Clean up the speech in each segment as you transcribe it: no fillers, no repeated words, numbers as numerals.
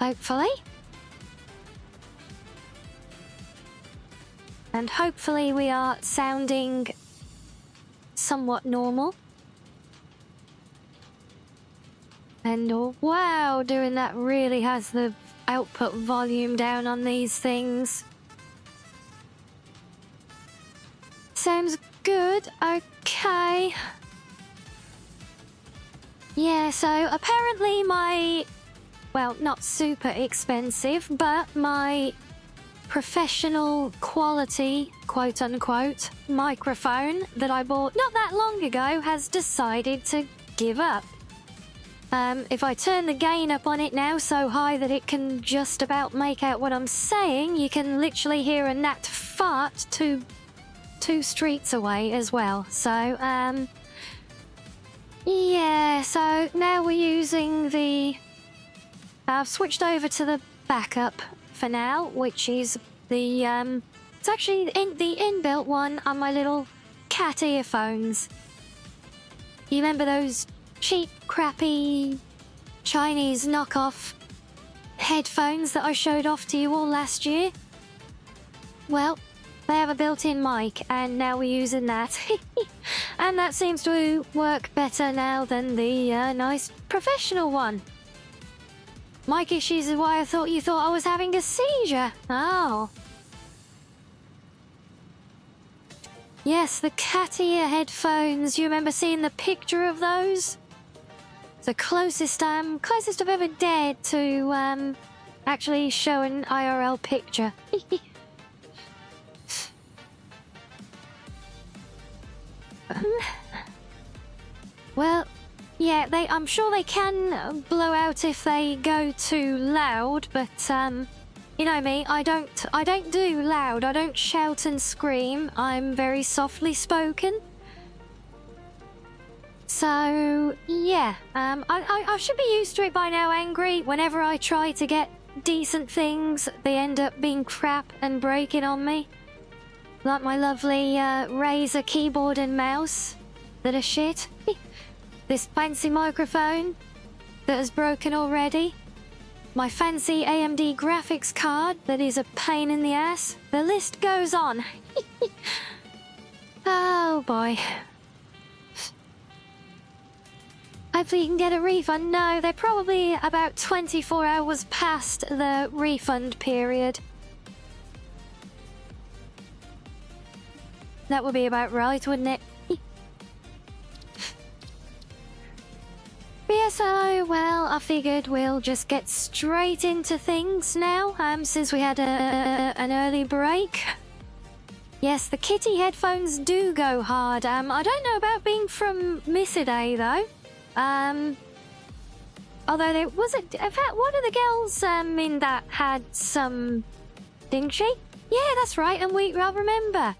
Hopefully. And hopefully we are sounding somewhat normal. And wow, doing that really has the output volume down on these things. Sounds good. Okay. Yeah, so apparently my, well, not super expensive, but my professional quality, quote unquote, microphone that I bought not that long ago has decided to give up. If I turn the gain up on it now so high that it can just about make out what I'm saying, you can literally hear a gnat fart two streets away as well. So, yeah, so now we're using the... I've switched over to the backup for now, which is the, it's actually the inbuilt one on my little cat earphones. You remember those cheap, crappy, Chinese knockoff headphones that I showed off to you all last year? Well, they have a built-in mic, and now we're using that. And that seems to work better now than the nice professional one. Mic issues is why you thought I was having a seizure. Oh. Yes, the cat ear headphones. You remember seeing the picture of those? The closest I've ever dared to actually show an IRL picture. Well, yeah, I'm sure they can blow out if they go too loud, but you know me, I don't do loud. I don't shout and scream. I'm very softly spoken. So, yeah, I should be used to it by now, Angry. Whenever I try to get decent things, they end up being crap and breaking on me. Like my lovely Razer keyboard and mouse that are shit. This fancy microphone that is broken already. My fancy AMD graphics card that is a pain in the ass. The list goes on. Oh boy. Hopefully you can get a refund. No, they're probably about 24 hours past the refund period. That would be about right, wouldn't it? But yeah, so, well, I figured we'll just get straight into things now, since we had an early break. Yes, the kitty headphones do go hard. I don't know about being from Missiday, though. Although there was in fact, one of the girls in that had some, didn't she? Yeah, that's right, and I remember.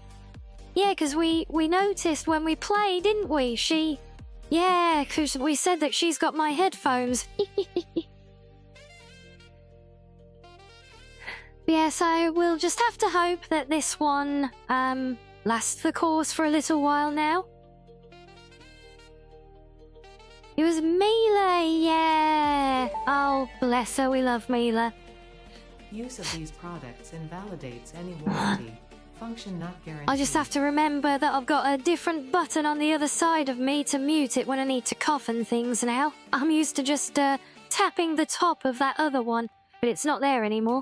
Yeah, because we noticed when we played, didn't we? Yeah, because we said that she's got my headphones. Yeah, so we'll just have to hope that this one lasts the course for a little while now. It was Mila, yeah. Oh, bless her, we love Mila. Use of these products invalidates any warranty. Function not guaranteed. I just have to remember that I've got a different button on the other side of me to mute it when I need to cough and things now. I'm used to just tapping the top of that other one, but it's not there anymore.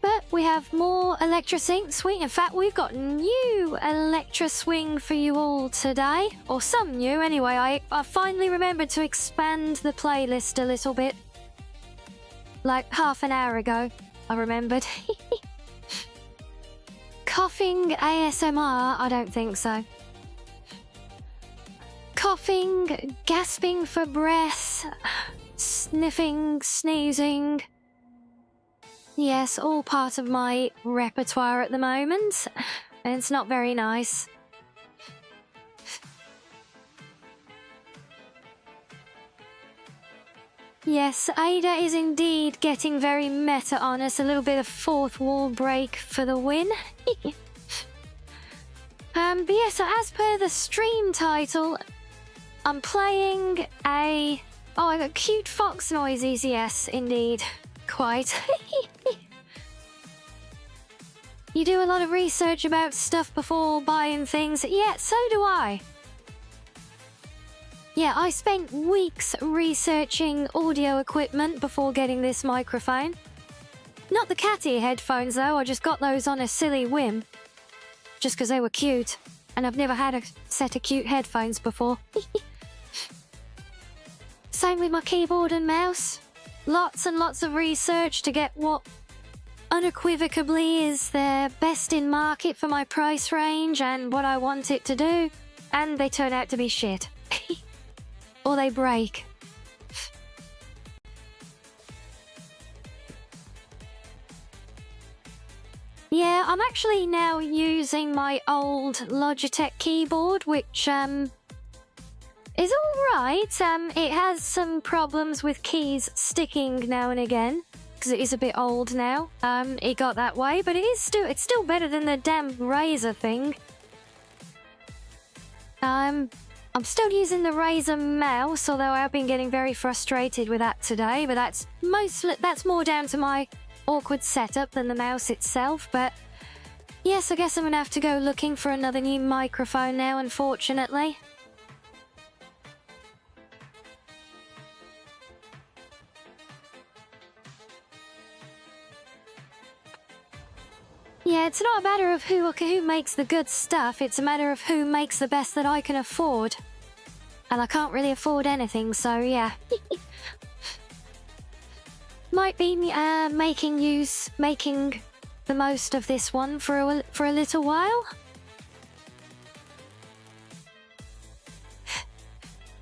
But we have more Electra Sync. Sweet. In fact, we've got new Electra Swing for you all today. Or some new, anyway. I finally remembered to expand the playlist a little bit. Like half an hour ago, I remembered. Coughing ASMR? I don't think so. Coughing, gasping for breath, sniffing, sneezing. Yes, all part of my repertoire at the moment, and it's not very nice. Yes, Ada is indeed getting very meta on us, a little bit of fourth wall break for the win. But yeah, so as per the stream title, I'm playing a... Oh, I got cute fox noises, yes, indeed. Quite. You do a lot of research about stuff before buying things. Yeah, so do I. Yeah, I spent weeks researching audio equipment before getting this microphone. Not the cat ear headphones, though. I just got those on a silly whim. Just because they were cute. And I've never had a set of cute headphones before. Same with my keyboard and mouse. Lots and lots of research to get what unequivocally is the best in market for my price range and what I want it to do. And they turn out to be shit. Or they break. Yeah, I'm actually now using my old Logitech keyboard, which is alright. It has some problems with keys sticking now and again, because it is a bit old now. It got that way, but it's still better than the damn Razer thing. I'm still using the Razer mouse, although I've been getting very frustrated with that today, but that's more down to my awkward setup than the mouse itself. But yes, I guess I'm gonna have to go looking for another new microphone now, unfortunately. Yeah, it's not a matter of who makes the good stuff, it's a matter of who makes the best that I can afford. And I can't really afford anything, so yeah. Might be making the most of this one for a little while.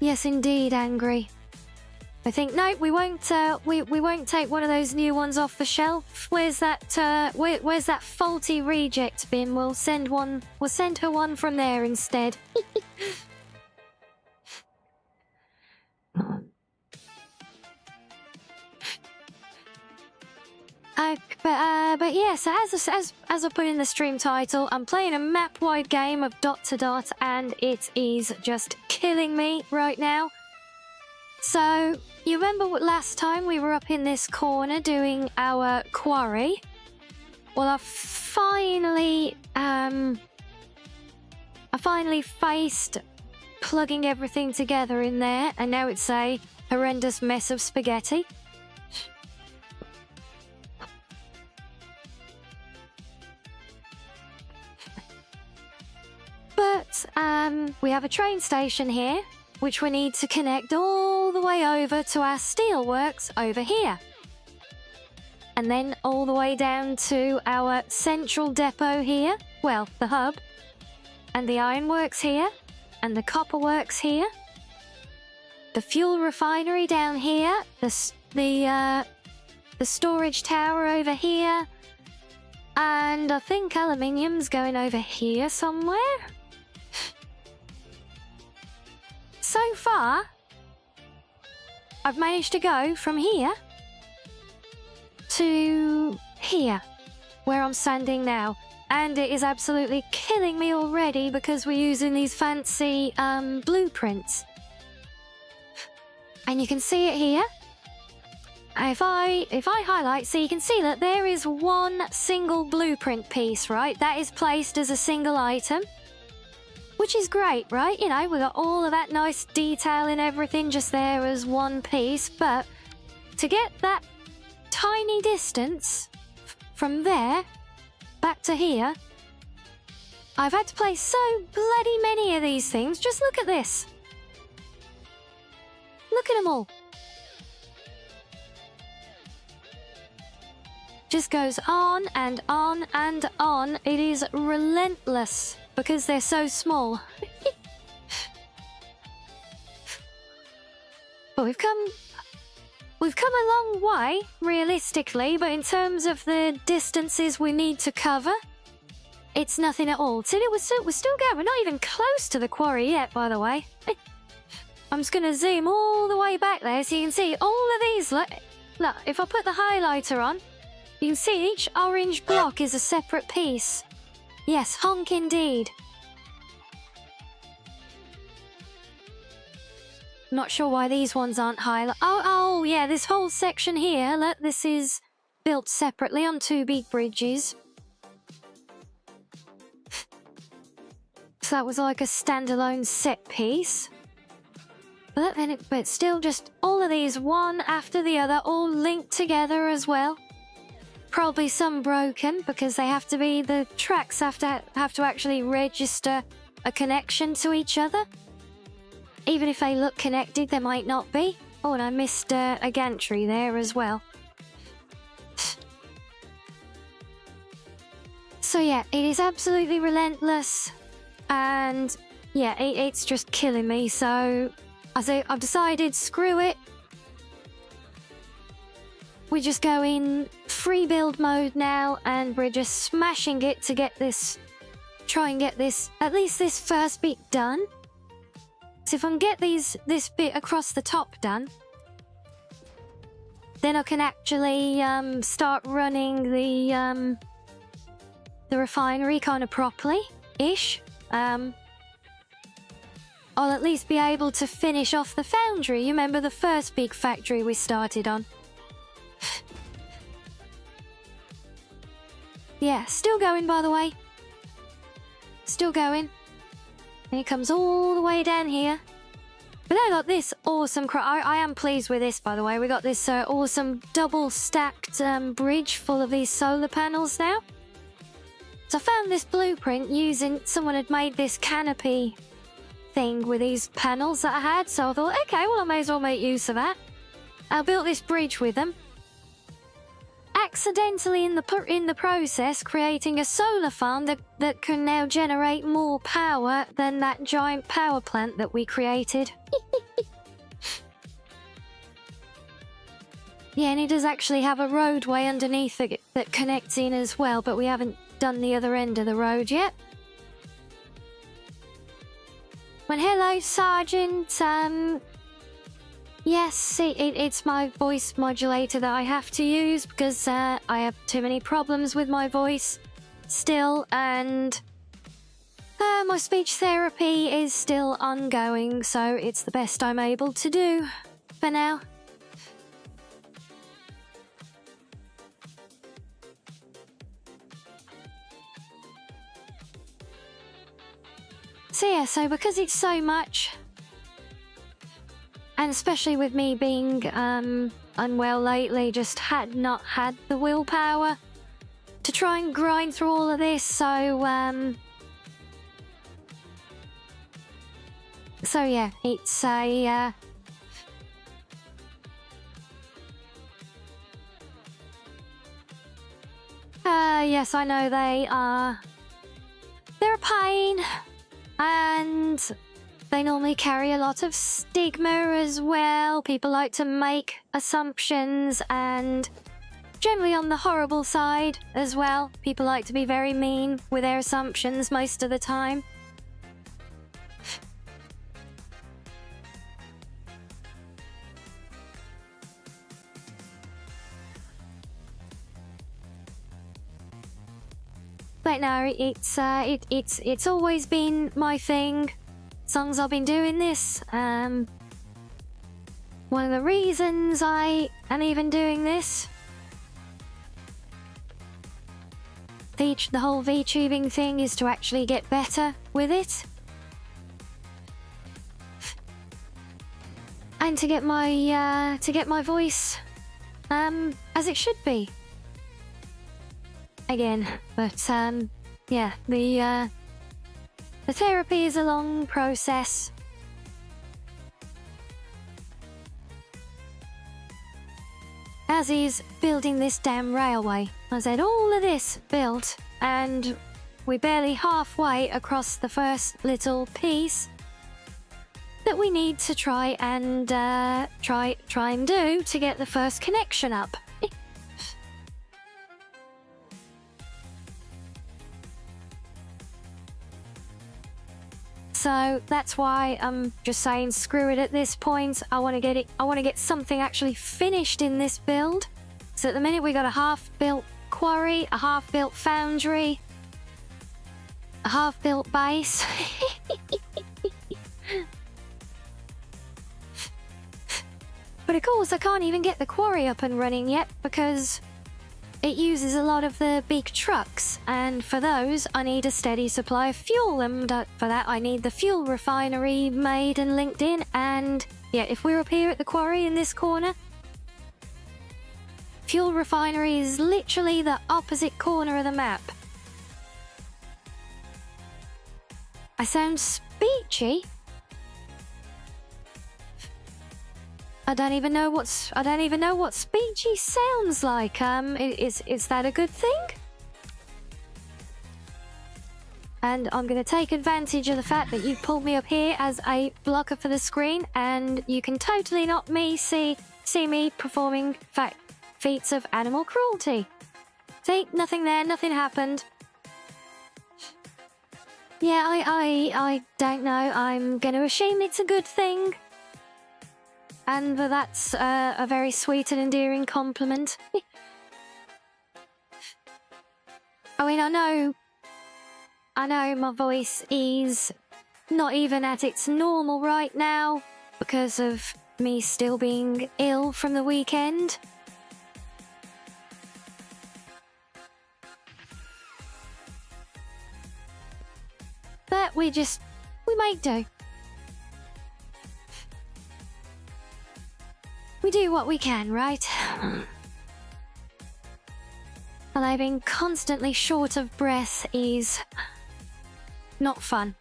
Yes, indeed, Angry. I think no, we won't take one of those new ones off the shelf. Where's that where's that faulty reject bin? We'll send her one from there instead. But yeah, so as I put in the stream title, I'm playing a map-wide game of dot to dot, and it is just killing me right now. So, you remember what last time we were up in this corner doing our quarry? Well, I finally faced plugging everything together in there, and now it's a horrendous mess of spaghetti. But, we have a train station here, which we need to connect all the way over to our steelworks over here. And then all the way down to our central depot here, well, the hub, and the ironworks here, and the copperworks here, the fuel refinery down here, the storage tower over here, and I think aluminium's going over here somewhere. So far, I've managed to go from here to here, where I'm standing now. And it is absolutely killing me already because we're using these fancy blueprints. And you can see it here. If I highlight, so you can see that there is one single blueprint piece, right? That is placed as a single item. Which is great, right? You know, we got all of that nice detail and everything just there as one piece, but to get that tiny distance from there back to here, I've had to place so bloody many of these things. Just look at this. Look at them all. Just goes on and on and on. It is relentless. Because they're so small. But we've come a long way, realistically, but in terms of the distances we need to cover, it's nothing at all. So we're still going. We're not even close to the quarry yet, by the way. I'm just going to zoom all the way back there so you can see all of these. Look, if I put the highlighter on, you can see each orange block is a separate piece. Yes, honk indeed. Not sure why these ones aren't highlighted. Oh, yeah, this whole section here, look, this is built separately on 2 big bridges. So that was like a standalone set piece. But still just all of these one after the other, all linked together as well. Probably some broken because they have to be, the tracks have to actually register a connection to each other. Even if they look connected, they might not be. Oh, and I missed a gantry there as well. So yeah, it is absolutely relentless. And yeah, it's just killing me. So I've decided, screw it. We just go in free build mode now, and we're just smashing it to get this, try and get this, at least this first bit done. So if I can get this bit across the top done, then I can actually start running the refinery kind of properly-ish. I'll at least be able to finish off the foundry. You remember the first big factory we started on? Yeah, still going, by the way. Still going. And it comes all the way down here. But I got this awesome... I am pleased with this, by the way. We got this awesome double-stacked bridge full of these solar panels now. So I found this blueprint using... Someone had made this canopy thing with these panels that I had. So I thought, okay, well, I may as well make use of that. I built this bridge with them. Accidentally in the process creating a solar farm that can now generate more power than that giant power plant that we created. Yeah, and it does actually have a roadway underneath it that connects in as well, but we haven't done the other end of the road yet. Well, hello, Sergeant. Yes, it's my voice modulator that I have to use because I have too many problems with my voice still, and my speech therapy is still ongoing, so it's the best I'm able to do for now. So yeah, so because it's so much... And especially with me being unwell lately, just had not had the willpower to try and grind through all of this. So yeah, it's a yes, I know they're a pain, and they normally carry a lot of stigma as well. People like to make assumptions, and generally on the horrible side as well. People like to be very mean with their assumptions most of the time. But no, it's always been my thing. As long as I've been doing this, one of the reasons I am even doing this, the whole VTubing thing, is to actually get better with it, and to get my voice as it should be again. But yeah, the therapy is a long process. As is building this damn railway. I said all of this built, and we're barely halfway across the first little piece that we need to try and do to get the first connection up. So that's why I'm just saying screw it at this point. I want to get something actually finished in this build. So at the minute we got a half-built quarry, a half-built foundry, a half-built base. But of course, I can't even get the quarry up and running yet because it uses a lot of the big trucks, and for those, I need a steady supply of fuel, and for that, I need the fuel refinery made and linked in, and yeah, if we're up here at the quarry in this corner, fuel refinery is literally the opposite corner of the map. I sound speechy. I don't even know what speechy sounds like. Is that a good thing? And I'm going to take advantage of the fact that you've pulled me up here as a blocker for the screen, and you can totally not see me performing feats of animal cruelty. See, nothing there, nothing happened. Yeah, I don't know. I'm going to assume it's a good thing. And that's a very sweet and endearing compliment. I mean, I know my voice is not even at its normal right now because of me still being ill from the weekend. But we make do. We do what we can, right? Although being constantly short of breath is not fun.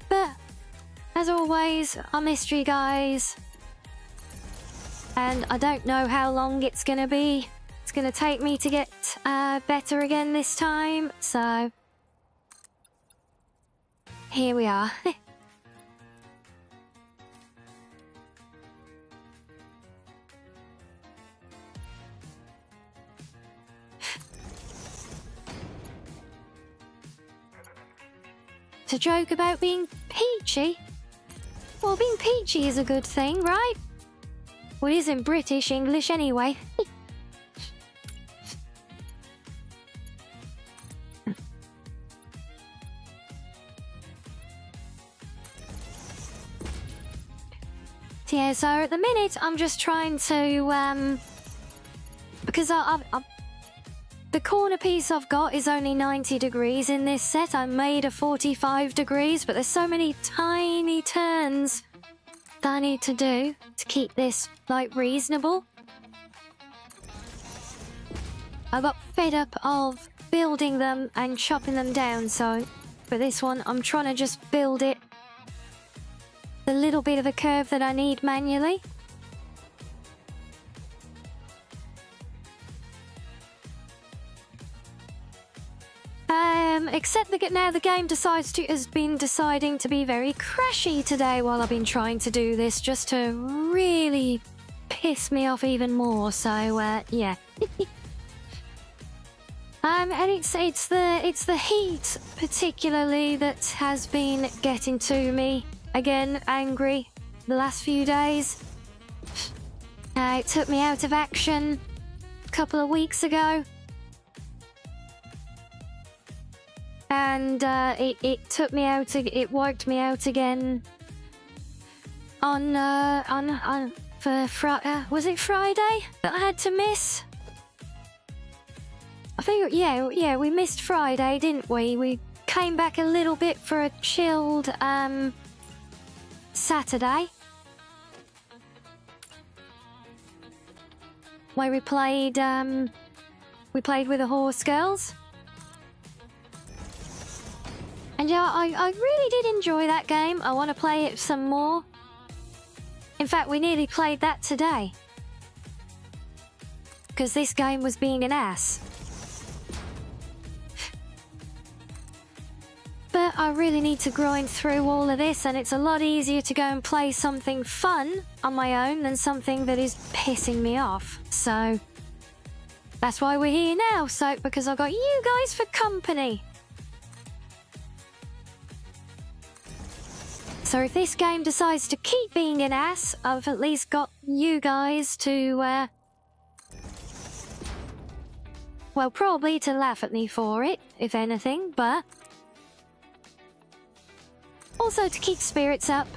But, as always, I missed you guys. And I don't know how long it's gonna be. It's gonna take me to get better again this time, so... here we are. To joke about being peachy? Well, being peachy is a good thing, right? Well, it isn't British English anyway. Yeah, so at the minute, I'm just trying to, because the corner piece I've got is only 90 degrees in this set. I made a 45 degrees, but there's so many tiny turns that I need to do to keep this, like, reasonable. I got fed up of building them and chopping them down, so for this one, I'm trying to just build it the little bit of a curve that I need manually. Except that now the game has been deciding to be very crashy today while I've been trying to do this, just to really piss me off even more. So yeah. And it's the heat particularly that has been getting to me. Again, angry the last few days. It took me out of action a couple of weeks ago. And it took me out. It wiped me out again. Was it Friday that I had to miss? I think yeah, we missed Friday, didn't we? We came back a little bit for a chilled Saturday, where we played with the horse girls. And yeah, I really did enjoy that game. I want to play it some more. In fact, we nearly played that today. Because this game was being an ass. But I really need to grind through all of this, and it's a lot easier to go and play something fun on my own than something that is pissing me off. So that's why we're here now, because I've got you guys for company. So if this game decides to keep being an ass, I've at least got you guys to, well, probably to laugh at me for it, if anything, but also to keep spirits up.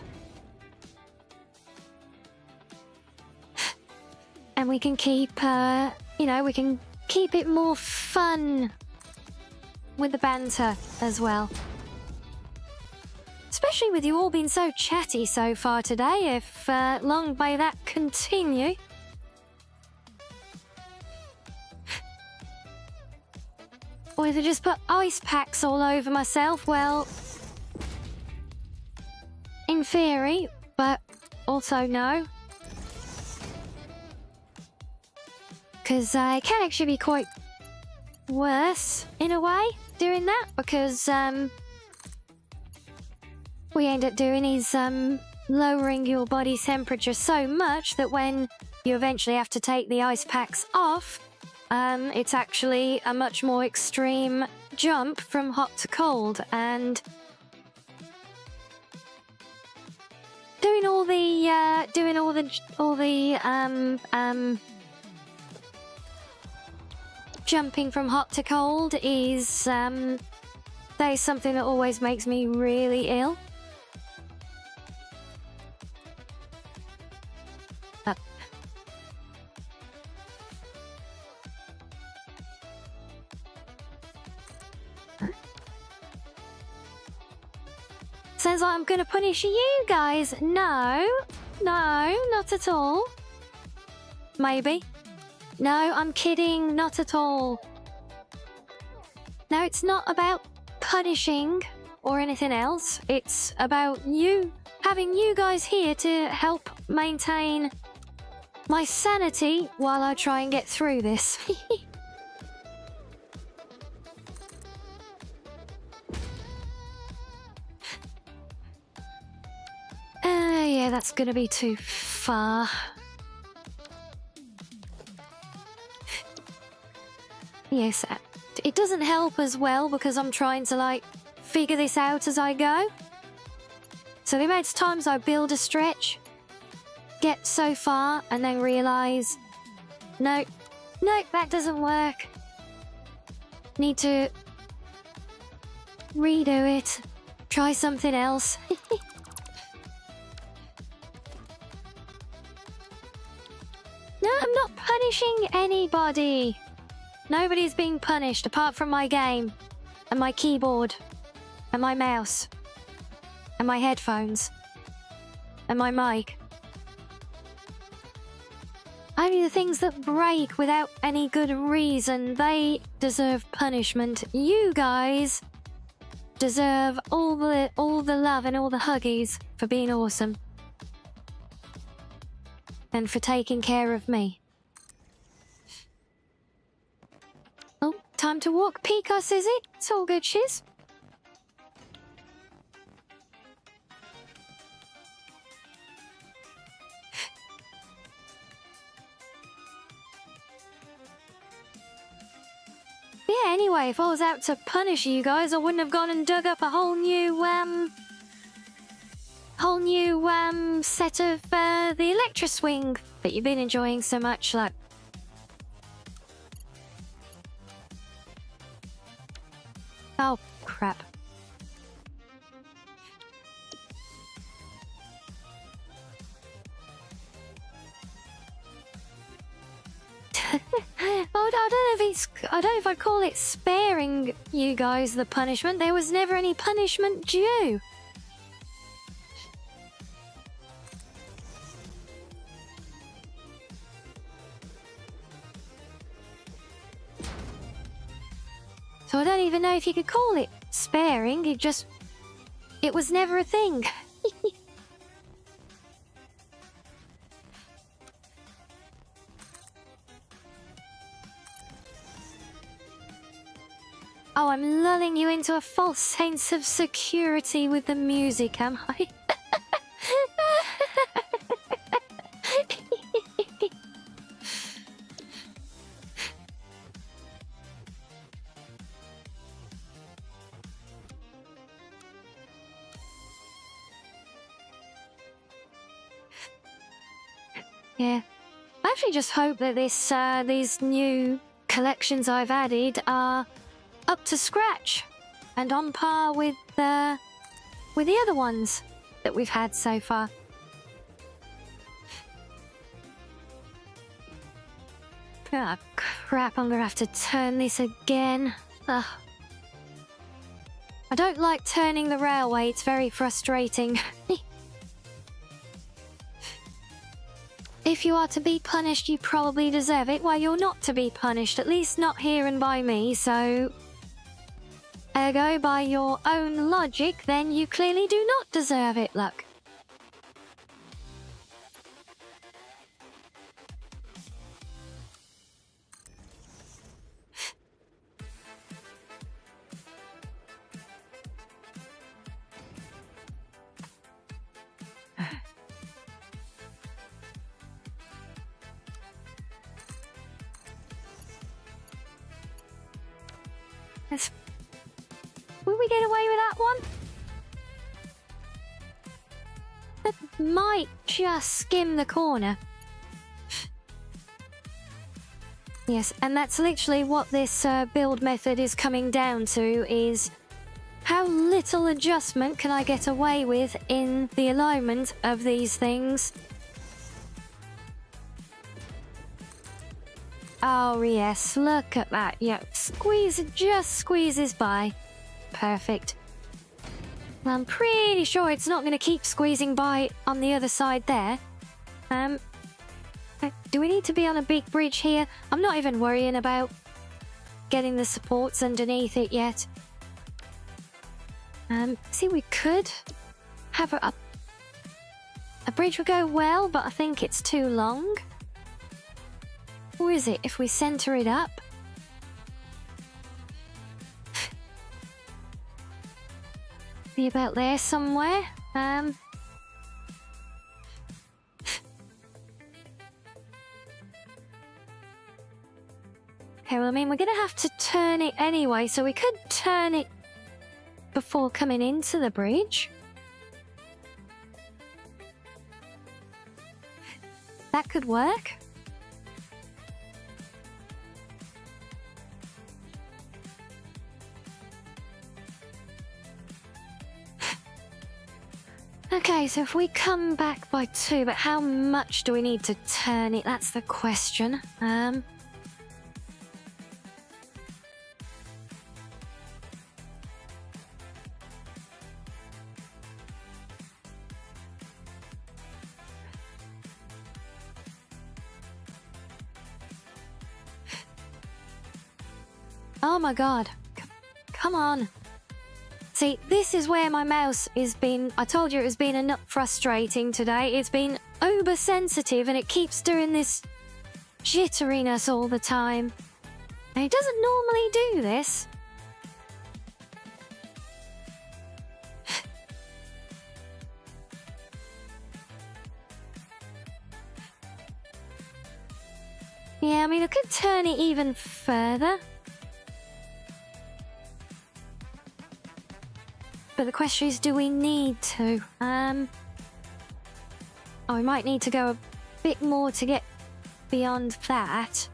And we can keep, you know, we can keep it more fun with the banter as well. Especially with you all being so chatty so far today, if long may that continue. Or if I just put ice packs all over myself, well, in theory, but also no. Because it can actually be quite worse, in a way, doing that, because what you end up doing is lowering your body's temperature so much that when you eventually have to take the ice packs off, it's actually a much more extreme jump from hot to cold, and doing all the jumping from hot to cold is that is something that always makes me really ill. Sounds like I'm gonna punish you guys. No, not at all. Maybe. No, I'm kidding, not at all. No, it's not about punishing or anything else. It's about having you guys here to help maintain my sanity while I try and get through this. Yeah, that's gonna be too far. Yes, it doesn't help as well because I'm trying to, like, figure this out as I go. So the amount of times I build a stretch, get so far, and then realise, no, that doesn't work. Need to redo it. Try something else. No, I'm not punishing anybody. Nobody's being punished apart from my game, and my keyboard, and my mouse, and my headphones, and my mic. Only the things that break without any good reason, they deserve punishment. You guys deserve all the love and all the huggies for being awesome. And for taking care of me. Oh, time to walk Picos, is it? It's all good, shiz. Yeah, anyway, if I was out to punish you guys, I wouldn't have gone and dug up a whole new set of the Electra Swing that you've been enjoying so much, like. Oh, crap. I don't know if I'd call it sparing you guys the punishment. There was never any punishment due. So I don't even know if you could call it sparing. It was never a thing. Oh, I'm lulling you into a false sense of security with the music, am I? Yeah. I actually just hope that these new collections I've added are up to scratch and on par with the other ones that we've had so far. Ah, crap, I'm gonna have to turn this again. Ugh. I don't like turning the railway, it's very frustrating. If you are to be punished, you probably deserve it. Well, you're not to be punished, at least not here and by me, so... Ergo, by your own logic, then you clearly do not deserve it, look. Will we get away with that one? That might just skim the corner. Yes, and that's literally what this build method is coming down to, is how little adjustment can I get away with in the alignment of these things. Oh yes, look at that. Yep, just squeezes by. Perfect. Well, I'm pretty sure it's not going to keep squeezing by on the other side there. Do we need to be on a big bridge here? I'm not even worrying about getting the supports underneath it yet. See, we could have a bridge would go well, but I think it's too long. Or is it if we center it up? Be about there somewhere. Okay, well, I mean, we're gonna have to turn it anyway, so we could turn it before coming into the bridge. That could work. Okay, so if we come back by 2, but how much do we need to turn it? That's the question. Oh my god. Come on. See, this is where my mouse has been... I told you it was being a nut frustrating today. It's been uber sensitive and it keeps doing this jitteriness all the time. And it doesn't normally do this. Yeah, I mean, I could turn it even further. But the question is, do we need to? Oh, we might need to go a bit more to get beyond that.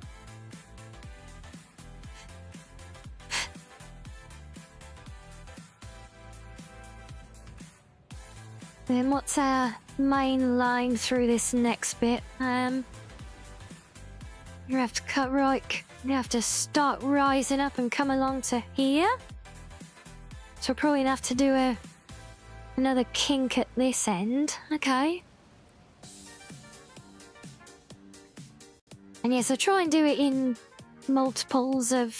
Then what's our main line through this next bit? You have to cut right. You have to start rising up and come along to here. So we're probably gonna have to do another kink at this end. Okay. And yeah, so try and do it in multiples of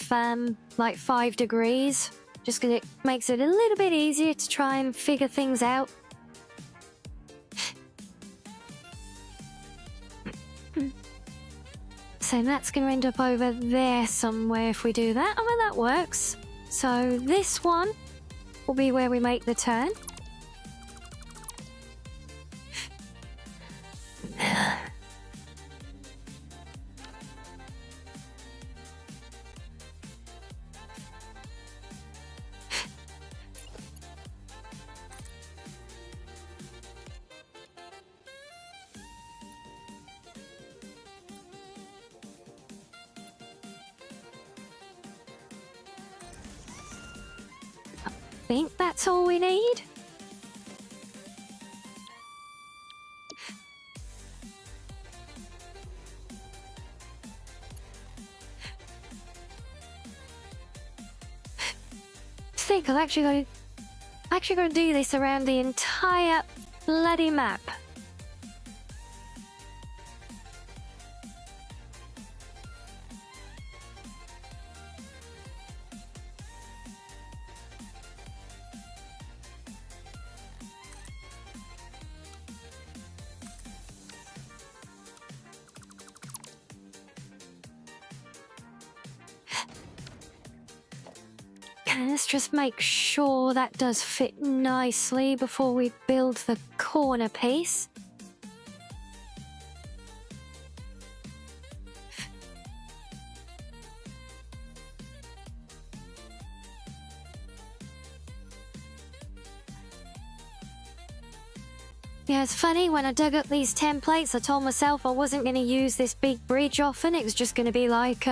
like 5 degrees, just because it makes it a little bit easier to try and figure things out. So that's going to end up over there somewhere if we do that. Oh, well, that works. So this one will be where we make the turn. I think that's all we need. think I've actually got to do this around the entire bloody map. Let's just make sure that does fit nicely before we build the corner piece. Yeah, it's funny, when I dug up these templates, I told myself I wasn't going to use this big bridge often. It was just going to be like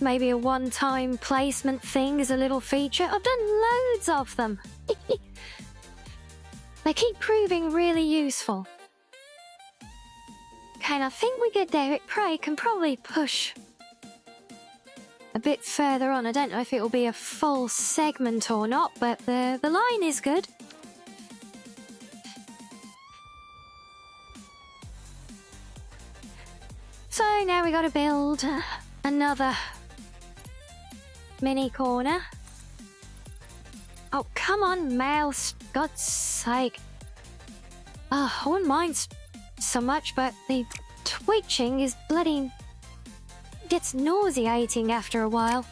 maybe a one-time placement thing as a little feature. I've done loads of them. They keep proving really useful. Okay, and I think we get there. It can probably push a bit further on. I don't know if it will be a full segment or not, but the line is good. So now we got to build another mini corner. Oh, come on, mouse. God's sake. Oh, I wouldn't mind so much, but the twitching is bloody... gets nauseating after a while.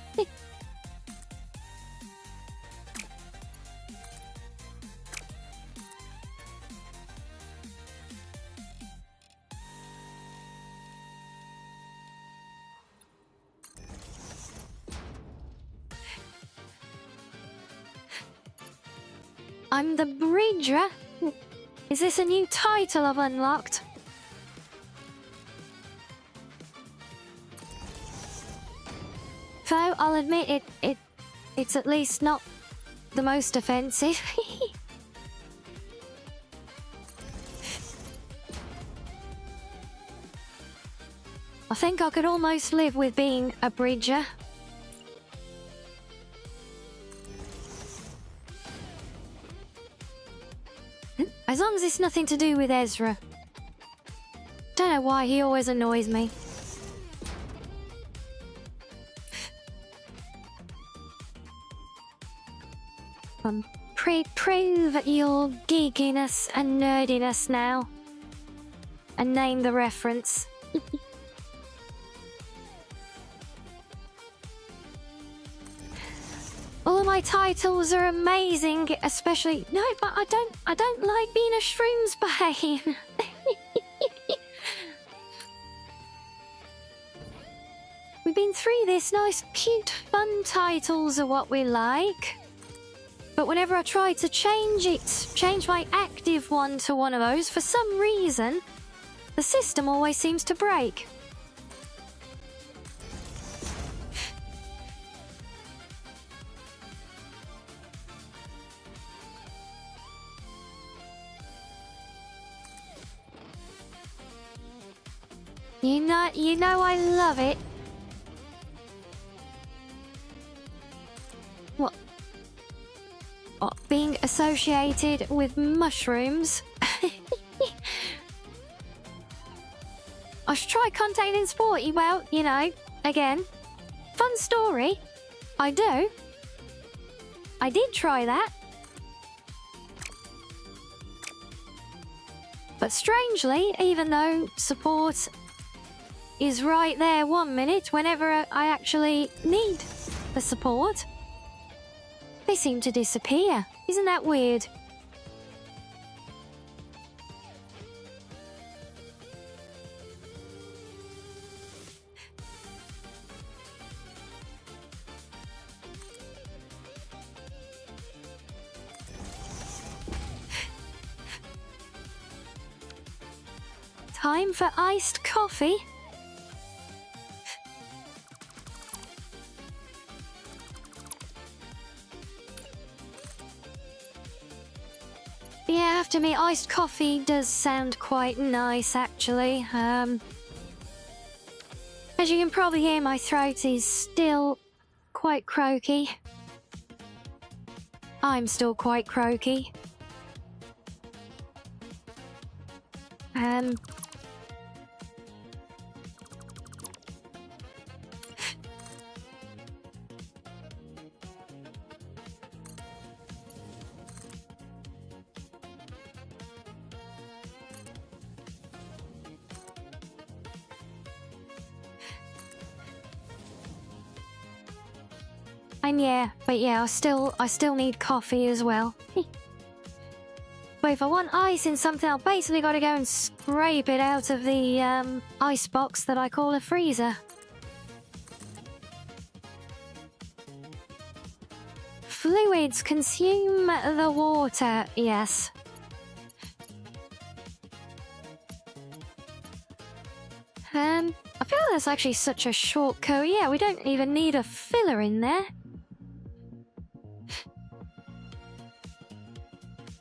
I'm the Bridger. Is this a new title I've unlocked? So I'll admit it's at least not the most offensive. I think I could almost live with being a Bridger. As long as it's nothing to do with Ezra. Don't know why, he always annoys me. Prove your geekiness and nerdiness now. And name the reference. All my titles are amazing, especially... No, but I don't like being a shrooms bane. We've been through this. Nice, cute, fun titles are what we like. But whenever I try to change my active one to one of those, for some reason, the system always seems to break. You know I love it. What? Being associated with mushrooms? I should try contacting Sporty. Well, you know, again, fun story. I did try that. But strangely, even though support is right there 1 minute, whenever I actually need the support, they seem to disappear. Isn't that weird? Time for iced coffee. Yeah, after me, iced coffee does sound quite nice, actually. As you can probably hear, my throat is still quite croaky. I'm still quite croaky. And yeah, I still need coffee as well. But if I want ice in something, I've basically got to go and scrape it out of the ice box that I call a freezer. Fluids consume the water, yes. I feel that's actually such a short code. Yeah, we don't even need a filler in there.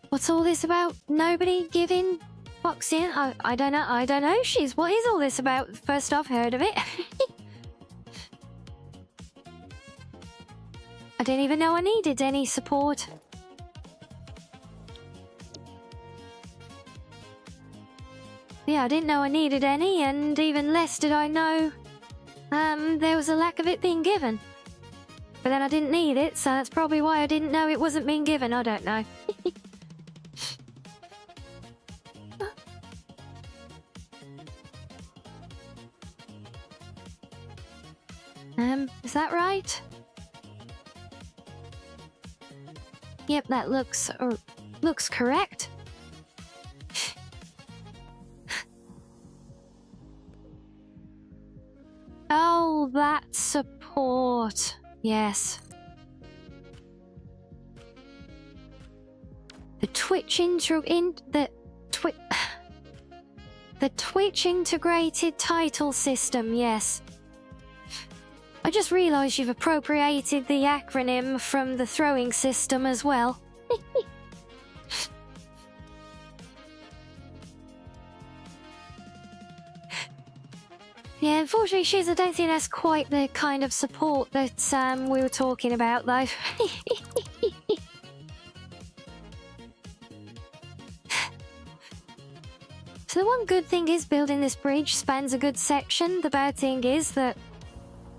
What's all this about? Nobody giving box in? I don't know. I don't know. What is all this about? First I've heard of it. I didn't even know I needed any support. Yeah, I didn't know I needed any, and even less did I know there was a lack of it being given. But then I didn't need it, so that's probably why I didn't know it wasn't being given. I don't know. Is that right? Yep, that looks correct. Oh, that support. Yes. The Twitch integrated title system, yes. I just realised you've appropriated the acronym from the throwing system as well. Yeah, unfortunately, I don't think that's quite the kind of support that we were talking about, though. So the one good thing is building this bridge spans a good section. The bad thing is that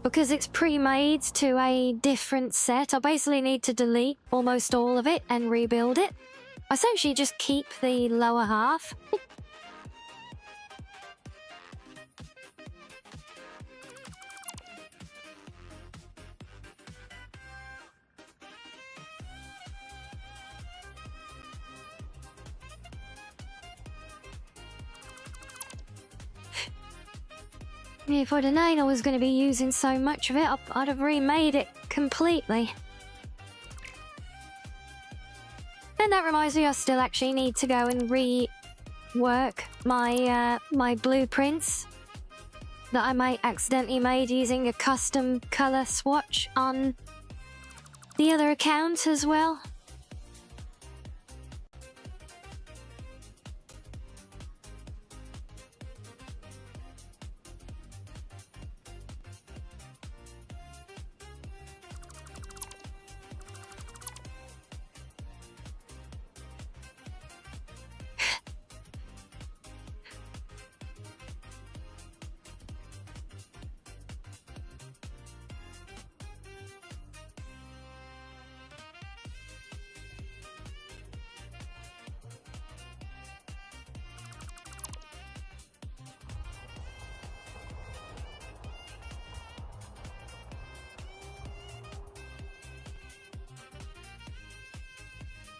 because it's pre-made to a different set, I basically need to delete almost all of it and rebuild it. I essentially just keep the lower half. If I'd have known I was going to be using so much of it, I'd have remade it completely. And that reminds me, I still actually need to go and rework my my blueprints that I might accidentally made using a custom color swatch on the other account as well.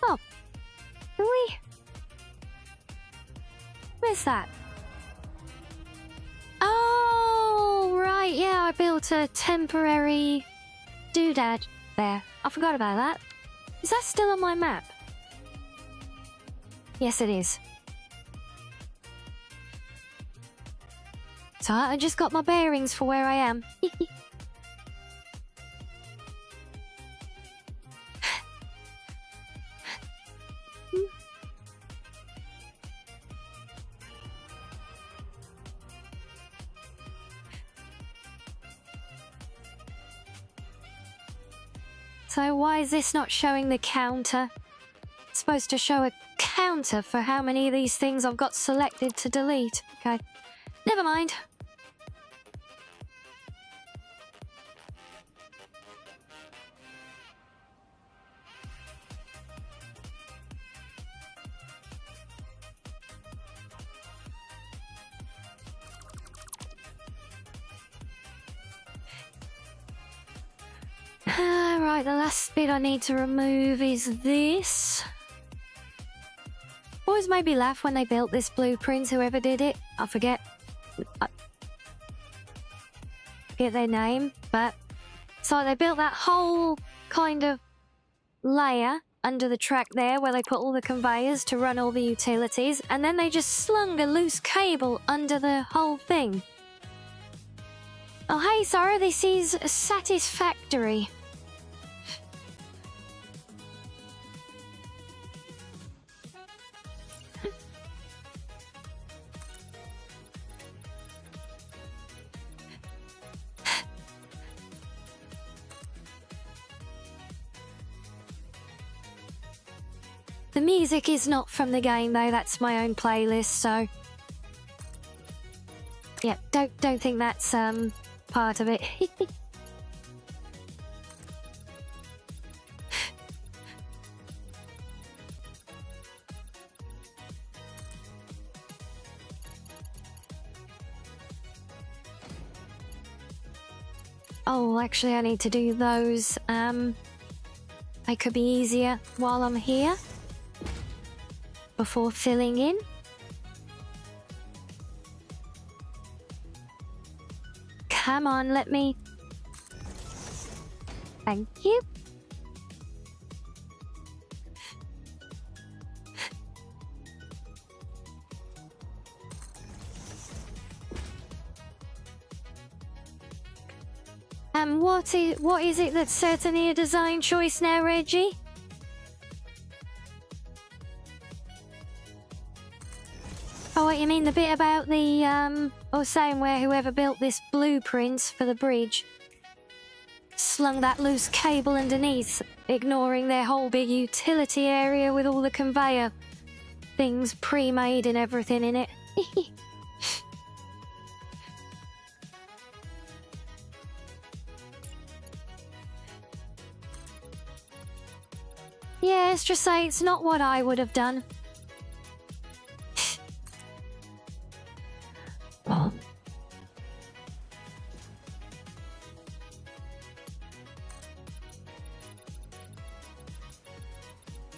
Oh, really? Where's that? Oh, right, yeah, I built a temporary doodad there. I forgot about that. Is that still on my map? Yes, it is. So I just got my bearings for where I am. So why is this not showing the counter? It's supposed to show a counter for how many of these things I've got selected to delete. Okay, never mind. Right, the last bit I need to remove is this. Always made me laugh when they built this blueprint, whoever did it. I forget their name, but so they built that whole kind of layer under the track there where they put all the conveyors to run all the utilities, and then they just slung a loose cable under the whole thing. Oh, hey, Sarah, this is Satisfactory. The music is not from the game though, that's my own playlist, so yeah, don't think that's part of it. Oh, actually I need to do those. They could be easier while I'm here. Before filling in. Come on, let me... Thank you. What is it that's certainly a design choice now, Reggie? Oh, what you mean the bit about the, or saying where whoever built this blueprint for the bridge slung that loose cable underneath, ignoring their whole big utility area with all the conveyor things pre-made and everything in it. Yeah, let's just say it's not what I would have done.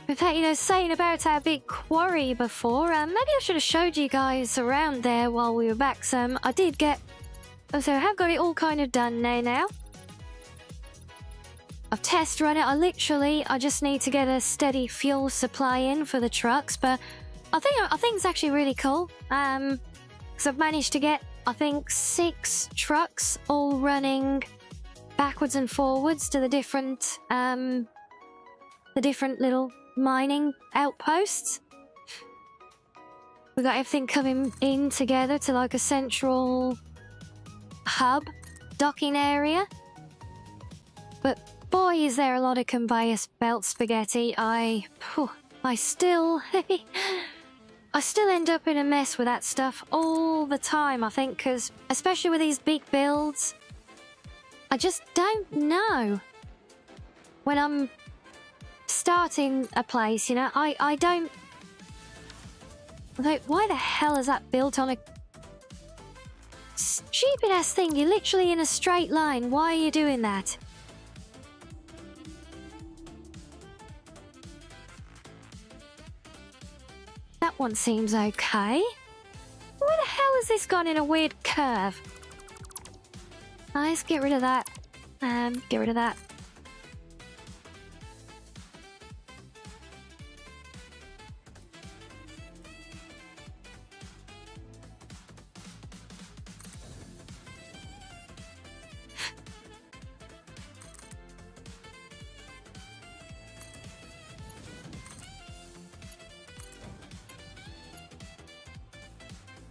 In fact, you know, saying about our big quarry before, maybe I should have showed you guys around there while we were back some. I did get... So I have got it all kind of done now. I've test run it. I just need to get a steady fuel supply in for the trucks, but I think it's actually really cool. Because I've managed to get, I think, 6 trucks all running backwards and forwards to the different little mining outposts. We've got everything coming in together to like a central hub docking area. But boy, is there a lot of conveyor belt spaghetti. I still end up in a mess with that stuff all the time, I think, because especially with these big builds, I just don't know when I'm starting a place, you know. I don't... Like, why the hell is that built on a stupid ass thing? You're literally in a straight line. Why are you doing that? That one seems okay. Why the hell has this gone in a weird curve? Let's get rid of that. Get rid of that.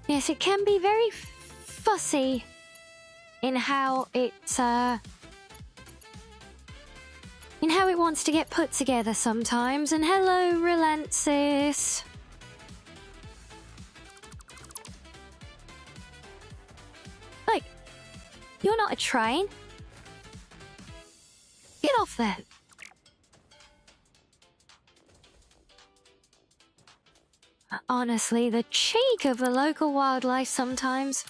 Yes, it can be very fussy in how it how it wants to get put together sometimes. And hello, Relentis. Like, you're not a train. Get off there. Honestly, the cheek of the local wildlife sometimes.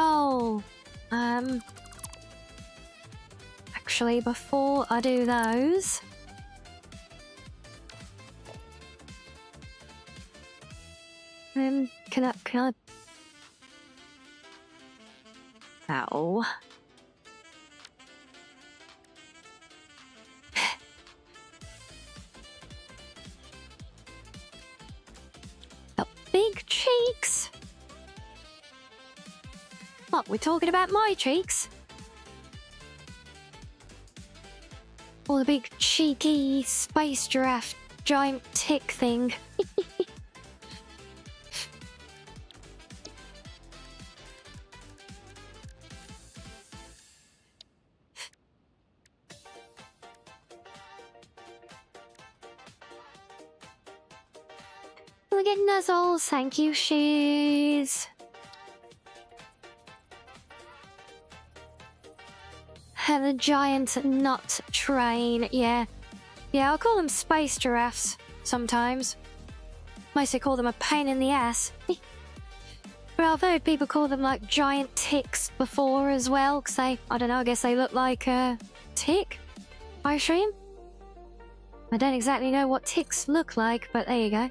Oh, actually, before I do those, can I? Ow. The big cheeks. What, we're talking about my cheeks? Or the big cheeky space giraffe giant tick thing? Look at Nuzzles, thank you, she's... And the giant nut train, yeah. Yeah, I'll call them space giraffes sometimes. Mostly call them a pain in the ass. But I've heard people call them like giant ticks before as well, because they, I don't know, I guess they look like a tick, I assume. I don't exactly know what ticks look like, but there you go.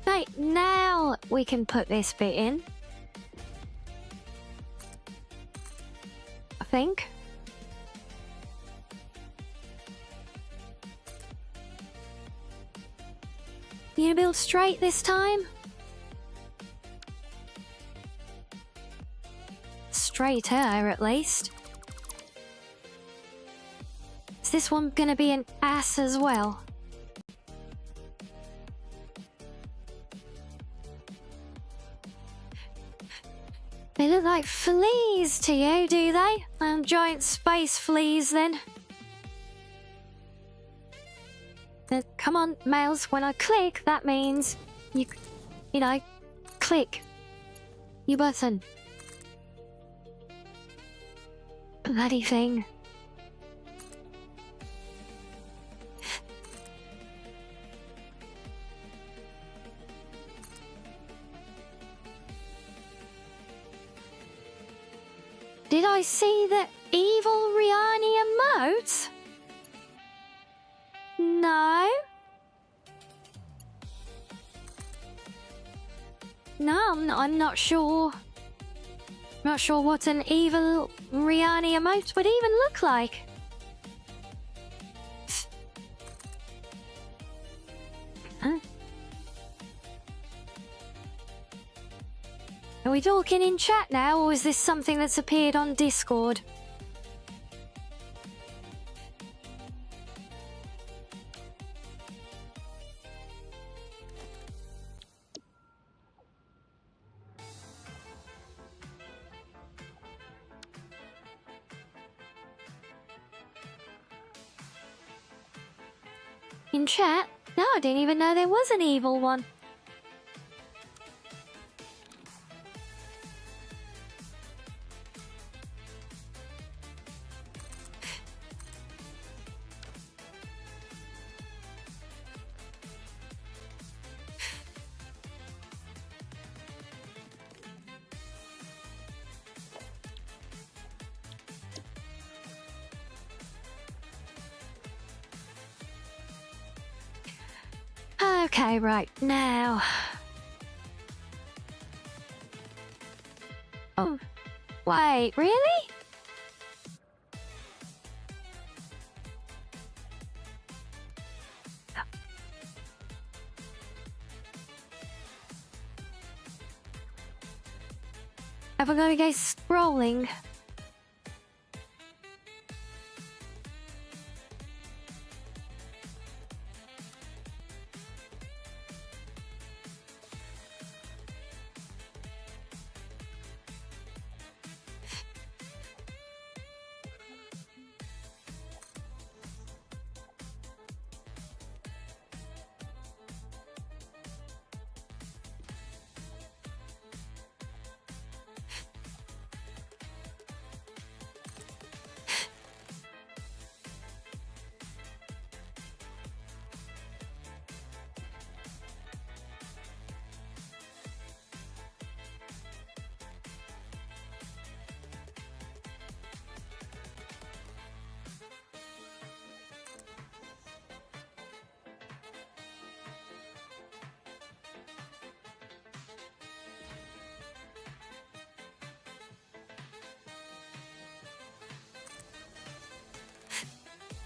Right, now we can put this bit in. I think. You gonna build straight this time? Straighter, at least. Is this one gonna be an ass as well? They look like fleas to you, do they? Giant space fleas, then. Come on, males, when I click, that means you know, click. You button. Bloody thing. Did I see the evil Rianni emote? No. No, I'm not sure. Not sure what an evil Rianni emote would even look like. Huh? Are we talking in chat now, or is this something that's appeared on Discord? In chat? No, I didn't even know there was an evil one. Okay, right, now... Oh, wait, really? If we're gonna go scrolling...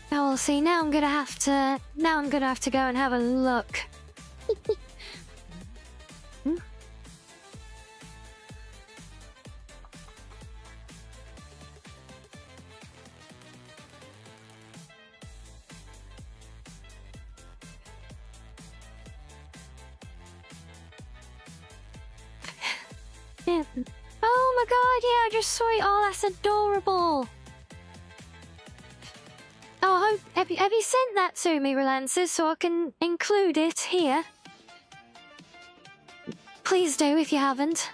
Oh, well, see, now I'm gonna have to go and have a look. Hmm? Yeah. Oh my god, yeah, I just saw it. Oh, that's adorable. Oh, have you sent that to me, Relances, so I can include it here? Please do if you haven't.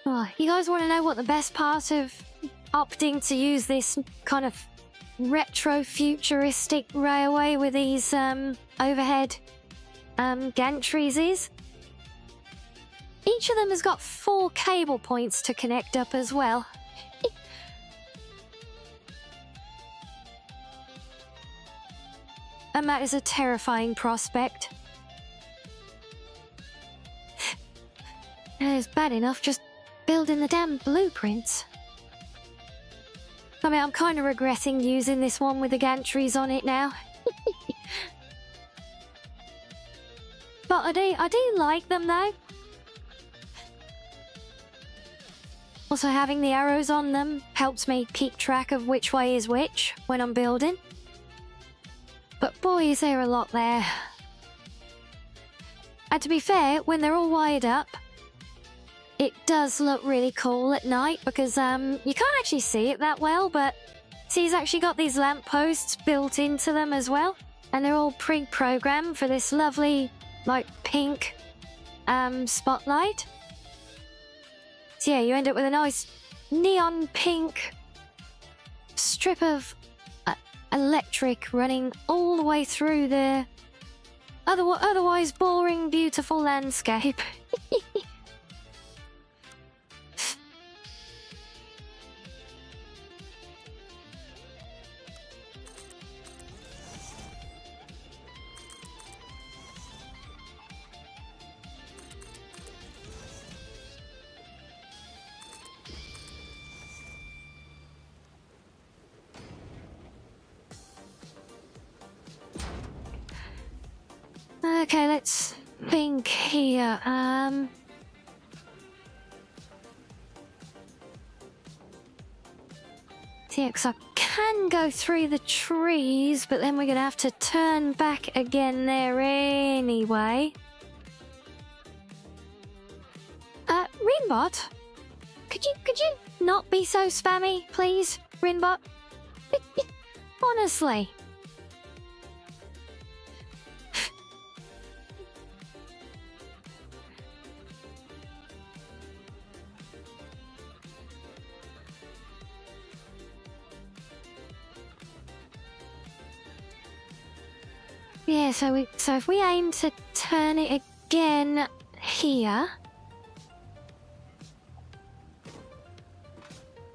Oh, you guys want to know what the best part of opting to use this kind of retro-futuristic railway with these overhead gantries is? Each of them has got 4 cable points to connect up as well. And that is a terrifying prospect. It's bad enough just building the damn blueprints. I mean, I'm kind of regretting using this one with the gantries on it now. But I do like them though. Also, having the arrows on them helps me keep track of which way is which when I'm building. But boy, is there a lot there. And to be fair, when they're all wired up, it does look really cool at night because you can't actually see it that well, but see, he's actually got these lampposts built into them as well. And they're all pre-programmed for this lovely, like, pink spotlight. So yeah, you end up with a nice neon pink strip of electric running all the way through the otherwise boring, beautiful landscape. Okay, let's think here. Yeah, 'cause I can go through the trees, but then we're gonna have to turn back again there anyway. Rinbot? Could you not be so spammy, please, Rinbot? Honestly. Yeah, so if we aim to turn it again here,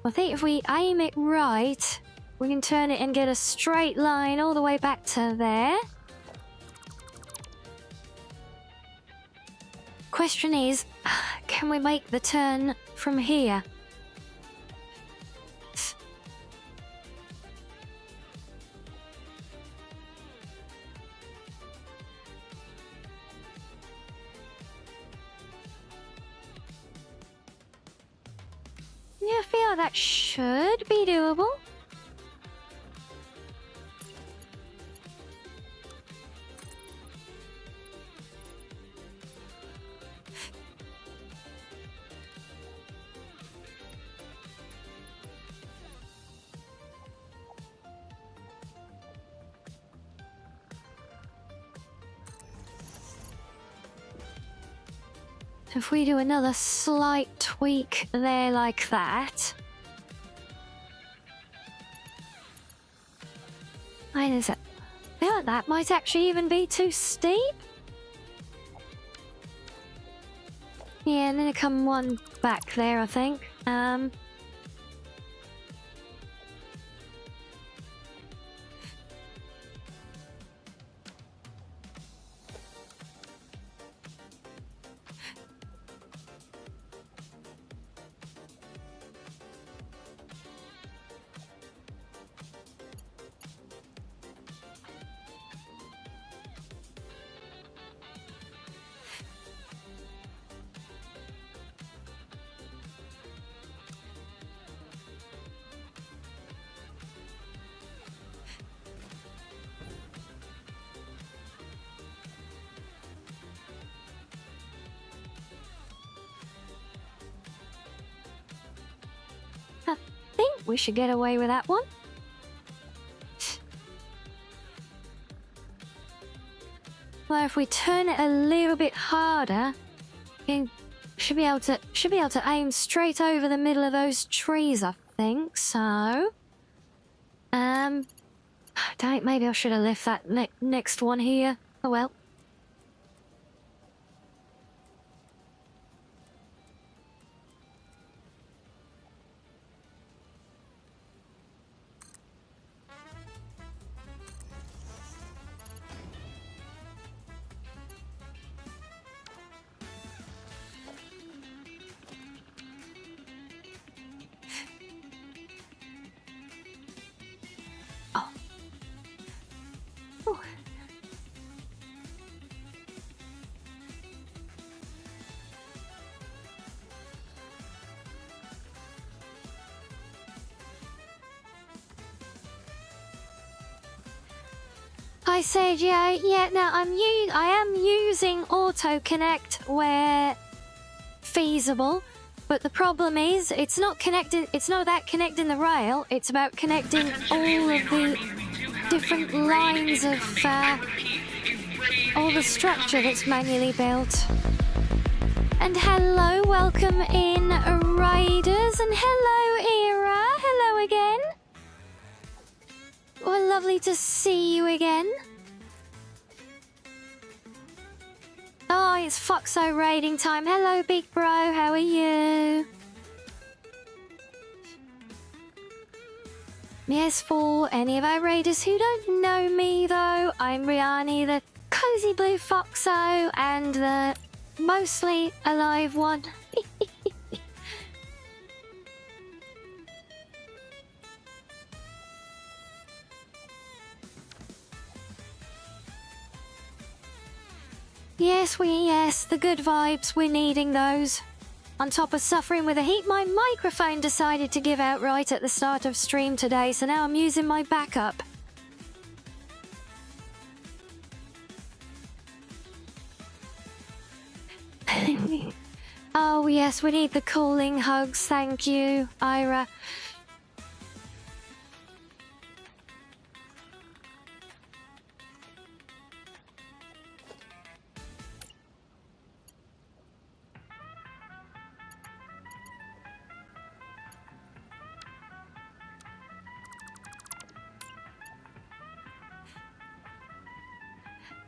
I think if we aim it right, we can turn it and get a straight line all the way back to there. Question is, can we make the turn from here? Yeah, I feel that should be doable. If we do another slight tweak there like that. I feel like that might actually even be too steep. Yeah, and then come one back there, I think. I think we should get away with that one. Well, if we turn it a little bit harder, we should be able to aim straight over the middle of those trees, I think. So, maybe I should have left that next one here. Oh well. I said, yeah. Now I am using auto connect where feasible, but the problem is it's not connecting. It's not about connecting the rail. It's about connecting all of the different lines of all the structure that's manually built. And hello, welcome in, Raiders, and hello, Era. Hello again. Well, lovely to see you again. Oh, it's Foxo raiding time. Hello, big bro. How are you? Yes, for any of our raiders who don't know me, though, I'm Rianni, the cozy blue Foxo, and the mostly alive one. Yes, the good vibes, we're needing those. On top of suffering with the heat, my microphone decided to give out right at the start of stream today, so now I'm using my backup. Oh yes, we need the cooling hugs, thank you, Ira.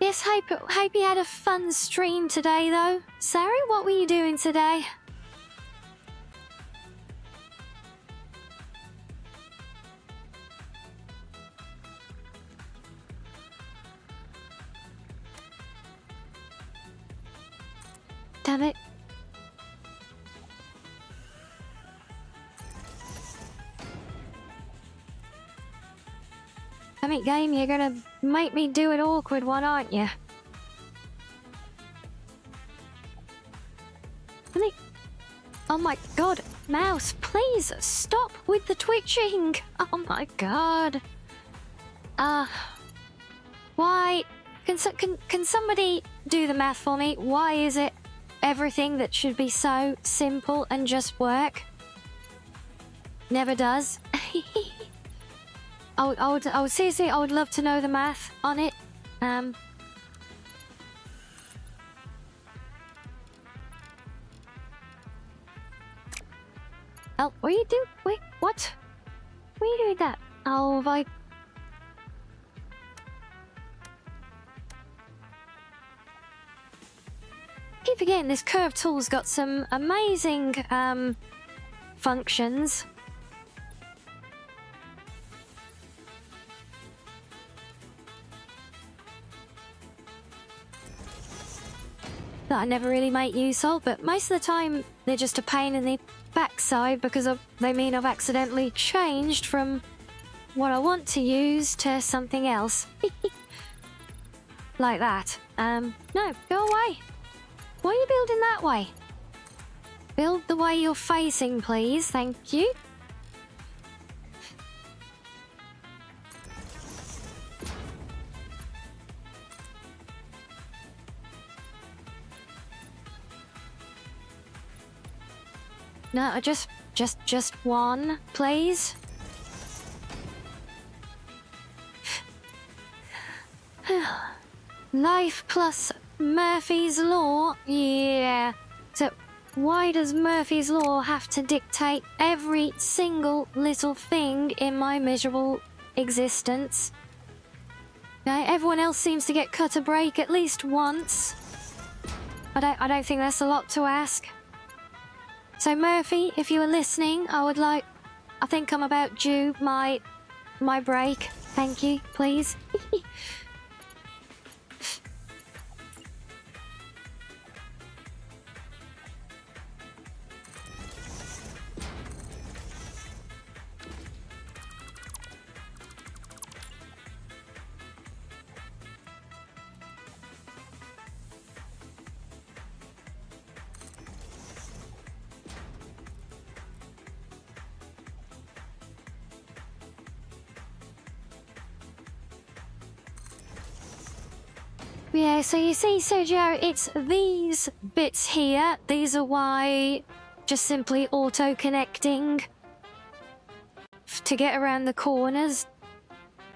Yes, hope you had a fun stream today, though. Sari, what were you doing today? Damn it. Damn it, game, you're gonna make me do an awkward one, aren't you? Oh my god, mouse, please stop with the twitching! Oh my god. Why? Can somebody do the math for me? Why is it everything that should be so simple and just work never does? I would seriously, I would love to know the math on it. Oh, what are you doing? Wait, what? What are you doing that? Oh, have I... keep forgetting this curve tool's got some amazing, functions. That I never really make use of, but most of the time they're just a pain in the backside because they mean I've accidentally changed from what I want to use to something else. Like that. No, go away. Why are you building that way? Build the way you're facing, please. Thank you. No, just one, please. Life plus Murphy's Law? Yeah. So, why does Murphy's Law have to dictate every single little thing in my miserable existence? Okay, everyone else seems to get cut a break at least once. I don't think that's a lot to ask. So Murphy, if you were listening, I think I'm about due my break. Thank you, please. Yeah, so you see, Sergio, it's these bits here. These are why just simply auto-connecting to get around the corners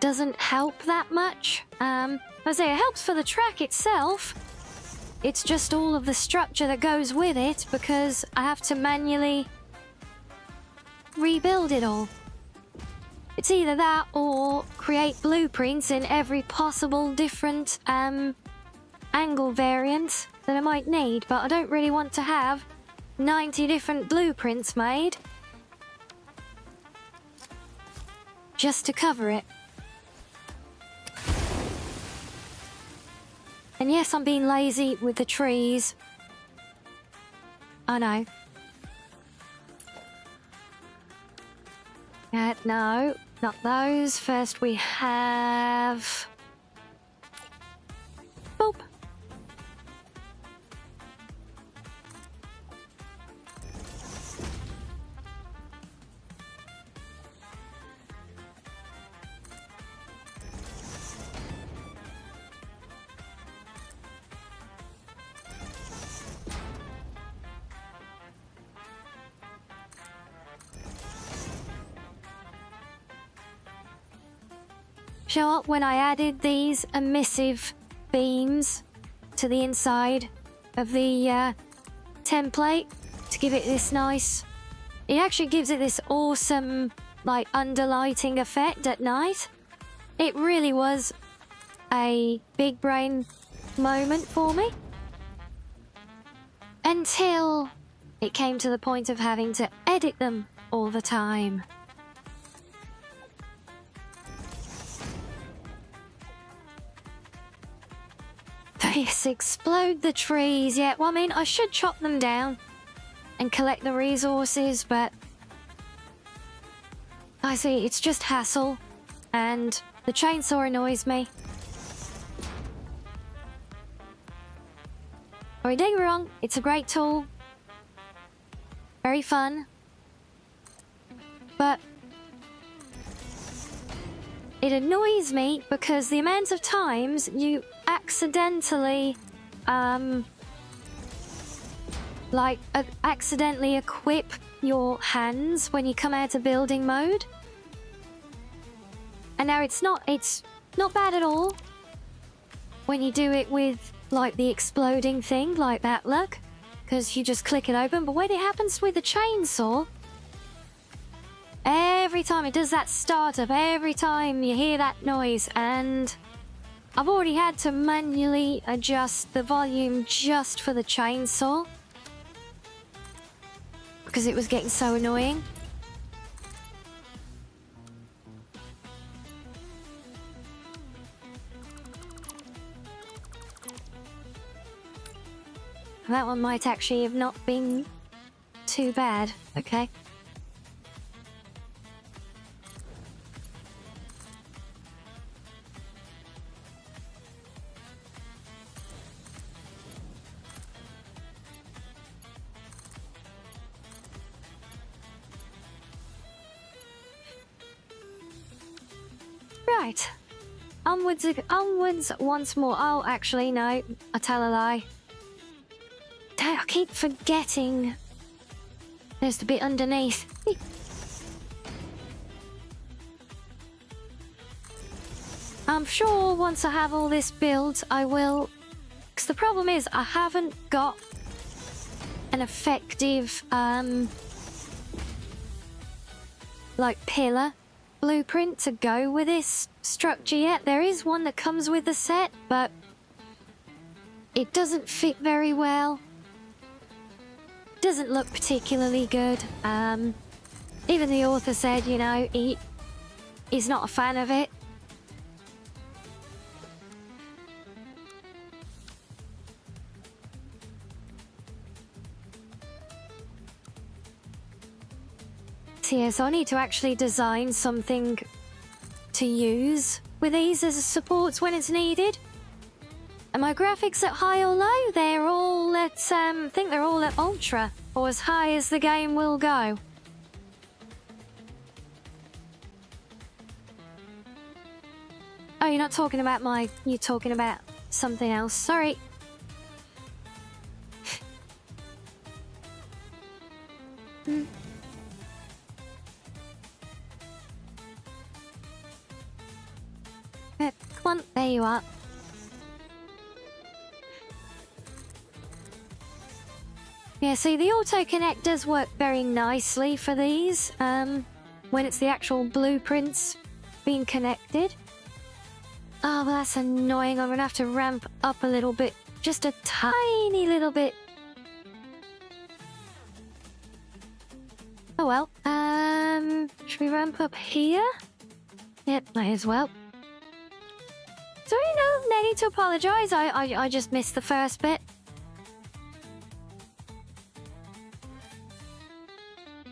doesn't help that much. I say it helps for the track itself. It's just all of the structure that goes with it because I have to manually rebuild it all. It's either that or create blueprints in every possible different angle variant that I might need, but I don't really want to have 90 different blueprints made just to cover it. And yes, I'm being lazy with the trees. I know. No, not those. First we have... boop. You know what? When I added these emissive beams to the inside of the template to give it this nice... It actually gives it this awesome, like, underlighting effect at night. It really was a big brain moment for me. Until it came to the point of having to edit them all the time. Yes, explode the trees. Yeah, well, I mean, I should chop them down and collect the resources, but I see, it's just hassle, and the chainsaw annoys me. Don't get me wrong, it's a great tool. Very fun. But it annoys me because the amount of times you accidentally, accidentally equip your hands when you come out of building mode. And now it's not bad at all when you do it with, like, the exploding thing, like that, look. Because you just click it open, but when it happens with the chainsaw, every time it does that startup, every time you hear that noise, and I've already had to manually adjust the volume just for the chainsaw because it was getting so annoying. That one might actually have not been too bad. Okay. Right. Onwards once more. Oh, actually, no. I tell a lie. I keep forgetting there's the bit underneath. I'm sure once I have all this built, I will... Because the problem is, I haven't got an effective, like, pillar blueprint to go with this structure yet. There is one that comes with the set, but it doesn't fit very well. Doesn't look particularly good. Even the author said, you know, he's not a fan of it. So yeah, so I need to actually design something to use with these as supports when it's needed. And my graphics at high or low, they're all at, I think they're all at ultra, or as high as the game will go. Oh, you're not talking about you're talking about something else, sorry. Come on, there you are. Yeah, see, the auto connect does work very nicely for these, when it's the actual blueprints being connected. Oh, well, that's annoying. I'm gonna have to ramp up a little bit. Just a tiny little bit. Oh, well. Should we ramp up here? Yep, might as well. Sorry, no need to apologise. I just missed the first bit.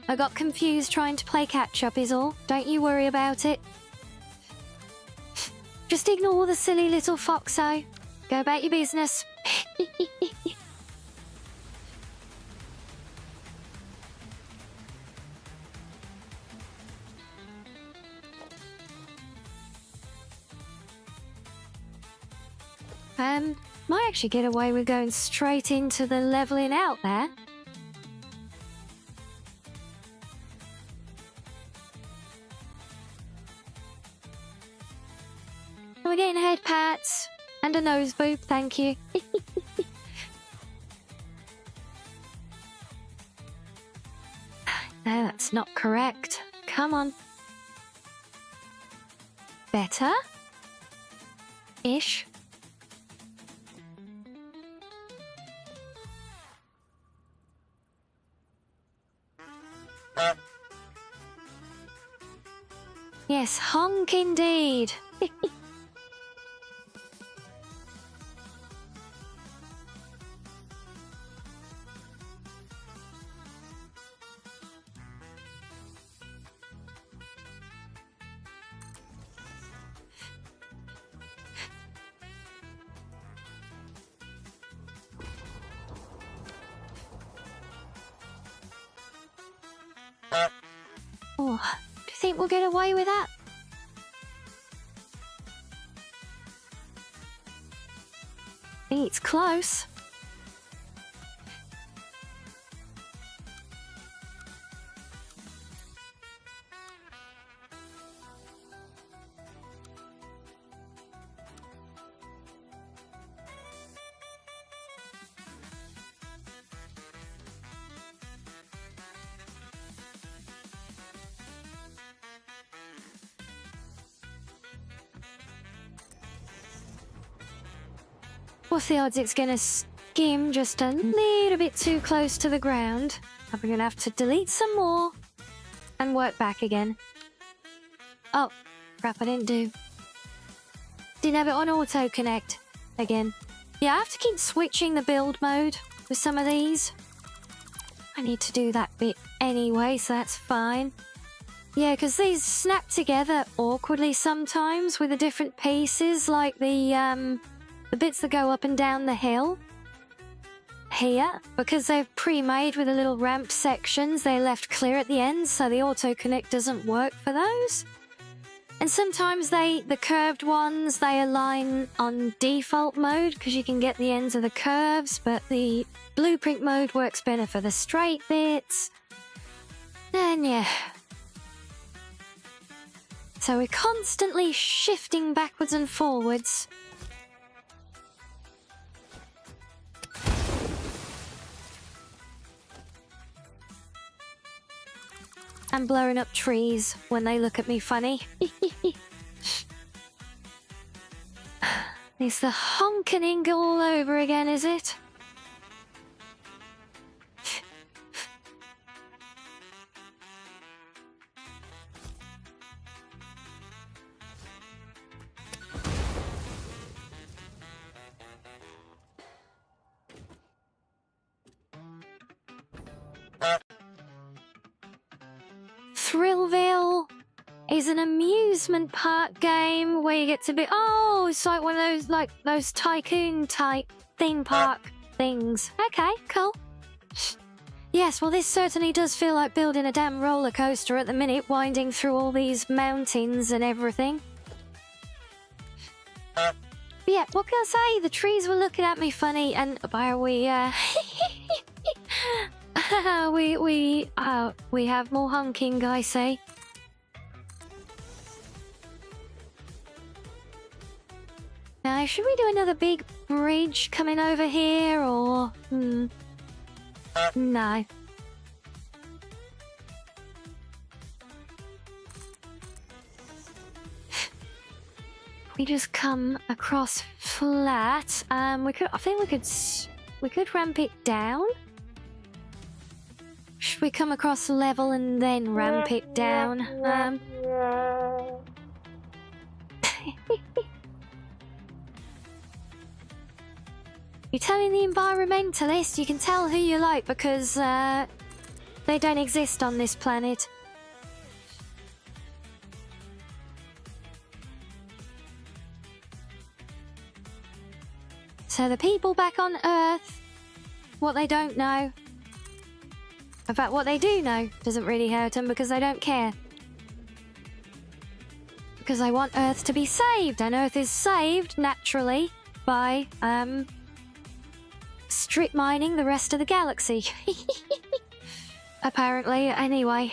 I got confused trying to play catch-up is all. Don't you worry about it. Just ignore the silly little foxo. Go about your business. Might actually get away with going straight into the leveling out there. we're getting head pats and a nose boob, thank you. No, that's not correct. Come on. Better? Ish. Yes, honk indeed. Oh, do you think we'll get away with that? I think it's close. What's the odds it's gonna skim just a little bit too close to the ground? I'm gonna have to delete some more and work back again. Oh, crap, I didn't have it on auto connect again. Yeah, I have to keep switching the build mode with some of these. I need to do that bit anyway, so that's fine. Yeah, because these snap together awkwardly sometimes with the different pieces, like the bits that go up and down the hill. Here, because they're pre-made with the little ramp sections, they're left clear at the end, so the auto-connect doesn't work for those. And sometimes the curved ones, they align on default mode, because you can get the ends of the curves, but the blueprint mode works better for the straight bits. And yeah. So we're constantly shifting backwards and forwards. And blowing up trees when they look at me funny. It's the honking all over again, is it? Thrillville is an amusement park game where you get to be, oh, it's like one of those tycoon type theme park things. Okay, cool. Yes, well, this certainly does feel like building a damn roller coaster at the minute, winding through all these mountains and everything. But yeah, what can I say? The trees were looking at me funny, and we have more honking, I say. Now, should we do another big bridge coming over here, or... No. We just come across flat. I think we could ramp it down. Should we come across level and then ramp it down? You're telling the environmentalist you can tell who you like because they don't exist on this planet. So the people back on Earth, what they don't know, in fact what they do know doesn't really hurt them because they don't care. Because I want Earth to be saved, and Earth is saved naturally by strip mining the rest of the galaxy. Apparently, anyway.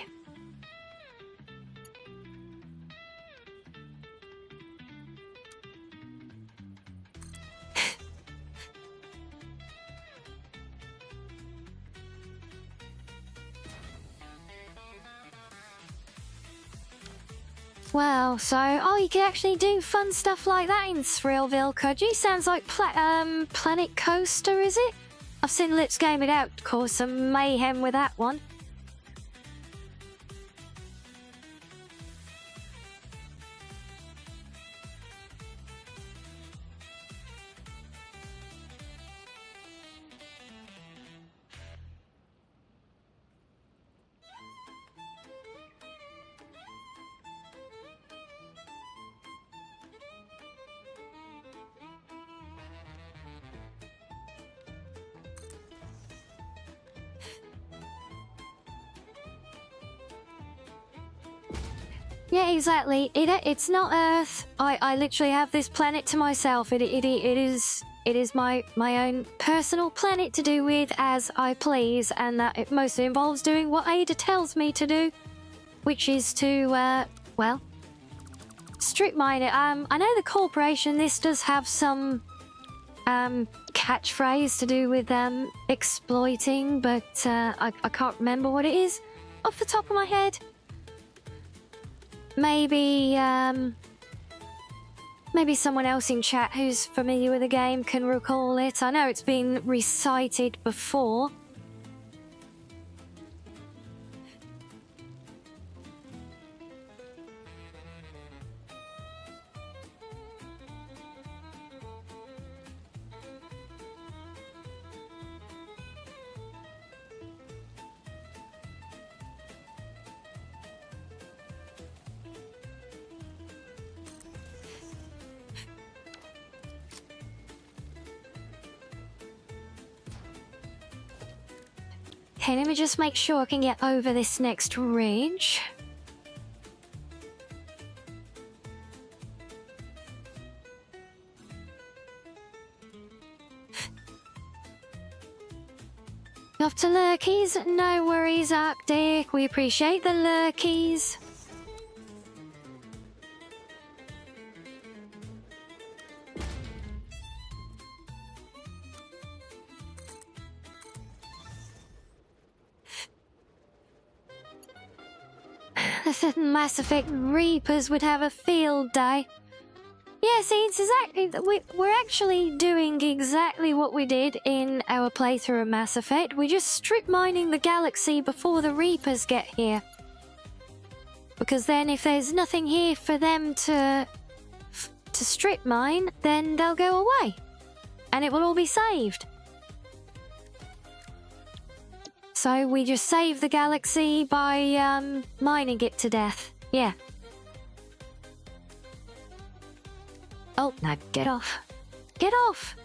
Well, so, oh, you can actually do fun stuff like that in Thrillville, could you? Sounds like Planet Coaster, is it? I've seen Lips game it out, cause some mayhem with that one. Yeah, exactly. It's not Earth. I literally have this planet to myself. It is my own personal planet to do with as I please, and that it mostly involves doing what Ada tells me to do, which is to well, strip mine it. I know the corporation. This does have some catchphrase to do with exploiting, but I can't remember what it is off the top of my head. Maybe someone else in chat who's familiar with the game can recall it. I know it's been recited before. Okay, let me just make sure I can get over this next ridge. Off to lurkies? No worries, Arctic. We appreciate the lurkies. The Mass Effect Reapers would have a field day. Yeah, see, it's exactly... We're actually doing exactly what we did in our playthrough of Mass Effect. We're just strip mining the galaxy before the Reapers get here. Because then if there's nothing here for them to strip mine, then they'll go away. And it will all be saved. So we just save the galaxy by mining it to death. Yeah. Oh, no, get off. Get off!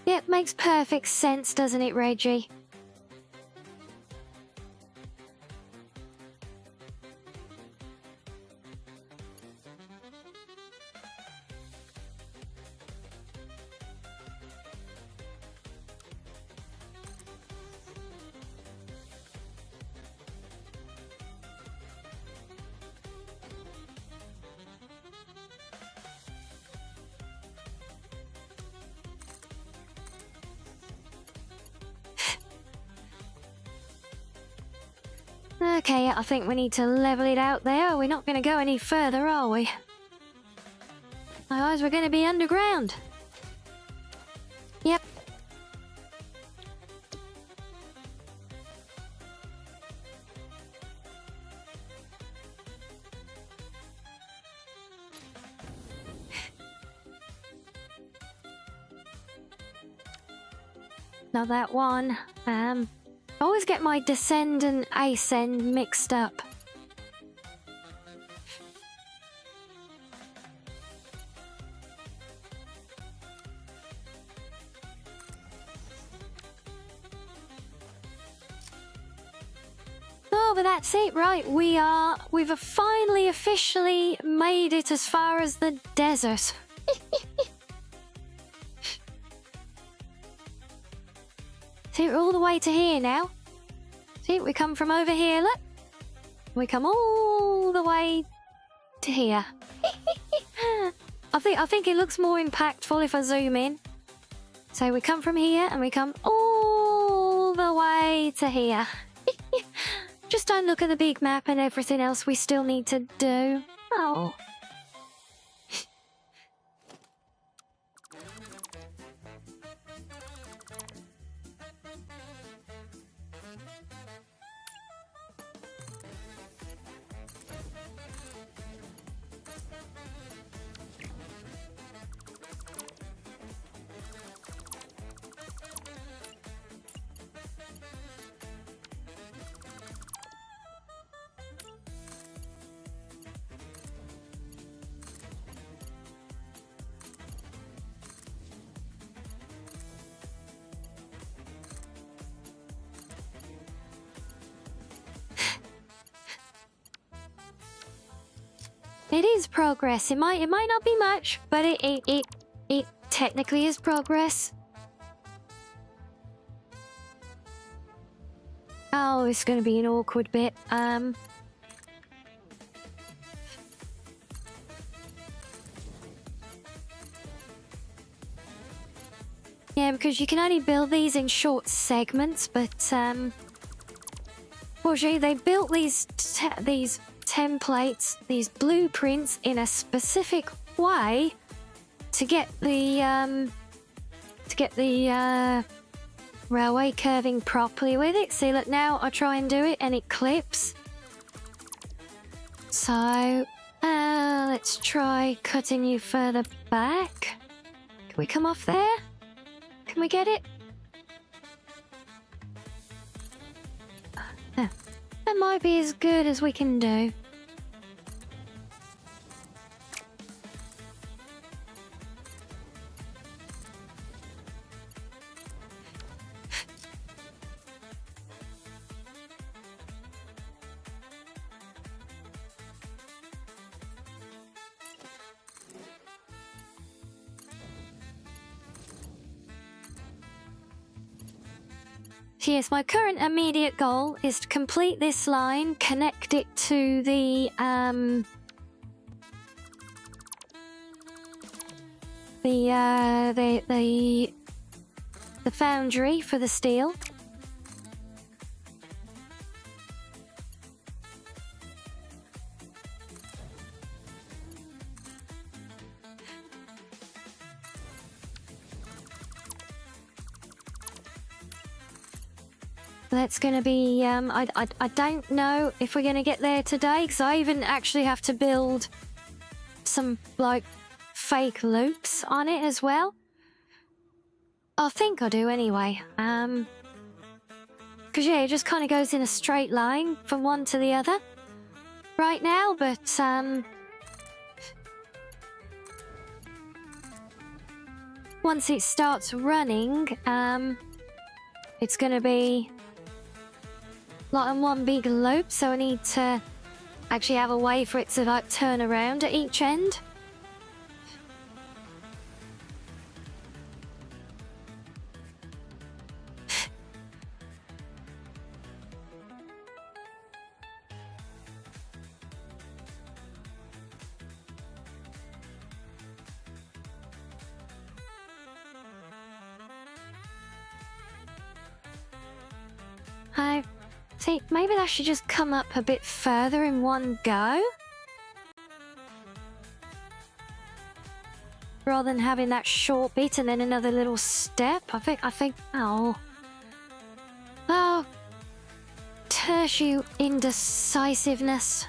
Yep, makes perfect sense, doesn't it, Reggie? Okay, I think we need to level it out there. We're not going to go any further, are we? Otherwise, we're going to be underground. Yep. Not that one. I always get my descend and ascend mixed up. Oh, but that's it, right? We've finally officially made it as far as the desert. See, we're all the way to here now. See, we come from over here, look. We come all the way to here. I think it looks more impactful if I zoom in. So we come from here and we come all the way to here. Just don't look at the big map and everything else we still need to do. Oh. It is progress. It might not be much, but it technically is progress. Oh, it's gonna be an awkward bit. Yeah, because you can only build these in short segments, but fortunately they built these templates, these blueprints in a specific way to get the railway curving properly with it. See, look, now I try and do it and it clips. So let's try cutting you further back. Can we come off there? Can we get it? That might be as good as we can do. Yes, my current immediate goal is to complete this line, connect it to the foundry for the steel. That's gonna be, I don't know if we're gonna get there today, because I even actually have to build some, like, fake loops on it as well. I think I do anyway. Because, yeah, it just kind of goes in a straight line from one to the other right now, but, once it starts running, it's gonna be like in one big loop, so I need to actually have a way for it to like turn around at each end. See, maybe that should just come up a bit further in one go, rather than having that short bit and then another little step. I think, oh, curse you, indecisiveness.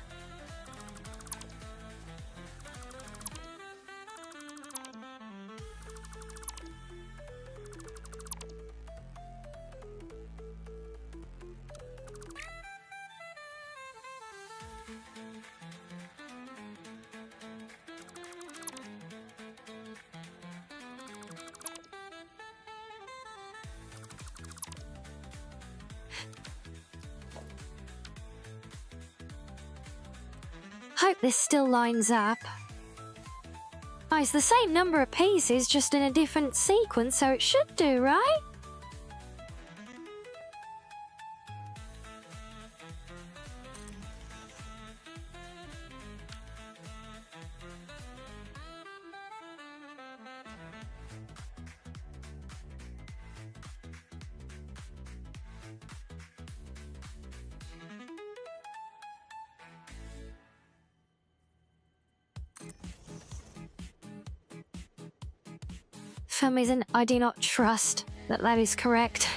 Hope this still lines up. Oh, it's the same number of pieces, just in a different sequence, so it should do, right? For some reason, I do not trust that that is correct.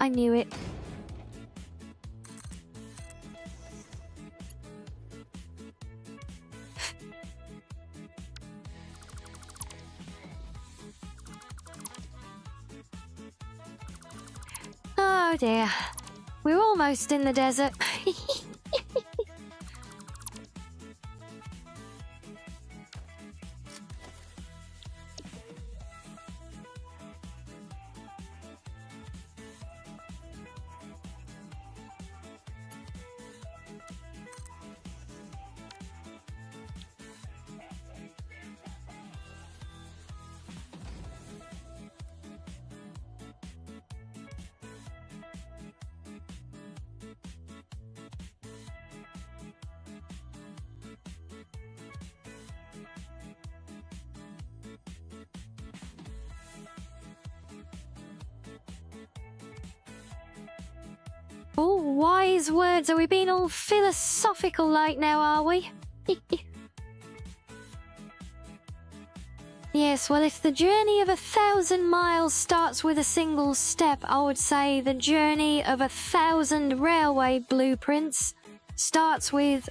I knew it. Oh dear. We're almost in the desert. Oh, wise words. Are we being all philosophical like now, are we? Yes, well, if the journey of 1,000 miles starts with a single step, I would say the journey of 1,000 railway blueprints starts with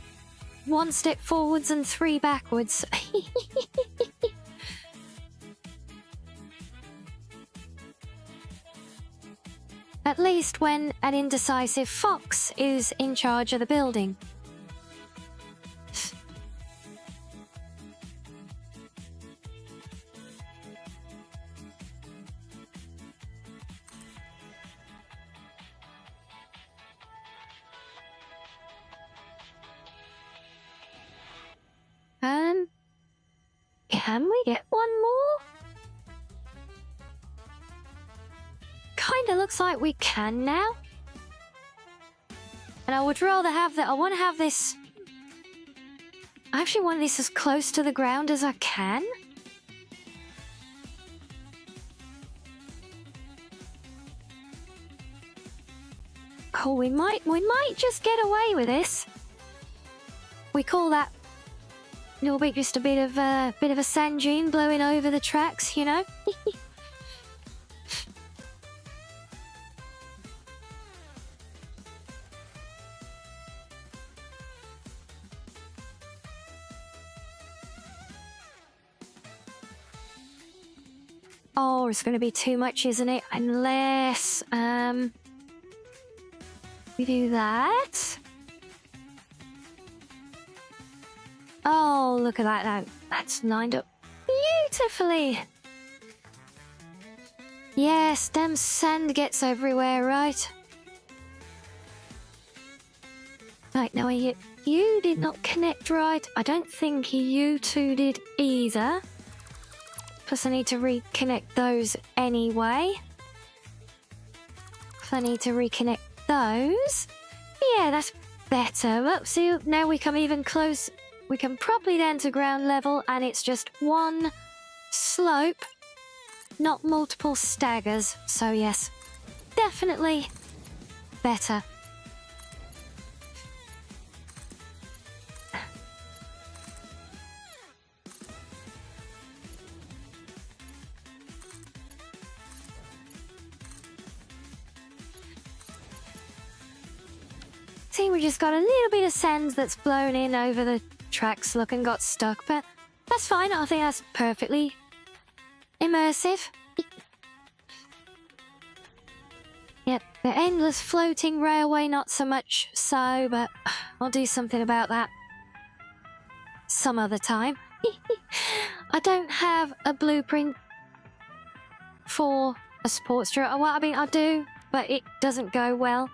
1 step forwards and 3 backwards. At least when an indecisive fox is in charge of the building. Can we get one more? Kinda looks like we can now. And I would rather have that. I want to have this. I actually want this as close to the ground as I can. Oh, we might just get away with this. We call that little bit just a bit of a sand dune blowing over the tracks, you know. Oh, it's going to be too much, isn't it? Unless we do that. Oh, look at that now. That's lined up beautifully. Yes, damn sand gets everywhere, right? Right, now you did not connect right. I don't think you two did either. Plus I need to reconnect those anyway. So I need to reconnect those. Yeah, that's better. Well, see, now we come even close. We come properly down to ground level, and it's just one slope, not multiple staggers. So yes, definitely better. See, we just got a little bit of sand that's blown in over the tracks, look, and got stuck, but that's fine. I think that's perfectly immersive. Yep, the endless floating railway, not so much so, but I'll do something about that some other time. I don't have a blueprint for a sports trail. Well, I mean, I do, but it doesn't go well.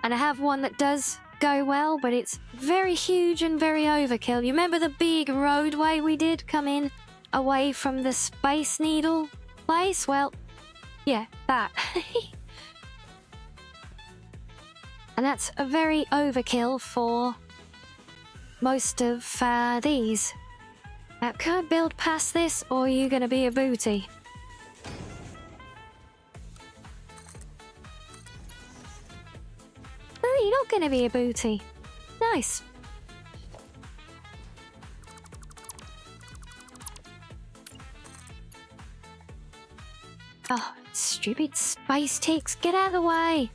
And I have one that does go well, but it's very huge and very overkill. You remember the big roadway we did come in away from the Space Needle place? Well, yeah, that. And that's a very overkill for most of these. Now, can I build past this, or are you going to be a booty? Oh, you're not going to be a booty. Nice. Oh, stupid space ticks, get out of the way.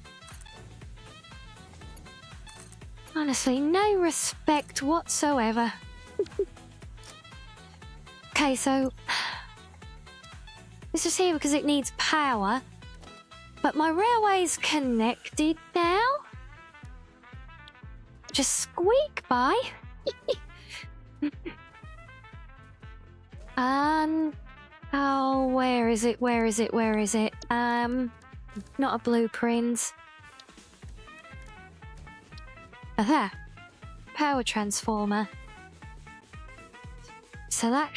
Honestly, no respect whatsoever. Okay, so this is here because it needs power, but my railway's connected now. Just squeak by. Oh, where is it? Where is it? Where is it? Not a blueprint. Aha. Power transformer. So that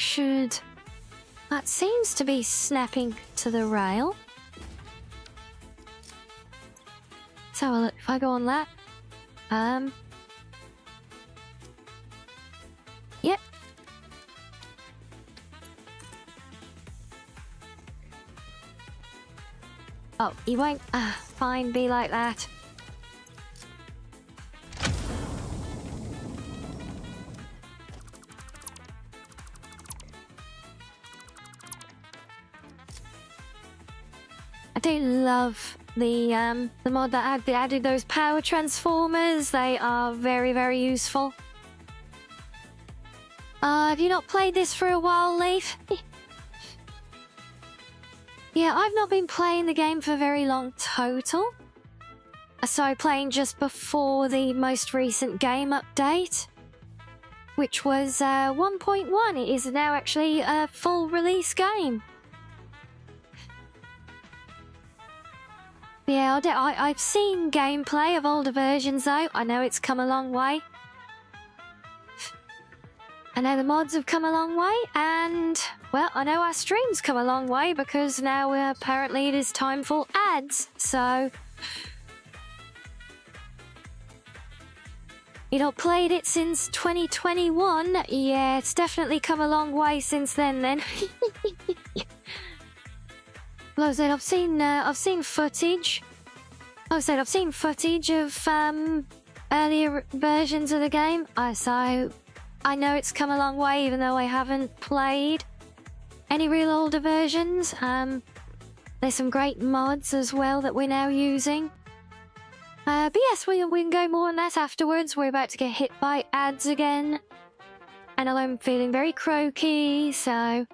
seems to be snapping to the rail. So if I go on that, yep. Oh, you won't, fine, be like that. I do love the mod that added those power transformers. They are very, very useful. Have you not played this for a while, Leaf? Yeah, I've not been playing the game for very long total. I started playing just before the most recent game update, which was 1.1. It is now actually a full release game. Yeah, I've seen gameplay of older versions though. I know it's come a long way. I know the mods have come a long way, and, well, I know our streams come a long way because now apparently it is time for ads, so... You not played it since 2021? Yeah, it's definitely come a long way since then. Well, I said, I've seen footage. I've seen footage of earlier versions of the game. So I know it's come a long way, even though I haven't played any real older versions. There's some great mods as well that we're now using. But yes, we can go more on that afterwards. We're about to get hit by ads again, and I'm feeling very croaky, so...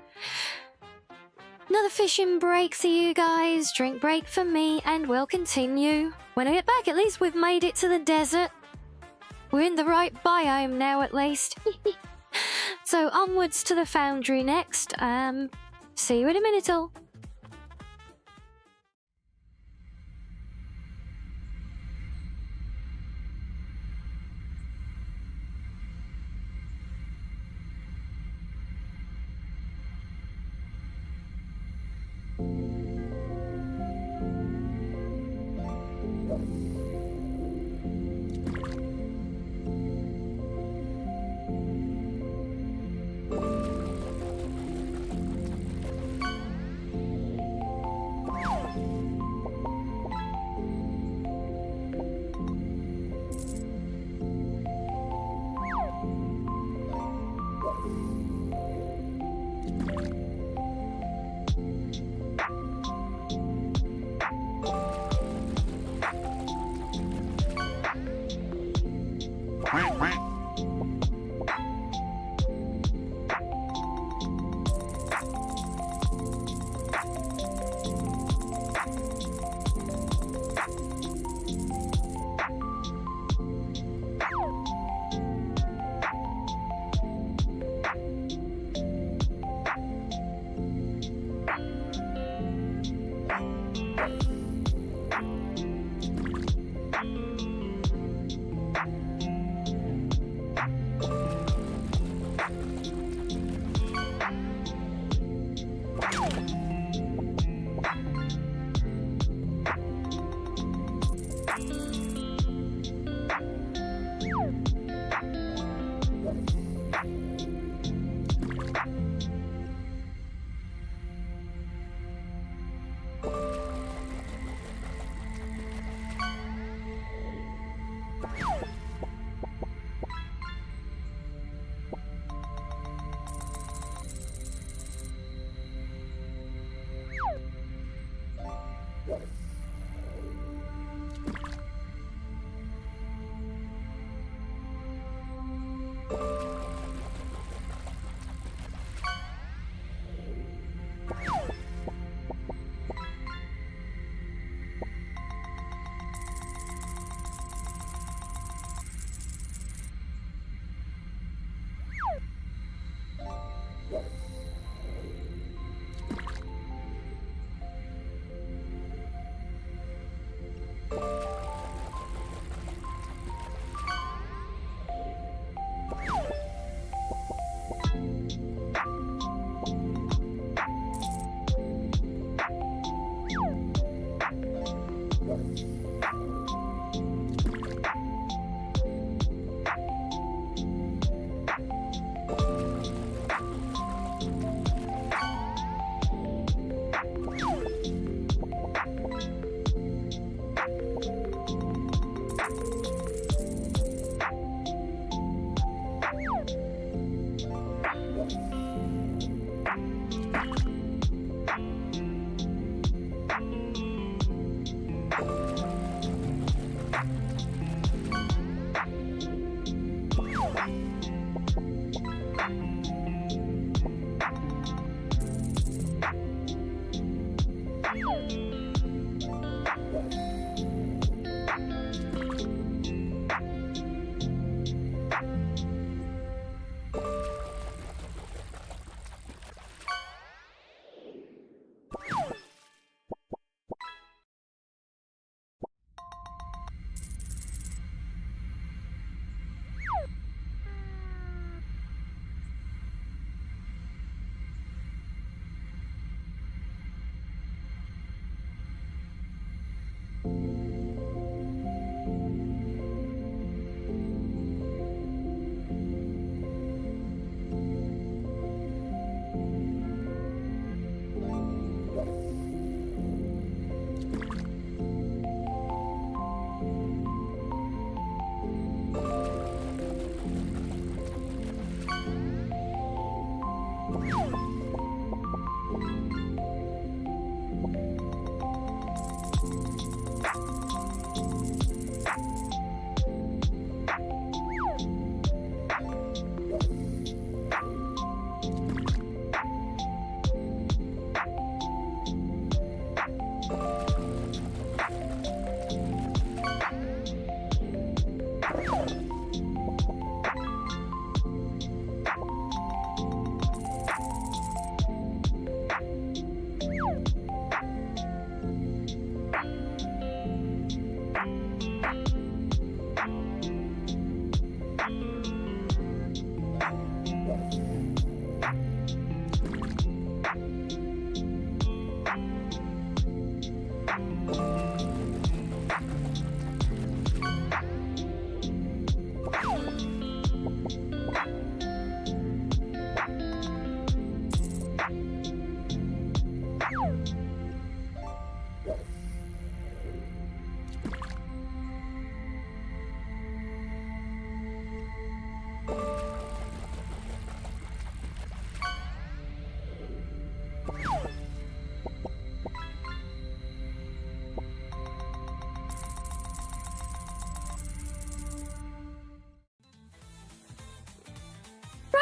Another fishing break for you guys, drink break for me, and we'll continue. When I get back, at least we've made it to the desert. We're in the right biome now, at least. So onwards to the foundry next. See you in a minute all.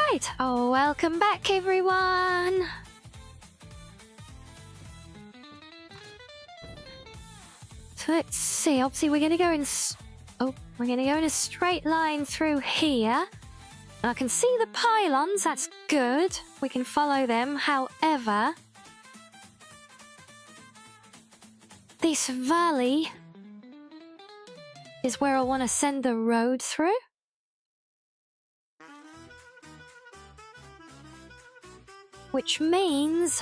Right, oh, welcome back, everyone. So let's see. Obviously, we're gonna go in. We're gonna go in a straight line through here. I can see the pylons. That's good. We can follow them. However, this valley is where I want to send the road through. Which means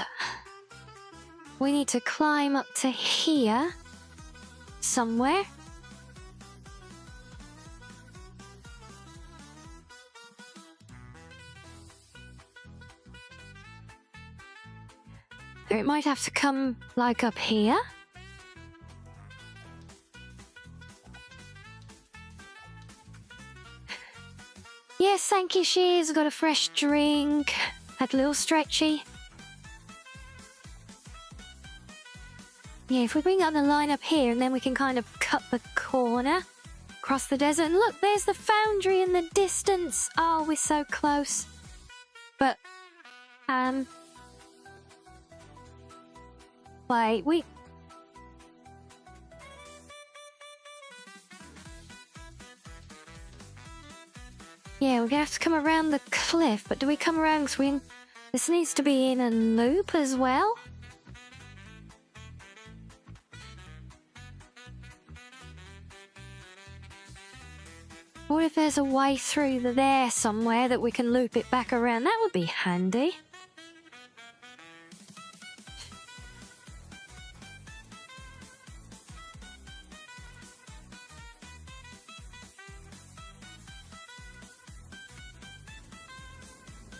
we need to climb up to here somewhere. Or it might have to come like up here. Yes, thank you, Shears. Got a fresh drink. Had a little stretchy. Yeah, if we bring up the line up here and then we can kind of cut the corner across the desert. And look, there's the foundry in the distance. Oh, we're so close. But, wait, yeah, we're gonna have to come around the cliff, but do we come around because this needs to be in a loop as well? What if there's a way through there somewhere that we can loop it back around? That would be handy.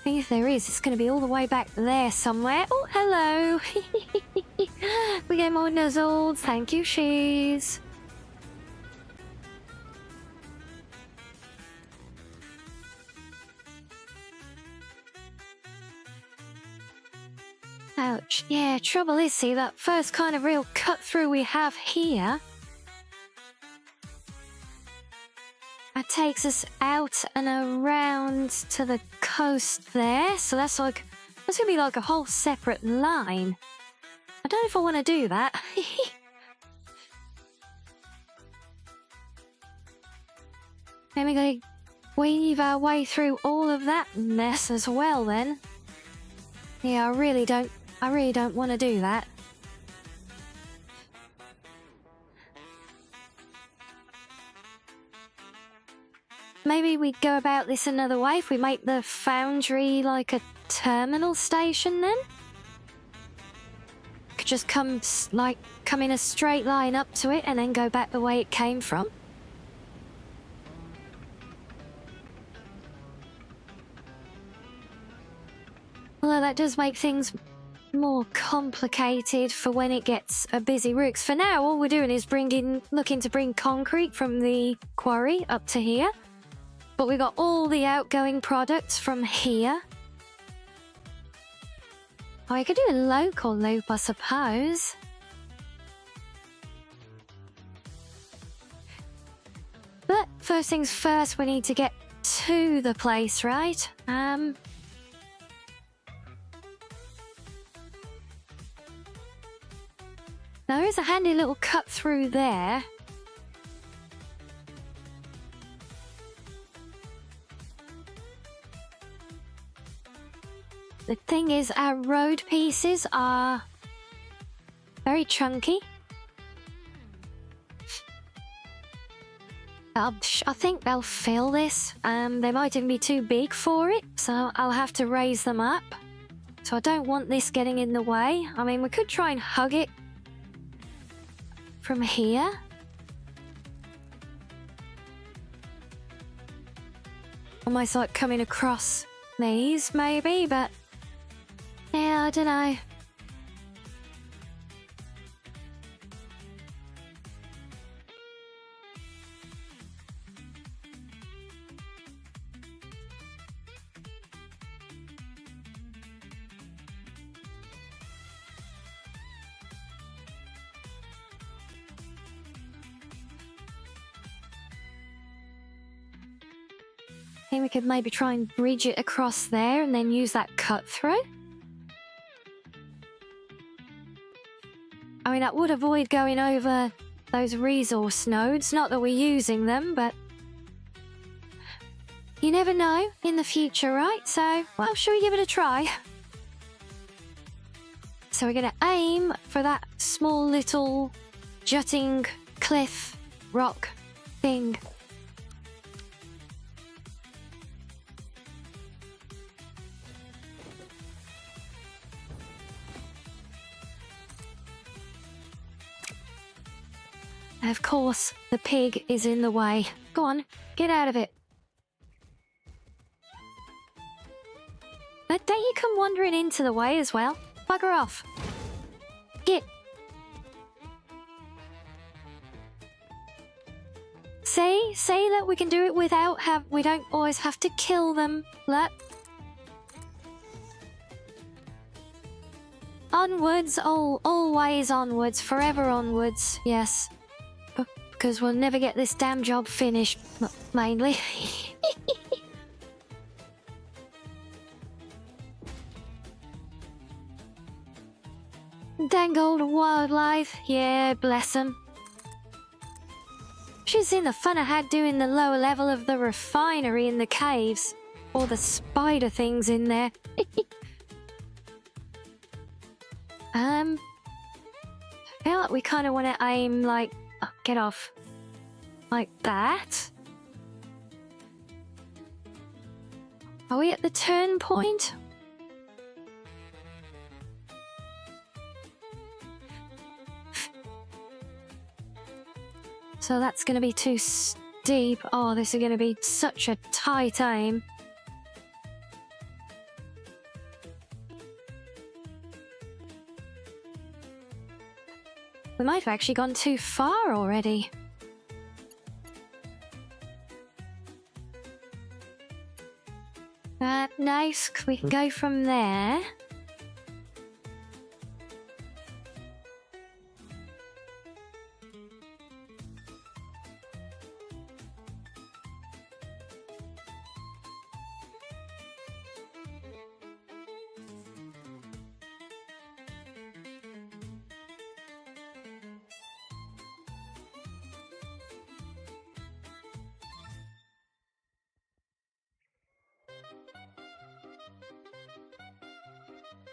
If there is, it's going to be all the way back there somewhere. Oh, hello. We get more nuzzles. Thank you, Shees. Ouch. Yeah, trouble is, see, that first kind of real cut through we have here, I takes us out and around to the coast there. So that's gonna be like a whole separate line. I don't know if I want to do that. Then we're going to weave our way through all of that mess as well then. Yeah, I really don't want to do that. Maybe we go about this another way if we make the foundry like a terminal station then? Could just come in a straight line up to it and then go back the way it came from. Although that does make things more complicated for when it gets a busy route. 'Cause for now, all we're doing is looking to bring concrete from the quarry up to here. But we got all the outgoing products from here. Oh, I could do a local loop, I suppose. But first things first, we need to get to the place, right? There is a handy little cut through there. The thing is, our road pieces are very chunky. I think they'll fill this. They might even be too big for it, so I'll have to raise them up. So I don't want this getting in the way. I mean, we could try and hug it from here. Almost like coming across these, maybe, but yeah, I don't know. I think we could maybe try and bridge it across there and then use that cut through. I mean, that would avoid going over those resource nodes. Not that we're using them, but you never know in the future, right? So, well, shall we give it a try? So we're going to aim for that small little jutting cliff rock thing. Of course, the pig is in the way. Go on, get out of it. But don't you come wandering into the way as well? Bugger off. Get. See that we can do it without we don't always have to kill them. Look. Onwards, always onwards, forever onwards, yes. Because we'll never get this damn job finished, mainly. Dang old wildlife, yeah, bless them. Should've seen the fun I had doing the lower level of the refinery in the caves. All the spider things in there. I feel like we kind of want to aim like... Oh, get off. Like that. Are we at the turn point? So that's going to be too steep. Oh, this is going to be such a tight aim. We might have actually gone too far already. Nice, 'cause we can go from there.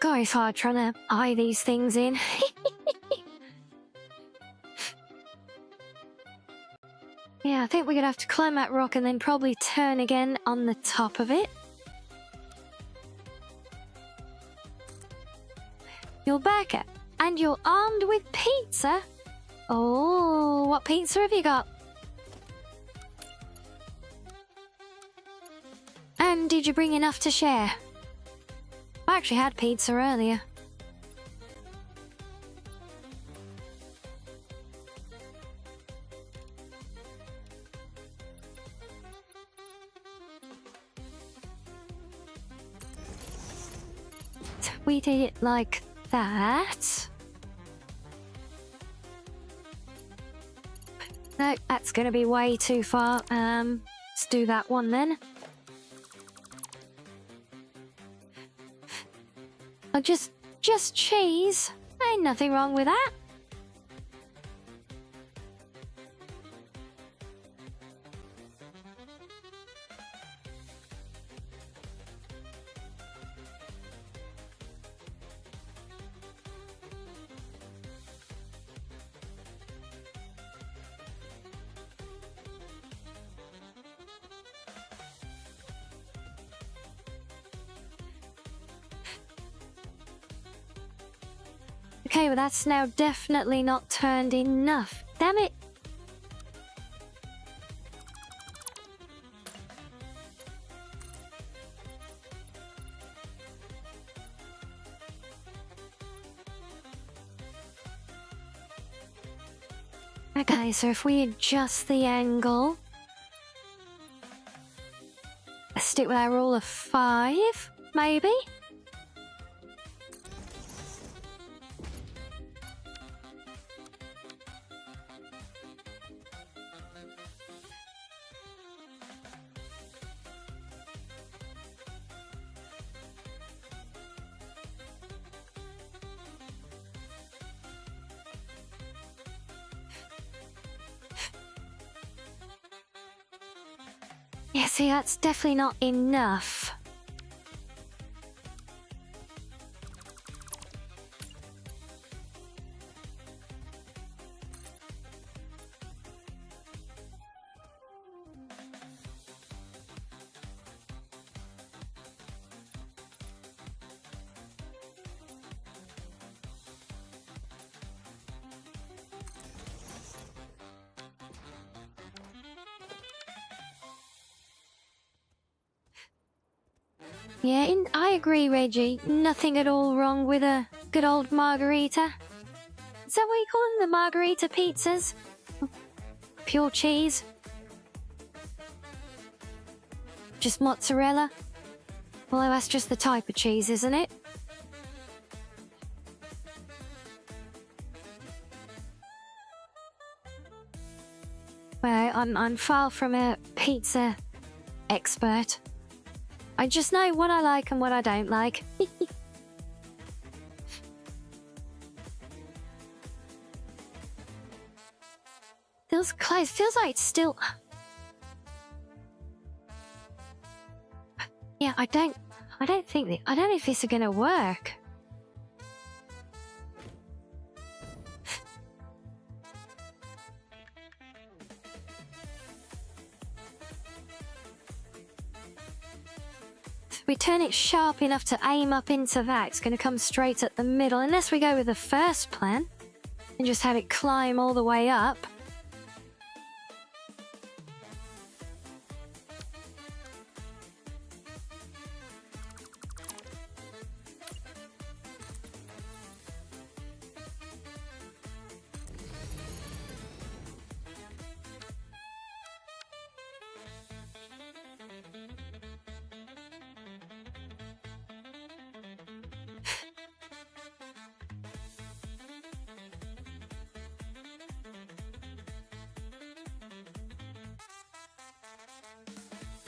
God, it's hard trying to eye these things in. Yeah, I think we're gonna have to climb that rock and then probably turn again on the top of it. You're back and you're armed with pizza. Oh, what pizza have you got? And did you bring enough to share? I actually had pizza earlier. We did it like that. No, that's gonna be way too far. Let's do that one then. Oh, just cheese. Ain't nothing wrong with that. Okay, well that's now definitely not turned enough. Damn it! Okay, so if we adjust the angle... Let's stick with our rule of 5, maybe? Yeah, see, that's definitely not enough. Yeah, I agree, Reggie. Nothing at all wrong with a good old margarita. Is that what you call them? The margarita pizzas? Pure cheese? Just mozzarella? Well, that's just the type of cheese, isn't it? Well, I'm far from a pizza expert. I just know what I like and what I don't like. Feels close. Feels like it's still... Yeah, I don't know if this is gonna work. We turn it sharp enough to aim up into that, it's going to come straight at the middle, unless we go with the first plan and just have it climb all the way up.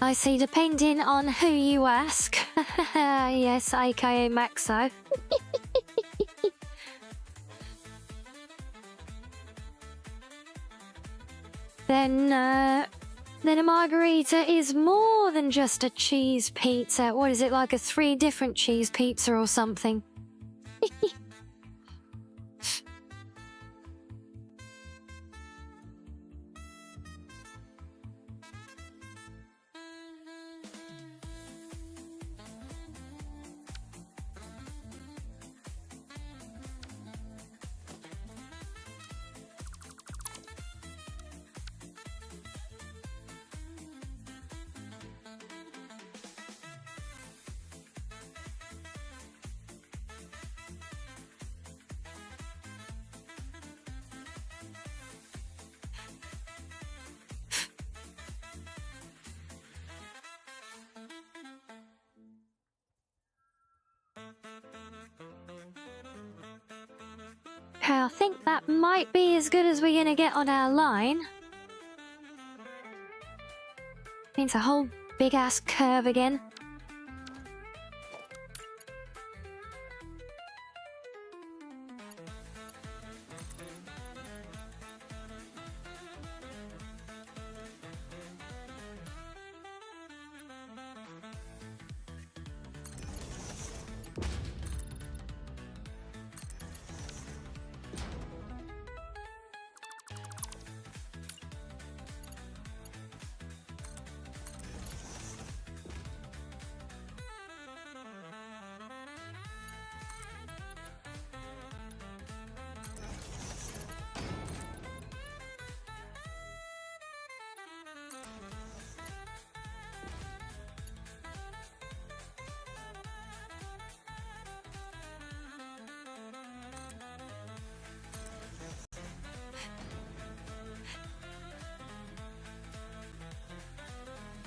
I see, depending on who you ask. Yes, aka Maxo. Then a margarita is more than just a cheese pizza. What is it, like a 3 different cheese pizza or something? Okay, I think that might be as good as we're gonna get on our line. Means a whole big ass curve again.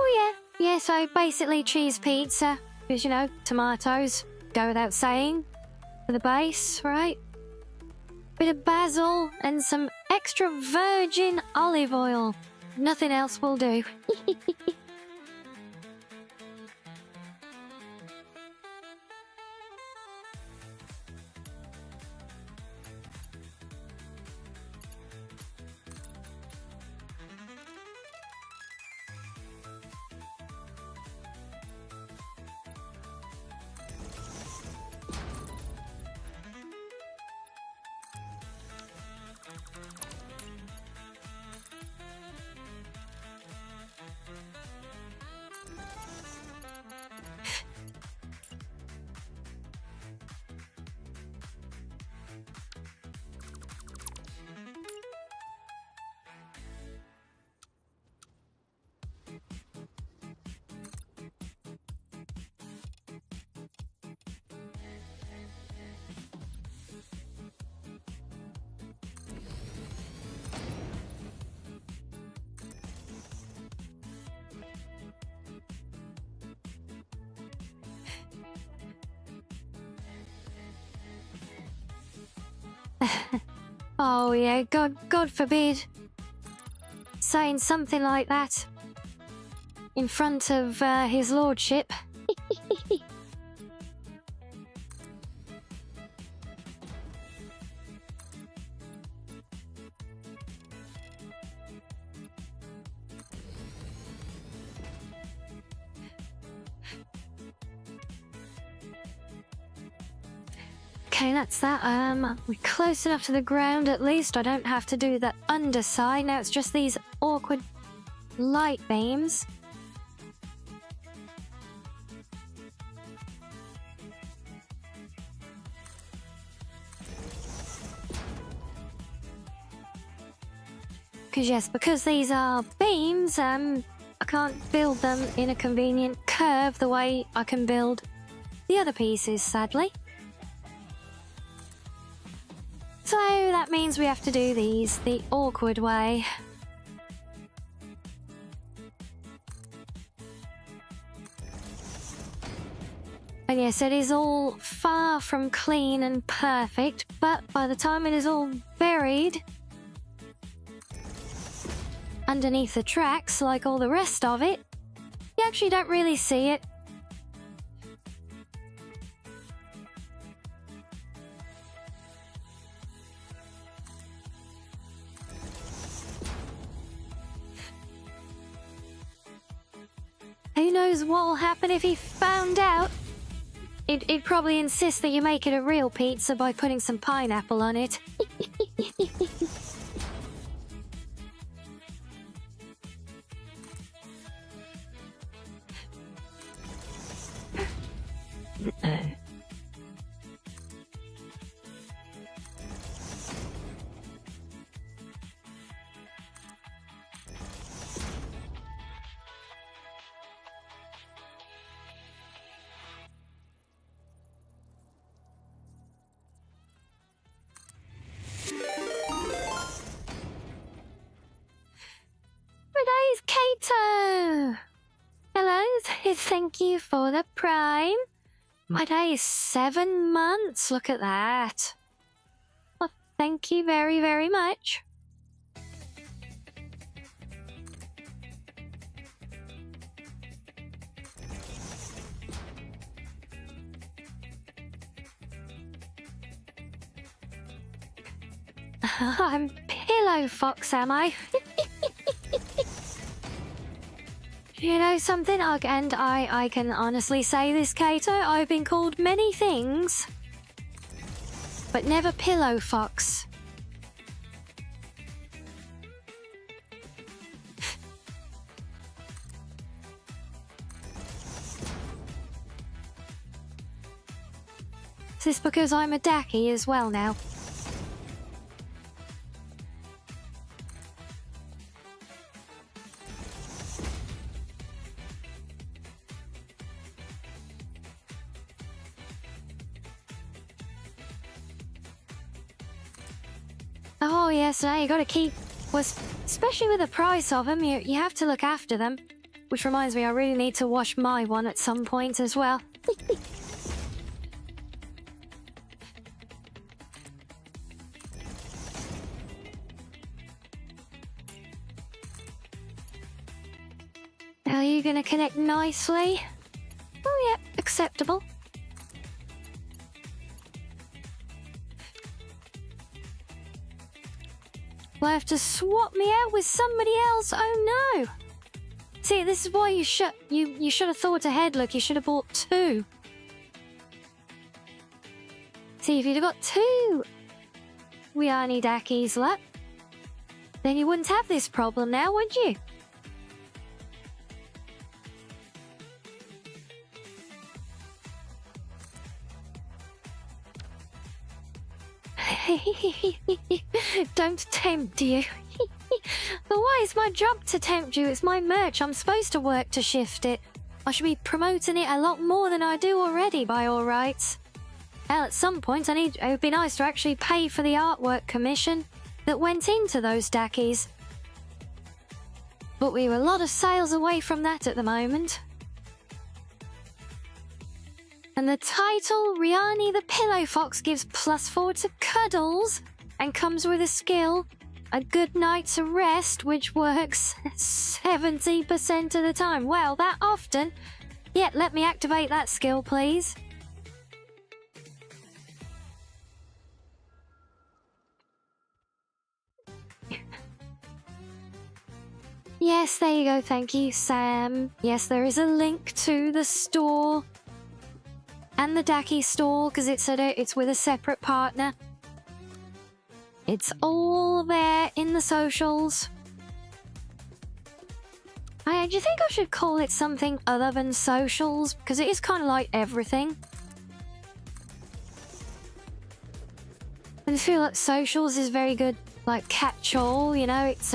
Oh yeah, yeah, so basically cheese pizza, because you know, tomatoes, go without saying, for the base, right? Bit of basil and some extra virgin olive oil. Nothing else will do. Oh yeah, God forbid. Saying something like that in front of his lordship. Okay, that's that. We're close enough to the ground at least. I don't have to do the underside. Now it's just these awkward light beams. Because these are beams, I can't build them in a convenient curve the way I can build the other pieces, sadly. So that means we have to do these the awkward way. And yes, it is all far from clean and perfect, but by the time it is all buried underneath the tracks, like all the rest of it, you actually don't really see it. Who knows what will happen if he found out? It'd probably insist that you make it a real pizza by putting some pineapple on it. Today's Kato! Hello, thank you for the Prime. My day is 7 months, look at that. Well, thank you very, very much. I'm Pillow Fox, am I? You know something? I can honestly say this, Kato. I've been called many things, but never Pillow Fox. Is this because I'm a Daki as well now? Oh yes, now you gotta keep, especially with the price of them, you have to look after them. Which reminds me, I really need to wash my one at some point as well. Are you gonna connect nicely? Oh yeah, acceptable. Will I have to swap me out with somebody else? Oh no! See, this is why you should have thought ahead. Look, you should have bought 2. See, if you'd have got 2 Rianni Dakis, look, then you wouldn't have this problem now, would you? Don't tempt you. But why? It's my job to tempt you. It's my merch. I'm supposed to work to shift it. I should be promoting it a lot more than I do already, by all rights. Hell, at some point, it would be nice to actually pay for the artwork commission that went into those Dakis. But we were a lot of sales away from that at the moment. And the title, Rianni the Pillow Fox, gives +4 to cuddles and comes with a skill, a good night's rest, which works 70% of the time. Well, that often. Yeah, let me activate that skill, please. Yes, there you go. Thank you, Sam. Yes, there is a link to the store and the Daki store because it's with a separate partner. It's all there in the socials. Do you think I should call it something other than socials? Because it is kind of like everything. I just feel like socials is very good, like catch-all, you know, it's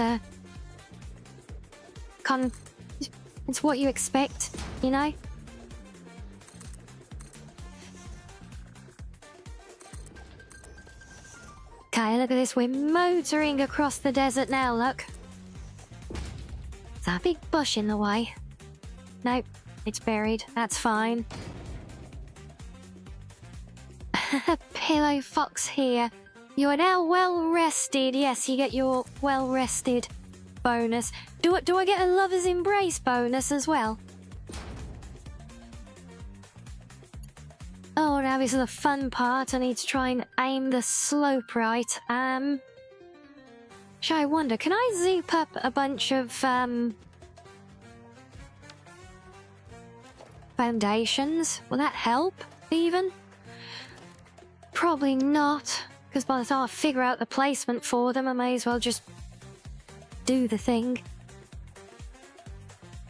it's what you expect, you know? Okay, look at this. We're motoring across the desert now, look. Is that a big bush in the way? Nope, it's buried. That's fine. Pillow Fox here. You are now well rested. Yes, you get your well rested bonus. Do I get a lover's embrace bonus as well? Oh, now this is the fun part. I need to try and aim the slope right. Shall I wonder, can I zoop up a bunch of foundations? Will that help? even? Probably not, because by the time I figure out the placement for them, I may as well just do the thing.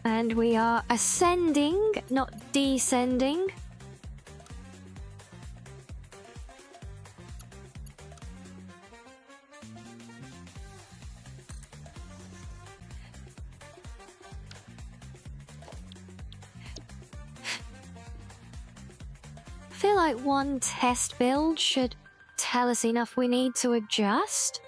And we are ascending, not descending. I feel like one test build should tell us enough we need to adjust.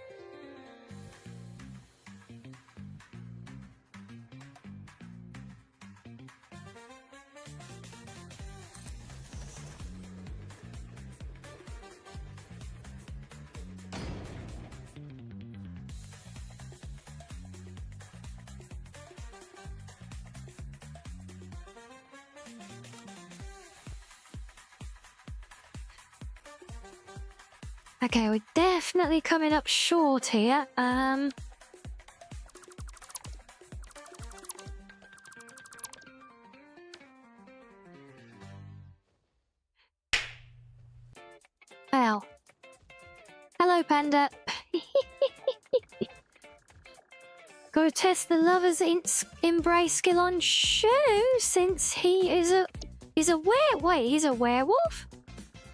Okay, we're definitely coming up short here. Well. Hello, Panda. Go test the lover's embrace skill on Shu, since he is a he's a werewolf?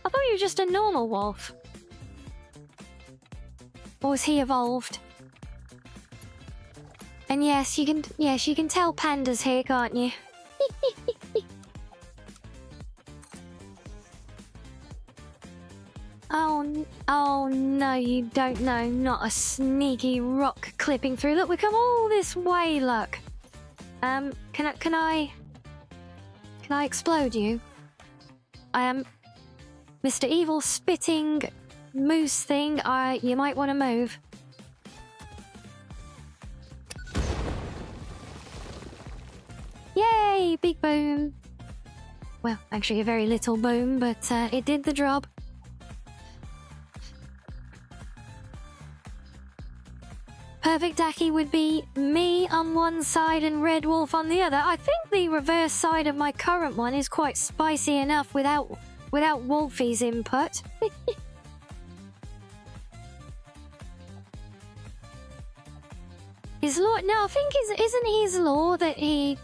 I thought he was just a normal wolf. Or was he evolved? And yes, you can tell Panda's here, can't you? Oh no, you don't know. Not a sneaky rock clipping through. Look, we come all this way, look. Can I explode you? I am Mr. Evil Spitting Moose thing. You might want to move. Yay, big boom. Well, actually a very little boom, but it did the job. Perfect Aki would be me on one side and Red Wolf on the other. I think the reverse side of my current one is quite spicy enough without Wolfie's input. His law? No, I think isn't his law that he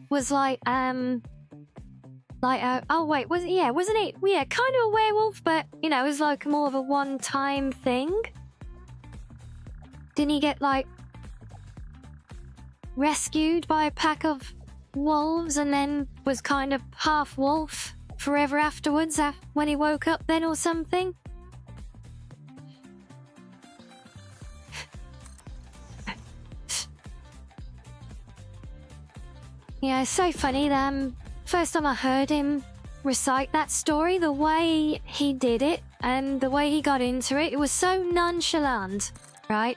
was like oh wait, wasn't it? Yeah, kind of a werewolf, but you know, it was like more of a one-time thing. Didn't he get, like, rescued by a pack of wolves and then was kind of half wolf forever afterwards when he woke up then or something? Yeah, it's so funny. First time I heard him recite that story, the way he did it and the way he got into it, it was so nonchalant, right?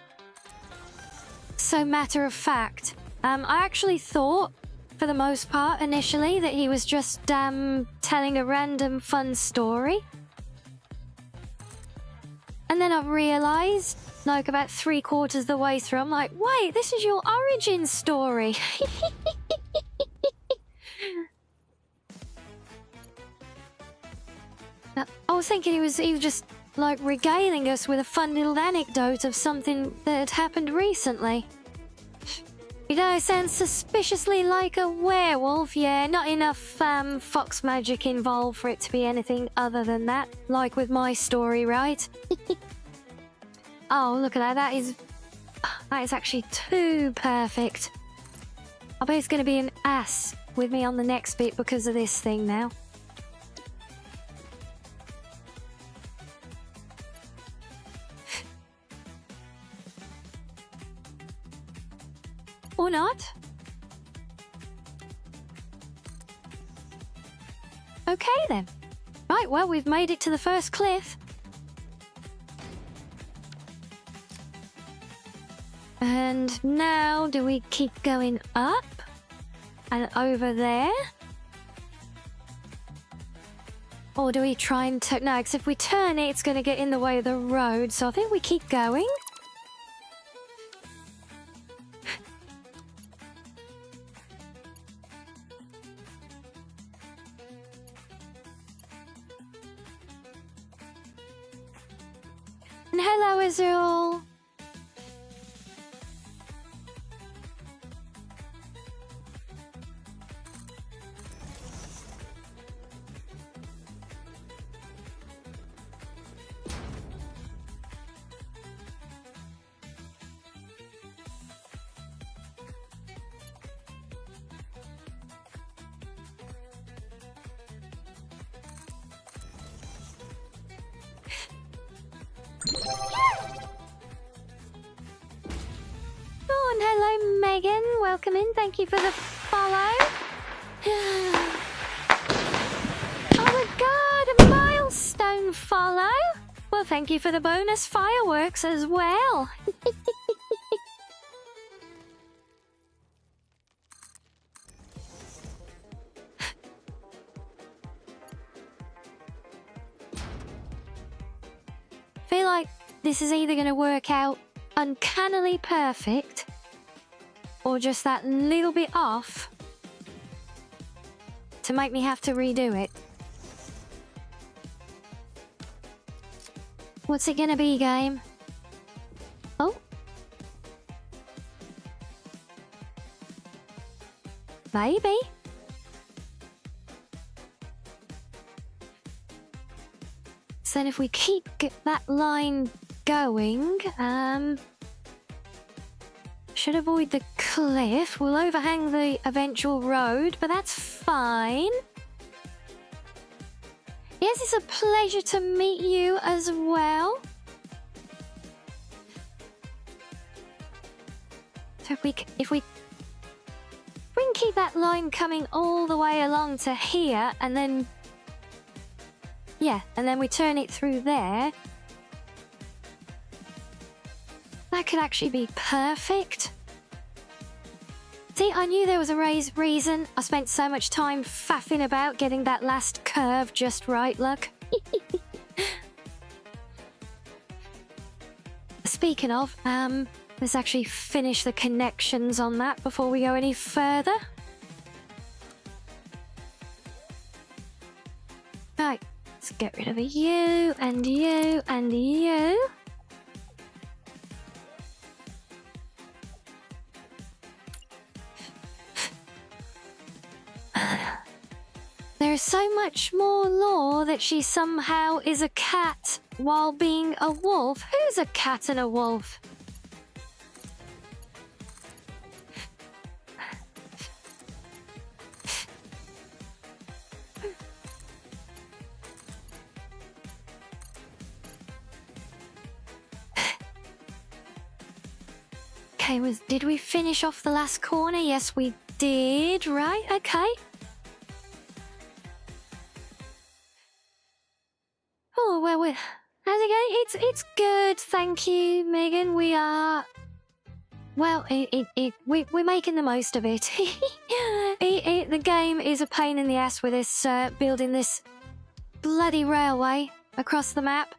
So matter of fact. I actually thought, for the most part, initially, that he was just telling a random fun story. And then I realised, like about 3/4 of the way through, I'm like, wait, this is your origin story. I was thinking he was just like regaling us with a fun little anecdote of something that had happened recently. You know, sounds suspiciously like a werewolf. Yeah, not enough fox magic involved for it to be anything other than that, like with my story, right? Oh, look at that. That is actually too perfect. I bet he's going to be an ass with me on the next bit because of this thing now. Or not. Okay then. Right, well, we've made it to the first cliff. And now, do we keep going up? And over there? Or do we try and turn? No, because if we turn it, it's going to get in the way of the road. So I think we keep going. And hello, Azul. Oh, and hello, Megan. Welcome in. Thank you for the follow. Oh my god, a milestone follow. Well, thank you for the bonus fireworks as well. Feel like this is either going to work out uncannily perfect or just that little bit off to make me have to redo it. What's it gonna be, game? Oh. Maybe. So then if we keep that line going, should avoid the cliff. We'll overhang the eventual road, but that's fine. Yes, it's a pleasure to meet you as well. So if we can keep that line coming all the way along to here, and then and then we turn it through there. That could actually be perfect. See, I knew there was a reason I spent so much time faffing about getting that last curve just right, look. Speaking of, let's actually finish the connections on that before we go any further. Right, let's get rid of you and you and you. There's so much more lore that she somehow is a cat while being a wolf. Who's a cat and a wolf? Okay, did we finish off the last corner? Yes, we did. Right, okay. Oh, well, how's it going? It's good, thank you, Megan. We are... Well, we're making the most of it. The game is a pain in the ass with this, building this bloody railway across the map.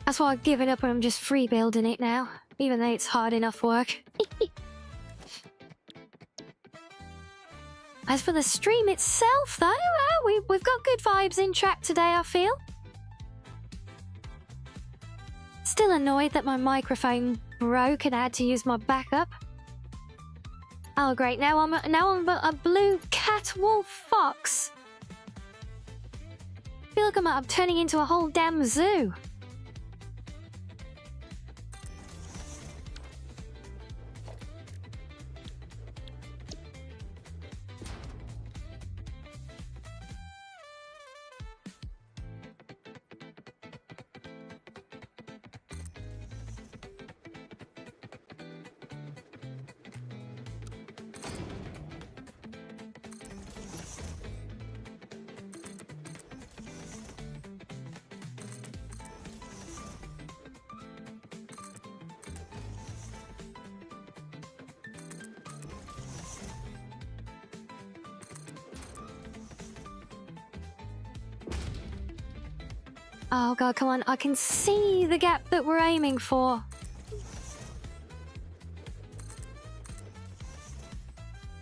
That's why I've given up and I'm just free building it now, even though it's hard enough work. As for the stream itself, though, we've got good vibes in track today, I feel. Still annoyed that my microphone broke and I had to use my backup. Oh, great! Now I'm a blue cat wolf fox. I feel like I'm turning into a whole damn zoo. Oh god, come on, I can see the gap that we're aiming for.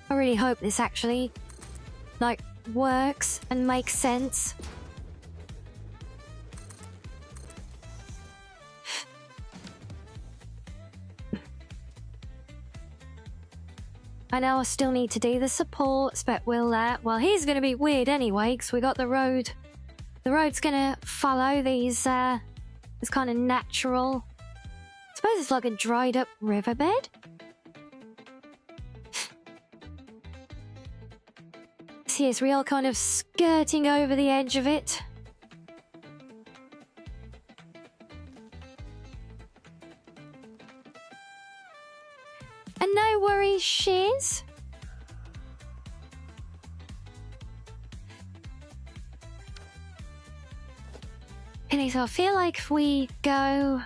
I really hope this actually, like, works and makes sense. I know I still need to do the supports, but well, he's going to be weird anyway, because we got the road. The road's going to follow these, this kind of natural... I suppose it's like a dried up riverbed? So yes, we are kind of skirting over the edge of it. And no worries, Shiz. And so I feel like if we go...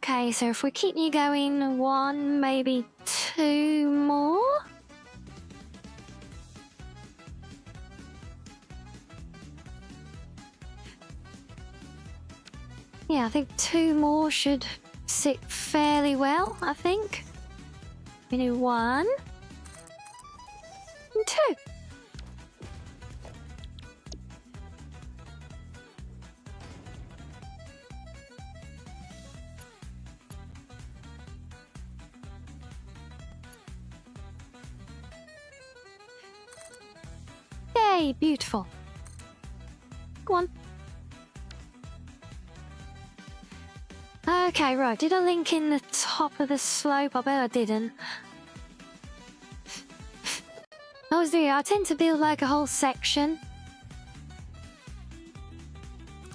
Okay, so if we keep you going 1, maybe 2 more? Yeah, I think 2 more should sit fairly well, I think. We do 1 and 2. Yay, beautiful. Go on. Okay, right. Did I link in the top of the slope? I bet I didn't. I tend to build like a whole section.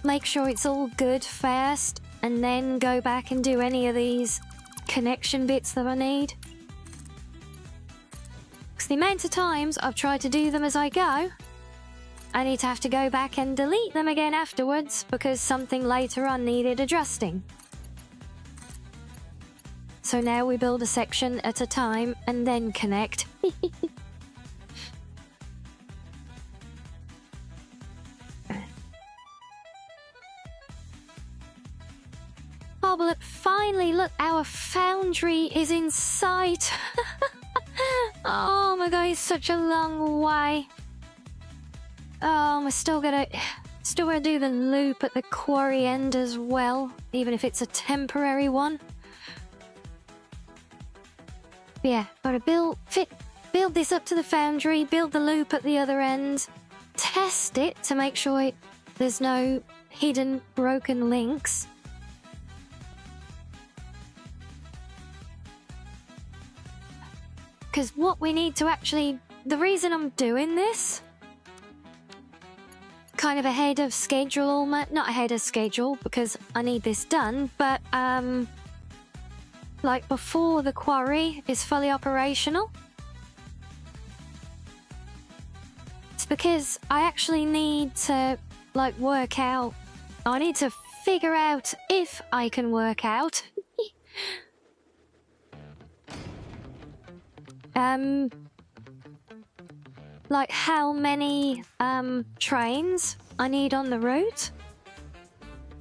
Make sure it's all good first, and then go back and do any of these connection bits that I need. Because the amount of times I've tried to do them as I go, I need to have to go back and delete them again afterwards because something later on needed adjusting. So now we build a section at a time and then connect. Oh, but finally, look, our foundry is in sight. Oh my god, it's such a long way. Oh, we're still gonna do the loop at the quarry end as well, even if it's a temporary one. But yeah, gotta build this up to the foundry, build the loop at the other end, test it to make sure there's no hidden broken links. Because what we need to actually... The reason I'm doing this... kind of ahead of schedule, almost. Not ahead of schedule, because I need this done, but, like, before the quarry is fully operational. It's because I actually need to, like, work out... I need to figure out if I can work out... like how many trains I need on the route,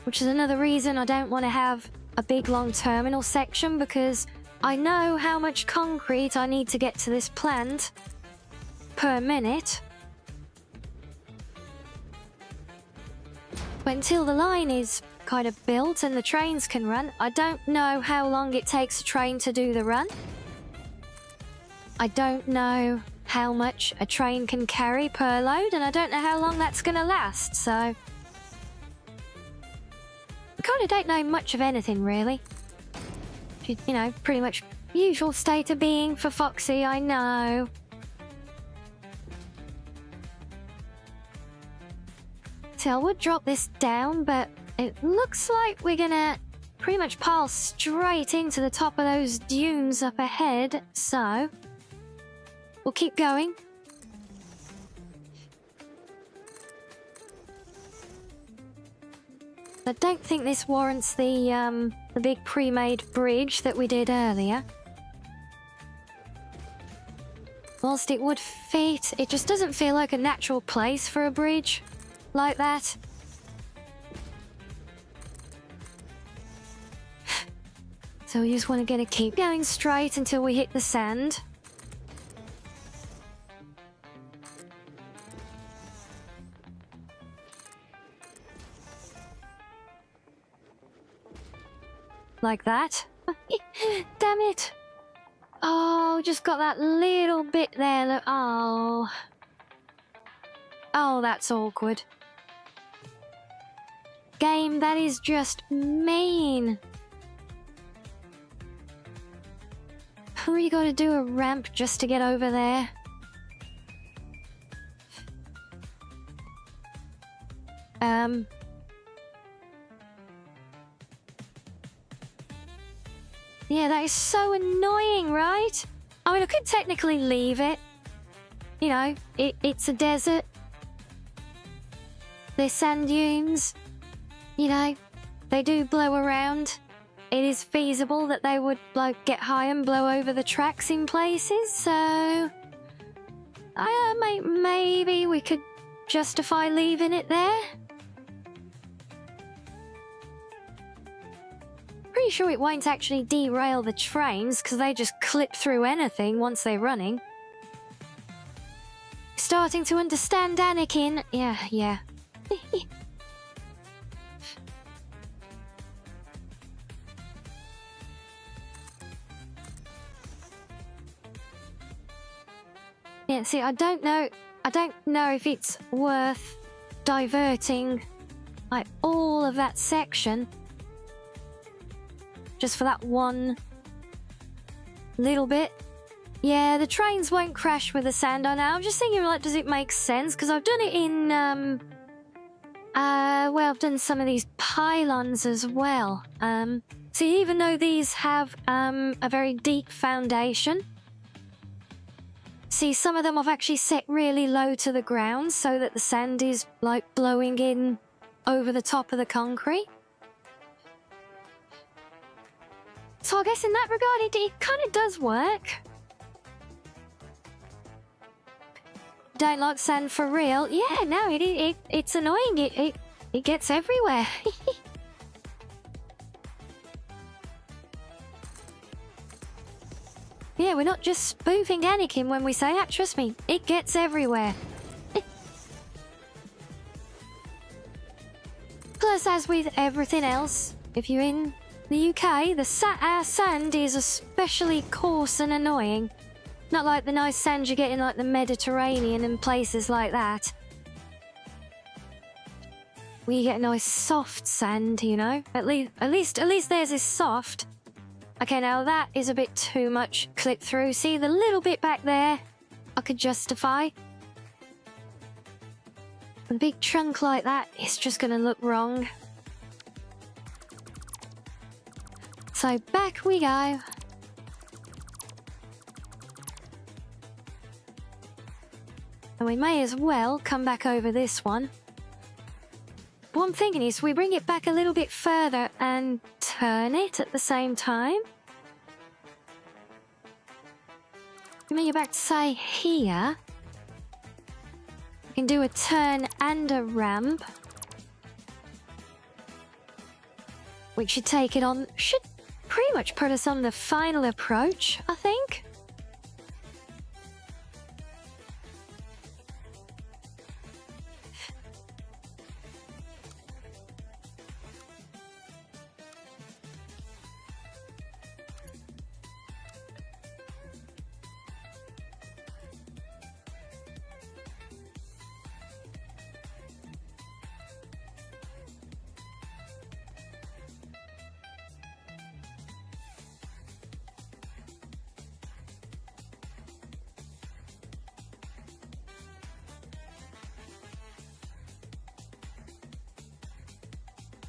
which is another reason I don't want to have a big long terminal section, because I know how much concrete I need to get to this plant per minute. But until the line is kind of built and the trains can run, I don't know how long it takes a train to do the run. I don't know how much a train can carry per load, and I don't know how long that's going to last, so... I kind of don't know much of anything, really. You know, pretty much usual state of being for Foxy, I know. So I would drop this down, but it looks like we're going to pretty much pile straight into the top of those dunes up ahead, so... we'll keep going. I don't think this warrants the big pre-made bridge that we did earlier. Whilst it would fit, it just doesn't feel like a natural place for a bridge like that. So we just want to keep going straight until we hit the sand. Like that. Damn it. Oh, just got that little bit there. Look. Oh. Oh, that's awkward. Game, that is just mean. We gotta do a ramp just to get over there. Yeah, that is so annoying, right? I mean, I could technically leave it. You know, it's a desert. There's sand dunes. You know, they do blow around. It is feasible that they would get high and blow over the tracks in places, so... maybe we could justify leaving it there. Pretty sure it won't actually derail the trains, because they just clip through anything once they're running. Starting to understand Anakin. Yeah. Yeah, see, I don't know if it's worth diverting all of that section just for that one little bit. Yeah, the trains won't crash with the sand on now. I'm just thinking, does it make sense? Because I've done it in, I've done some of these pylons as well. See, even though these have, a very deep foundation, see, some of them I've actually set really low to the ground so that the sand is, blowing in over the top of the concrete. So I guess in that regard, it kind of does work. Don't like sand for real? Yeah, no, it's annoying. It gets everywhere. Yeah, we're not just spoofing Anakin when we say that. Trust me, it gets everywhere. Plus, as with everything else, if you're in the UK, our sand is especially coarse and annoying. Not like the nice sand you get in the Mediterranean and places like that. We get nice soft sand, you know. At least theirs is soft. Okay, now that is a bit too much clip through. See, the little bit back there, I could justify. A big chunk like that is just gonna look wrong. So back we go. And we may as well come back over this one. What I'm thinking is we bring it back a little bit further and turn it at the same time. Bring it back to, say, here. We can do a turn and a ramp. Which should take it on, should pretty much put us on the final approach, I think.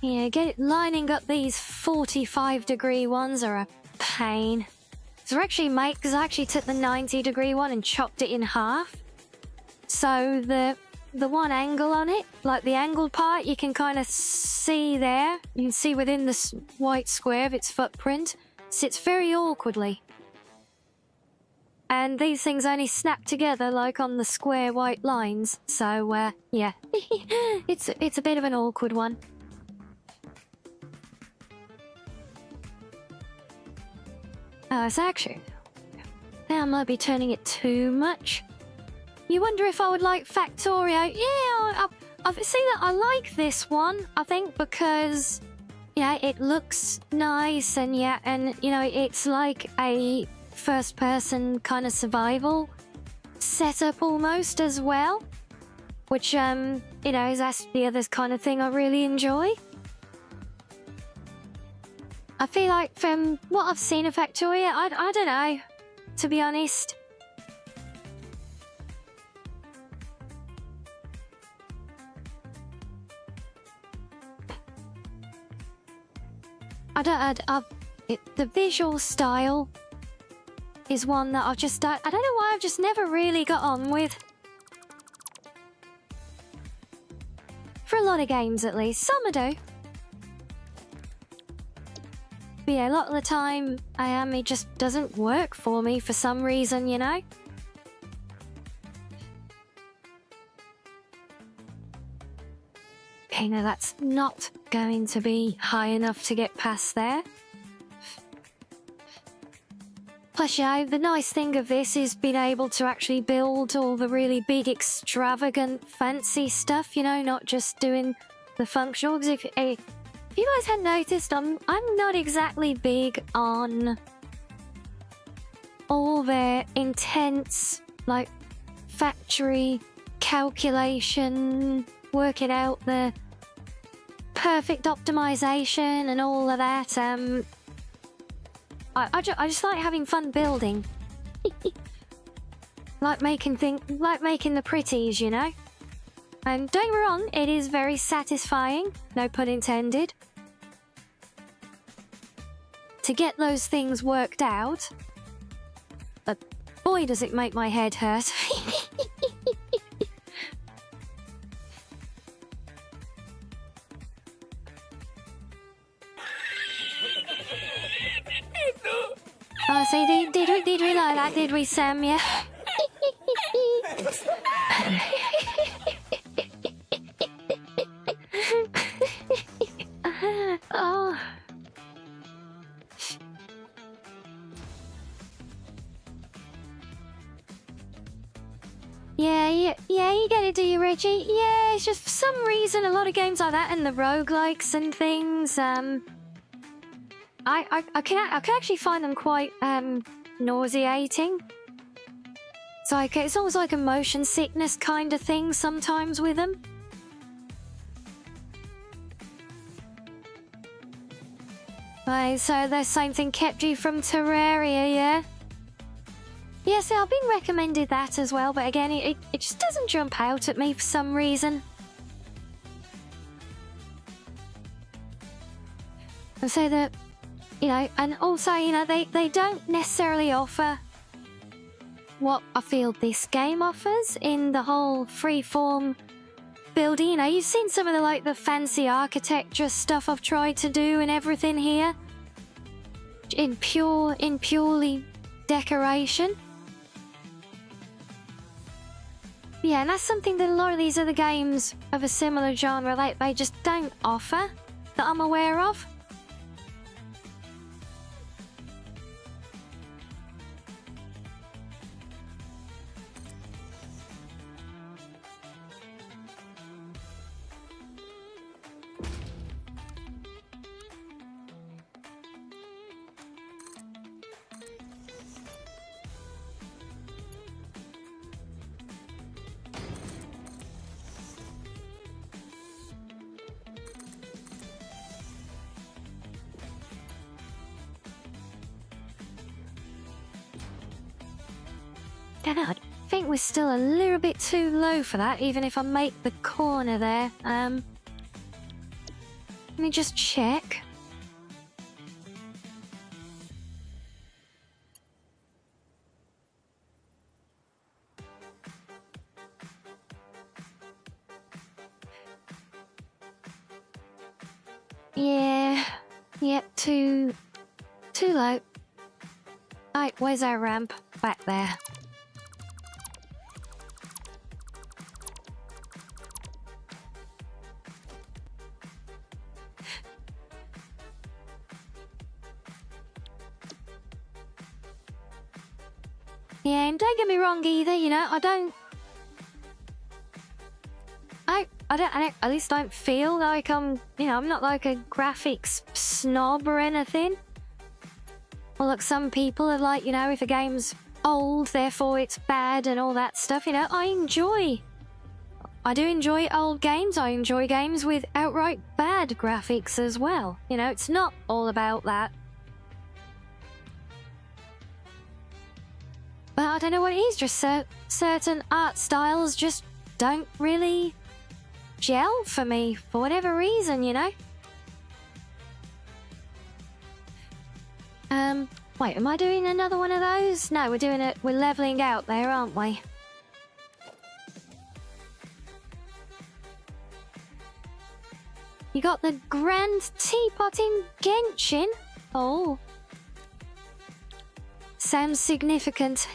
Yeah, lining up these 45-degree ones are a pain. So because I actually took the 90-degree one and chopped it in half. So the the one angle on it, like the angled part, you can kind of see there. You can see within this white square of its footprint. Sits very awkwardly. And these things only snap together like on the square white lines. So, yeah. it's a bit of an awkward one. It's actually... I might be turning it too much. You wonder if I would like Factorio? Yeah, I've seen that I like this one, I think, because, yeah, it looks nice and, yeah, and, you know, it's like a first-person kind of survival setup almost as well, which, you know, is actually the other kind of thing I really enjoy. I feel like from what I've seen of Factorio, I don't know, to be honest. The visual style is one that I don't know why I've just never really got on with. For a lot of games, at least. Some I do. But yeah, a lot of the time, it just doesn't work for me for some reason, you know? Okay, now that's not going to be high enough to get past there. Plus, you know, the nice thing of this is being able to actually build all the really big, extravagant, fancy stuff, you know, not just doing the functional. Because if you guys hadn't noticed, I'm not exactly big on all their intense, like, factory calculation, working out the perfect optimization and all of that. I just like having fun building. like making the pretties, you know? And don't get me wrong, it is very satisfying, no pun intended, to get those things worked out. But boy, does it make my head hurt. Oh, see, did we like that, did we, Sam? Yeah. Oh. Yeah, you get it, do you, Reggie? Yeah, it's just for some reason a lot of games like that and the roguelikes and things, I can actually find them quite nauseating. It's almost like a motion sickness kind of thing sometimes with them. Right, so the same thing kept you from Terraria, yeah? Yeah, see, I've been recommended that as well, but again, it just doesn't jump out at me for some reason. And so that, you know, and also, you know, they don't necessarily offer what I feel this game offers in the whole freeform building. You know, you've seen some of the fancy architecture stuff I've tried to do and everything here. In purely decoration. Yeah, and that's something that a lot of these other games of a similar genre, they just don't offer, that I'm aware of. I think we're still a little bit too low for that, even if I make the corner there. Let me just check. Yeah. Yep, too low. Right, where's our ramp? Back there. Yeah, and don't get me wrong either, you know, I at least don't feel like I'm not like a graphics snob or anything. Well, look, some people are like, you know, if a game's old, therefore it's bad and all that stuff, you know, I do enjoy old games. I enjoy games with outright bad graphics as well. You know, it's not all about that. But I don't know what it is, just certain art styles just don't really gel for me for whatever reason, you know? Wait, am I doing another one of those? No, we're leveling out there, aren't we? You got the Grand Teapot in Genshin? Oh. Sounds significant.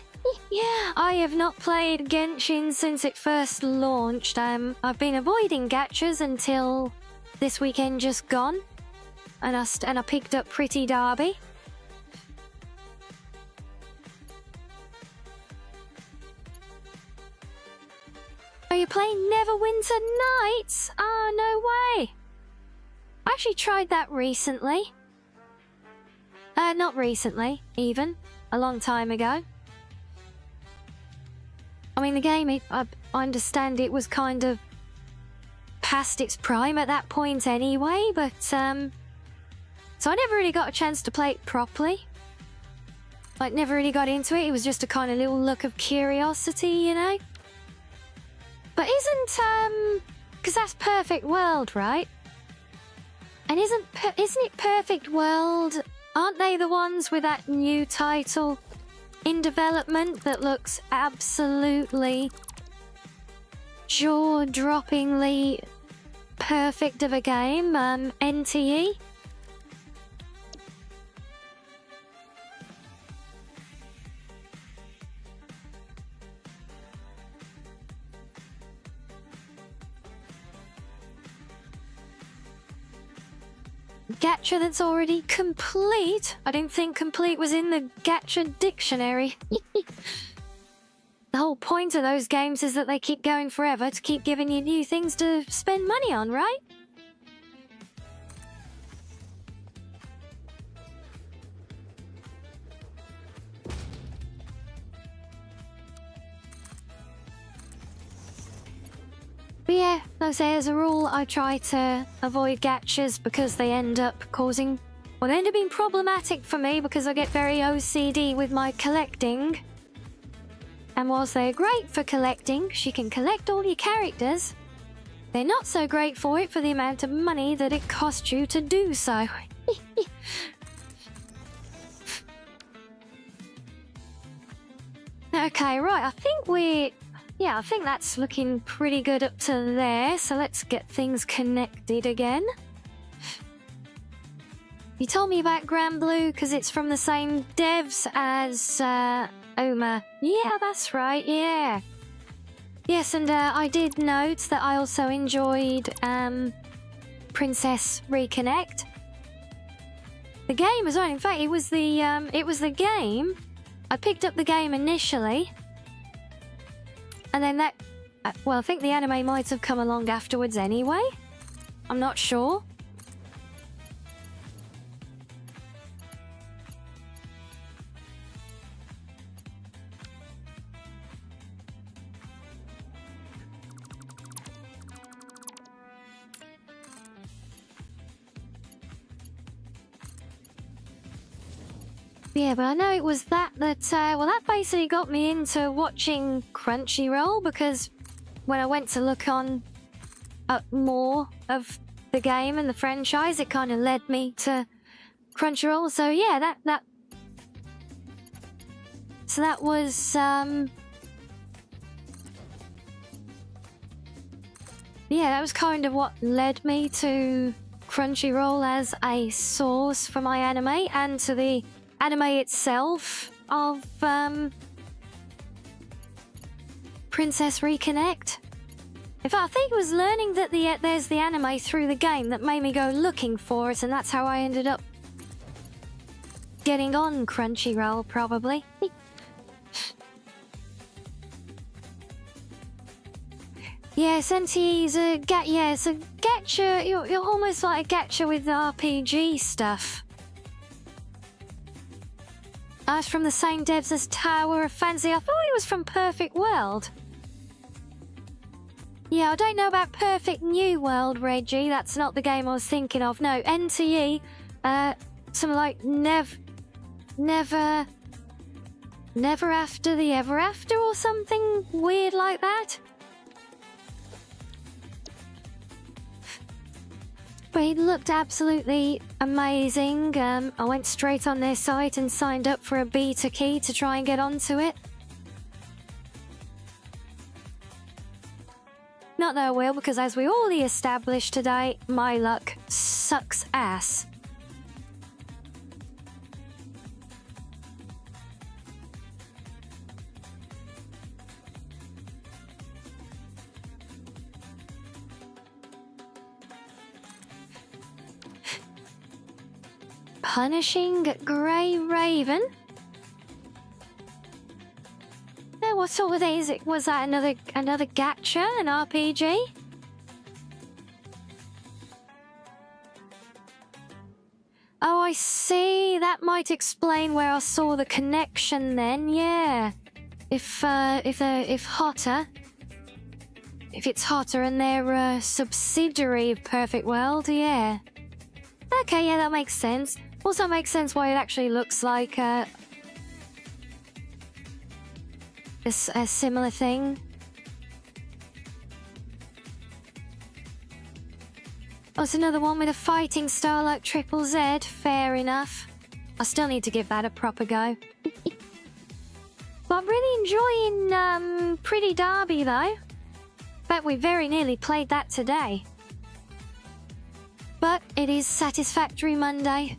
Yeah, I have not played Genshin since it first launched. I've been avoiding gachas until this weekend just gone. And I picked up Pretty Derby. Are you playing Neverwinter Nights? Oh, no way. I actually tried that recently. Not recently, even. A long time ago. I mean, the game, I understand it was kind of past its prime at that point anyway, but, so I never really got a chance to play it properly. Like, never really got into it. It was just a kind of little look of curiosity, you know? But isn't, because that's Perfect World, right? And isn't it Perfect World? Aren't they the ones with that new title in development that looks absolutely jaw-droppingly perfect of a game? NTE? Gacha that's already complete? I didn't think complete was in the gacha dictionary. The whole point of those games is that they keep going forever to keep giving you new things to spend money on, right? But yeah, no, say as a rule, I try to avoid gachas because they end up being problematic for me because I get very OCD with my collecting. And whilst they're great for collecting, you can collect all your characters, they're not so great for it for the amount of money that it costs you to do so. Okay, right, I think that's looking pretty good up to there, so let's get things connected again. You told me about Grand Blue because it's from the same devs as Oma. Yeah, that's right, yeah. Yes, and I did note that I also enjoyed Princess Reconnect. The game as well, in fact, it was the game. I picked up the game initially. And then I think the anime might have come along afterwards anyway. I'm not sure. Yeah, but I know it was that basically got me into watching Crunchyroll, because when I went to look on more of the game and the franchise, it kind of led me to Crunchyroll. So yeah, that was yeah, that was kind of what led me to Crunchyroll as a source for my anime and to the anime itself of Princess Reconnect. In fact, I think it was learning that there's the anime through the game that made me go looking for it, and that's how I ended up getting on Crunchyroll, probably. Yes, NTE's it's a gacha. You're almost like a gacha with RPG stuff. I was from the same devs as Tower of Fantasy. I thought it was from Perfect World. Yeah, I don't know about Perfect New World, Reggie. That's not the game I was thinking of. No, NTE. Something like Never After the Ever After or something weird like that. But it looked absolutely amazing. I went straight on their site and signed up for a beta key to try and get onto it. Not that I will, because as we already established today, my luck sucks ass. Punishing Grey Raven? Now, what sort of is it? Was that another gacha, an RPG? Oh, I see. That might explain where I saw the connection then. Yeah, if it's Hotter and they're a subsidiary of Perfect World, yeah. Okay, yeah, that makes sense. Also makes sense why it actually looks like a similar thing. Oh, it's another one with a fighting style like Triple Z. Fair enough. I still need to give that a proper go. But I'm really enjoying Pretty Derby, though. Bet we very nearly played that today. But it is Satisfactory Monday.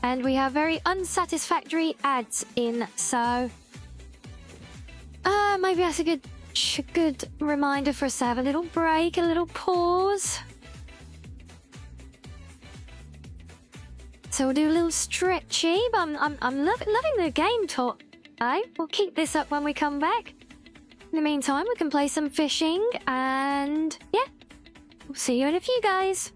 And we have very unsatisfactory ads in, so... maybe that's a good reminder for us to have a little break, a little pause. So we'll do a little stretchy, but I'm loving the game talk. We'll keep this up when we come back. In the meantime, we can play some fishing, and yeah, we'll see you in a few, guys.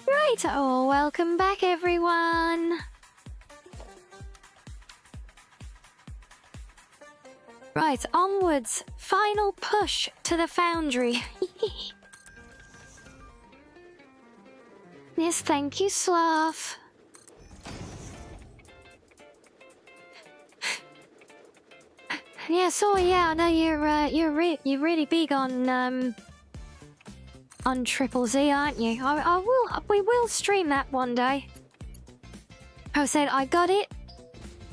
Right, oh, welcome back, everyone. Right, onwards. Final push to the foundry. Yes, thank you, Sloth. Yeah, I know you're really big on Triple Z, aren't you? We will stream that one day. I said I got it.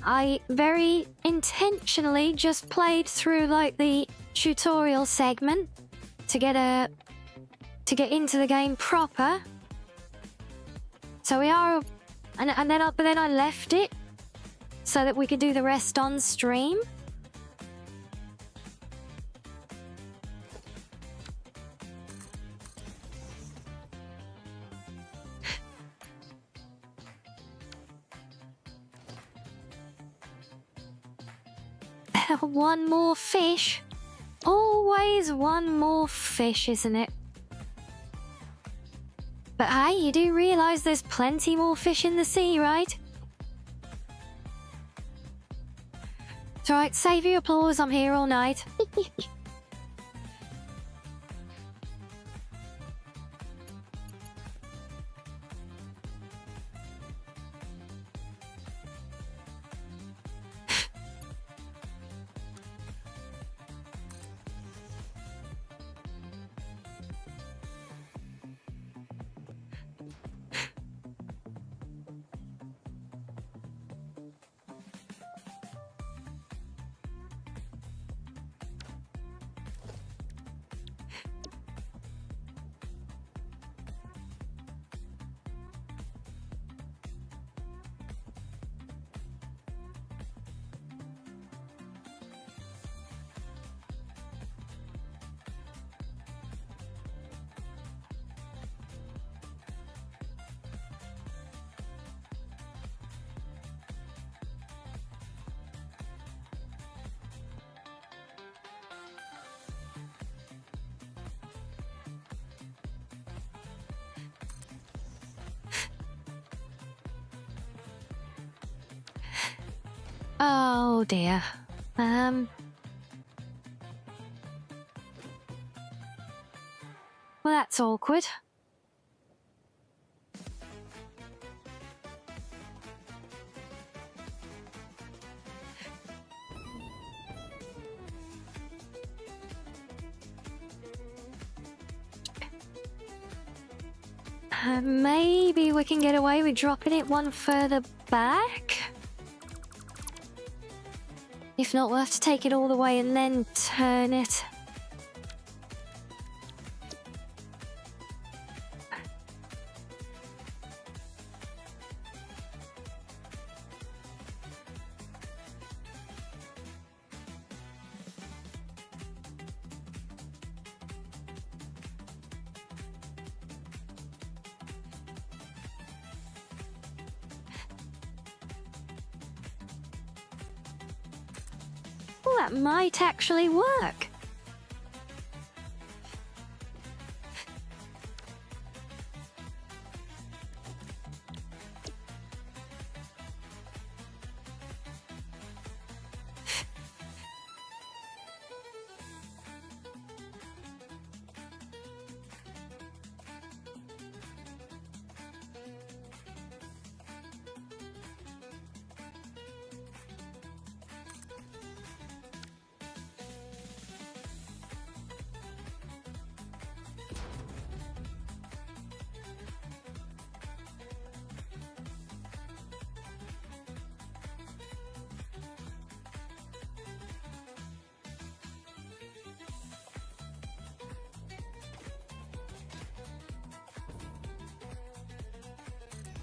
I very intentionally just played through like the tutorial segment to get into the game proper. So we are, but then I left it so that we could do the rest on stream. One more fish. Always one more fish, isn't it? But hey, you do realise there's plenty more fish in the sea, right? It's alright, save your applause, I'm here all night. Oh dear. Well, that's awkward. Maybe we can get away with dropping it one further back? If not, we'll have to take it all the way and then turn it. Well, that might actually work.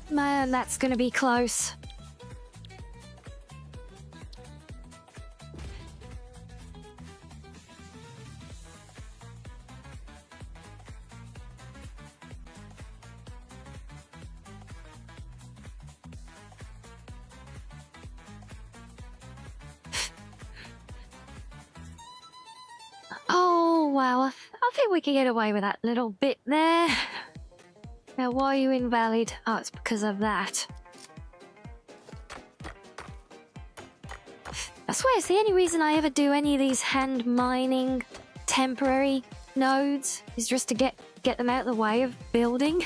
Man, that's gonna be close. Oh, wow. I think we can get away with that little bit there. Now, why are you invalid? Oh, it's because of that. I swear it's the only reason I ever do any of these hand mining temporary nodes is just to get them out of the way of building.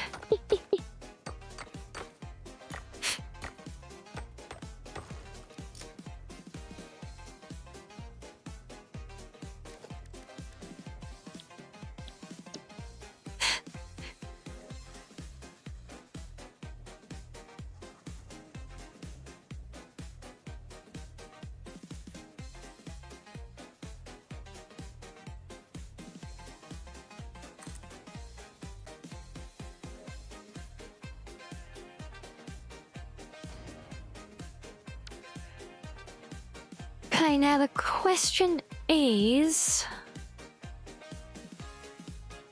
Okay, now the question is,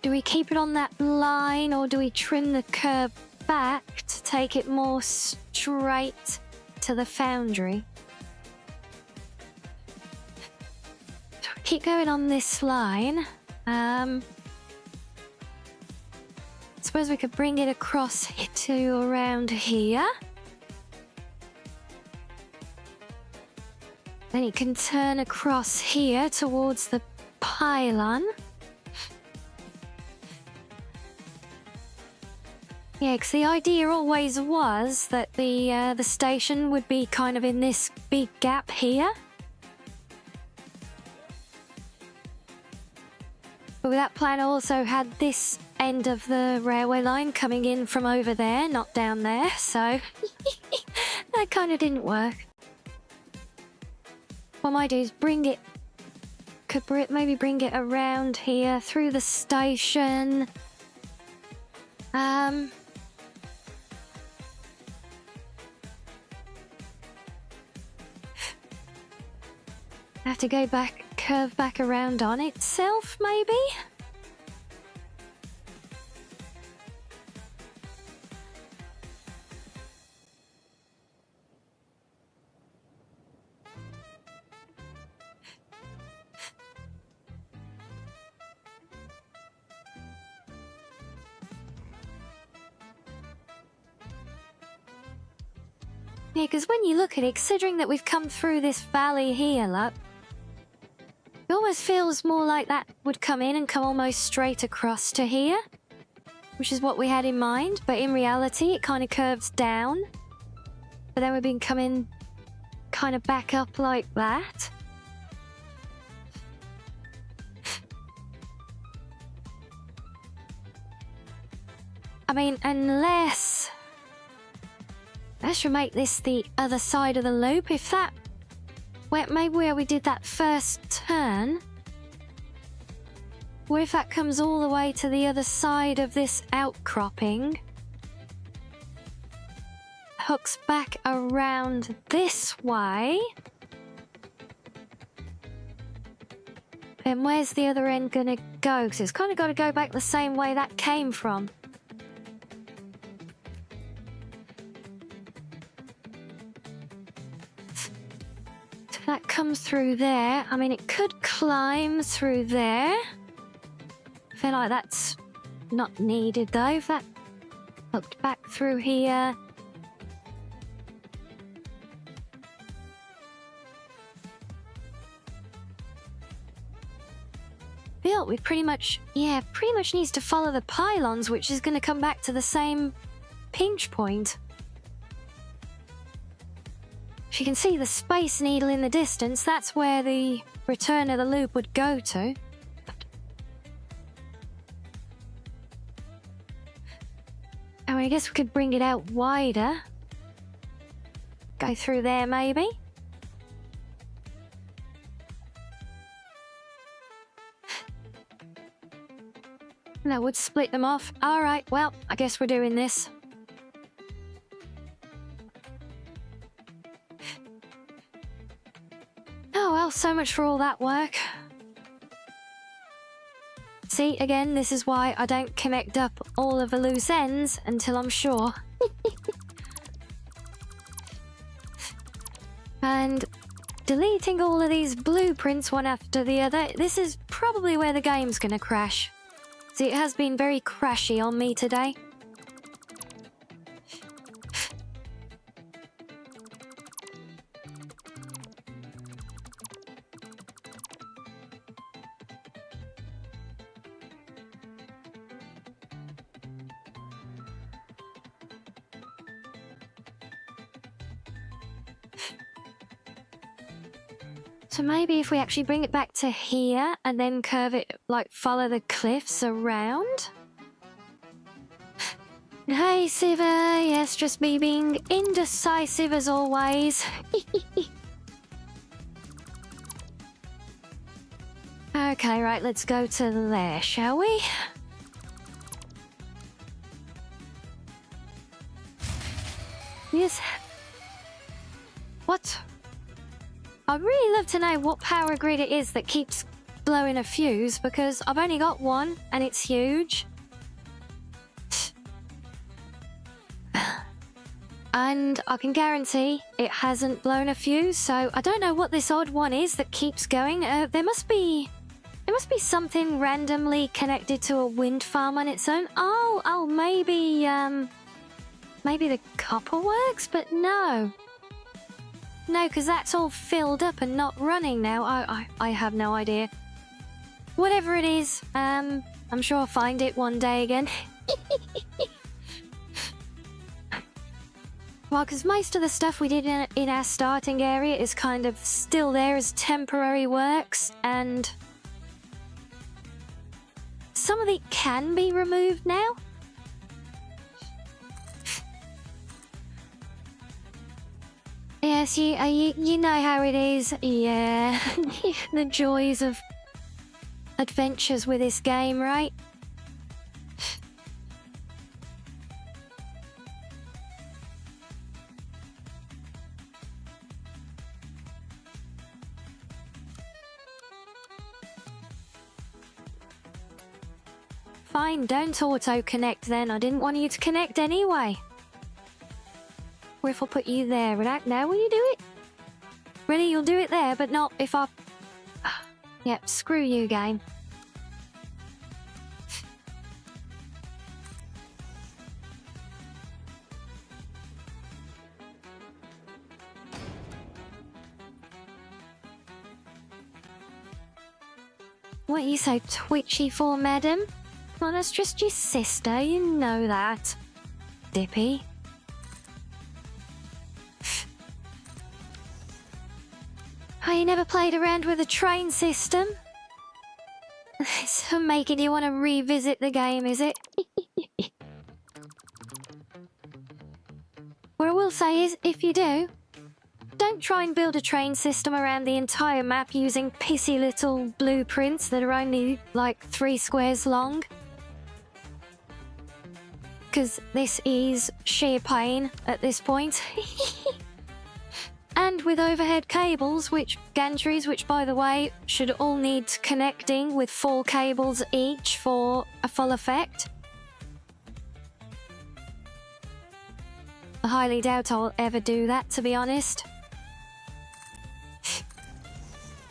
do we keep it on that line or do we trim the curve back to take it more straight to the foundry? So we keep going on this line. Suppose we could bring it across to around here. Then it can turn across here towards the pylon. Yeah, because the idea always was that the station would be kind of in this big gap here. But that plan also had this end of the railway line coming in from over there, not down there, so that kind of didn't work. What I might do is maybe bring it around here through the station. I have to go back, curve back around on itself, maybe? Yeah, because when you look at it, considering that we've come through this valley here, look, it almost feels more like that would come in and come almost straight across to here, which is what we had in mind, but in reality it kind of curves down, but then we've been coming kind of back up like that. I mean, unless we make this the other side of the loop. If that, maybe where we did that first turn, what if that comes all the way to the other side of this outcropping, hooks back around this way, then where's the other end gonna go? Because it's kind of got to go back the same way that came from. That comes through there. I mean, it could climb through there. I feel like that's not needed though. If that hooked back through here. Feel we pretty much needs to follow the pylons, which is going to come back to the same pinch point. If you can see the Space Needle in the distance, that's where the return of the loop would go to. Oh, I guess we could bring it out wider. Go through there, maybe. And that would split them off. Alright, well, I guess we're doing this. Well, so much for all that work. See, again, this is why I don't connect up all of the loose ends until I'm sure. And deleting all of these blueprints one after the other, this is probably where the game's gonna crash. See, it has been very crashy on me today. So maybe if we actually bring it back to here and then curve it, like follow the cliffs around. Hey, Siva, yes, just me being indecisive as always. Okay, right, let's go to there, shall we? Yes. What? I'd really love to know what power grid it is that keeps blowing a fuse, because I've only got one and it's huge. And I can guarantee it hasn't blown a fuse, so I don't know what this odd one is that keeps going. There must be something randomly connected to a wind farm on its own. Oh, maybe the copper works, but no. No, because that's all filled up and not running now. I have no idea. Whatever it is, I'm sure I'll find it one day again. Well, because most of the stuff we did in our starting area is kind of still there as temporary works, and some of it can be removed now. Yes, you know how it is. Yeah, the joys of adventures with this game, right? Fine, don't auto-connect then. I didn't want you to connect anyway. Or if I put you there, right now, will you do it? Really, you'll do it there, but not if I... Yep, screw you, game. What are you so twitchy for, madam? Well, that's just your sister, you know that. Dippy. Oh, you never played around with a train system? It's making you want to revisit the game, is it? What I will say is, if you do, don't try and build a train system around the entire map using pissy little blueprints that are only like 3 squares long. Because this is sheer pain at this point. And with overhead cables, gantries, which by the way, should all need connecting with 4 cables each for a full effect. I highly doubt I'll ever do that, to be honest.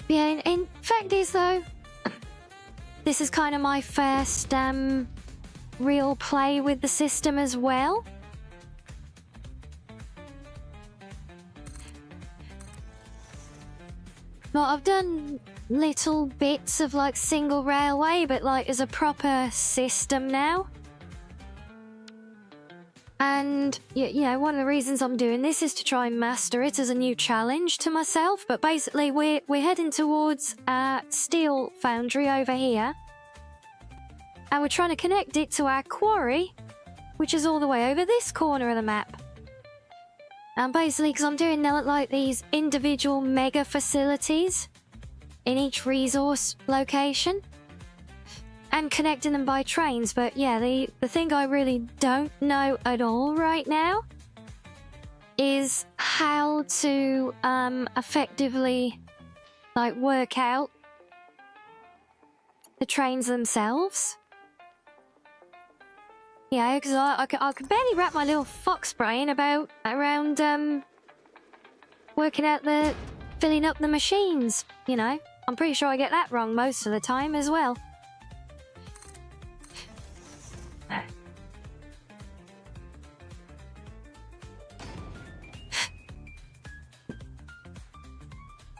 Yeah, in fact is though, this is kind of my first real play with the system as well. Well, I've done little bits of like single railway, but like as a proper system now. And you know, one of the reasons I'm doing this is to try and master it as a new challenge to myself. But basically, we're heading towards a steel foundry over here, and we're trying to connect it to our quarry, which is all the way over this corner of the map. And basically, because I'm doing like these individual mega facilities in each resource location and connecting them by trains. But yeah, the thing I really don't know at all right now is how to effectively like, work out the trains themselves. Yeah, because I could barely wrap my little fox brain around working out filling up the machines, you know. I'm pretty sure I get that wrong most of the time as well.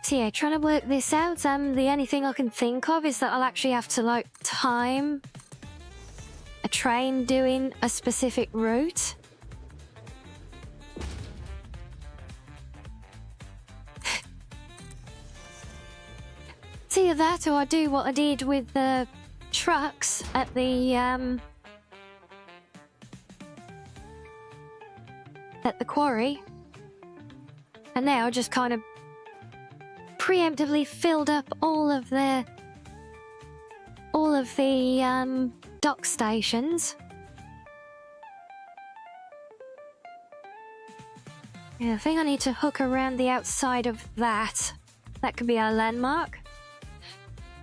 So yeah, trying to work this out, the only thing I can think of is that I'll actually have to, like, time a train doing a specific route. It's either that or I do what I did with the trucks at the quarry. And now just kind of preemptively filled up all of the dock stations. Yeah, I think I need to hook around the outside of that. That could be our landmark.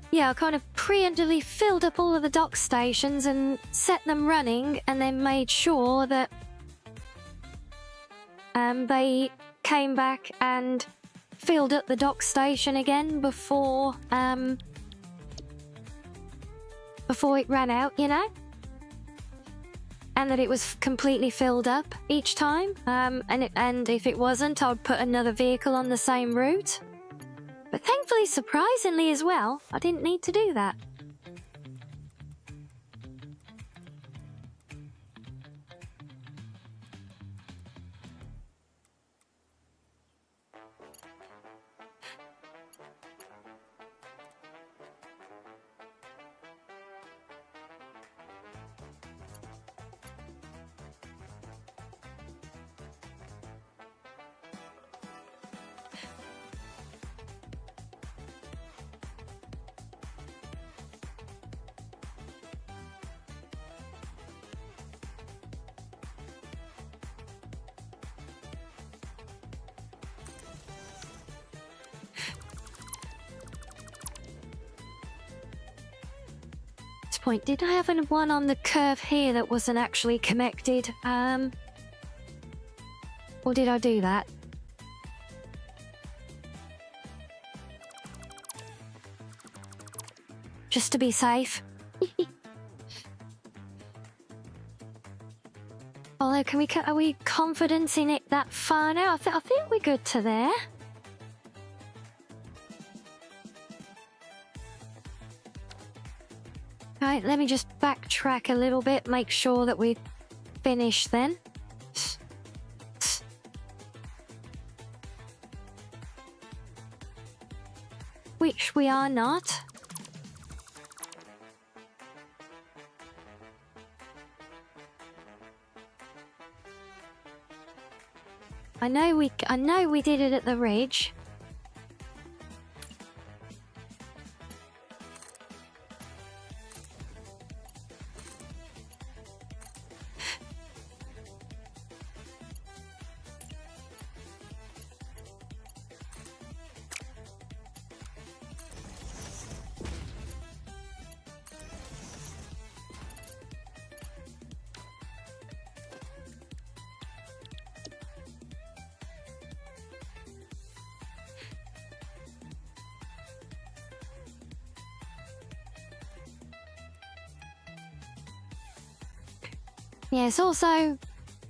Yeah, I kind of preemptively filled up all of the dock stations and set them running, and then made sure that they came back and filled up the dock station again before it ran out, you know? And that it was completely filled up each time. And if it wasn't, I'd put another vehicle on the same route. But thankfully, surprisingly as well, I didn't need to do that. Point. Did I have one on the curve here that wasn't actually connected? Or did I do that? Just to be safe. Although, are we confident in it that far now? I think we're good to there. Right, let me just backtrack a little bit, make sure that we've finished then. Which we are not. I know we did it at the ridge. Yes, also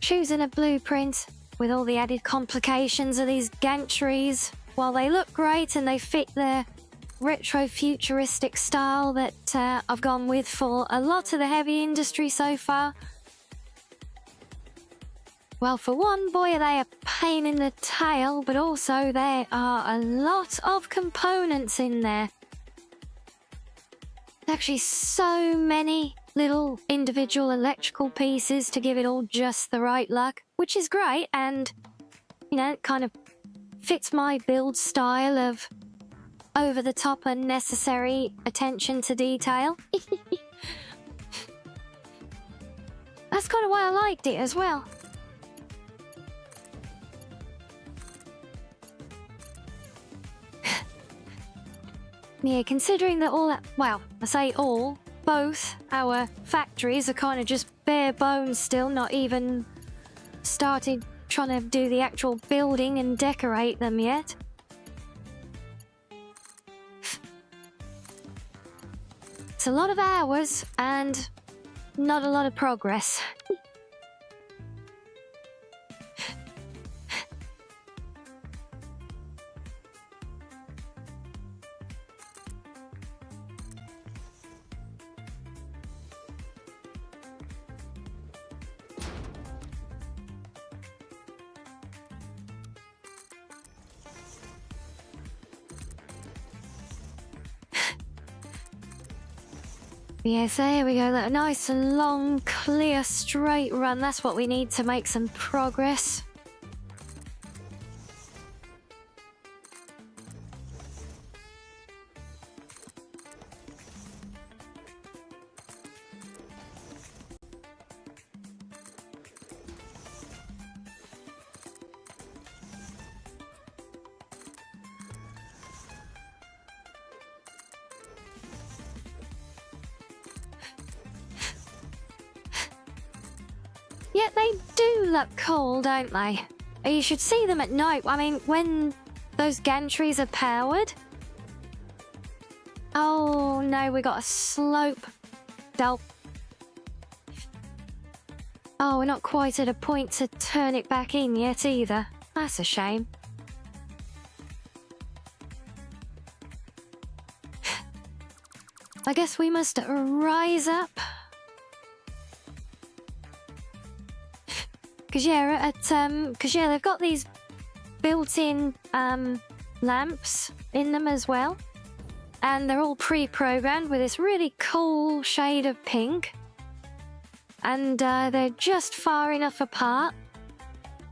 choosing a blueprint with all the added complications of these gantries. While they look great and they fit the retro-futuristic style that I've gone with for a lot of the heavy industry so far. Well, for one, boy, are they a pain in the tail, but also there are a lot of components in there. There's actually so many little individual electrical pieces to give it all just the right luck, which is great, and, you know, it kind of fits my build style of over-the-top unnecessary attention to detail. That's kind of why I liked it as well. Yeah, considering that all that, well, I say all, both our factories are kind of just bare bones still, not even started trying to do the actual building and decorate them yet. It's a lot of hours and not a lot of progress. Yes, there we go. That nice and long, clear, straight run. That's what we need to make some progress. Yeah, they do look cool, don't they? You should see them at night. I mean, when those gantries are powered. Oh no, we got a slope. Delp. Oh, we're not quite at a point to turn it back in yet either. That's a shame. I guess we must rise up. Cause yeah, they've got these built-in lamps in them as well, and they're all pre-programmed with this really cool shade of pink, and they're just far enough apart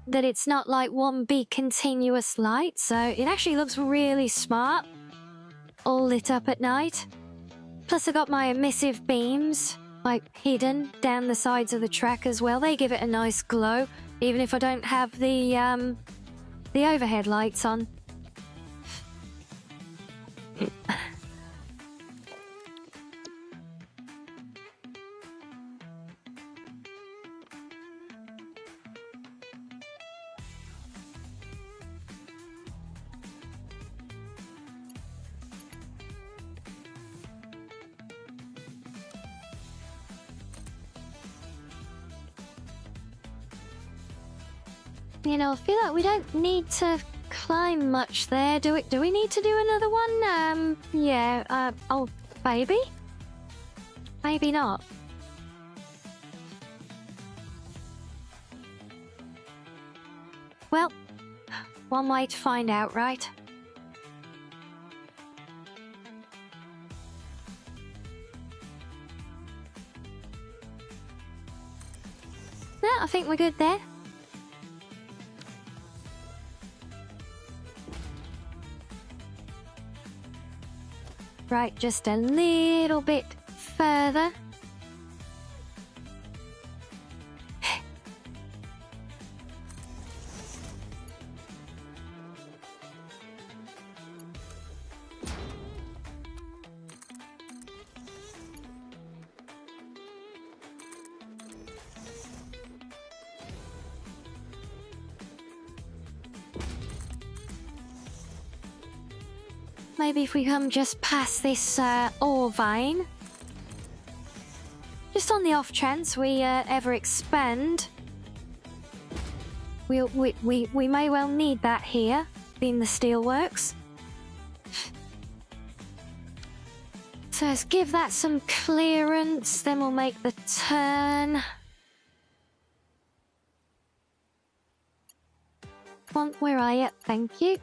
that it's not like one big continuous light, so it actually looks really smart, all lit up at night. Plus, I got my emissive beams, like, hidden down the sides of the track as well. They give it a nice glow, even if I don't have the overhead lights on. You know, I feel like we don't need to climb much there, do we? Do we need to do another one? Yeah, oh, maybe? Maybe not. Well, one way to find out, right? No, I think we're good there. Right, just a little bit further. Maybe if we come just past this ore vein, just on the off chance we ever expand, we may well need that here in the steelworks. So let's give that some clearance, then we'll make the turn. Where are you? Thank you.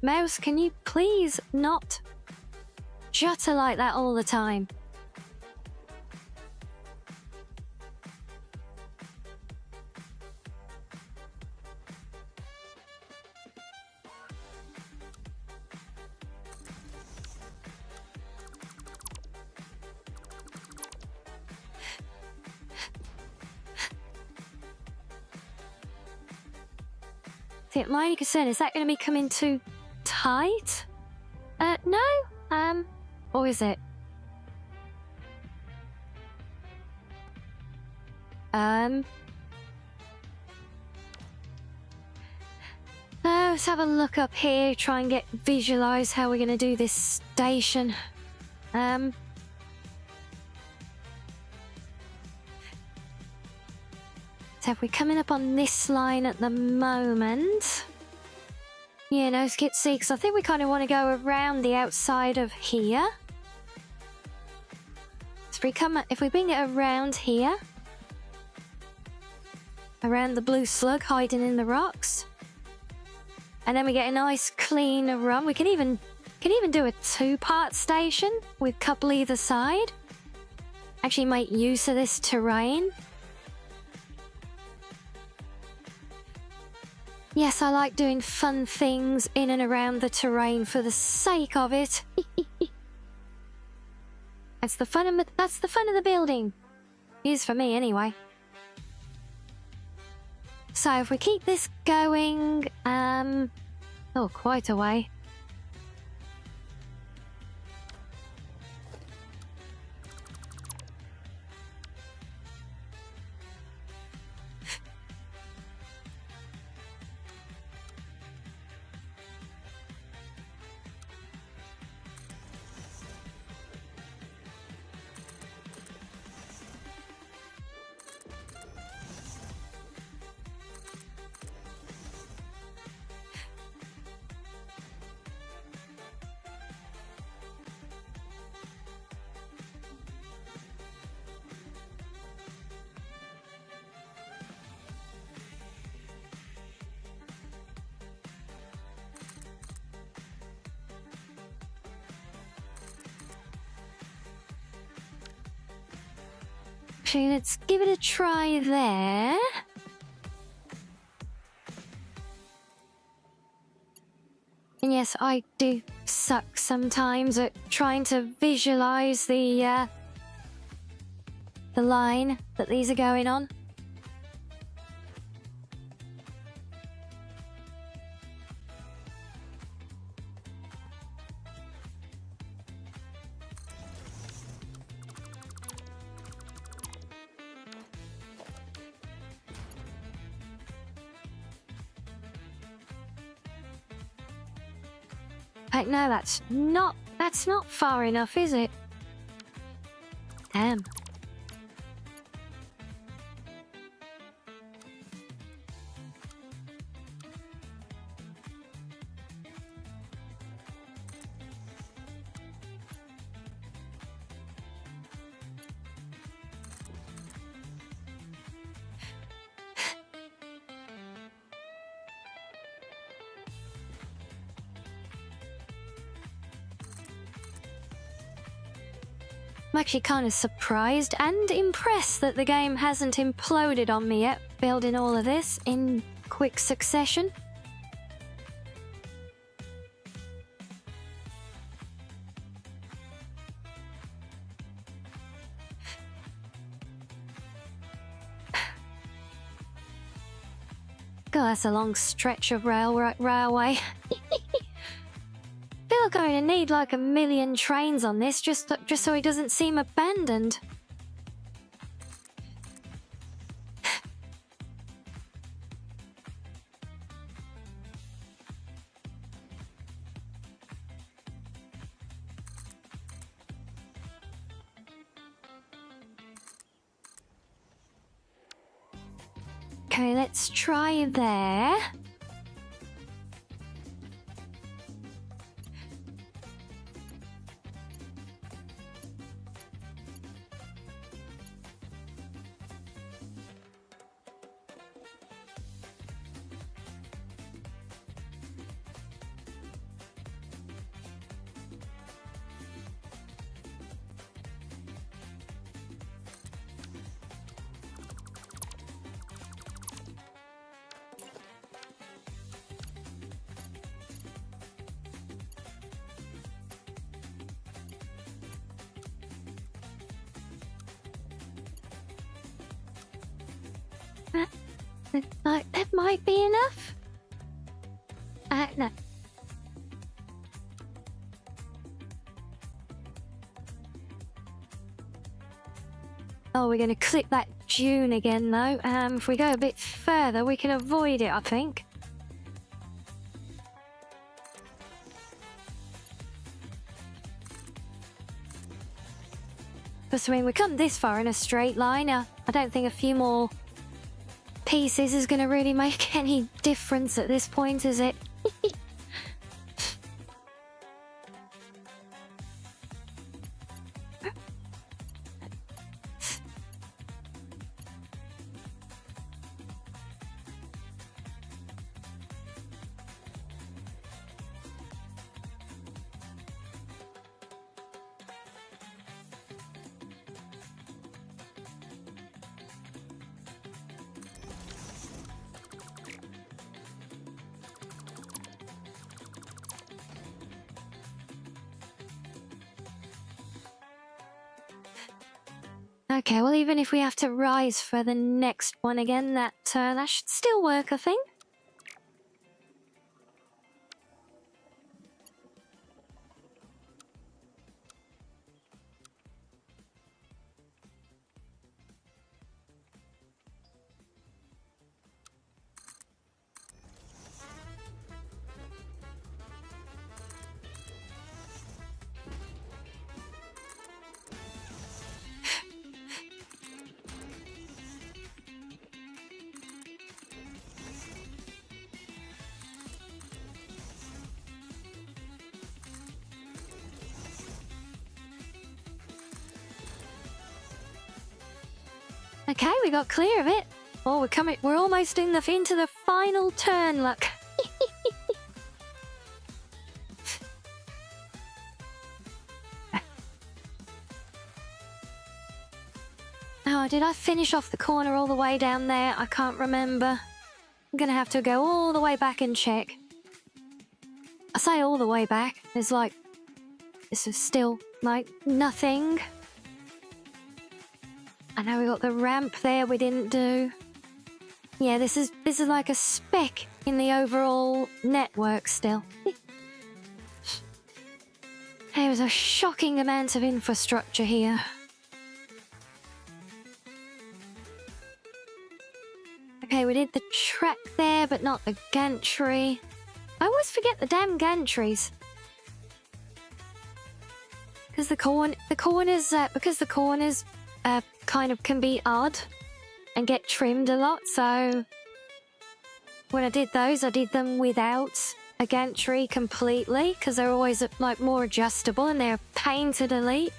Mouse, can you please not jutter like that all the time? See, my only concern is that going to be coming too tight? No. Or is it? Let's have a look up here, try and visualize how we're going to do this station. So if we're coming up on this line at the moment, yeah, no, let's see, because I think we kind of want to go around the outside of here. So if we bring it around here, around the blue slug hiding in the rocks, and then we get a nice clean run. We can even do a 2-part station with a couple either side. Actually make use of this terrain. Yes, I like doing fun things in and around the terrain for the sake of it. That's the fun of the building. It is for me anyway. So if we keep this going, oh, quite a way. Actually, let's give it a try there. And yes, I do suck sometimes at trying to visualize the line that these are going on. Heck no, that's not far enough, is it? Damn. I'm actually kind of surprised and impressed that the game hasn't imploded on me yet, building all of this in quick succession. God, that's a long stretch of railway. I feel like I'm going to need like 1,000,000 trains on this just so it doesn't seem abandoned. Okay, let's try there. That might be enough. No. Oh, we're going to clip that dune again, though. If we go a bit further, we can avoid it, I think. Because, I mean, we come this far in a straight line. I don't think a few more pieces is going to really make any difference at this point, is it? Okay, well, even if we have to rise for the next one again, that should still work, I think. Okay, we got clear of it. Oh, we're almost into the final turn, look. Oh, did I finish off the corner all the way down there? I can't remember. I'm gonna have to go all the way back and check. I say all the way back. There's like... This is still, like, nothing. I know we got the ramp there we didn't do. Yeah, this is like a speck in the overall network still. There was a shocking amount of infrastructure here. Okay, we did the track there, but not the gantry. I always forget the damn gantries. Because the corners kind of can be odd and get trimmed a lot, so when I did those, I did them without a gantry completely, because they're always like more adjustable and they're a pain to delete.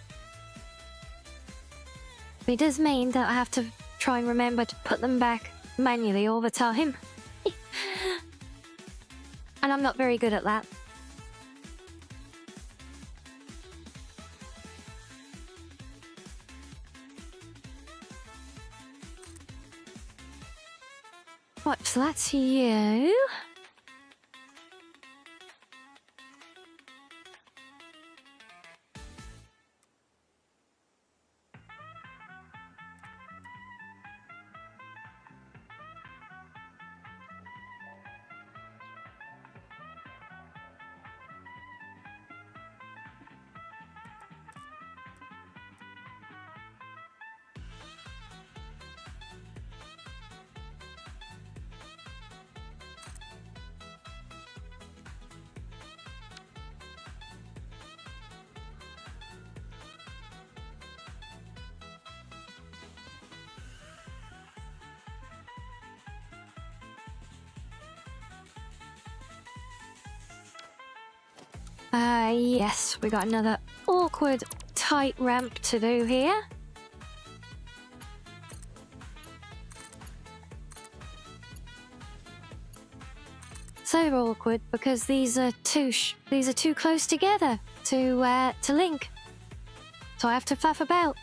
But it does mean that I have to try and remember to put them back manually all the time. And I'm not very good at that. What, so that's you. Yes, we got another awkward, tight ramp to do here. So awkward because these are too close together to link. So I have to faff about.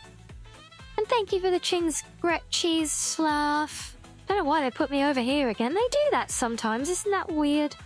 And thank you for the cheese slaff. Don't know why they put me over here again. They do that sometimes. Isn't that weird?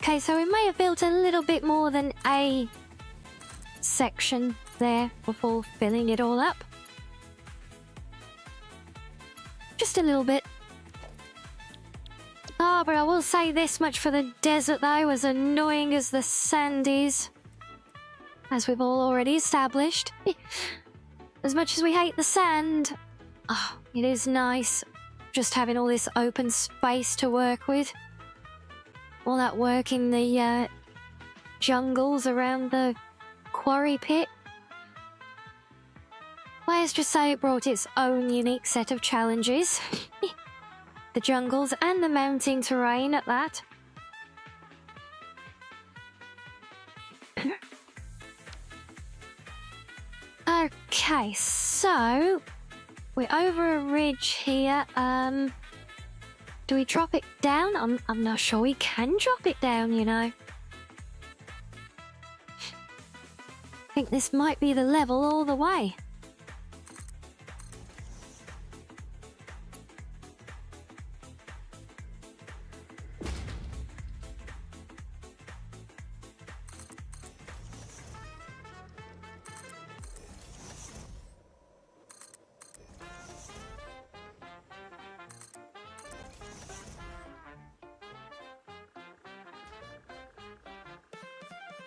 Okay, so we may have built a little bit more than a section there before filling it all up. Just a little bit. Ah, but I will say this much for the desert, though, as annoying as the sand is, as we've all already established. As much as we hate the sand, oh, it is nice just having all this open space to work with. All that work in the jungles around the quarry pit. Let's just say it brought its own unique set of challenges. The jungles and the mountain terrain at that. Okay, so we're over a ridge here. Do we drop it down? I'm not sure we can drop it down, you know. I think this might be the level all the way.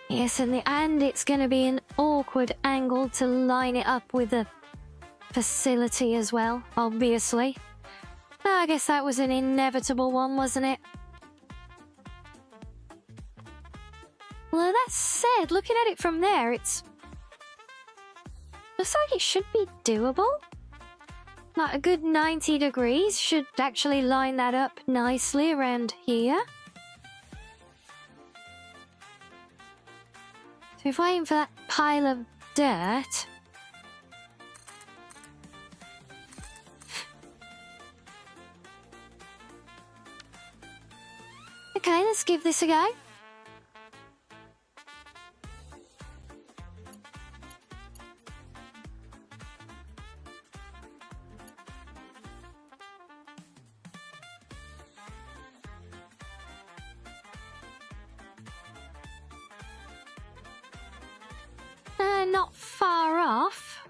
Yes, in the end, it's going to be an awkward angle to line it up with the facility as well, obviously. I guess that was an inevitable one, wasn't it? Well, that said, looking at it from there, looks like it should be doable. Like a good 90 degrees should actually line that up nicely around here. So if we're aiming for that pile of dirt... Okay, let's give this a go. Not far off.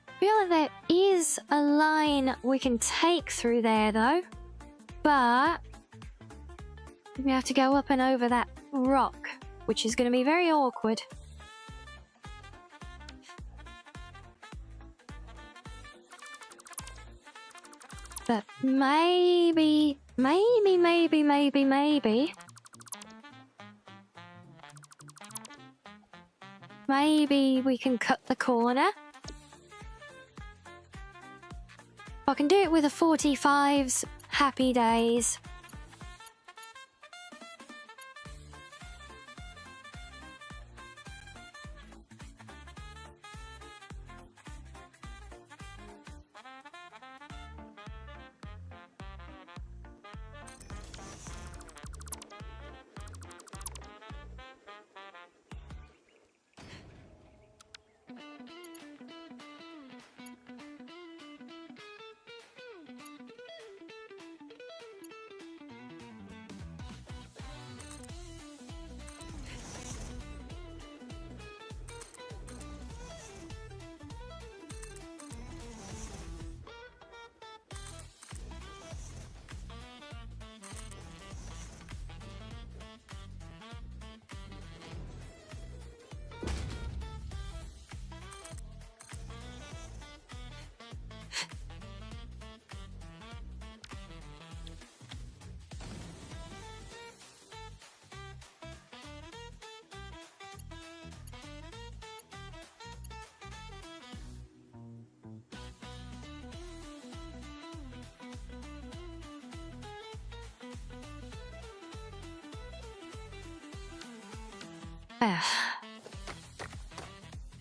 I feel like there is a line we can take through there, though. But we have to go up and over that rock, which is going to be very awkward. But maybe we can cut the corner. I can do it with a 45's happy days.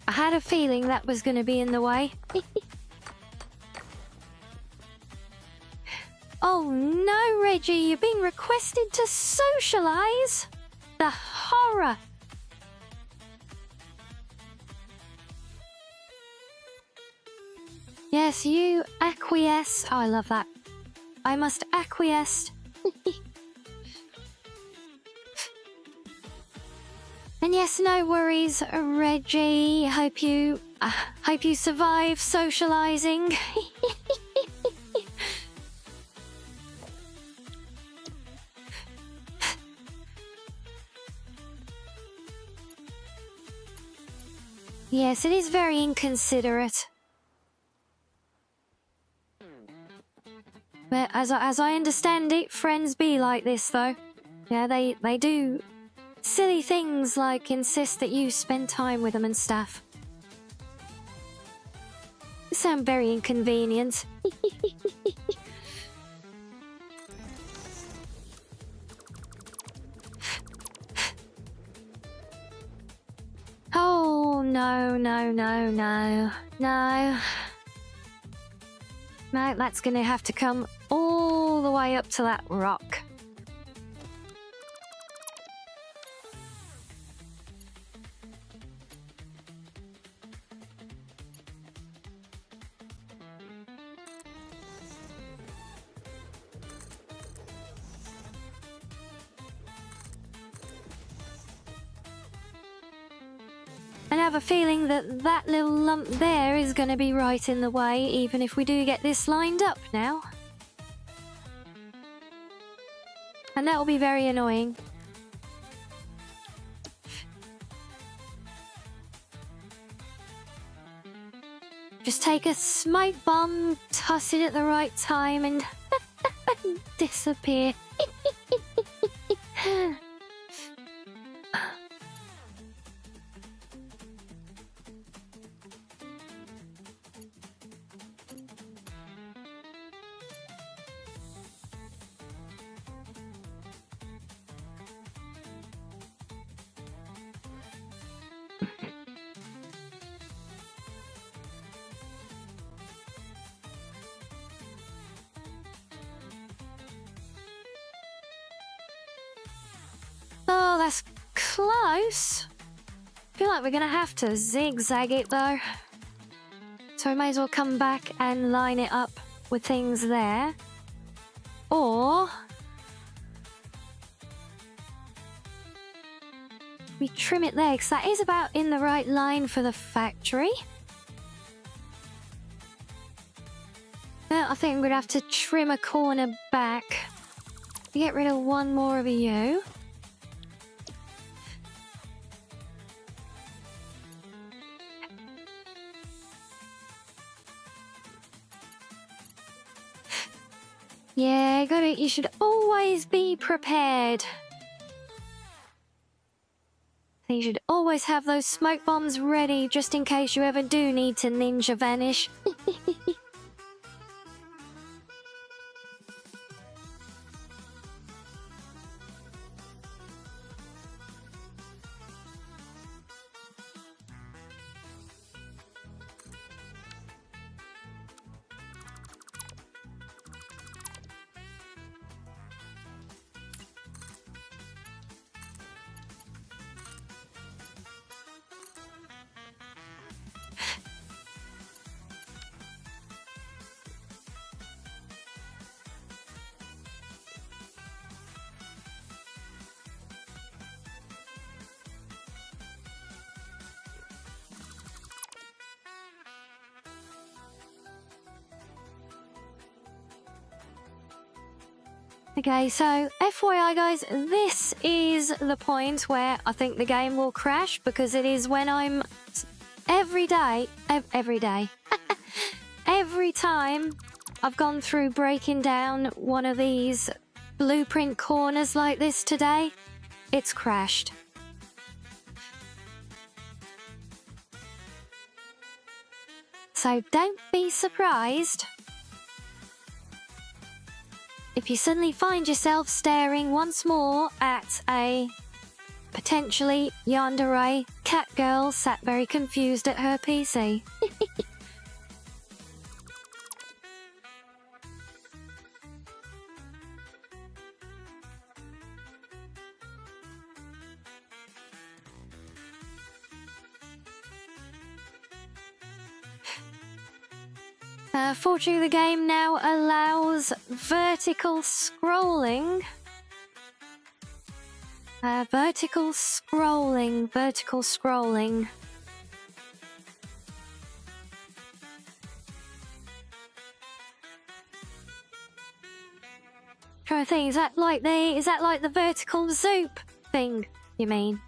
I had a feeling that was going to be in the way. Oh no, Reggie, you're being requested to socialize? The horror! Yes, you acquiesce. Oh, I love that. I must acquiesce. And yes, no worries, Reggie. Hope you survive socializing. Yes, it is very inconsiderate. But as I understand it, friends be like this, though. Yeah, they do silly things like insist that you spend time with them and stuff. They sound very inconvenient. Oh, no. No, that's gonna have to come all the way up to that rock. I have a feeling that little lump there is going to be right in the way, even if we do get this lined up now. And that will be very annoying. Just take a smoke bomb, toss it at the right time, and disappear. Oh, that's close. I feel like we're gonna have to zigzag it though. So we may as well come back and line it up with things there. Or we trim it there, because that is about in the right line for the factory. I think we're gonna have to trim a corner back to get rid of one more of you. Yeah, you should always be prepared. You should always have those smoke bombs ready just in case you ever do need to ninja vanish. Okay, so FYI guys, this is the point where I think the game will crash, because it is when I'm every day, every time I've gone through breaking down one of these blueprint corners like this today, it's crashed. So don't be surprised if you suddenly find yourself staring once more at a potentially yandere cat girl sat very confused at her PC. Fortunately, the game now allows vertical scrolling. Vertical scrolling. Trying to think, is that like the vertical zoop thing, you mean?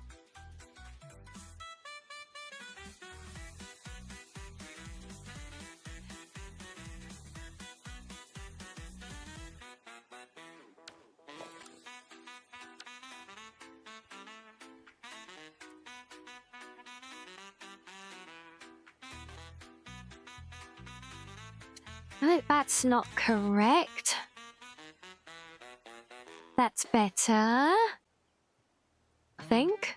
No, that's not correct. That's better. I think.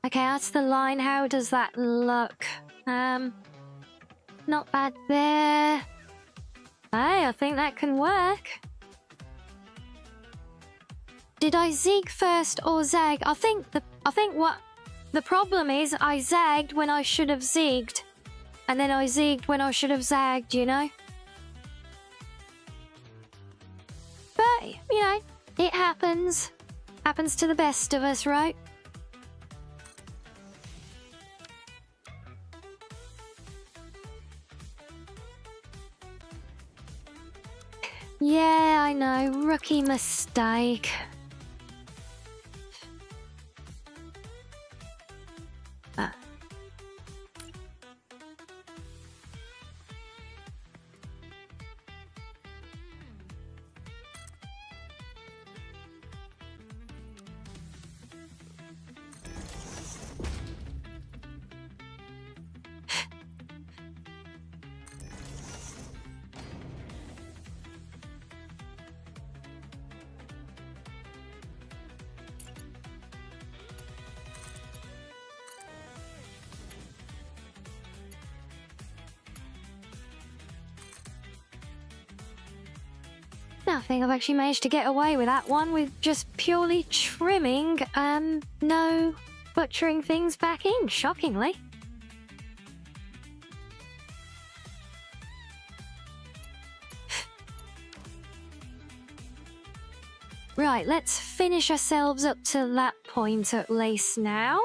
Okay, that's the line. How does that look? Not bad there. Hey, I think that can work. Did I zig first or zag? I think what the problem is, I zagged when I should have zigged. And then I zigged when I should have zagged, you know? But, you know, it happens. Happens to the best of us, right? Yeah, I know. Rookie mistake. I think I've actually managed to get away with that one with just purely trimming, no butchering things back in, shockingly. Right, let's finish ourselves up to that point at least now.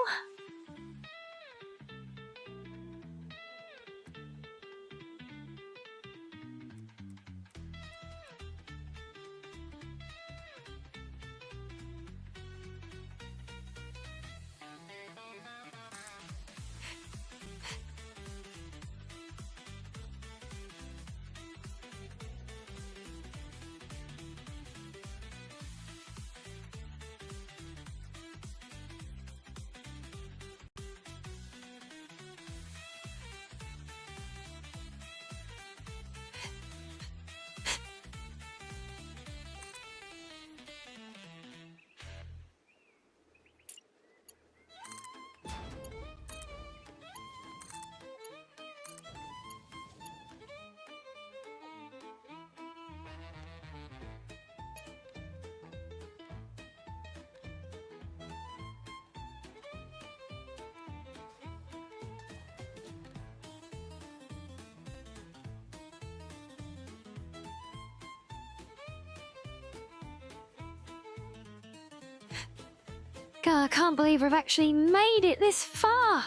God, I can't believe we've actually made it this far.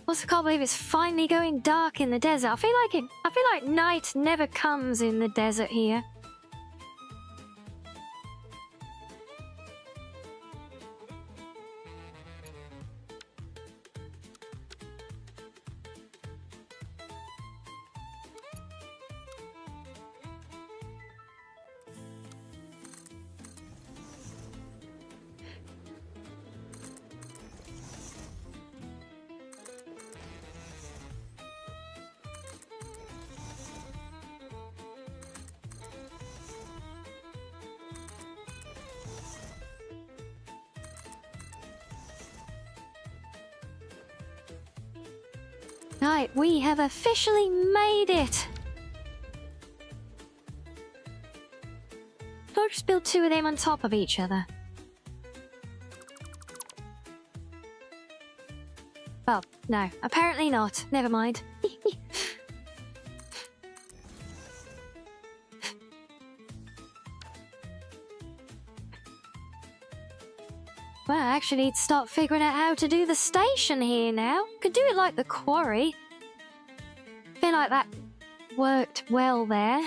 Also, can't believe it's finally going dark in the desert. I feel like night never comes in the desert here. Right, we have officially made it! I'll just build two of them on top of each other. Well, No, apparently not. Never mind. Well, I actually need to start figuring out how to do the station here now. Could do it like the quarry. Feel like that worked well there.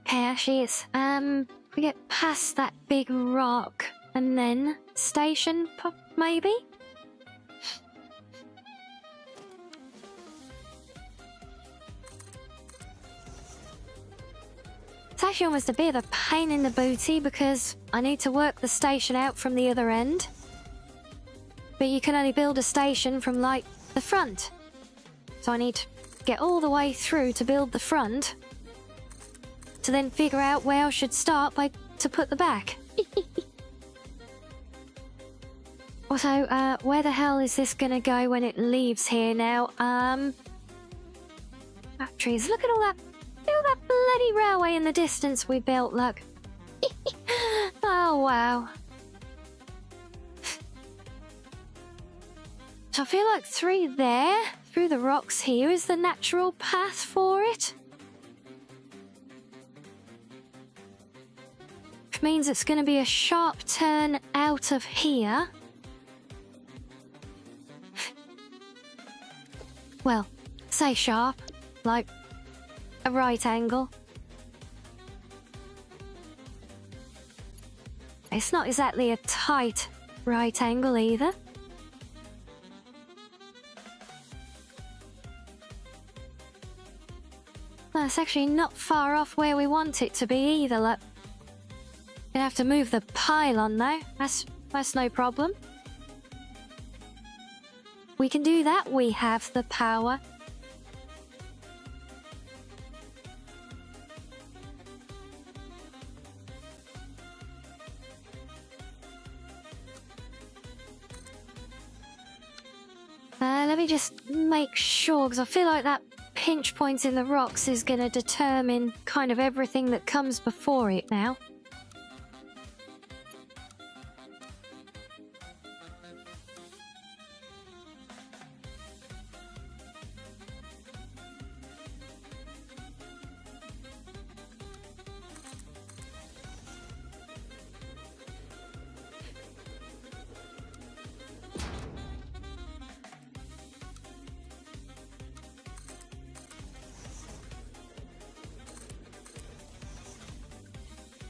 Okay, actually it's, we get past that big rock and then station, maybe? It's actually almost a bit of a pain in the booty because I need to work the station out from the other end. But you can only build a station from, like, the front. So I need to get all the way through to build the front, to then figure out where I should start to put the back. Also, where the hell is this gonna go when it leaves here now? Batteries, look at all that. Look at that bloody railway in the distance we built, look. Oh, wow. So I feel like through there, through the rocks here, is the natural path for it. Which means it's going to be a sharp turn out of here. Well, say sharp, like a right angle. It's not exactly a tight right angle either. Well, it's actually not far off where we want it to be either, look. Gonna have to move the pylon though. That's no problem. We can do that, we have the power. Let me just make sure, because I feel like that pinch point in the rocks is going to determine kind of everything that comes before it now.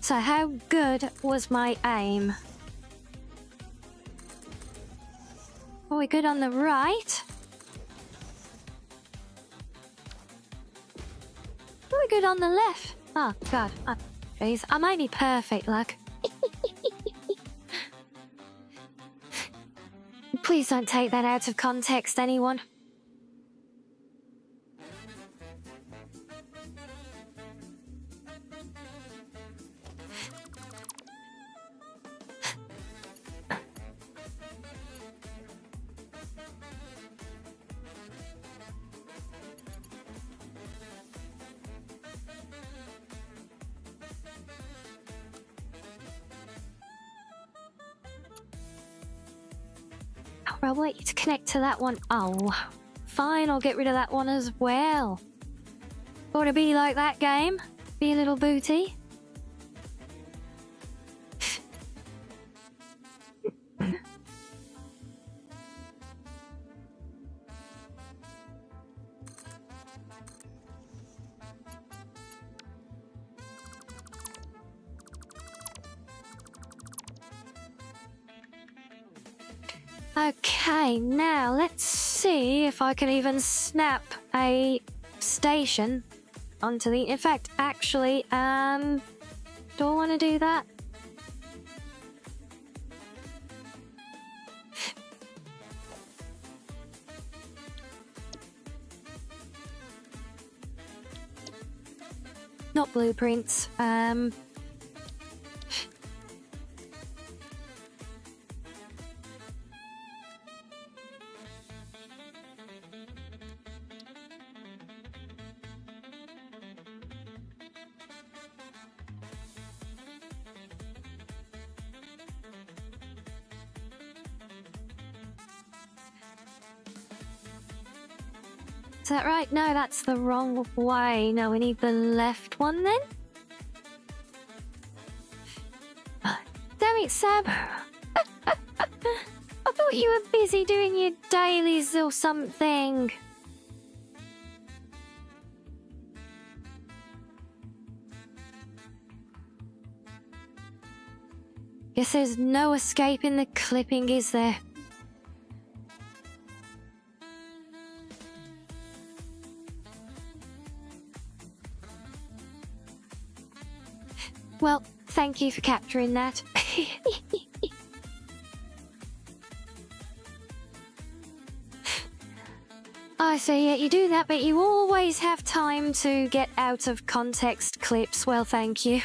So how good was my aim? Are we good on the right? Are we good on the left? Oh, God. Oh, jeez. I might be perfect, look. Please don't take that out of context, anyone. I'll wait you to connect to that one. Oh, fine, I'll get rid of that one as well. Gotta be like that game. Be a little booty. Okay, now let's see if I can even snap a station onto the... In fact, actually, do I want to do that? Not blueprints. Is that right? No, that's the wrong way. No, we need the left one then. Damn it, Sam. I thought you were busy doing your dailies or something. Guess there's no escaping the clipping, is there? Well, thank you for capturing that. I see, yeah, you do that, but you always have time to get out of context clips. Well, thank you.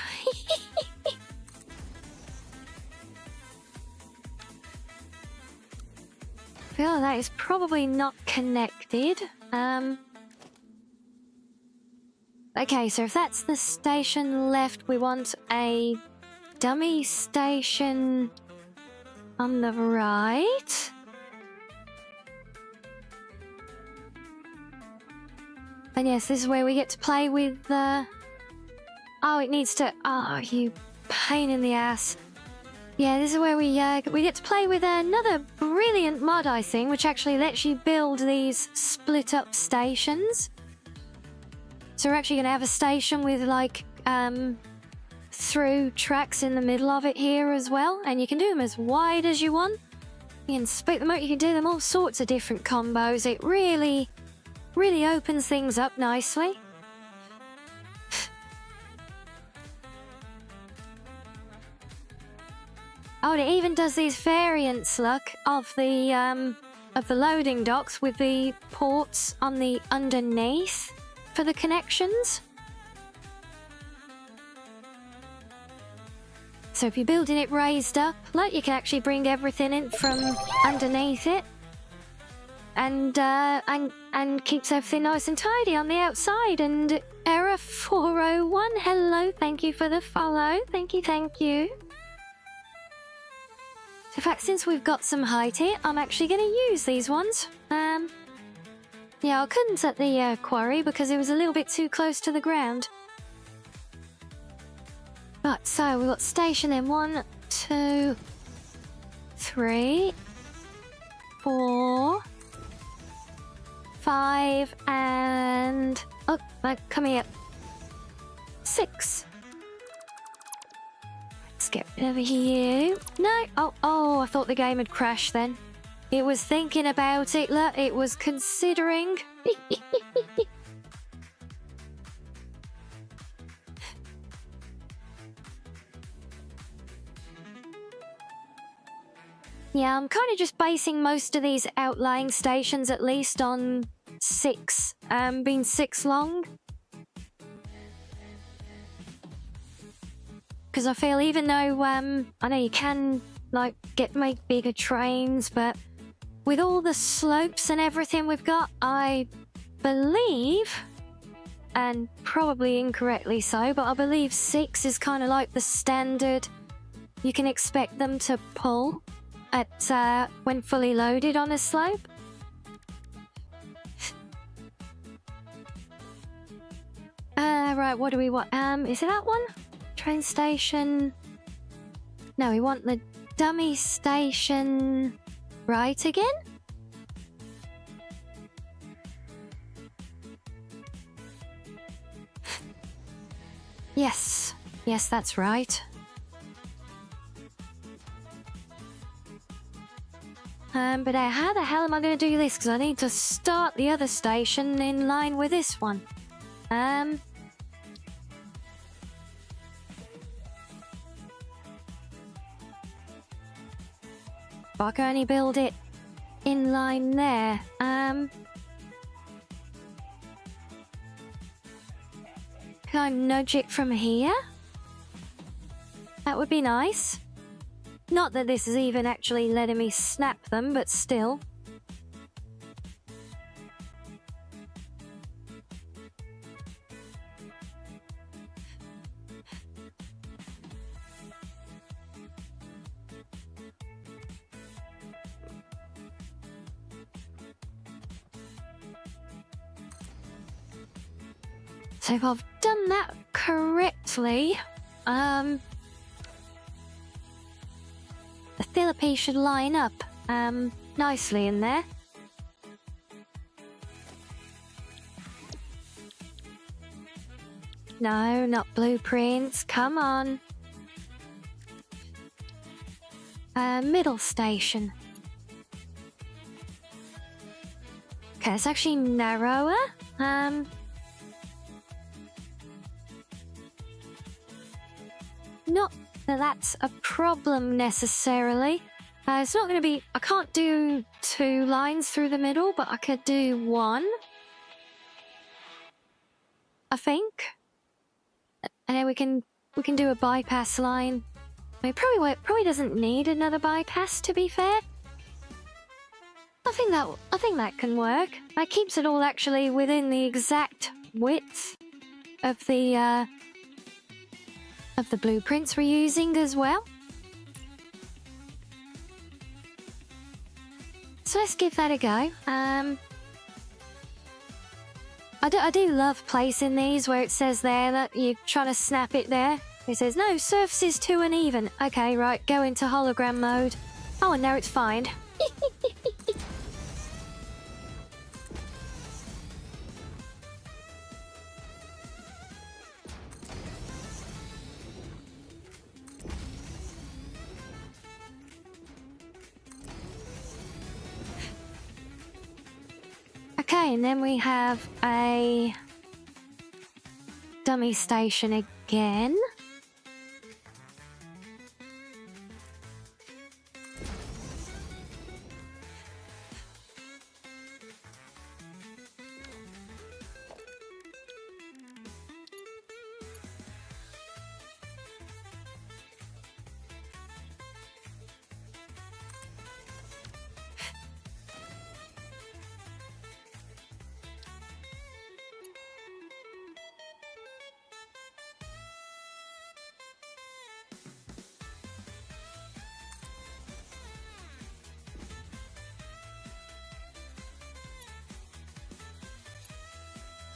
I feel that is probably not connected. Okay, so if that's the station left, we want a dummy station on the right. And yes, this is where we get to play with oh, it needs to... Oh, you pain in the ass. Yeah, this is where we get to play with another brilliant mod, I think, which actually lets you build these split-up stations. So we're actually going to have a station with, like, through tracks in the middle of it here as well. And you can do them as wide as you want. You can split them out, you can do them all sorts of different combos. It really opens things up nicely. Oh, and it even does these variants, look, of the loading docks with the ports on the underneath for the connections. So if you're building it raised up, look, you can actually bring everything in from underneath it. And keeps everything nice and tidy on the outside. And Error 401, hello, thank you for the follow. Thank you. In fact, since we've got some height here, I'm actually going to use these ones. Yeah, I couldn't at the quarry because it was a little bit too close to the ground. But, so we've got station in 1, 2, 3, 4, 5, and... Oh, come here. 6. Let's get rid of you. No! Oh, I thought the game had crashed then. It was thinking about it, look, it was considering. Yeah, I'm kind of just basing most of these outlying stations at least on 6, being 6 long. Because I feel even though, I know you can, like, make bigger trains, but with all the slopes and everything we've got, I believe, and probably incorrectly so, but I believe 6 is kind of like the standard you can expect them to pull at when fully loaded on a slope. Right, what do we want? Is it that one? Train station. No, we want the dummy station right again. Yes, that's right. But how the hell am I going to do this? Because I need to start the other station in line with this one. But I can only build it in line there. Can I nudge it from here? That would be nice. Not that this is even actually letting me snap them, but still. So if I've done that correctly, the therapy should line up nicely in there. No, not blueprints. Come on. Middle station. Okay, it's actually narrower. Not that that's a problem necessarily. It's not going to be... I can't do 2 lines through the middle, but I could do 1. I think. And then we can do a bypass line. I mean, probably doesn't need another bypass, to be fair. I think that can work. That keeps it all actually within the exact width of the blueprints we're using as well. So let's give that a go. I do love placing these where it says there that you're trying to snap it there. It says, no, surface is too uneven. Okay, right, go into hologram mode. Oh, and now it's fine. Okay, and then we have a dummy station again.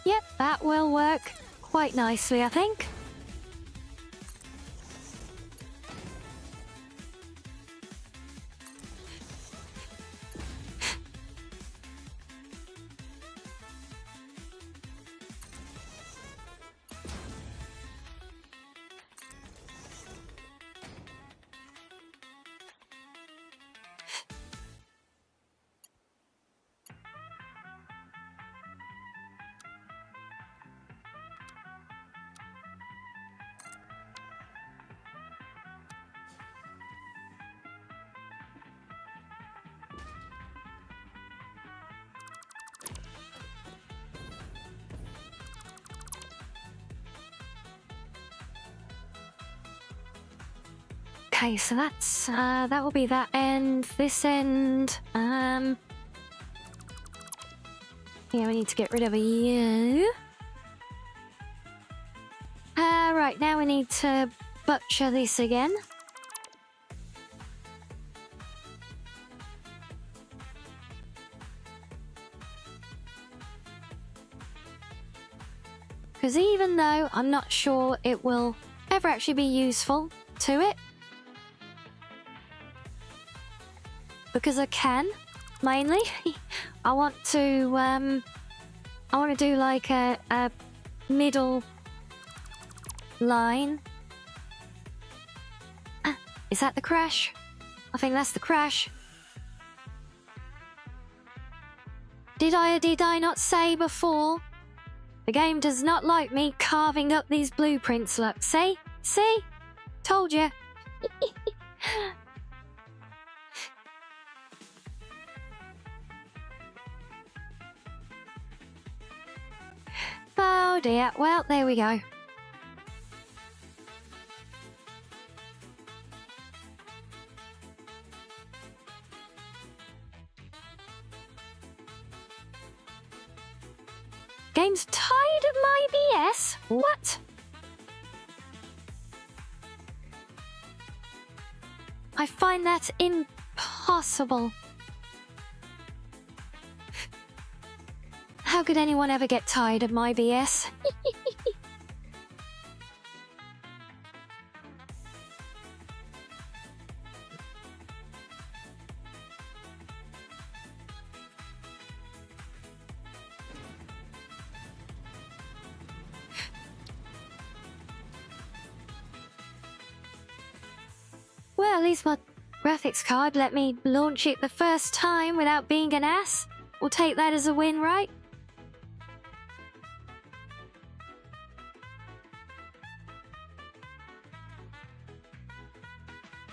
Yep, that will work quite nicely, I think. Okay, so that's that will be that end. This end, yeah, we need to get rid of a you. Right, now we need to butcher this again. Because even though I'm not sure it will ever actually be useful to it, because I can, mainly, I want to do like a middle line. Is that the crash? I think that's the crash. Did I not say before? The game does not like me carving up these blueprints, look. See? See? Told you. Oh dear. Well, there we go. Game's tired of my BS? What? I find that impossible. How could anyone ever get tired of my BS? Well, at least my graphics card let me launch it the first time without being an ass. We'll take that as a win, right?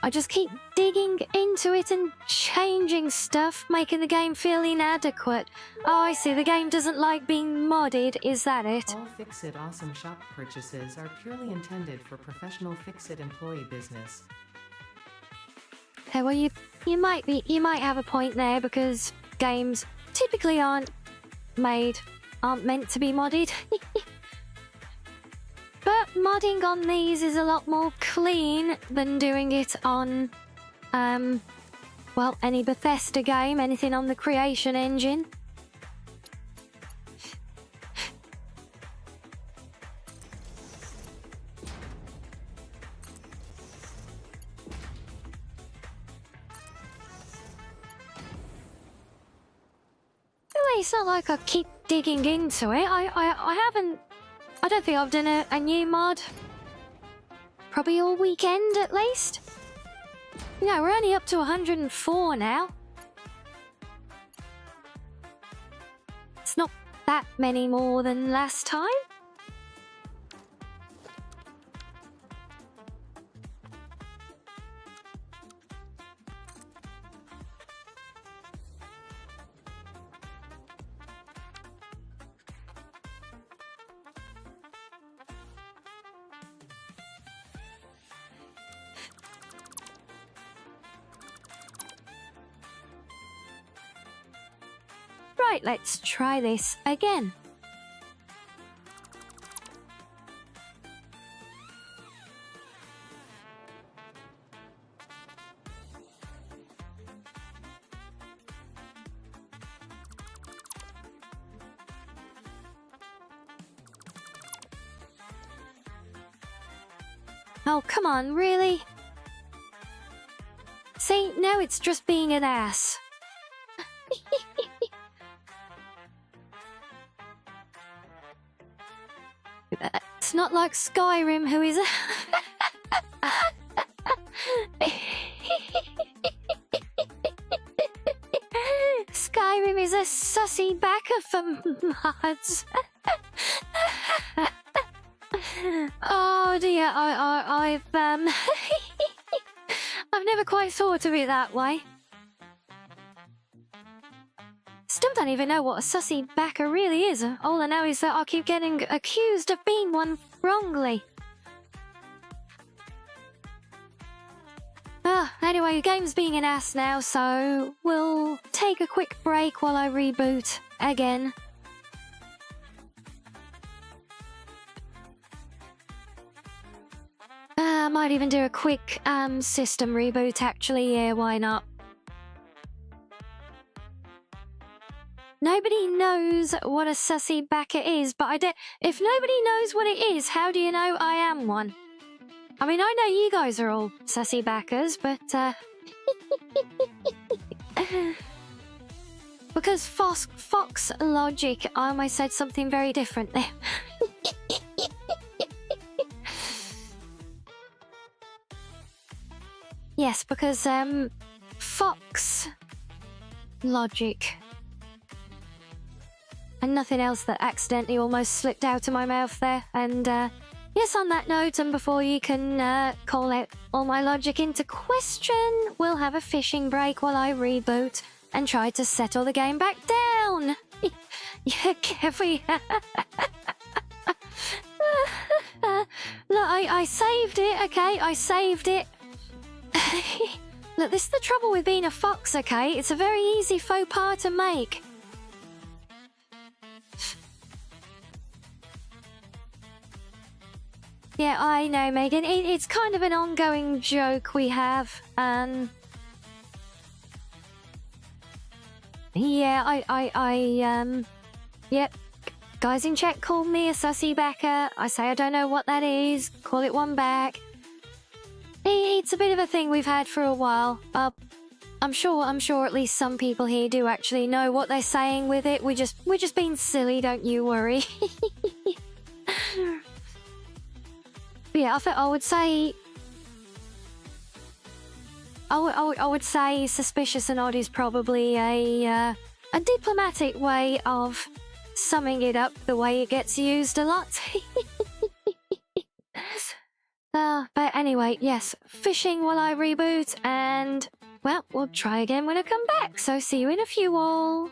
I just keep digging into it and changing stuff, making the game feel inadequate. Oh, I see. The game doesn't like being modded. Is that it? All Fix-It Awesome Shop purchases are purely intended for professional Fix-It employee business. Okay, well, you might have a point there, because games typically aren't meant to be modded. But modding on these is a lot more clean than doing it on, well, any Bethesda game, anything on the Creation Engine. It's not like I keep digging into it. I don't think I've done a new mod probably all weekend at least. Yeah, we're only up to 104 now. It's not that many more than last time. Right, let's try this again. Oh, come on, really? See, now it's just being an ass. It's not like Skyrim, who is Skyrim is a sussy backer for mods. Oh dear, I've I've never quite thought of it that way. Still don't even know what a sussy backer really is. All I know is that I keep getting accused of being one wrongly. Anyway, the game's being an ass now, so we'll take a quick break while I reboot again. I might even do a quick system reboot actually, yeah, why not? Nobody knows what a sussy backer is, but if nobody knows what it is, how do you know I am one? I mean, I know you guys are all sussy backers, but because Fox logic, I almost said something very different there. Yes, because Fox logic. And nothing else that accidentally almost slipped out of my mouth there. And yes, on that note, and before you can call out all my logic into question, we'll have a fishing break while I reboot and try to settle the game back down. Yeah, Kevy. Look, I saved it, okay? I saved it. Look, this is the trouble with being a fox, okay? It's a very easy faux pas to make. Yeah, I know, Megan. It's kind of an ongoing joke we have. Yeah, yep. Guys in chat call me a sussy backer. I say I don't know what that is. Call it one back. It's a bit of a thing we've had for a while. I'm sure at least some people here do actually know what they're saying with it. We're just being silly, don't you worry. But yeah, I would say I would say suspicious and odd is probably a diplomatic way of summing it up the way it gets used a lot. But anyway, yes, fishing while I reboot, and, well, we'll try again when I come back, so see you in a few all.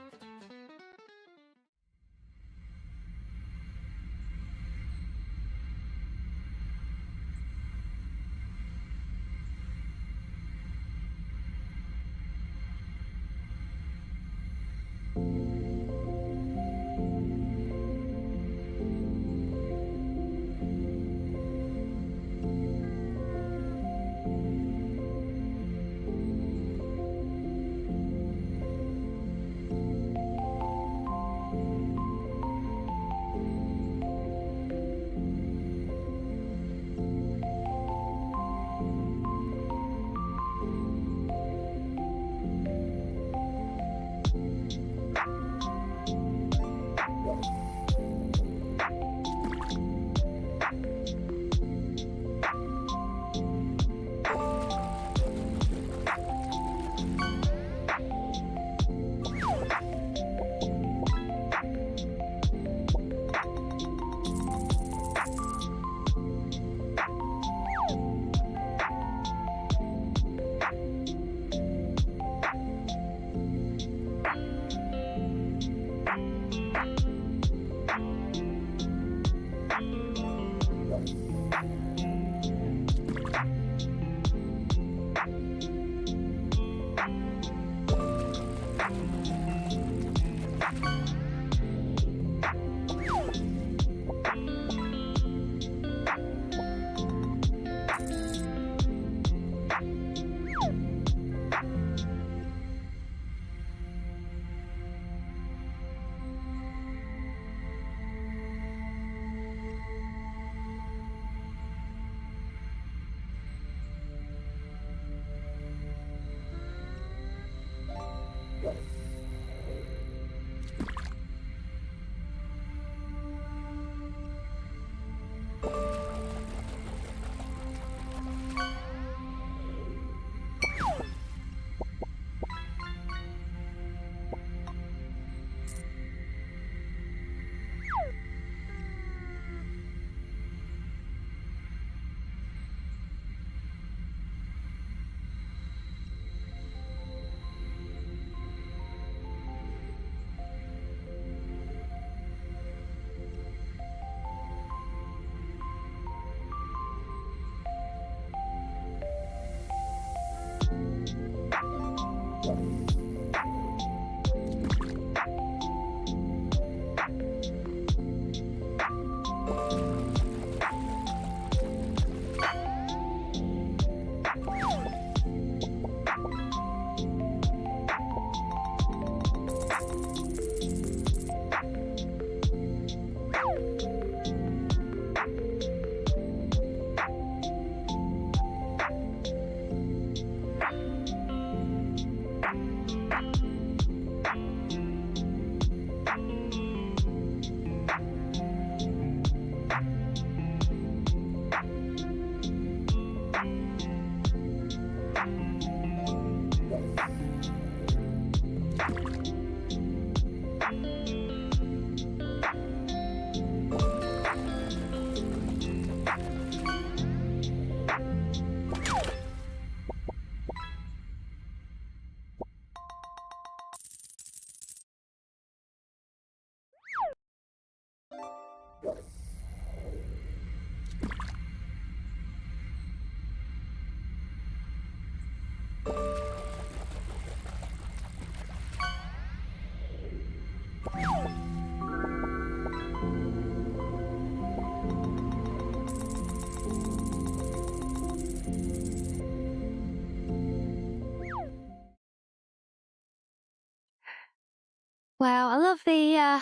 Wow, I love the,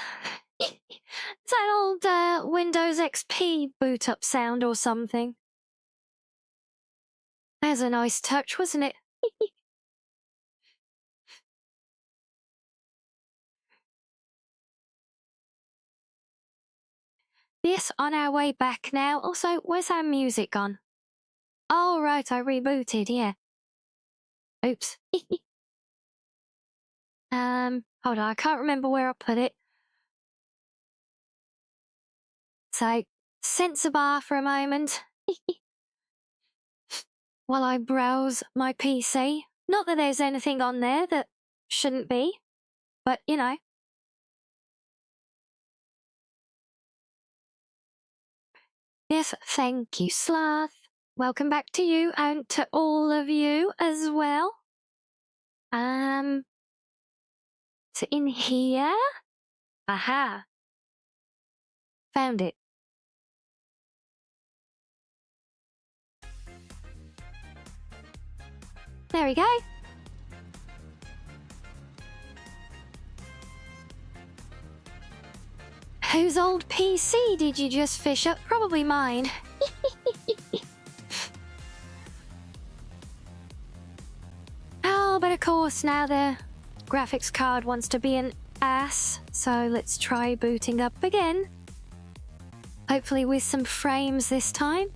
that old, Windows XP boot up sound or something. That was a nice touch, wasn't it? Yes, on our way back now. Also, where's our music gone? Oh, right, I rebooted, yeah. Oops. Hold on, I can't remember where I put it. So, censor bar for a moment. While I browse my PC. Not that there's anything on there that shouldn't be, but you know. Yes, thank you, Sloth. Welcome back to you and to all of you as well. So in here. Aha. Found it. There we go. Whose old PC did you just fish up? Probably mine. Oh, but of course now the graphics card wants to be an ass, so let's try booting up again. Hopefully with some frames this time.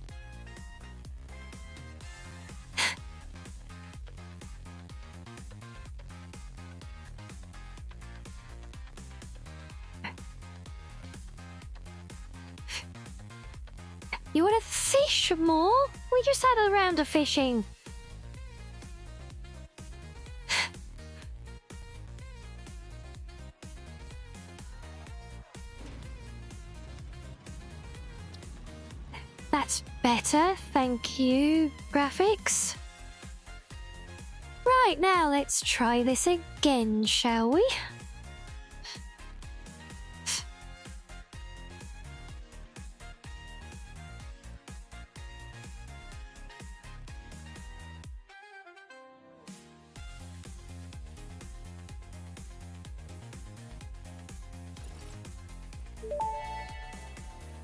You want to fish more? We just had a round of fishing. That's better, thank you, graphics. Right, now let's try this again, shall we?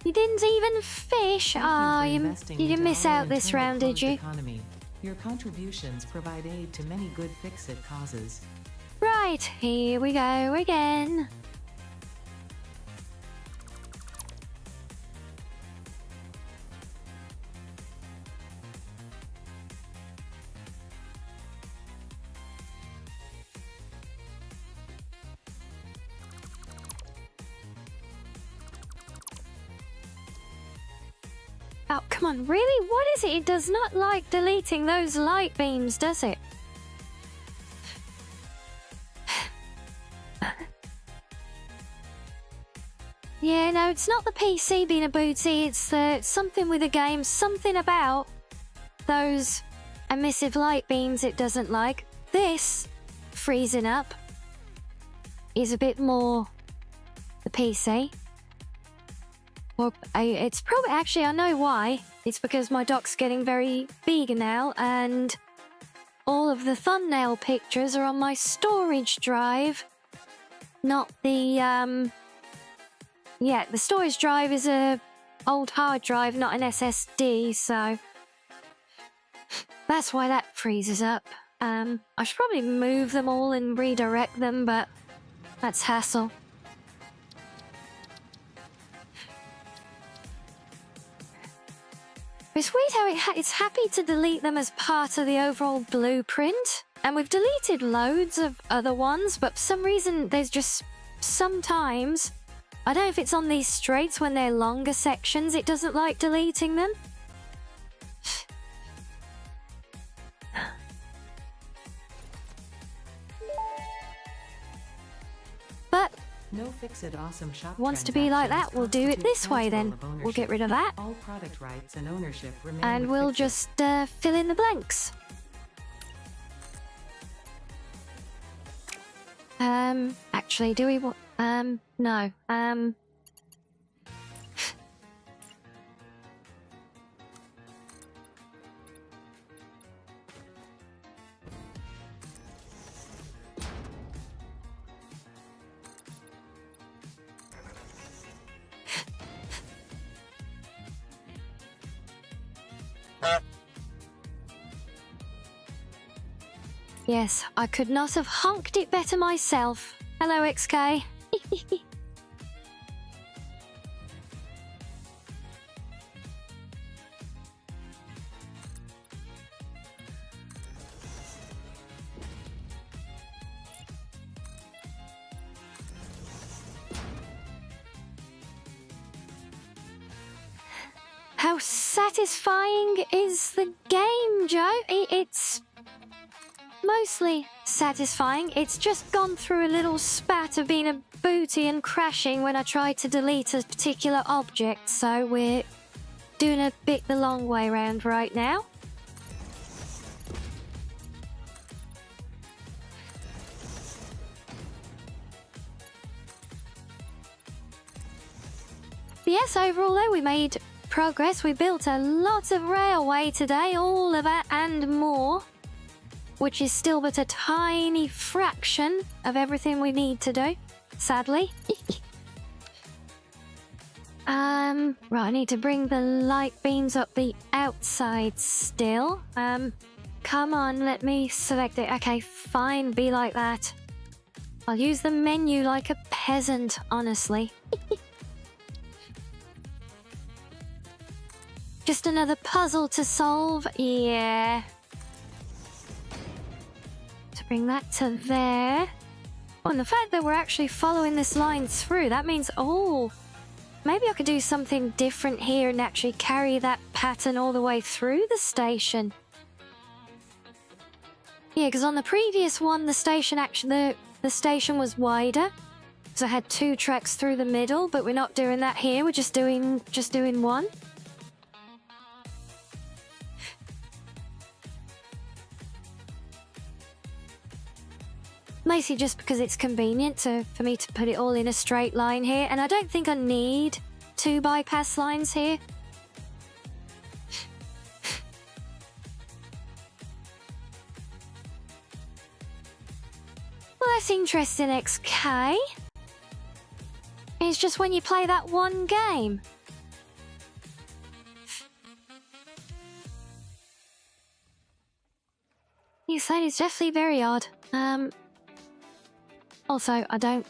You didn't even fish. Ah, you didn't miss out this round, did you? Economy. Your contributions provide aid to many good fix-it causes. Right, here we go again. Oh, come on, really? What is it? It does not like deleting those light beams, does it? Yeah, no, it's not the PC being a booty, it's something with the game, something about those emissive light beams it doesn't like. This freezing up is a bit more the PC. Well, it's probably, actually, I know why. It's because my dock's getting very big now, and all of the thumbnail pictures are on my storage drive, not the, yeah, the storage drive is a old hard drive, not an SSD, so that's why that freezes up. I should probably move them all and redirect them, but that's hassle. It's weird how it's happy to delete them as part of the overall blueprint. And we've deleted loads of other ones, but for some reason there's just sometimes, I don't know if it's on these straights when they're longer sections, it doesn't like deleting them. But no fix-it awesome shop wants to be like that, we'll do it this way then. We'll get rid of that. All product rights and ownership remain And with we'll Fix-It. just fill in the blanks. Actually, do we want... no. Yes, I could not have honked it better myself. Hello, XK. How satisfying is the game, Joe? It's mostly satisfying. It's just gone through a little spat of being a booty and crashing when I tried to delete a particular object, so we're doing a bit the long way round right now. But yes, overall though, we made progress. We built a lot of railway today, all of it and more, which is still but a tiny fraction of everything we need to do, sadly. Right, I need to bring the light beams up the outside still. Come on, let me select it. Okay, fine, be like that. I'll use the menu like a peasant, honestly. Just another puzzle to solve, yeah. To bring that to there. Oh, and the fact that we're actually following this line through, that means, oh, maybe I could do something different here and actually carry that pattern all the way through the station. Yeah, because on the previous one, the station actually, the station was wider. So I had 2 tracks through the middle, but we're not doing that here. We're just doing one. Mostly just because it's convenient for me to put it all in a straight line here, and I don't think I need 2 bypass lines here. Well, that's interesting, XK. It's just when you play that one game. You said it's definitely very odd. Also, I don't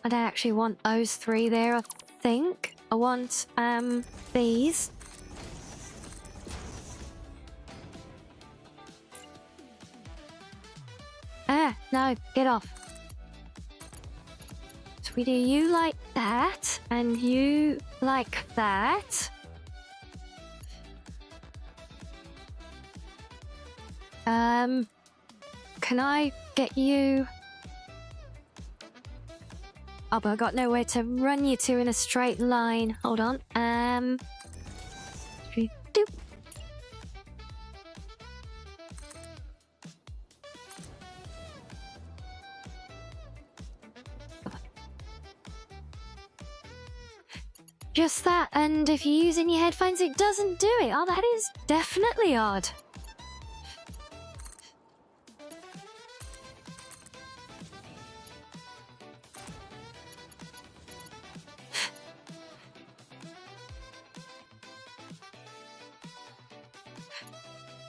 actually want those 3 there, I think. I want, these. Ah, no, get off. So we do you like that, and you like that. Can I get you... Oh, but I got nowhere to run you to in a straight line. Hold on. Doop. Just that, and if you're using your headphones, it doesn't do it. Oh, that is definitely odd.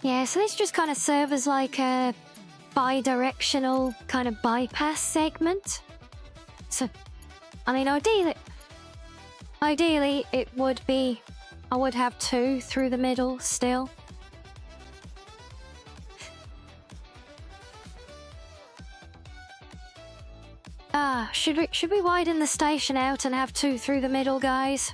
Yeah, so this just kind of serves as like a bi-directional kind of bypass segment. So, I mean, ideally it would be, I would have 2 through the middle still. Should we widen the station out and have 2 through the middle, guys?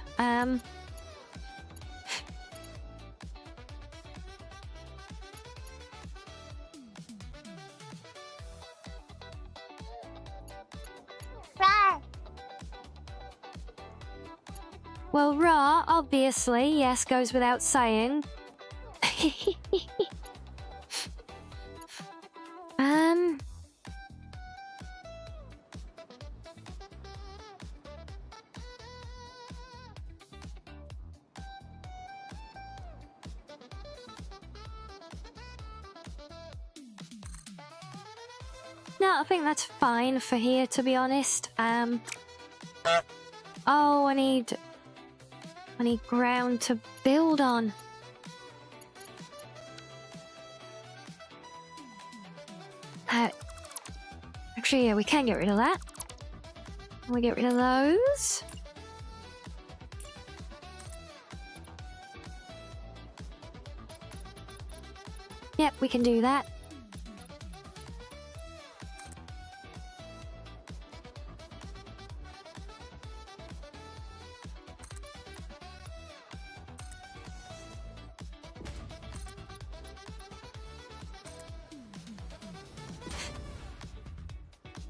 Well, Ra, obviously, yes, goes without saying. No, I think that's fine for here, to be honest. Oh, I need ground to build on. Actually, yeah, we can get rid of that. We get rid of those. Yep, we can do that.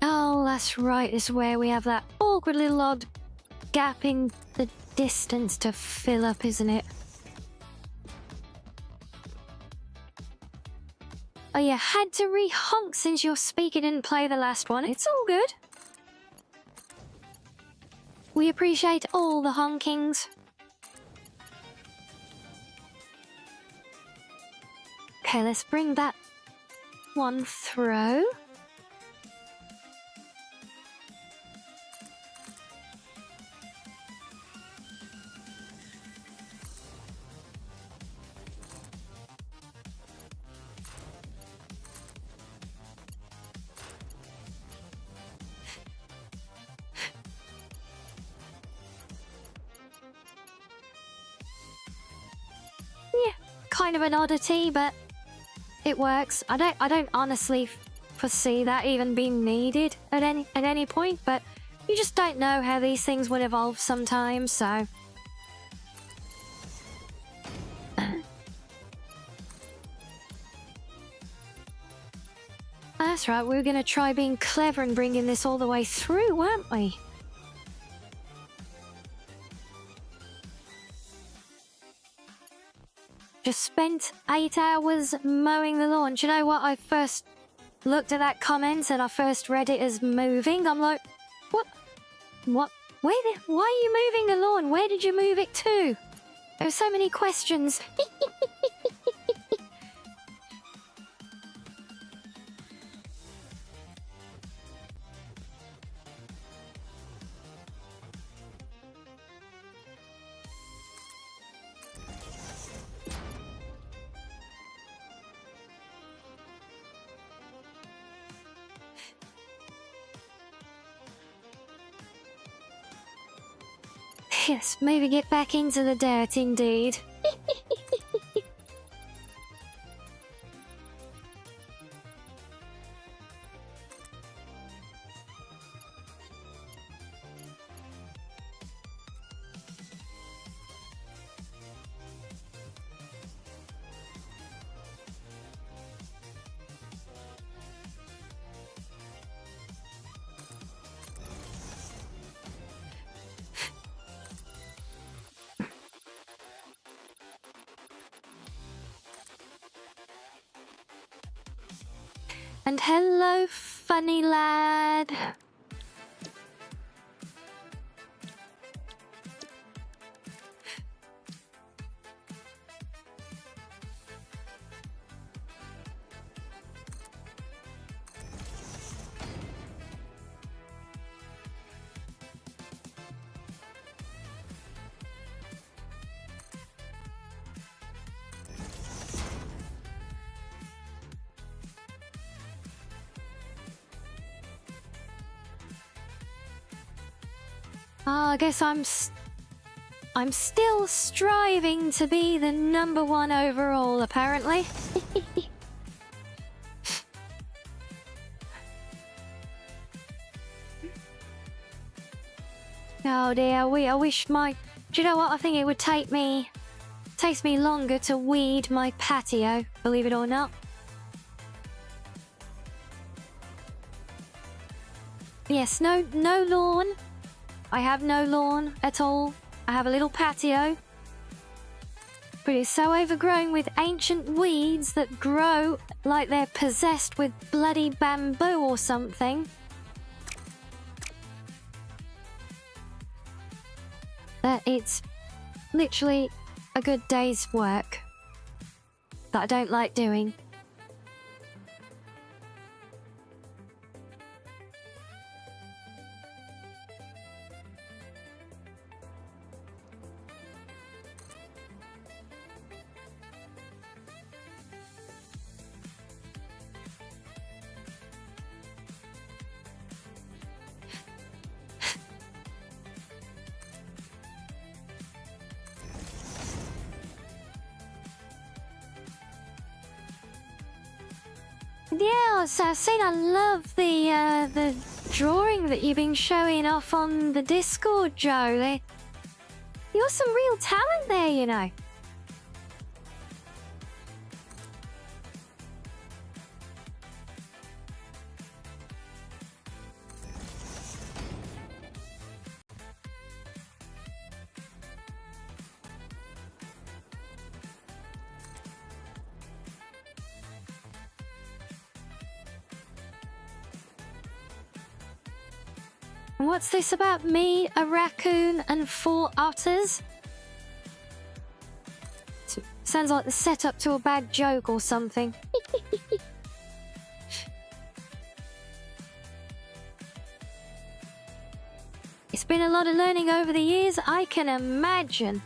Oh, that's right. This is where we have that awkward little odd gap in the distance to fill up, isn't it? Oh, you had to re-honk since your speaker didn't play the last one. It's all good. We appreciate all the honkings. Okay, let's bring that one through. Yeah, kind of an oddity, but it works. I don't honestly foresee that even being needed at any point, but you just don't know how these things would evolve sometimes, so. That's right, we were gonna try being clever and bringing this all the way through, weren't we? Just spent 8 hours mowing the lawn. Do you know what? I first looked at that comment and I first read it as moving. I'm like, what? What? Why are you moving the lawn? Where did you move it to? There were so many questions. Yes, maybe get back into the dirt, indeed. And hello, funny lad. Oh, I guess I'm still striving to be the #1 overall, apparently. Oh dear, I wish my... Do you know what? I think it would takes me longer to weed my patio, believe it or not. Yes, no lawn. I have no lawn at all. I have a little patio. But it's so overgrown with ancient weeds that grow like they're possessed with bloody bamboo or something. That it's literally a good day's work that I don't like doing. Yeah, so I've seen. I love the drawing that you've been showing off on the Discord, Joe. You're some real talent there, you know. And what's this about me, a raccoon, and 4 otters? Sounds like the setup to a bad joke or something. It's been a lot of learning over the years, I can imagine.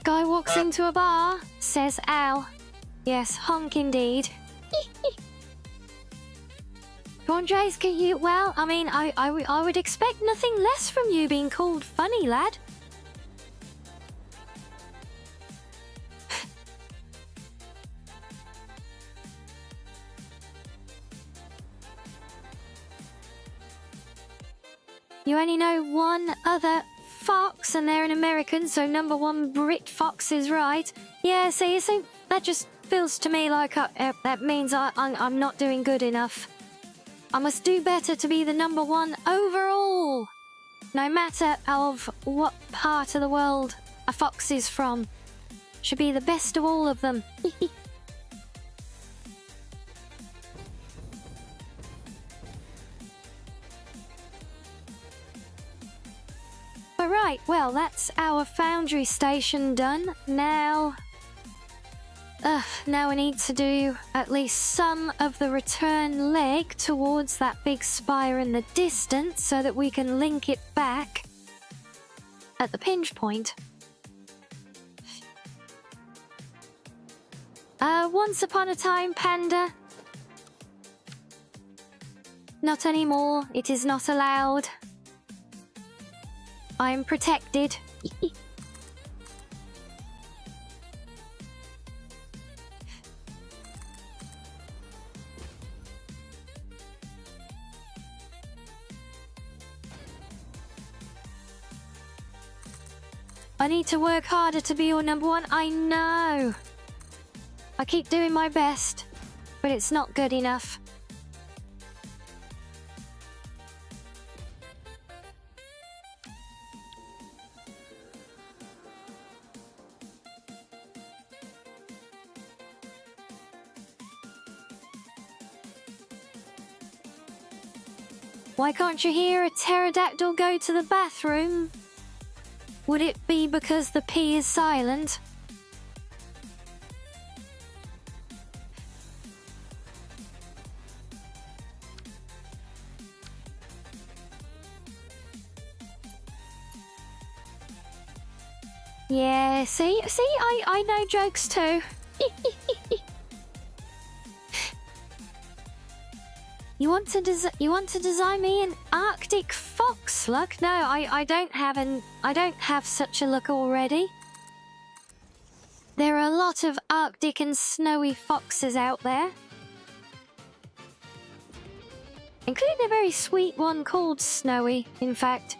Guy walks into a bar, says ow. Yes, honk indeed. Come on, Jace, can you... Well, I mean, I would expect nothing less from you being called funny, lad. You only know one other fox, and they're an American, so #1 Brit Fox is right. Yeah, see, that just feels to me like that means I'm not doing good enough. I must do better to be the #1 overall, no matter of what part of the world a fox is from. Should be the best of all of them. Alright, well, that's our foundry station done. Now we need to do at least some of the return leg towards that big spire in the distance so that we can link it back at the pinch point. Once upon a time, Panda. Not anymore. It is not allowed. I'm protected. I need to work harder to be your #1. I know. I keep doing my best, but it's not good enough. Why can't you hear a pterodactyl go to the bathroom? Would it be because the P is silent? Yeah, see, I know jokes too. You want to design me an Arctic fox look? No, I don't have such a look already. There are a lot of Arctic and snowy foxes out there, including a very sweet one called Snowy, in fact.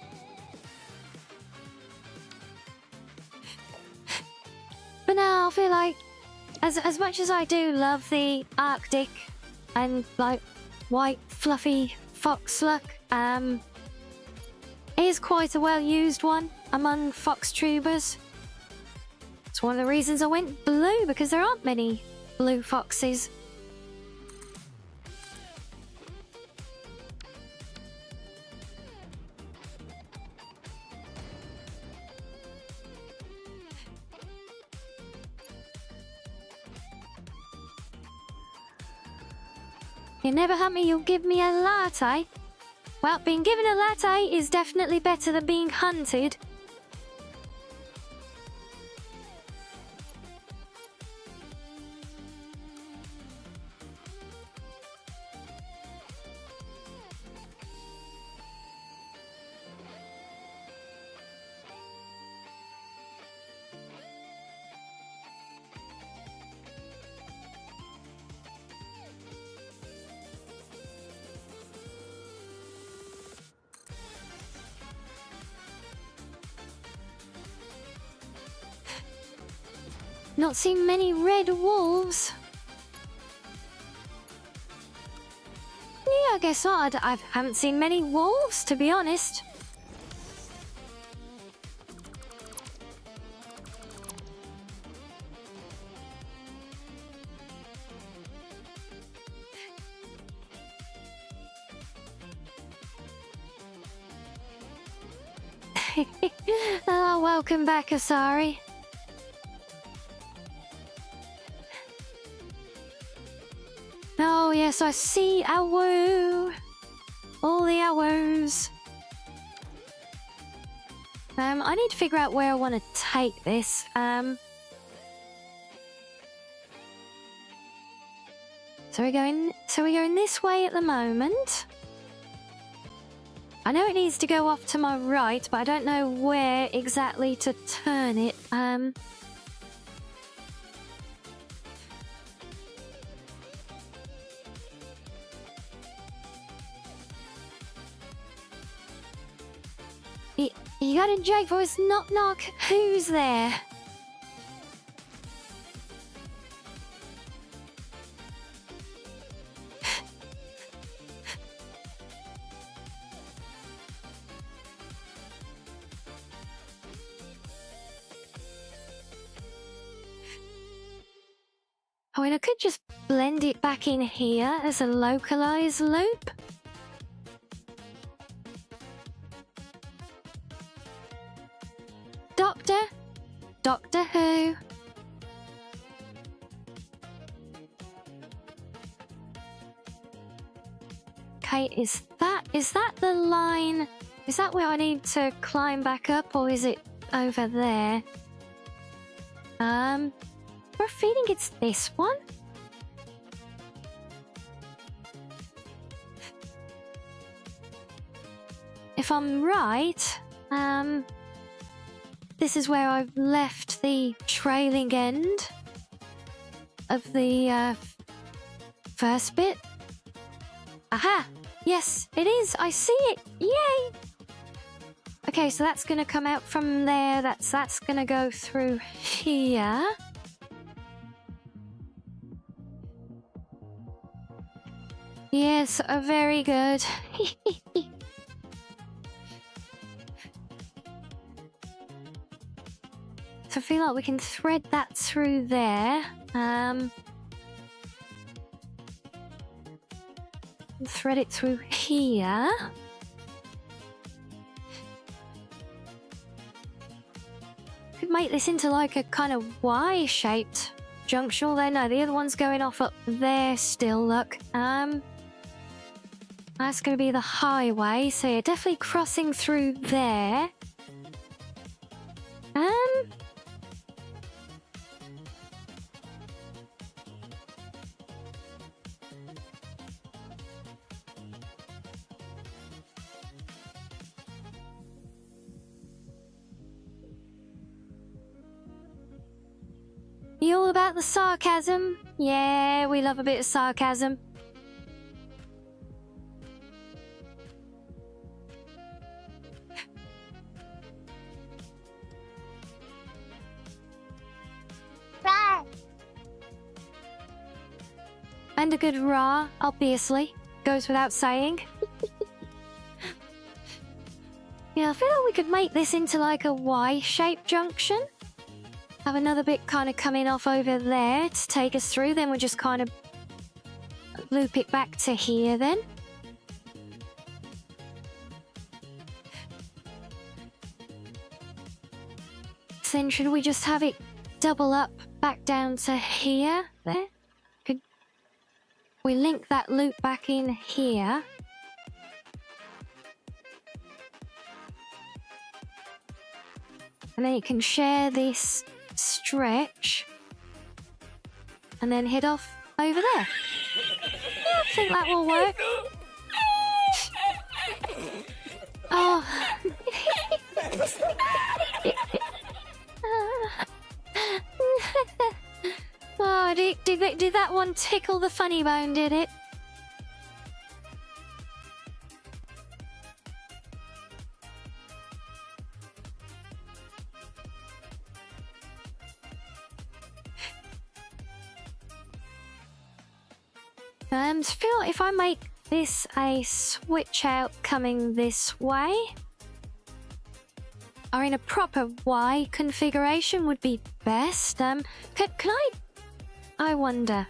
But now I feel like, as much as I do love the Arctic and like white fluffy fox look, it is quite a well-used one among fox tubers. It's one of the reasons I went blue, because there aren't many blue foxes. You never hunt me, you'll give me a latte. Well, being given a latte is definitely better than being hunted. Not seen many red wolves. Yeah, I guess not. I haven't seen many wolves, to be honest. Oh, welcome back, Asari. Oh, yes, I see Awu. All the Awus. I need to figure out where I want to take this. So we're going this way at the moment. I know it needs to go off to my right, but I don't know where exactly to turn it. You got a Jake voice, knock knock. Who's there? Oh, and I could just blend it back in here as a localized loop. Doctor Who. Okay, is that the line? Is that where I need to climb back up, or is it over there? We're feeling it's this one. If I'm right, this is where I've left the trailing end of the first bit. Aha! Yes, it is. I see it. Yay! Okay, so that's gonna come out from there. That's gonna go through here. Yes, very good. So I feel like we can thread that through there. Thread it through here. Could make this into like a kind of Y-shaped junction. Although no, the other one's going off up there still, look. That's going to be the highway, so you're definitely crossing through there. You all about the sarcasm? Yeah, we love a bit of sarcasm. And a good rah, obviously. Goes without saying. Yeah, I feel like we could make this into like a Y-shaped junction. Have another bit kind of coming off over there to take us through. Then we'll just kind of loop it back to here then. So then should we just have it double up back down to here? There? Could we link that loop back in here? And then it can share this stretch and then head off over there. Yeah, I think that will work. Oh. Oh, did that one tickle the funny bone, did it? Feel if I make this a switch out coming this way, or in a proper Y configuration would be best. Can I wonder.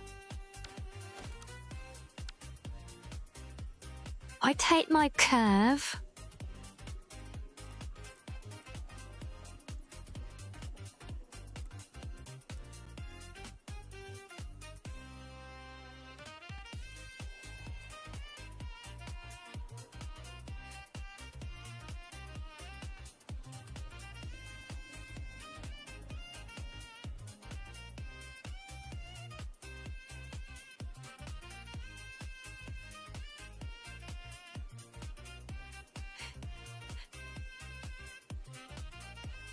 I take my curve.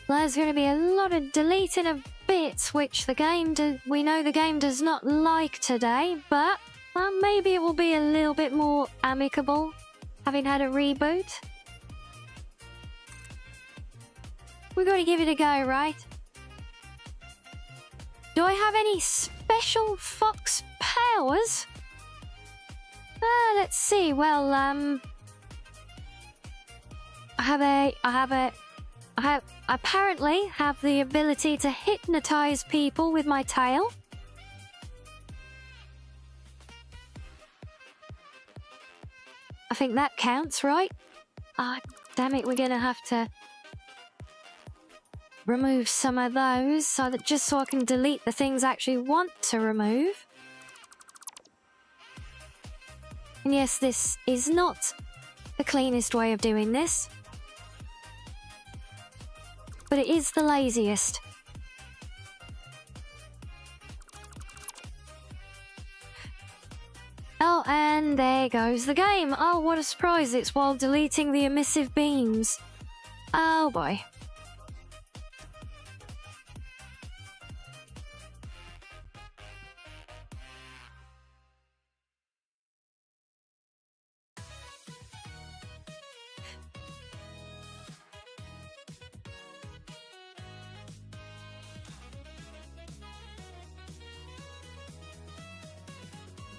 There's going to be a lot of deleting of bits, which we know the game does not like today, but maybe it will be a little bit more amicable, having had a reboot. We've got to give it a go, right? Do I have any special fox powers? Let's see. Well, I apparently have the ability to hypnotize people with my tail. I think that counts, right? Ah, damn it, we're gonna have to remove some of those just so I can delete the things I actually want to remove. And yes, this is not the cleanest way of doing this, but it is the laziest. Oh, and there goes the game. Oh, what a surprise. It's while deleting the emissive beams. Oh boy.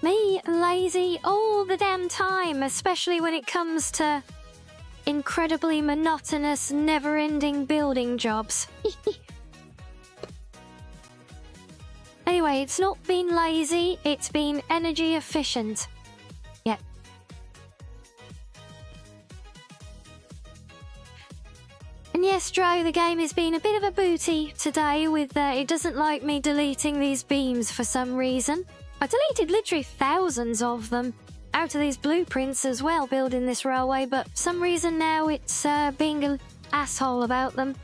Me, lazy all the damn time, especially when it comes to incredibly monotonous, never-ending building jobs. Anyway, it's not been lazy, it's been energy efficient. Yep. And yes, Dro, the game has been a bit of a booty today with it doesn't like me deleting these beams for some reason. I deleted literally thousands of them out of these blueprints as well, building this railway, but for some reason now it's being an asshole about them.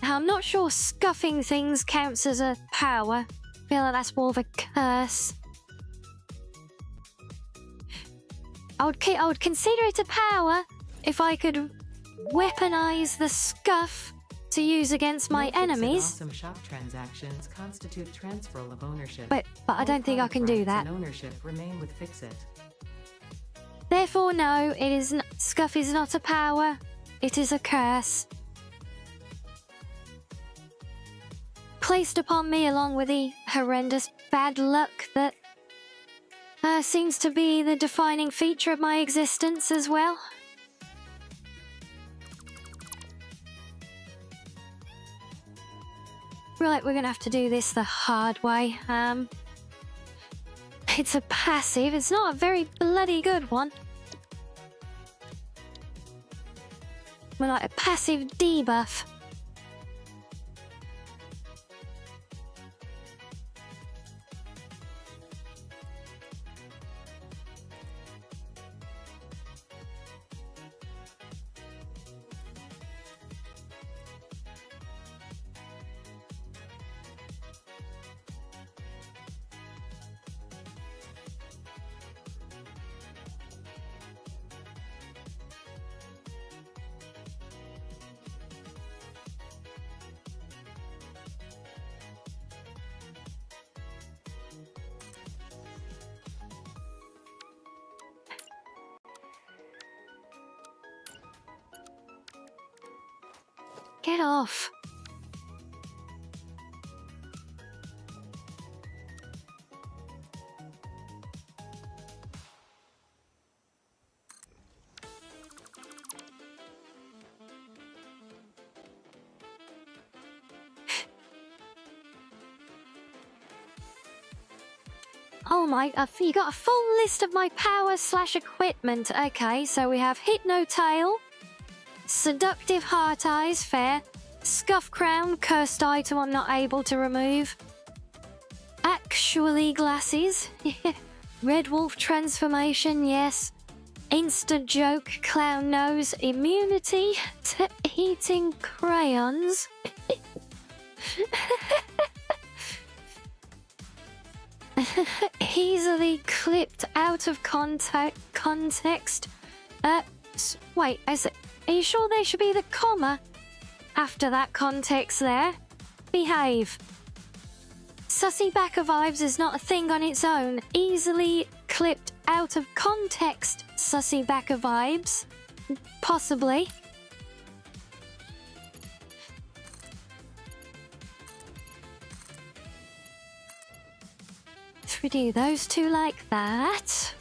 Now, I'm not sure scuffing things counts as a power. I feel like that's more of a curse. I would consider it a power if I could weaponize the scuff to use against my enemies. Awesome shop transactions constitute transfer of ownership. But I don't think I can do that. And ownership remain with Fixit. Therefore, no, scuff is not a power. It is a curse. Placed upon me along with the horrendous bad luck that seems to be the defining feature of my existence as well. Right, we're gonna have to do this the hard way. It's a passive, it's not a very bloody good one. More like a passive debuff. get off. Oh my, you got a full list of my power/equipment. Okay, so we have Hypno Tail, Seductive Heart Eyes, fair, Scuff Crown, cursed item I'm not able to remove, Actually Glasses, Red Wolf Transformation, yes, Insta Joke, Clown Nose, Immunity to Eating Crayons. Easily clipped out of context. Wait, are you sure there should be the comma after that context there? Behave. Sussy Backer Vibes is not a thing on its own. Easily clipped out of context Sussy Backer Vibes. Possibly. We do those two like that,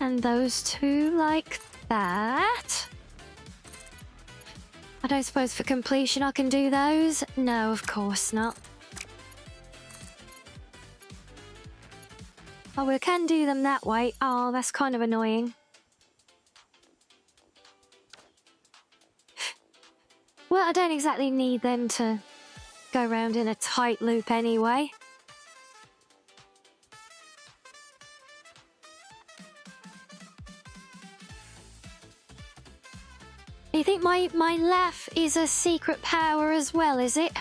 and those two like that. I don't suppose for completion I can do those? No, of course not. Oh, we can do them that way. Oh, that's kind of annoying. Well, I don't exactly need them to go around in a tight loop anyway. You think my laugh is a secret power as well, is it?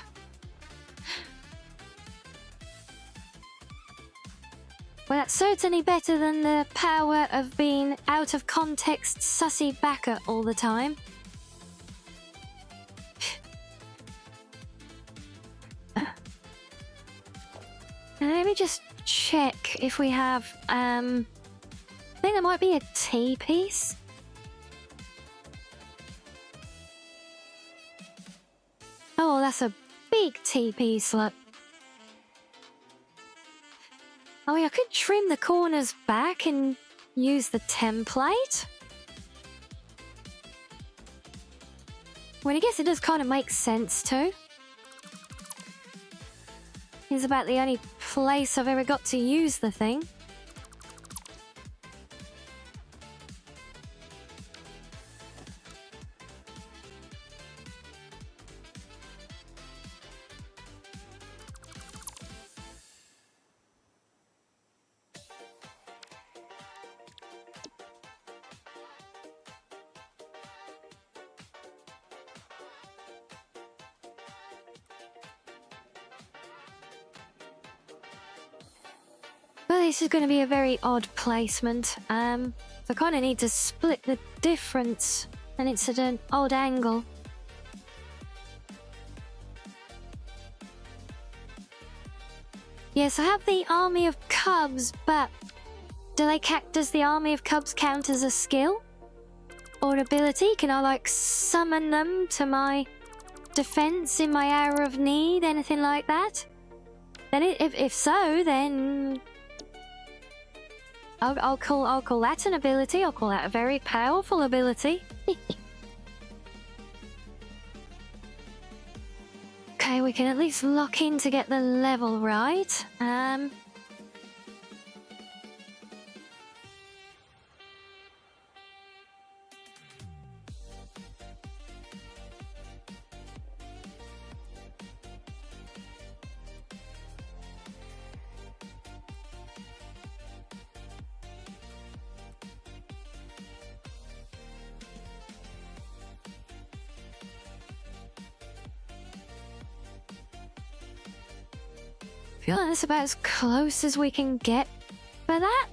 Well, that's certainly better than the power of being out of context sussy backer all the time. Let me just check if we have, I think there might be a T piece. Oh, that's a big TP slot. Oh, yeah, I could trim the corners back and use the template. Well, I guess it does kind of make sense too. It's about the only place I've ever got to use the thing. Well, this is going to be a very odd placement. So I kind of need to split the difference, and it's at an odd angle. Yes, I have the Army of Cubs, but does the Army of Cubs count as a skill? Or ability? Can I, like, summon them to my defense in my hour of need? Anything like that? Then if so, then I'll call that an ability. I'll call that a very powerful ability. Okay, we can at least lock in to get the level right. I feel like that's about as close as we can get for that.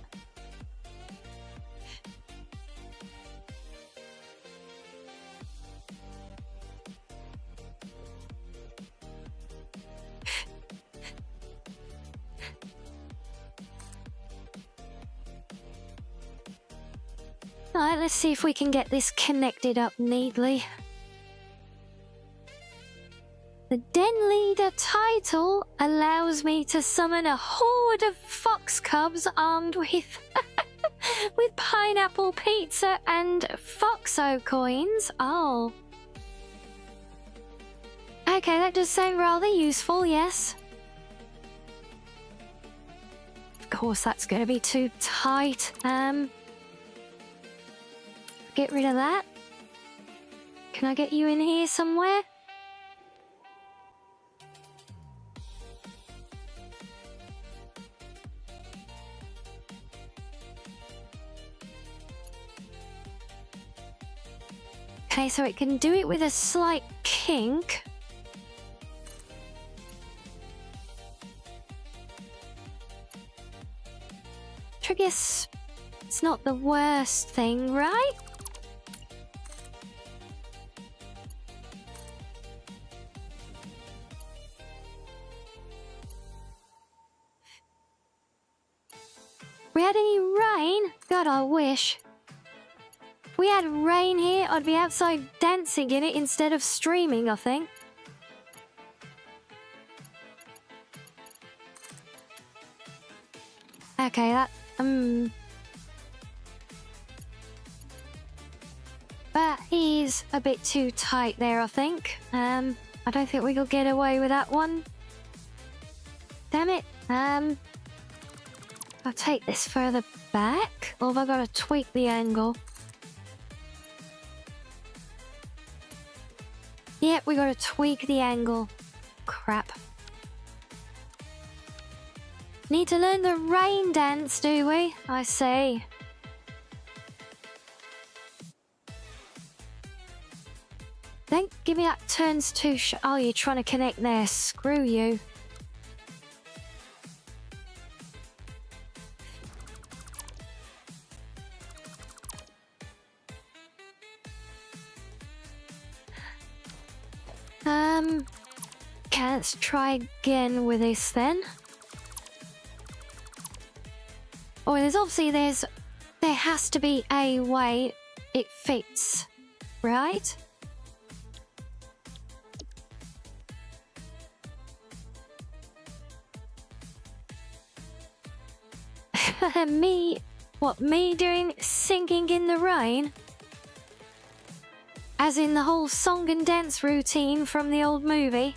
Alright, let's see if we can get this connected up neatly. The Den Leader title allows me to summon a horde of fox cubs armed with with pineapple pizza and foxo coins. Oh. Okay, that does sound rather useful, yes. Of course, that's going to be too tight. Get rid of that. Can I get you in here somewhere? Okay, so it can do it with a slight kink. I guess it's not the worst thing, right? We had any rain? God, I wish. If we had rain here, I'd be outside dancing in it instead of streaming, I think. Okay, that is a bit too tight there, I think. I don't think we could get away with that one. Damn it. I'll take this further back, or have I got to tweak the angle? Yep, we got to tweak the angle. Crap. Need to learn the rain dance, do we? I see. Don't give me that turns too oh, you're trying to connect there. Screw you. Okay, let's try again with this then. Oh, there has to be a way it fits, right? Me doing singing in the rain? As in the whole song and dance routine from the old movie?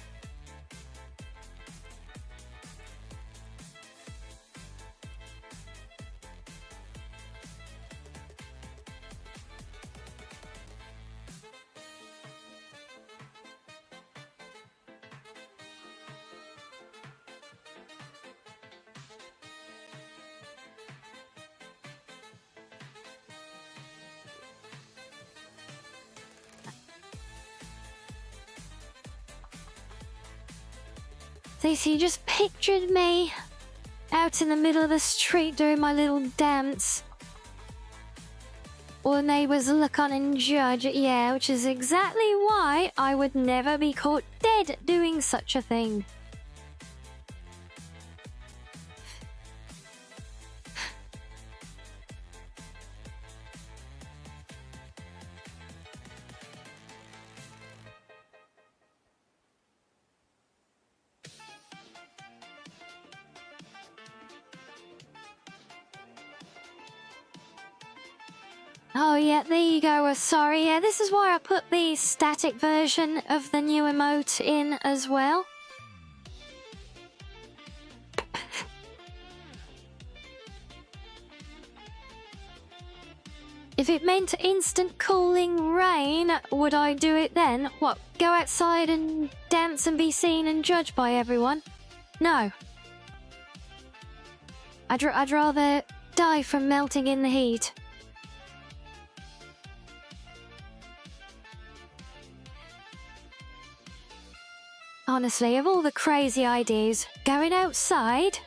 So you just pictured me out in the middle of the street doing my little dance. All neighbours look on and judge, yeah, which is exactly why I would never be caught dead doing such a thing. Oh yeah, there you go, sorry, yeah, this is why I put the static version of the new emote in as well. If it meant instant cooling rain, would I do it then? What, go outside and dance and be seen and judged by everyone? No. I'd rather die from melting in the heat. Honestly, of all the crazy ideas, going outside?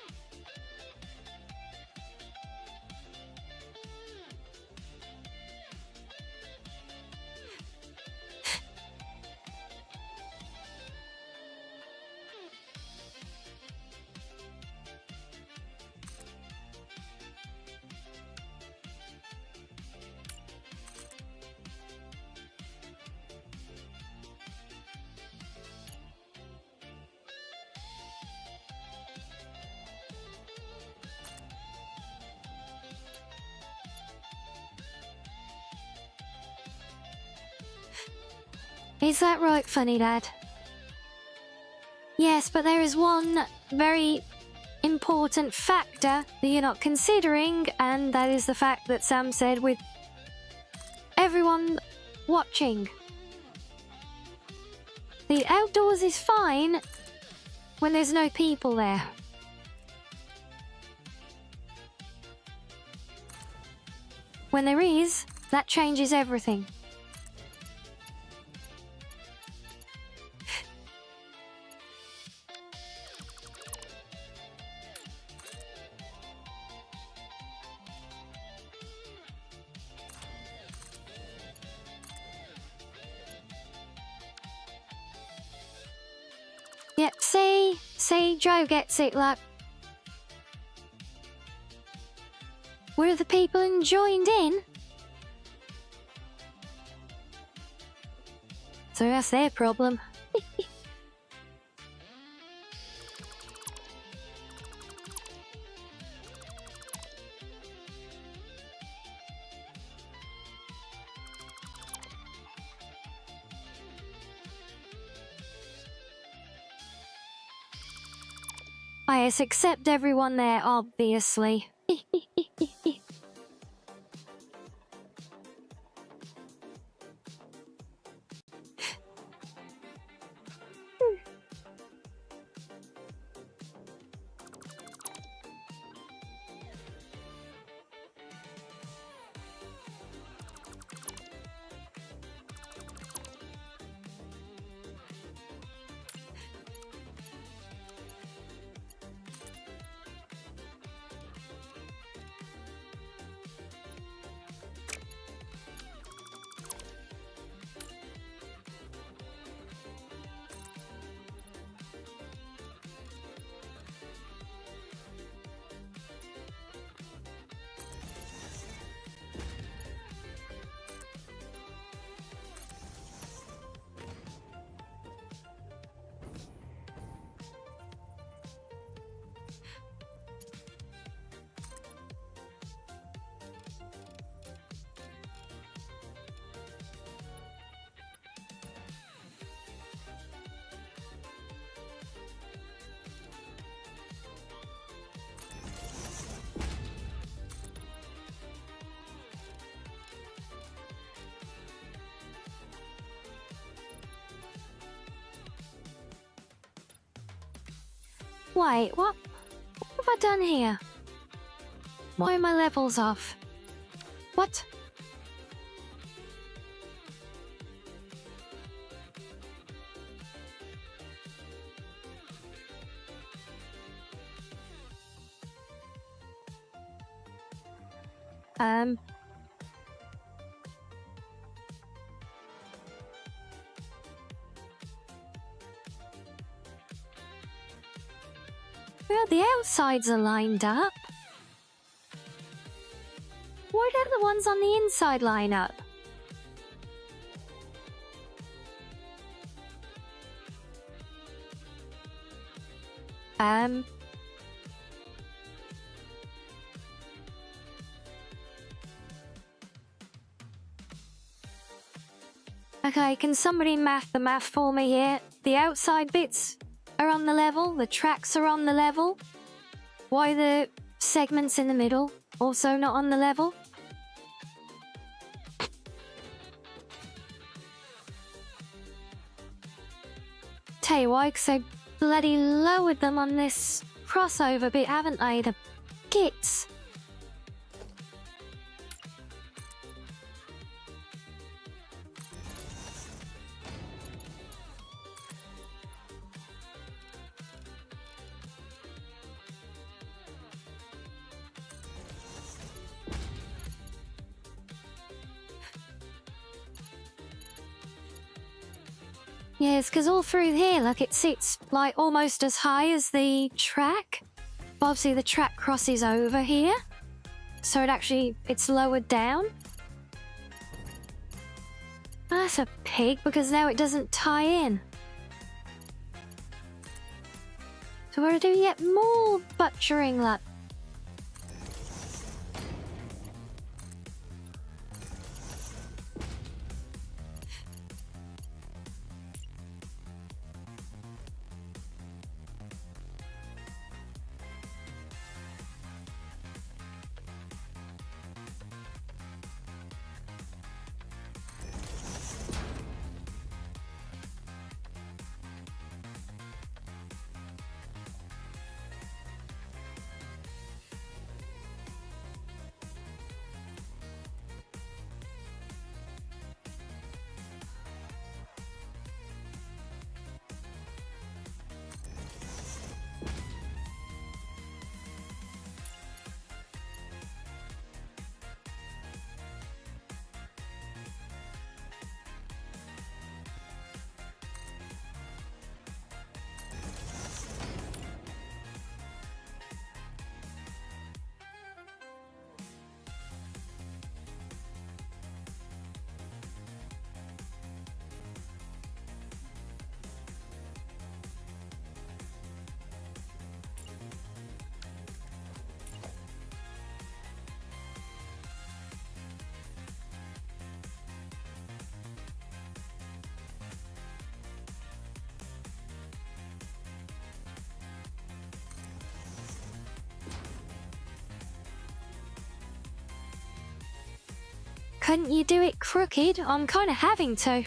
Is that right, funny lad? Yes, but there is one very important factor that you're not considering, and that is the fact that Sam said with everyone watching. The outdoors is fine when there's no people there. When there is, that changes everything. Yep, see, Joe gets it, like. Were the people joined in? So that's their problem. Yes, except everyone there, obviously. Wait, what have I done here? Why are my levels off? What? Well, the outsides are lined up. Why don't the ones on the inside line up? Okay, can somebody math the math for me here? The outside bits are on the level, the tracks are on the level. Why the segments in the middle also not on the level? Tell you why, 'cause they bloody lowered them on this crossover bit, haven't they? The gits. Yes, because all through here, like, it sits like almost as high as the track. But obviously the track crosses over here, so it's lowered down. That's a pig, because now it doesn't tie in. So we're doing yet more butchering, like. couldn't you do it crooked? I'm kind of having to.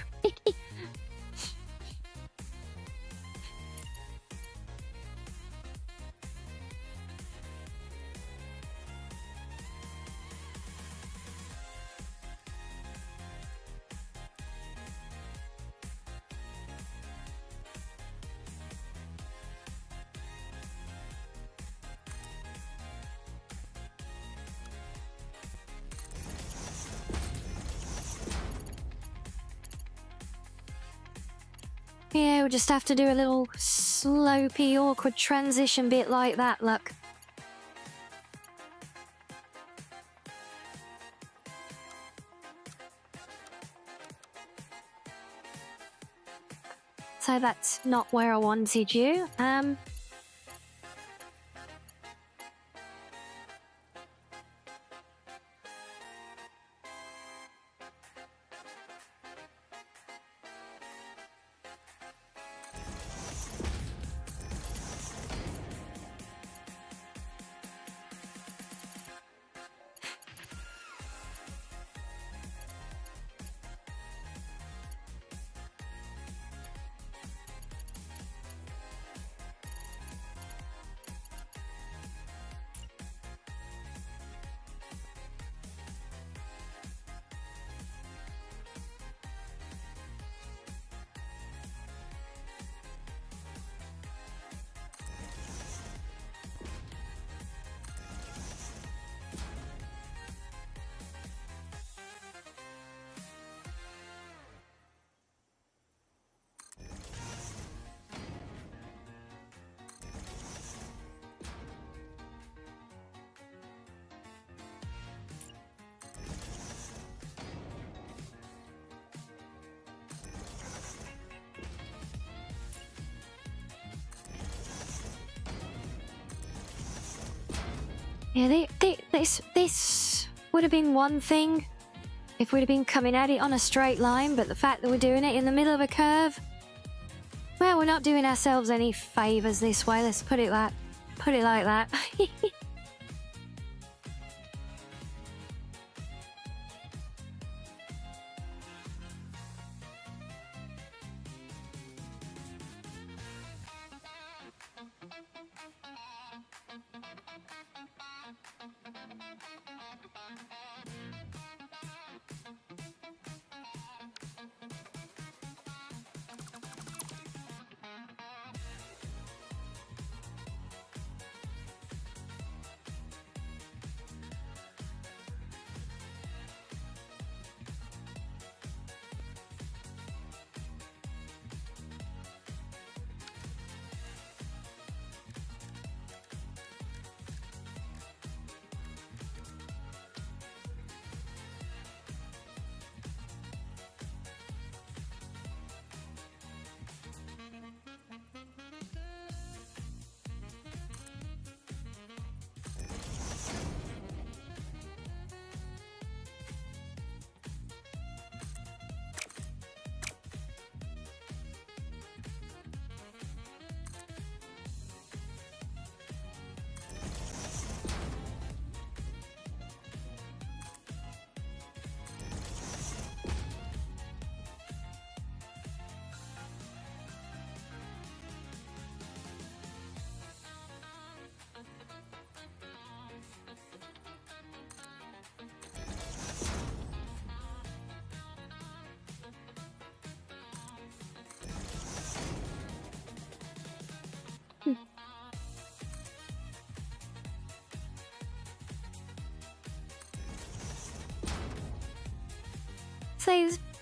Yeah, we'll just have to do a little slopey, awkward transition bit like that, look. So that's not where I wanted you. Yeah, this would have been one thing if we'd have been coming at it on a straight line, but the fact that we're doing it in the middle of a curve, well, we're not doing ourselves any favours this way. Let's put it like that.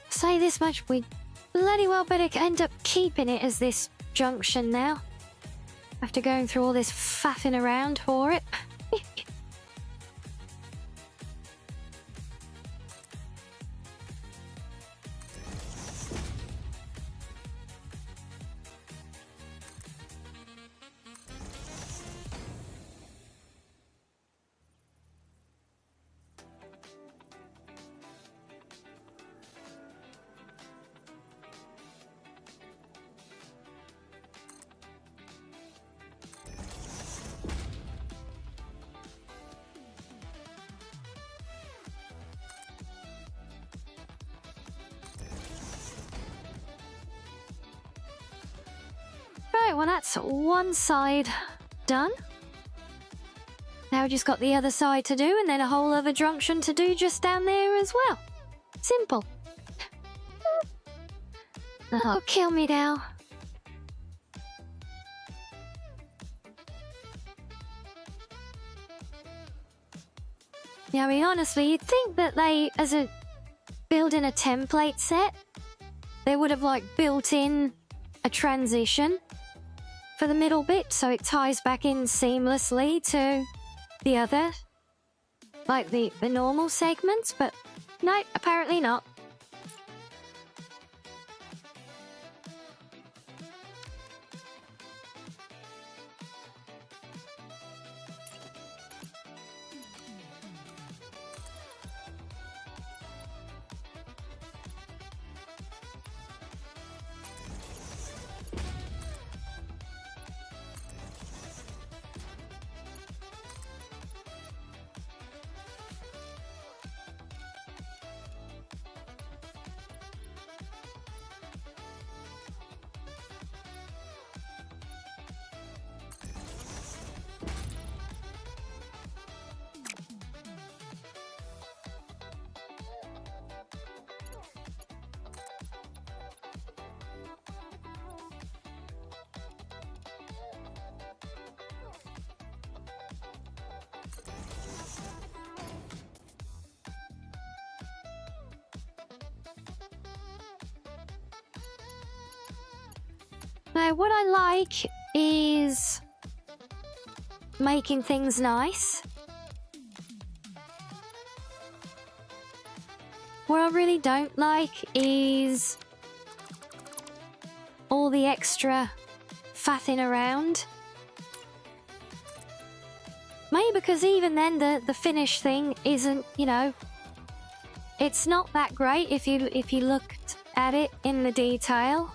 Say this much, we bloody well better end up keeping it as this junction now. After going through all this faffing around for it. Right, well that's one side done. Now we just got the other side to do, and then a whole other junction to do just down there as well. Simple. Oh, kill me now. Yeah, I mean, honestly, you'd think that they, as a building a template set, they would have, like, built in a transition for the middle bit so it ties back in seamlessly to the other, like the normal segments, but no, apparently not. Now, what I like is making things nice. What I really don't like is all the extra faffing around. Maybe because even then the finished thing isn't, you know, it's not that great if you looked at it in the detail.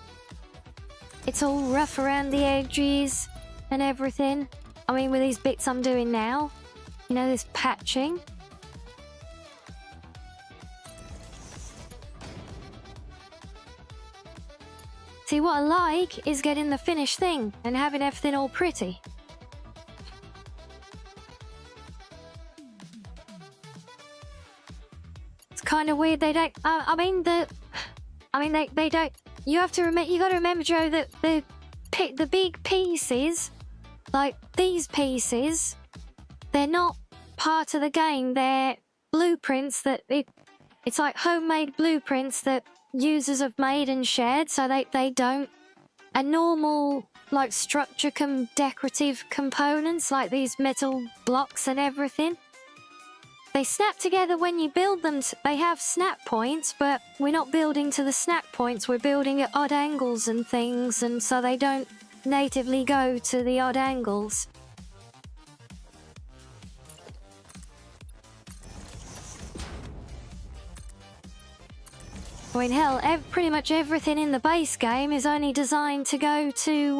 It's all rough around the edges and everything. I mean, with these bits I'm doing now, you know, this patching. See, what I like is getting the finished thing and having everything all pretty. It's kind of weird they don't. They don't. You have to remember. You got to remember, Joe, that the big pieces, like these pieces, they're not part of the game. They're blueprints that it's like homemade blueprints that users have made and shared, so they don't. A normal like structure decorative components like these metal blocks and everything. They snap together when you build them. They have snap points, but we're not building to the snap points. We're building at odd angles and things, and so they don't natively go to the odd angles. I mean, hell, pretty much everything in the base game is only designed to go to,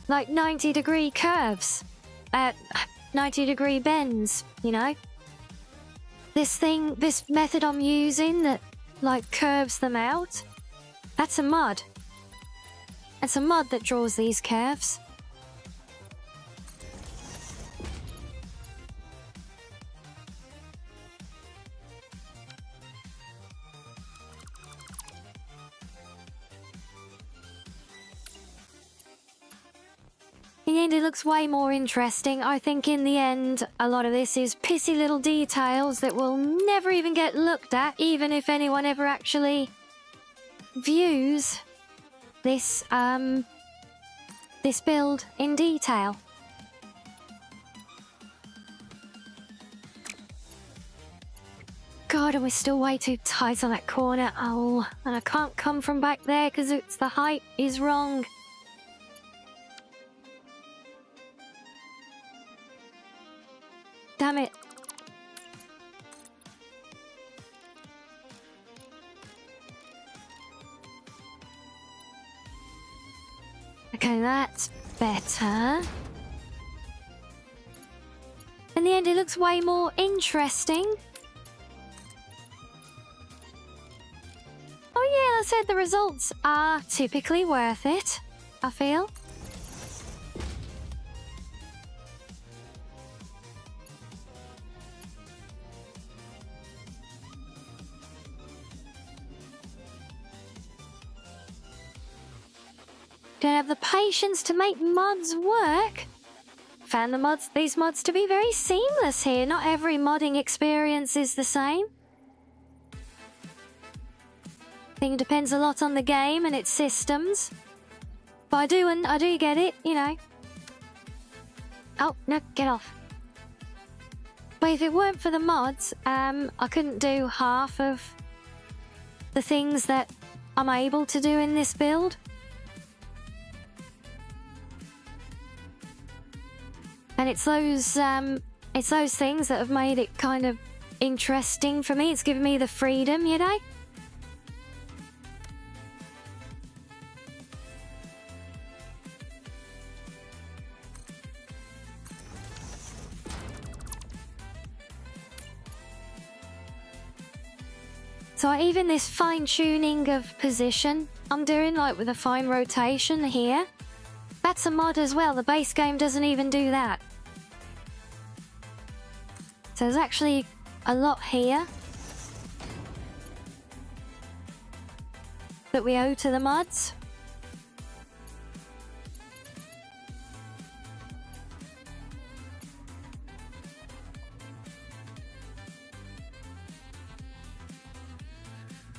like 90-degree curves at 90-degree bends, you know? This method I'm using that, like, curves them out, that's a mod. It's a mod that draws these curves. In the end, it looks way more interesting. I think in the end, a lot of this is pissy little details that will never even get looked at, even if anyone ever actually views this, this build in detail. God, and we're still way too tight on that corner. Oh, and I can't come from back there because the height is wrong. Damn it. Okay, that's better. In the end, it looks way more interesting. Oh yeah, I said the results are typically worth it. I feel. Don't have the patience to make mods work. Found these mods to be very seamless here. Not every modding experience is the same. I think it depends a lot on the game and its systems. But I do get it, you know. Oh, no, get off. But if it weren't for the mods, I couldn't do half of the things that I'm able to do in this build. And it's those things that have made it kind of interesting for me. It's given me the freedom, you know? So even this fine-tuning of position I'm doing, like with a fine rotation here, that's a mod as well. The base game doesn't even do that. So there's actually a lot here that we owe to the mods.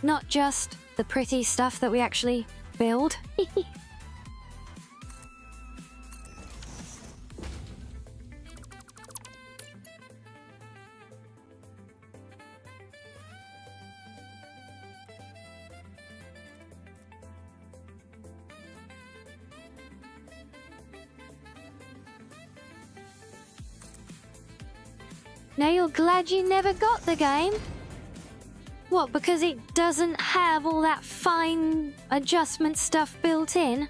Not just the pretty stuff that we actually build. Now you're glad you never got the game? What, because it doesn't have all that fine adjustment stuff built in?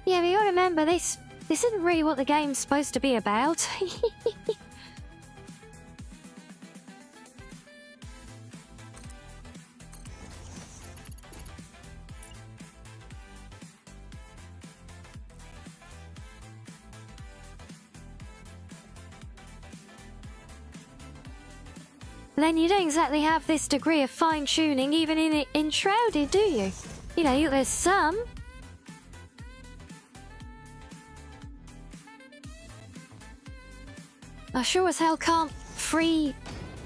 Yeah, but you gotta remember, this isn't really what the game's supposed to be about. Then you don't exactly have this degree of fine-tuning even in Enshrouded, do you? You know, there's some. I sure as hell can't free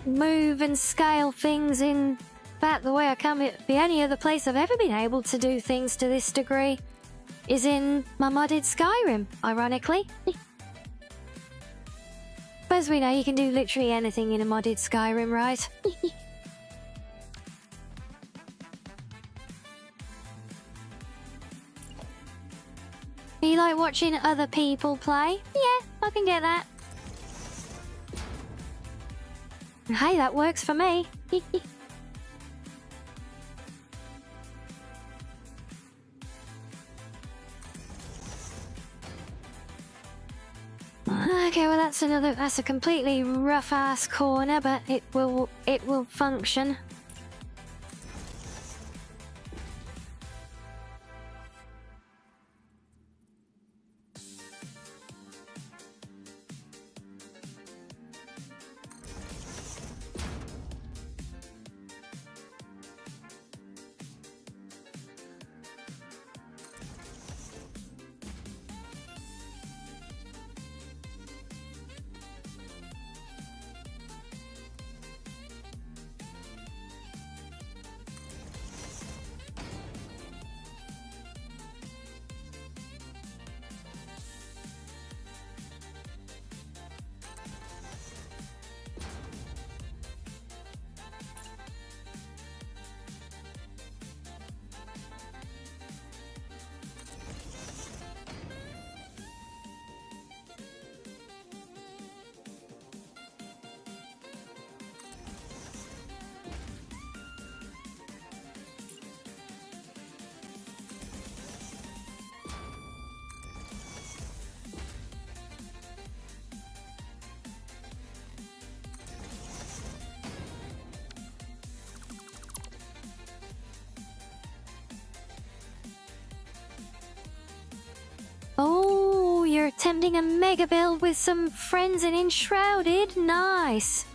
move and scale things in that the way I can. The only other place I've ever been able to do things to this degree is in my modded Skyrim, ironically. As we know, you can do literally anything in a modded Skyrim, right? You like watching other people play? Yeah, I can get that. Hey, that works for me. Okay, well that's a completely rough-ass corner, but it will function. attempting a mega build with some friends in Enshrouded. Nice.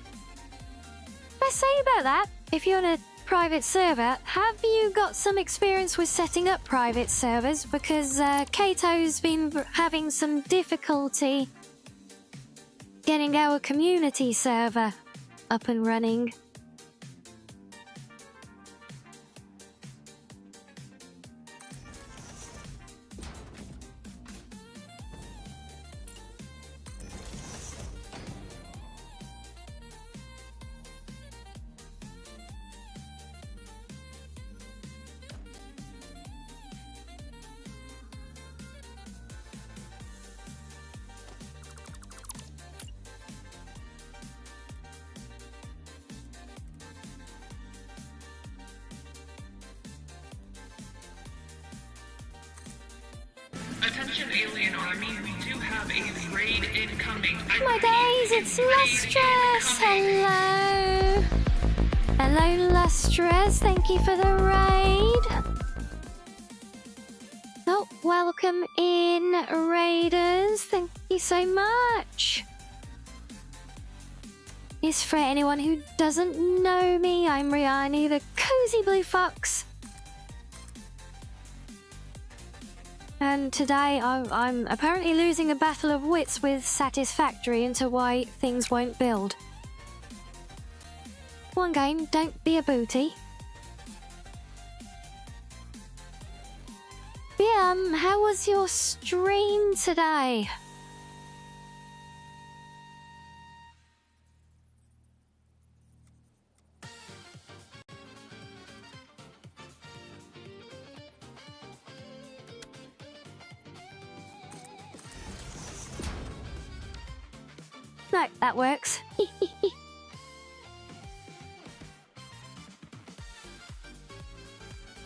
I say about that, if you're on a private server, have you got some experience with setting up private servers? Because Kato's been having some difficulty getting our community server up and running. Attention Alien Army, we do have a raid incoming. My days, it's Lustrous! Hello! Hello, Lustrous, thank you for the raid. Oh, welcome in, Raiders, thank you so much. Yes, for anyone who doesn't know me, I'm Rianni, the Cozy Blue Fox. And today I'm apparently losing a battle of wits with Satisfactory into why things won't build. One game, don't be a booty. But yeah, how was your stream today? No, that works.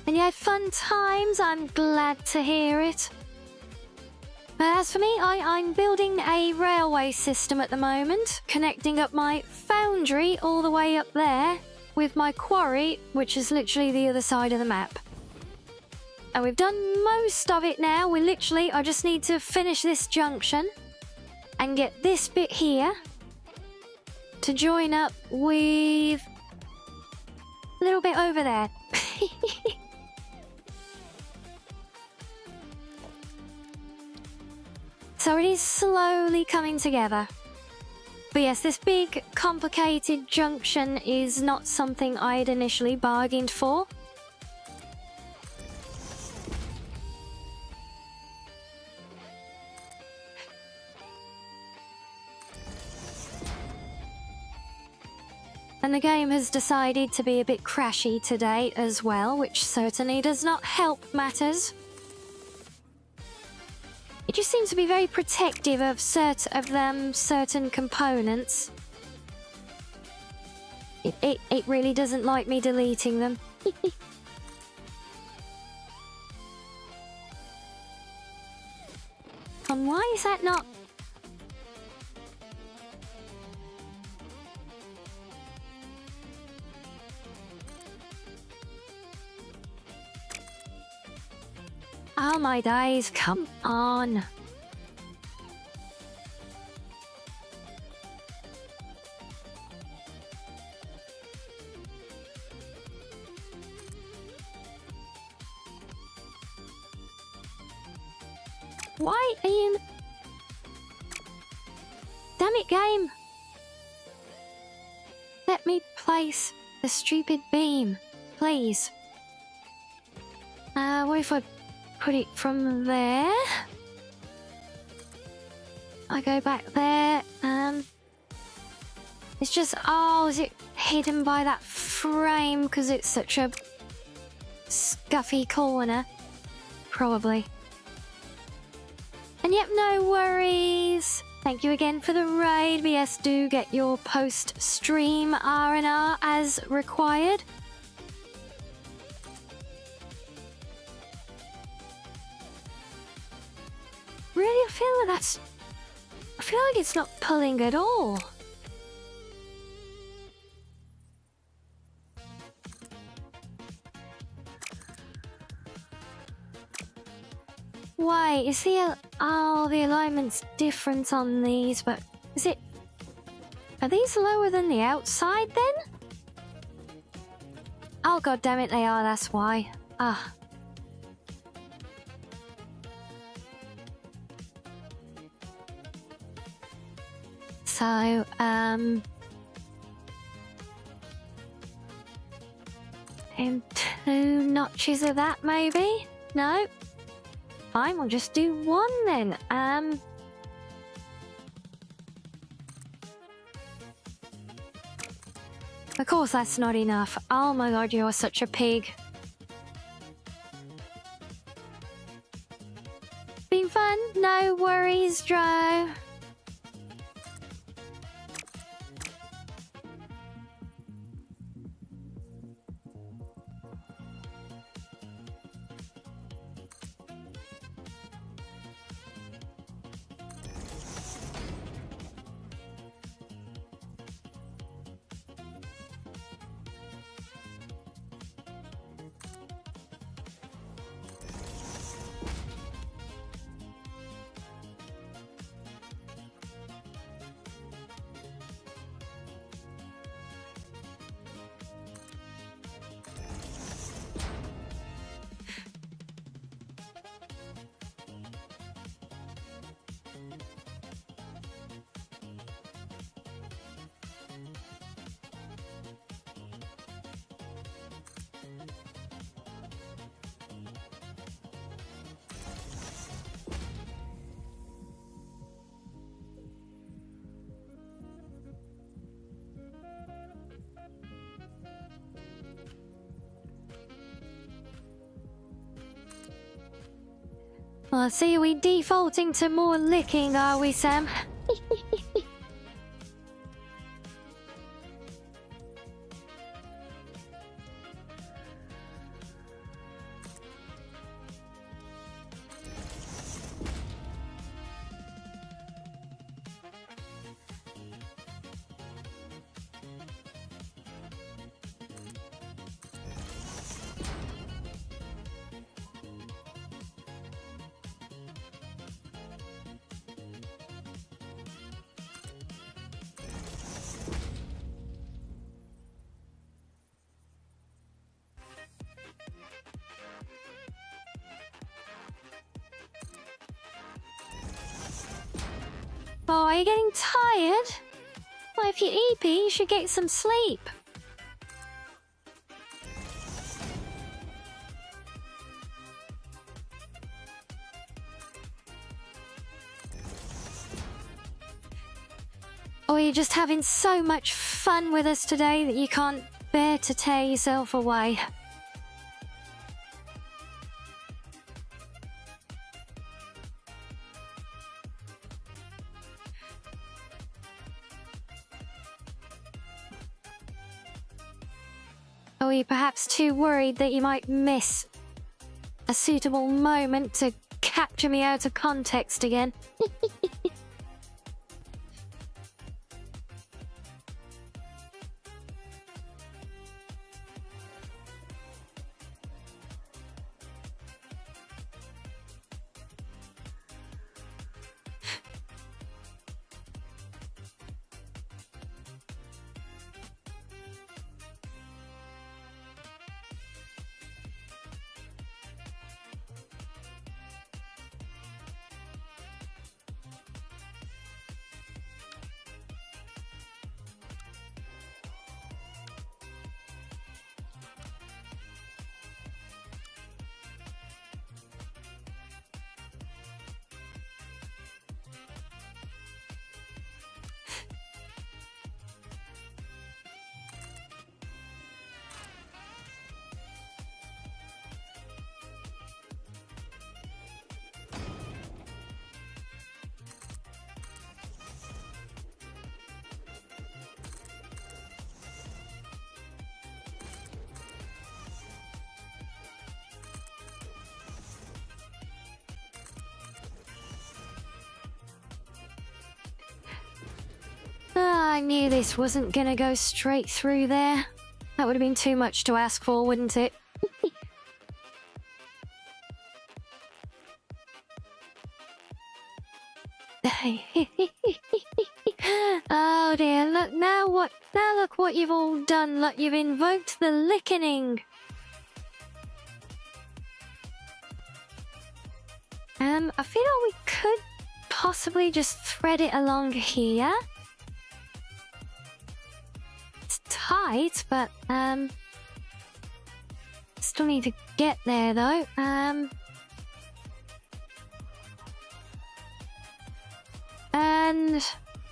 And you had fun times, I'm glad to hear it. As for me, I'm building a railway system at the moment, connecting up my foundry all the way up there with my quarry, which is literally the other side of the map. And we've done most of it now. I just need to finish this junction and get this bit here to join up with a little bit over there. So it is slowly coming together. But yes, this big complicated junction is not something I'd initially bargained for. And the game has decided to be a bit crashy today as well, which certainly does not help matters. It just seems to be very protective of certain components. It really doesn't like me deleting them. And why is that not... Oh my days, come on. Why are you... Damn it, game. Let me place the stupid beam, please. What if I put it from there? I go back there. It's just... Oh, is it hidden by that frame because it's such a scuffy corner? Probably. And yep, no worries. Thank you again for the raid. But yes, do get your post-stream R&R as required. Really, I feel like it's not pulling at all. Wait, is the... Oh, the alignment's different on these, but... Is it... Are these lower than the outside, then? Oh, god damn it, they are, that's why. Ah. So, and 2 notches of that, maybe? No? Fine, we'll just do 1 then. Of course that's not enough. Oh my god, you're such a pig. Been fun? No worries, Dro. Well, see, are we defaulting to more licking, are we, Sam? Oh, are you getting tired? Well, if you're EP, you should get some sleep. Or you're just having so much fun with us today that you can't bear to tear yourself away. Or are you perhaps too worried that you might miss a suitable moment to capture me out of context again? I knew this wasn't gonna go straight through there. That would have been too much to ask for, wouldn't it? Oh dear, look now look what you've all done. Look, you've invoked the lickening. I feel like we could possibly just thread it along here. It's tight, but still need to get there though. And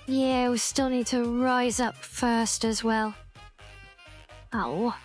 yeah, we still need to rise up first as well. Oh.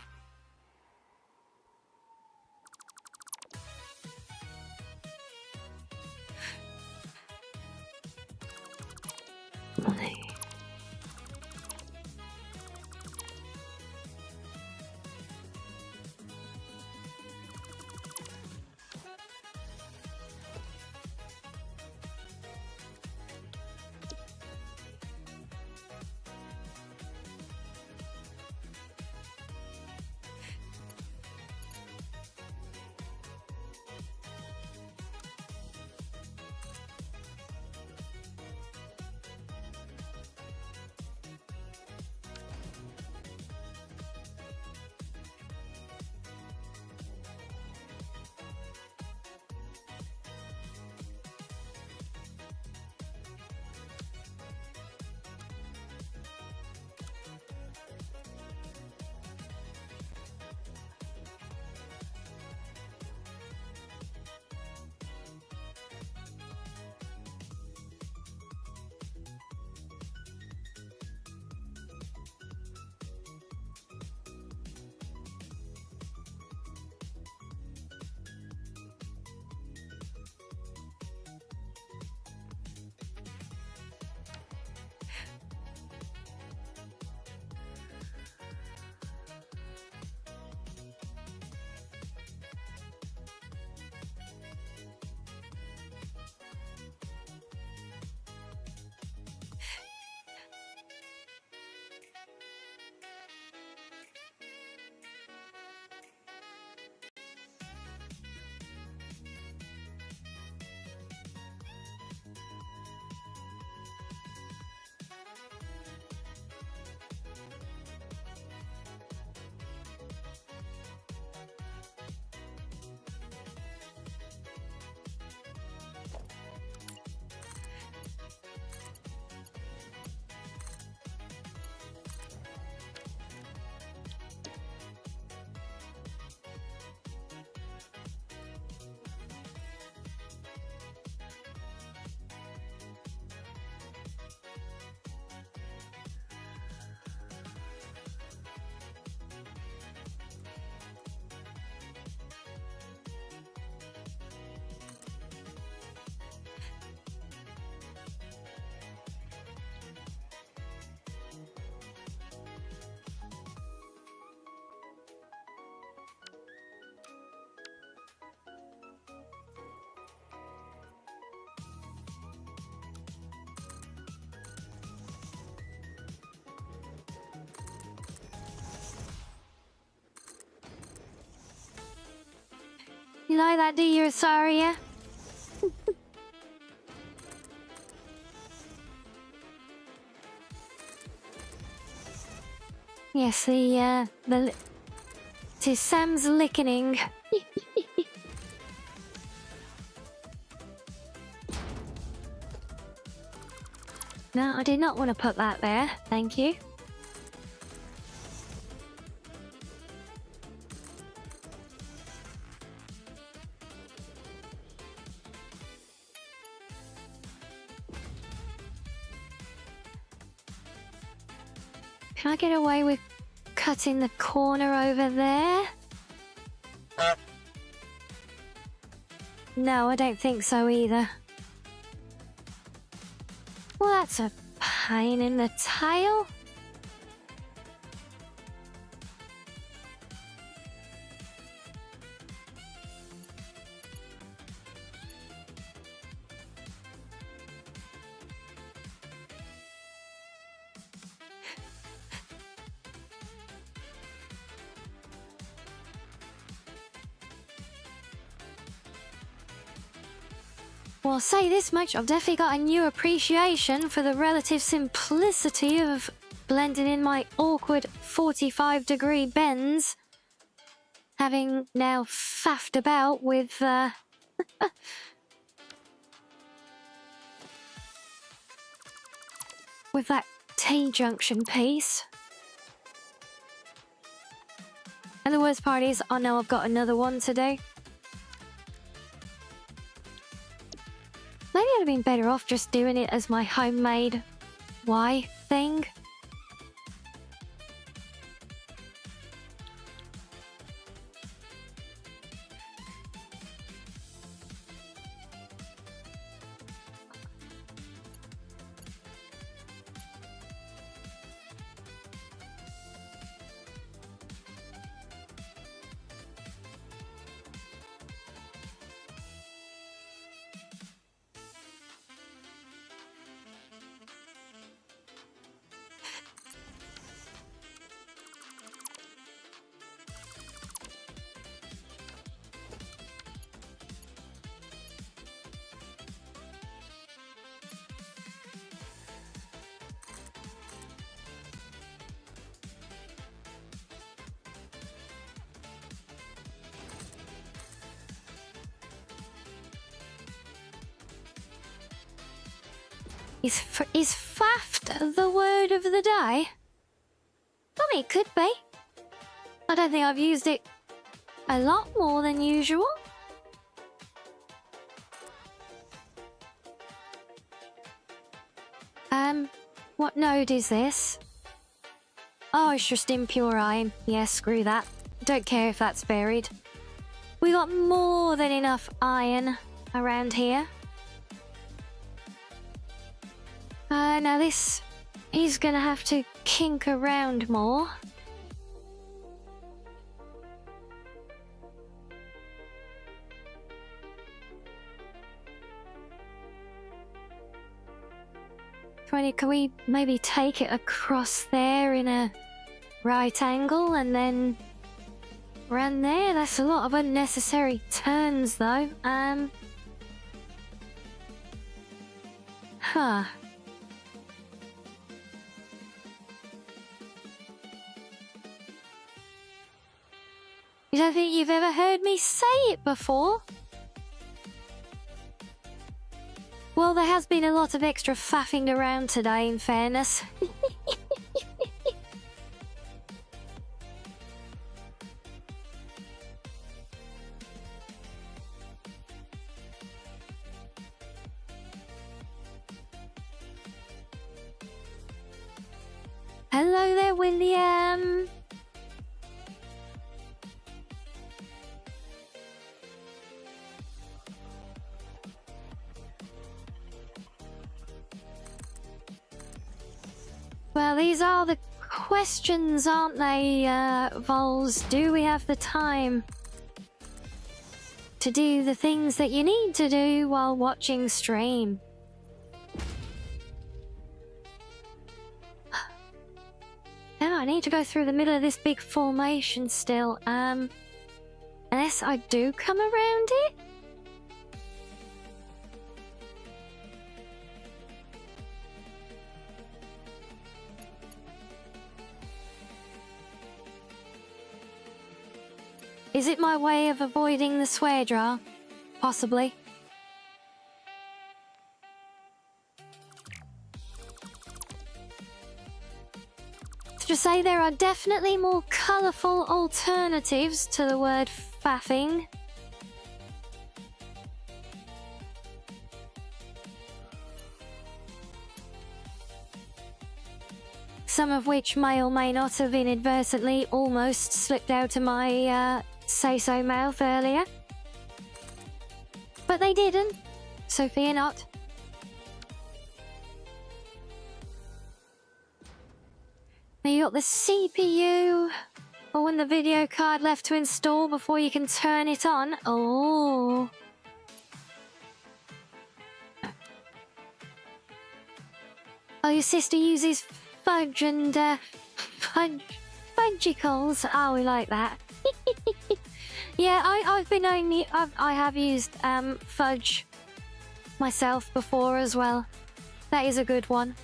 You like that, do you, Rosaria? Yes, it is Sam's lickening. No, I did not want to put that there. Thank you. Can I get away with cutting the corner over there? No, I don't think so either. Well, that's a pain in the tail. Well, I'll say this much, I've definitely got a new appreciation for the relative simplicity of blending in my awkward 45-degree bends. Having now faffed about with, with that T-junction piece. And the worst part is, I know I've got another one to do. Maybe I'd have been better off just doing it as my homemade Y thing. Is faffed the word of the day? I mean, it could be. I don't think I've used it a lot more than usual. What node is this? Oh, it's just impure iron. Yeah, screw that. Don't care if that's buried. We got more than enough iron around here. Now this is gonna have to kink around more. Can we maybe take it across there in a right angle and then around there? That's a lot of unnecessary turns though. Huh. You don't think you've ever heard me say it before? Well, there has been a lot of extra faffing around today, in fairness. Hello there, William. Well, these are the questions, aren't they, Vols? Do we have the time to do the things that you need to do while watching stream? Now I need to go through the middle of this big formation still, unless I do come around it? Is it my way of avoiding the swear jar? Possibly. To say there are definitely more colourful alternatives to the word faffing. Some of which may or may not have inadvertently almost slipped out of my say-so mouth earlier. But they didn't, so fear not. Now you got the CPU, or when the video card left to install before you can turn it on. Oh. Oh, your sister uses fudge and fudgicles. Oh, we like that. Yeah, I've been only I have used fudge myself before as well. That is a good one.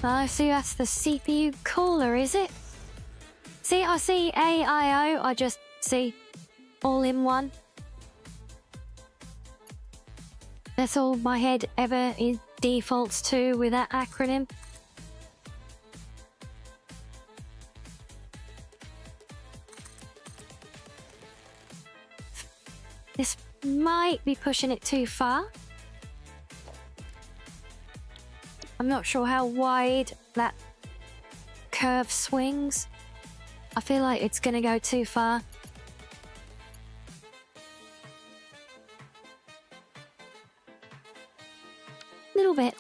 I see that's the CPU cooler, is it? See, I see AIO, I just see all in one. That's all my head ever defaults to with that acronym. This might be pushing it too far. I'm not sure how wide that curve swings. I feel like it's gonna go too far. Little bit.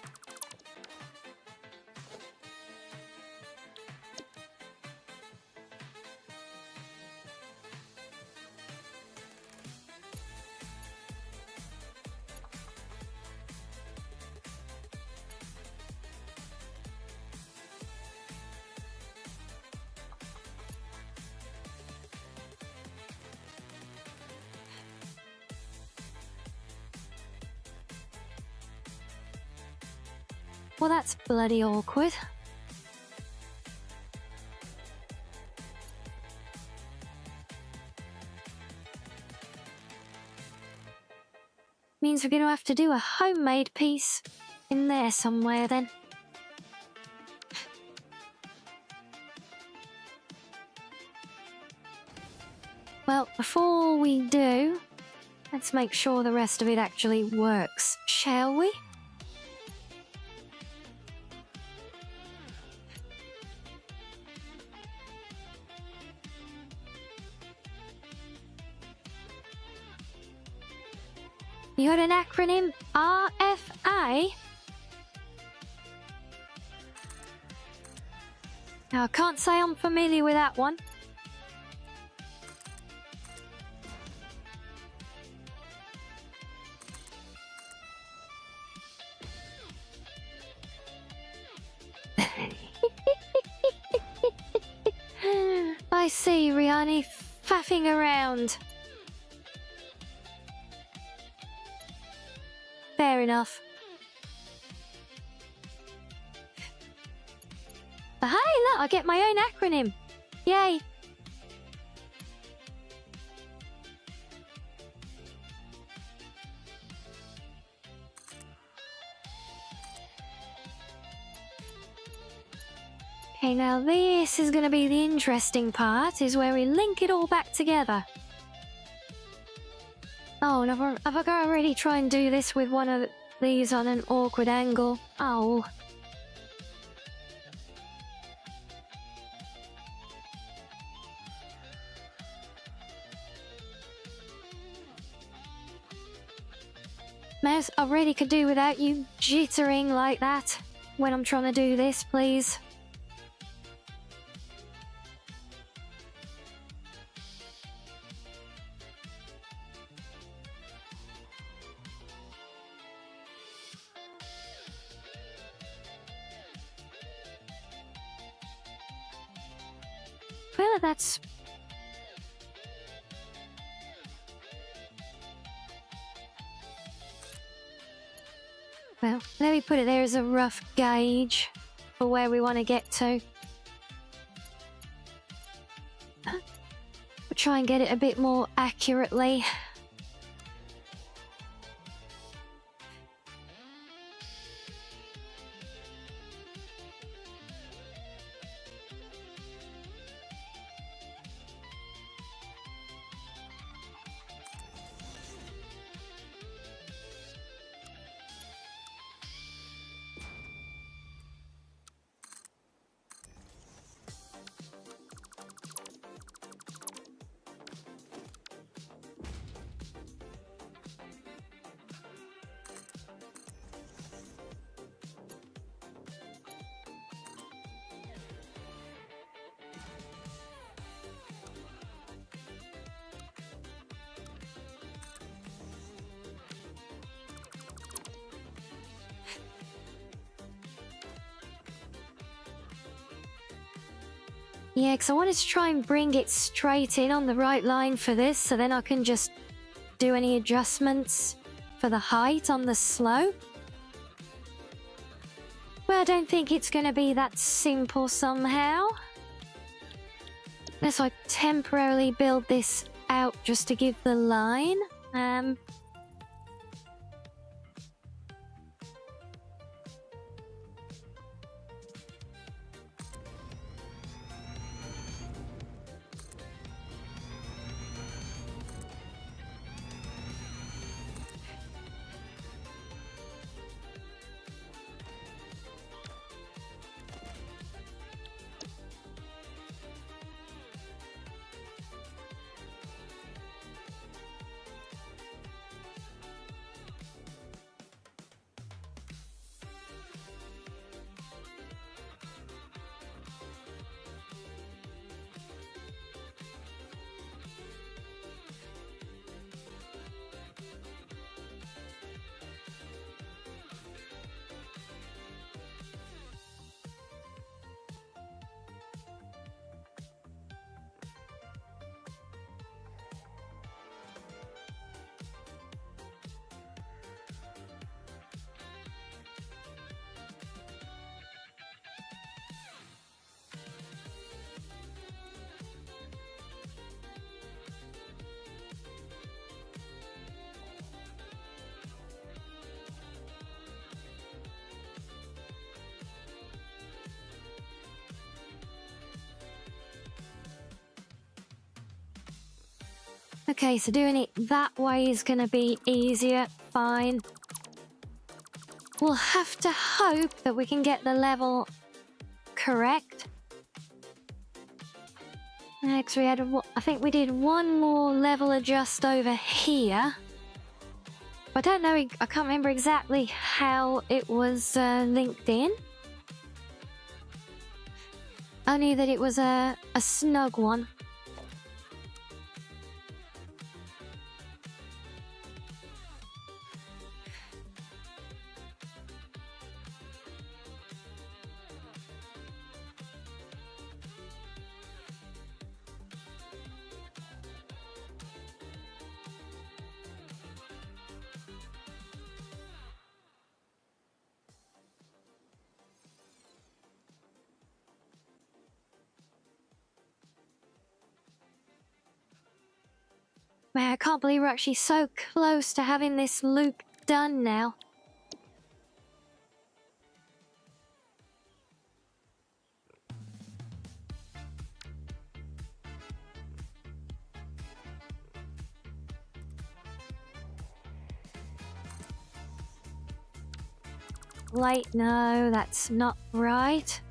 Well, that's bloody awkward. Means we're going to have to do a homemade piece in there somewhere then. Well, before we do, let's make sure the rest of it actually works, shall we? You got an acronym? RFA? Now, I can't say I'm familiar with that one. I see, Rianni, faffing around. Fair enough. But hey, look, I get my own acronym. Yay. Okay, now this is going to be the interesting part, is where we link it all back together. Oh, and have I got to already try and do this with one of these on an awkward angle? Oh. Mouse, I really could do without you jittering like that when I'm trying to do this, please. Well, that's... Well, let me put it there as a rough gauge for where we want to get to. We'll try and get it a bit more accurately. Yeah, because I wanted to try and bring it straight in on the right line for this, so then I can just do any adjustments for the height on the slope. But I don't think it's going to be that simple somehow. Unless I temporarily build this out just to give the line. Okay, so doing it that way is going to be easier. Fine. We'll have to hope that we can get the level correct. Next, we had, I think we did one more level adjust over here. I don't know, I can't remember exactly how it was linked in. I knew that it was a snug one. Man, I can't believe we're actually so close to having this loop done now. Wait, no, that's not right.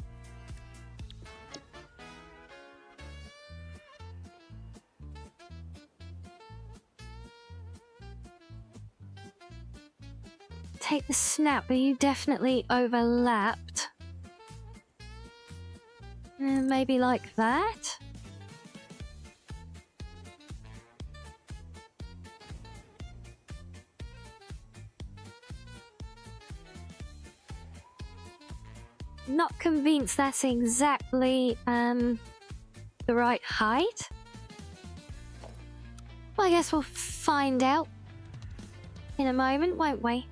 Take the snap, but you definitely overlapped. Maybe like that? Not convinced that's exactly the right height. Well, I guess we'll find out in a moment, won't we?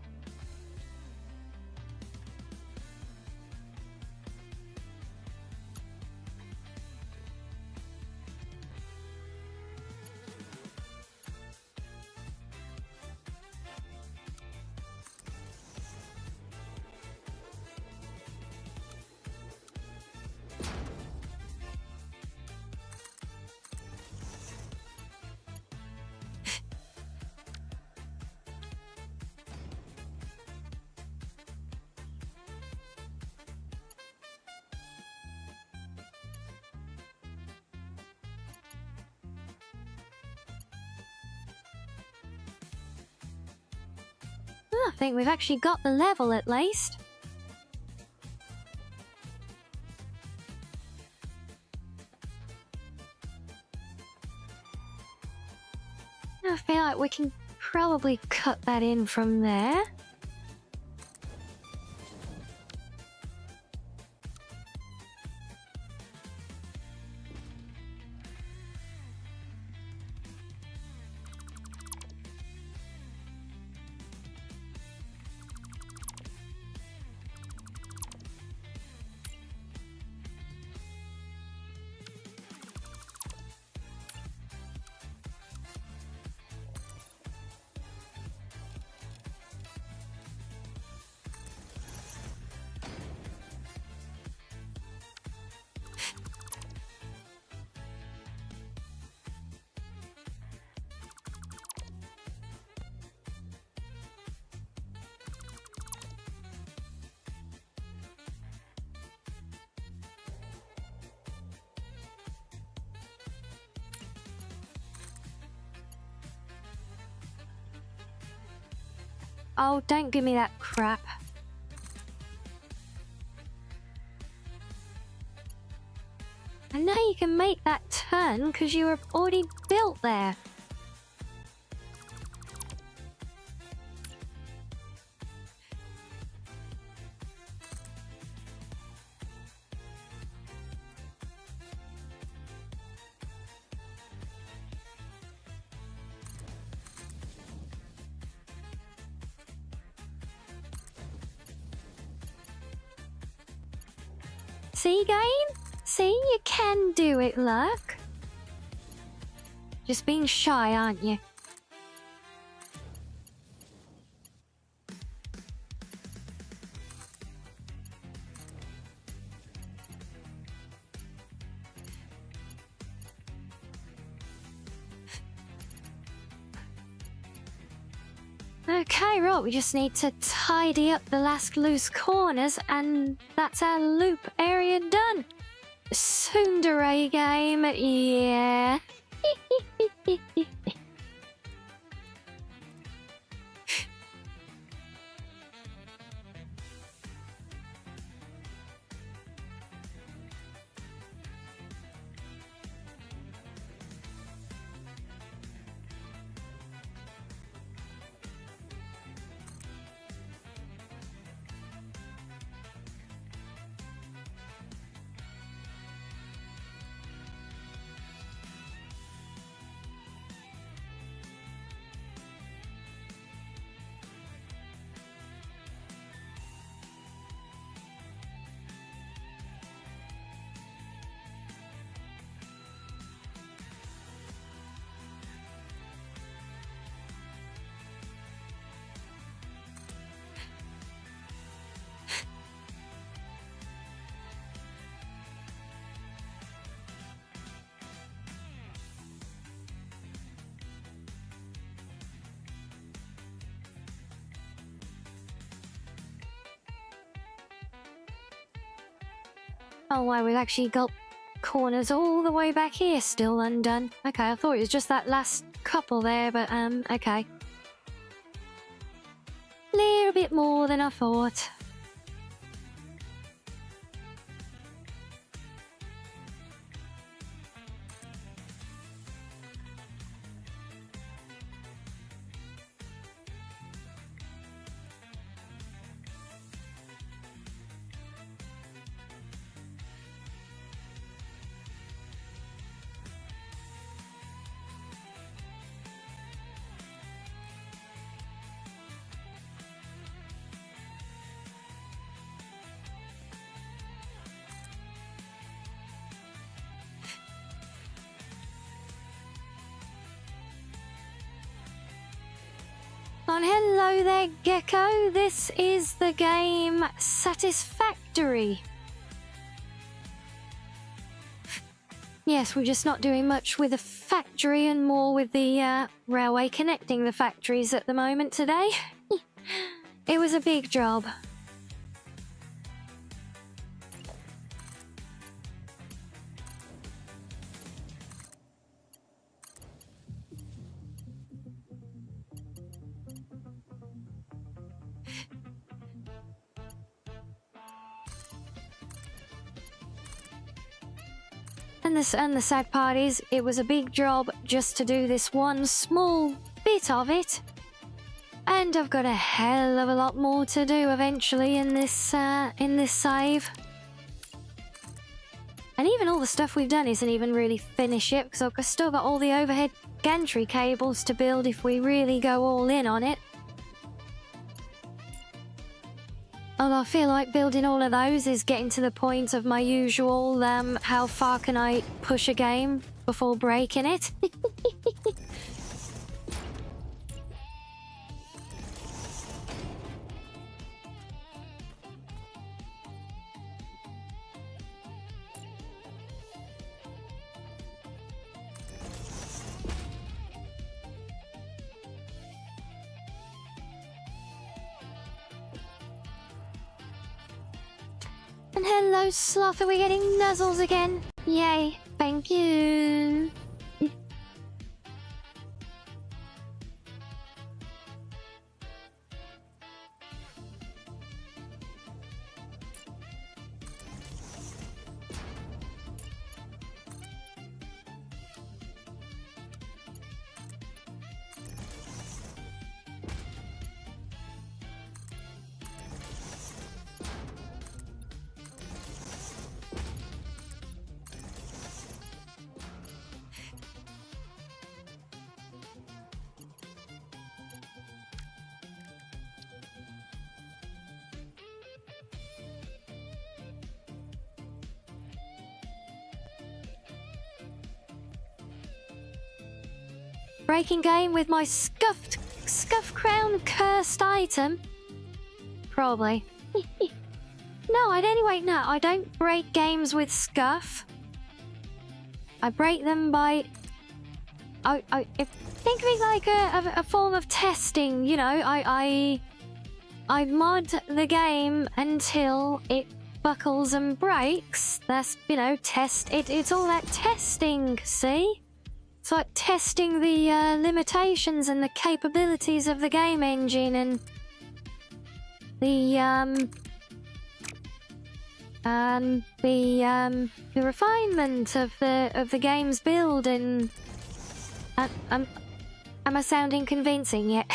I think we've actually got the level at least. I feel like we can probably cut that in from there. Oh, don't give me that crap. And now you can make that turn because you were already built there. See, game? See, you can do it, look. Just being shy, aren't you? Okay, right, we just need to tidy up the last loose corners and that's our loop area done. Tsundere game, yeah. Oh, wow, we've actually got corners all the way back here still undone. Okay, I thought it was just that last couple there, but, okay. Little bit more than I thought. And hello there, Gecko. This is the game Satisfactory. Yes, we're just not doing much with the factory and more with the railway connecting the factories at the moment today. It was a big job. And the sad part is, it was a big job just to do this one small bit of it. And I've got a hell of a lot more to do eventually in this save. And even all the stuff we've done isn't even really finished yet, because I've still got all the overhead gantry cables to build if we really go all in on it. Although I feel like building all of those is getting to the point of my usual, how far can I push a game before breaking it? And hello, Sloth, are we getting nuzzles again? Yay, thank you. Breaking game with my scuff crown cursed item? Probably. No, I don't break games with scuff. I break them by... think of it like a form of testing, you know. I mod the game until it buckles and breaks. That's, you know, it's all that testing, see? It's like testing the limitations and the capabilities of the game engine and the refinement of the game's build. And am I sounding convincing yet?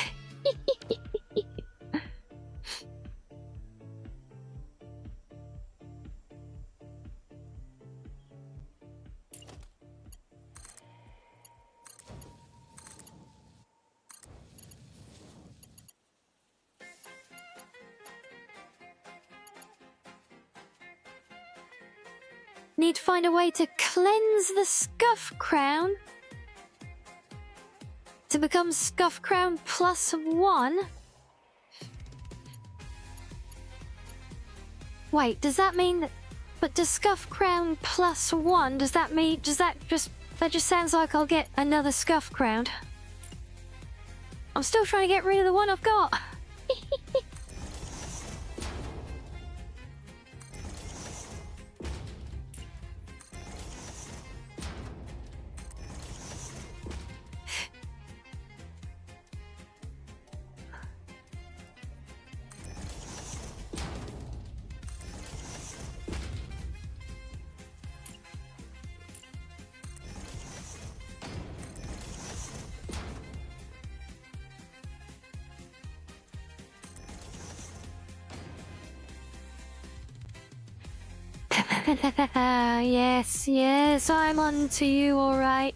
Need to find a way to cleanse the Scuff Crown to become Scuff Crown +1. Wait, does that mean that... But does Scuff Crown +1, does that mean... That just sounds like I'll get another Scuff Crown. I'm still trying to get rid of the one I've got. Yes, I'm on to you, alright.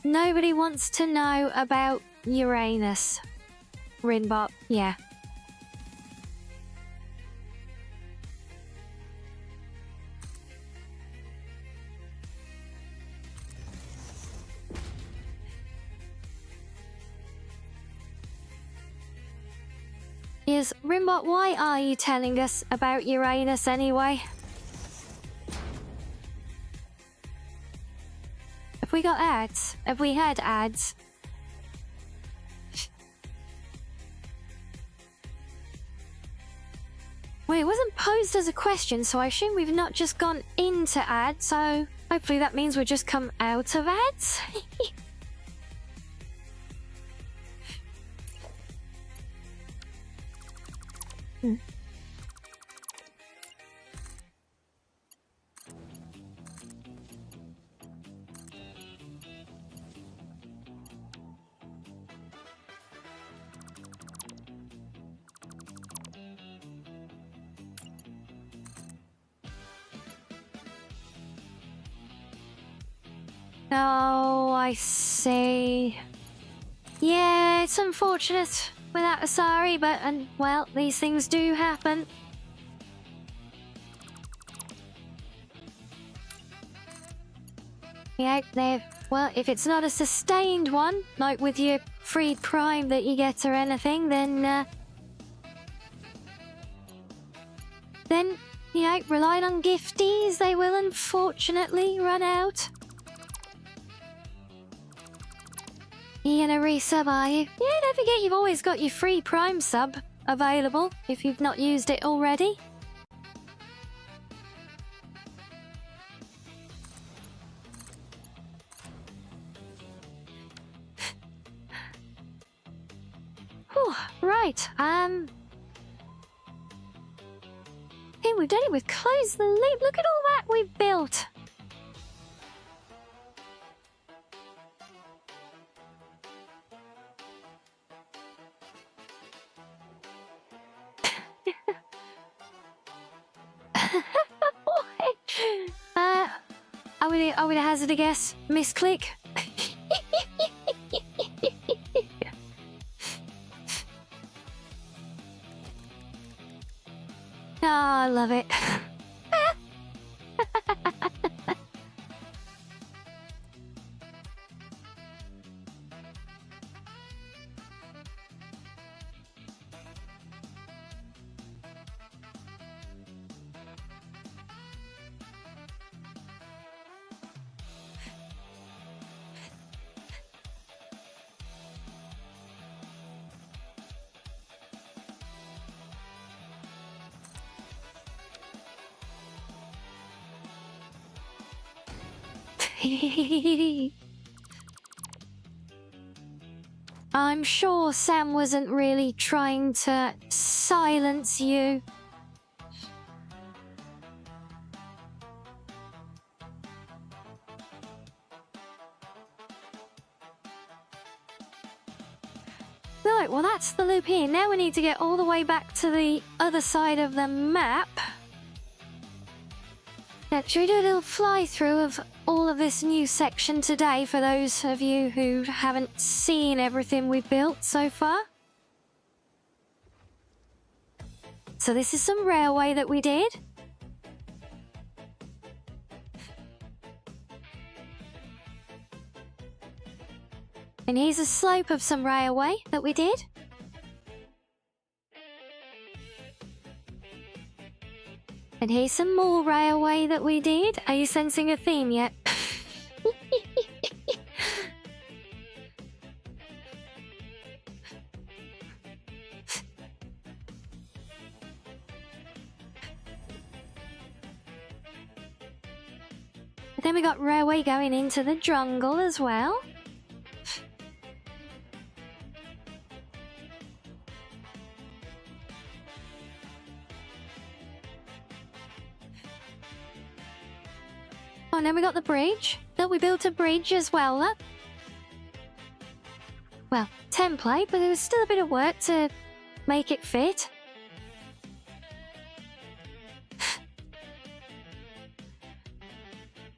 Nobody wants to know about Uranus. Rinbot, yeah. Yes, Rinbot, why are you telling us about Uranus anyway? Have we got ads? Have we had ads? Well, it wasn't posed as a question, so I assume we've not just gone into ads, so hopefully that means we've just come out of ads. Oh, I see. Yeah, it's unfortunate without a sorry, but, well, these things do happen. Yeah, well, if it's not a sustained one, like with your free prime that you get or anything, then, you know, relying on gifties, they will unfortunately run out. You gonna resub, are you? Yeah, don't forget you've always got your free Prime sub available if you've not used it already. Whew, right, I think we've done it. We've closed the loop. Look at all that we've built. I would hazard a guess. Misclick. Oh, I love it. I'm sure Sam wasn't really trying to silence you. Right, well that's the loop here. Now we need to get all the way back to the other side of the map. Now, should we do a little fly-through of all of this new section today for those of you who haven't seen everything we've built so far? So this is some railway that we did. And here's a slope of some railway that we did. And here's some more railway that we did. Are you sensing a theme yet? But then we got railway going into the jungle as well. Oh, and then we got the bridge. Then we built a bridge as well. Well, template, but there was still a bit of work to make it fit.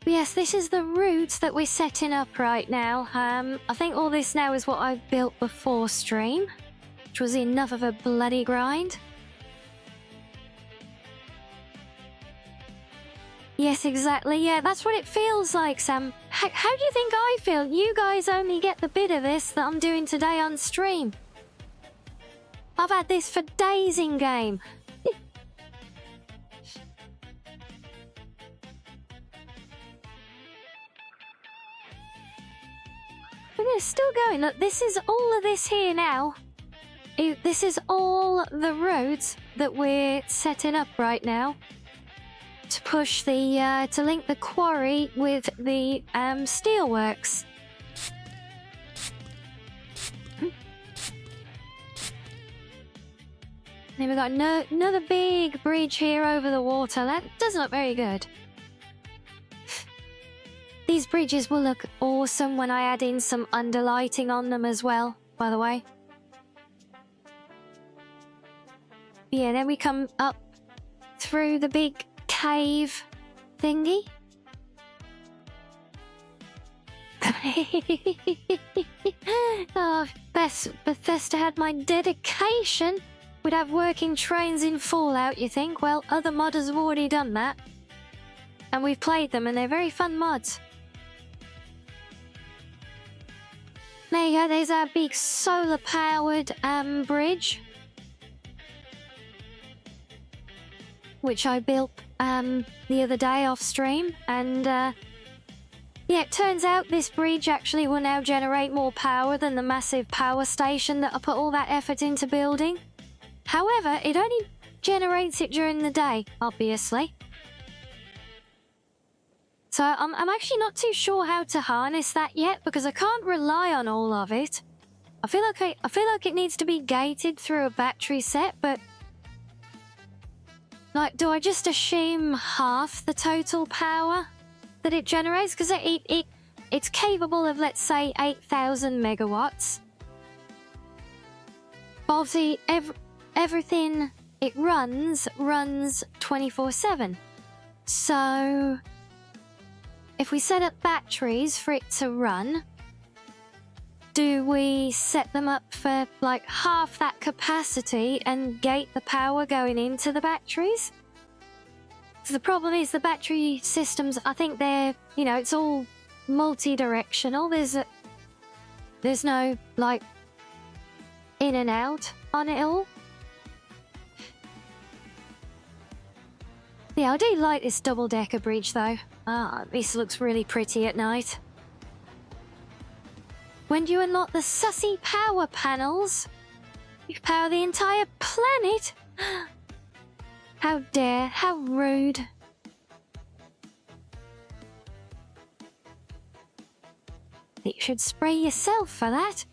But yes, this is the route that we're setting up right now. I think all this now is what I built before stream, which was enough of a bloody grind. Yes, exactly. Yeah, that's what it feels like, Sam. How do you think I feel? You guys only get the bit of this that I'm doing today on stream. I've had this for days in game. But it's still going. Look, this is all of this here now. This is all the roads that we're setting up right now. To push the, to link the quarry with the, steelworks. Then we've got another big bridge here over the water. That doesn't look very good. These bridges will look awesome when I add in some underlighting on them as well, by the way. Yeah, then we come up through the big cave thingy. Oh, Bethesda had my dedication. We'd have working trains in Fallout, you think? Well, other modders have already done that. And we've played them, and they're very fun mods. There you go, there's our big solar-powered bridge. Which I built the other day off stream, and yeah, it turns out this bridge actually will now generate more power than the massive power station that I put all that effort into building. However, it only generates it during the day, obviously. So I'm actually not too sure how to harness that yet, because I can't rely on all of it. I feel like it needs to be gated through a battery set, but like, do I just assume half the total power that it generates? Because it's capable of, let's say, 8,000 megawatts. But obviously, everything it runs 24/7. So if we set up batteries for it to run, do we set them up for like half that capacity and gate the power going into the batteries? So the problem is the battery systems, I think they're, you know, it's all multi-directional. There's no like in and out on it all. Yeah, I do like this double-decker bridge though. This looks really pretty at night. When do you unlock the sussy power panels? You power the entire planet? How dare, how rude. You should spray yourself for that.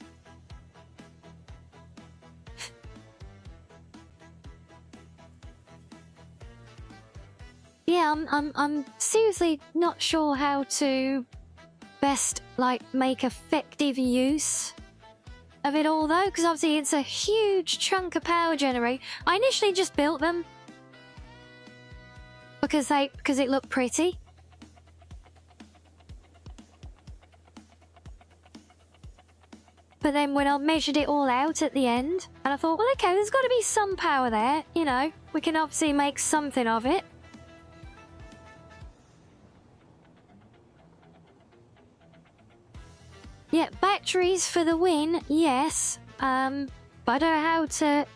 Yeah, I'm seriously not sure how to best, like, make effective use of it all, though, because obviously it's a huge chunk of power generated. I initially just built them because it looked pretty. But then when I measured it all out at the end, and I thought, well, okay, there's got to be some power there, you know, we can obviously make something of it. Yeah, batteries for the win, yes. But I don't know how to...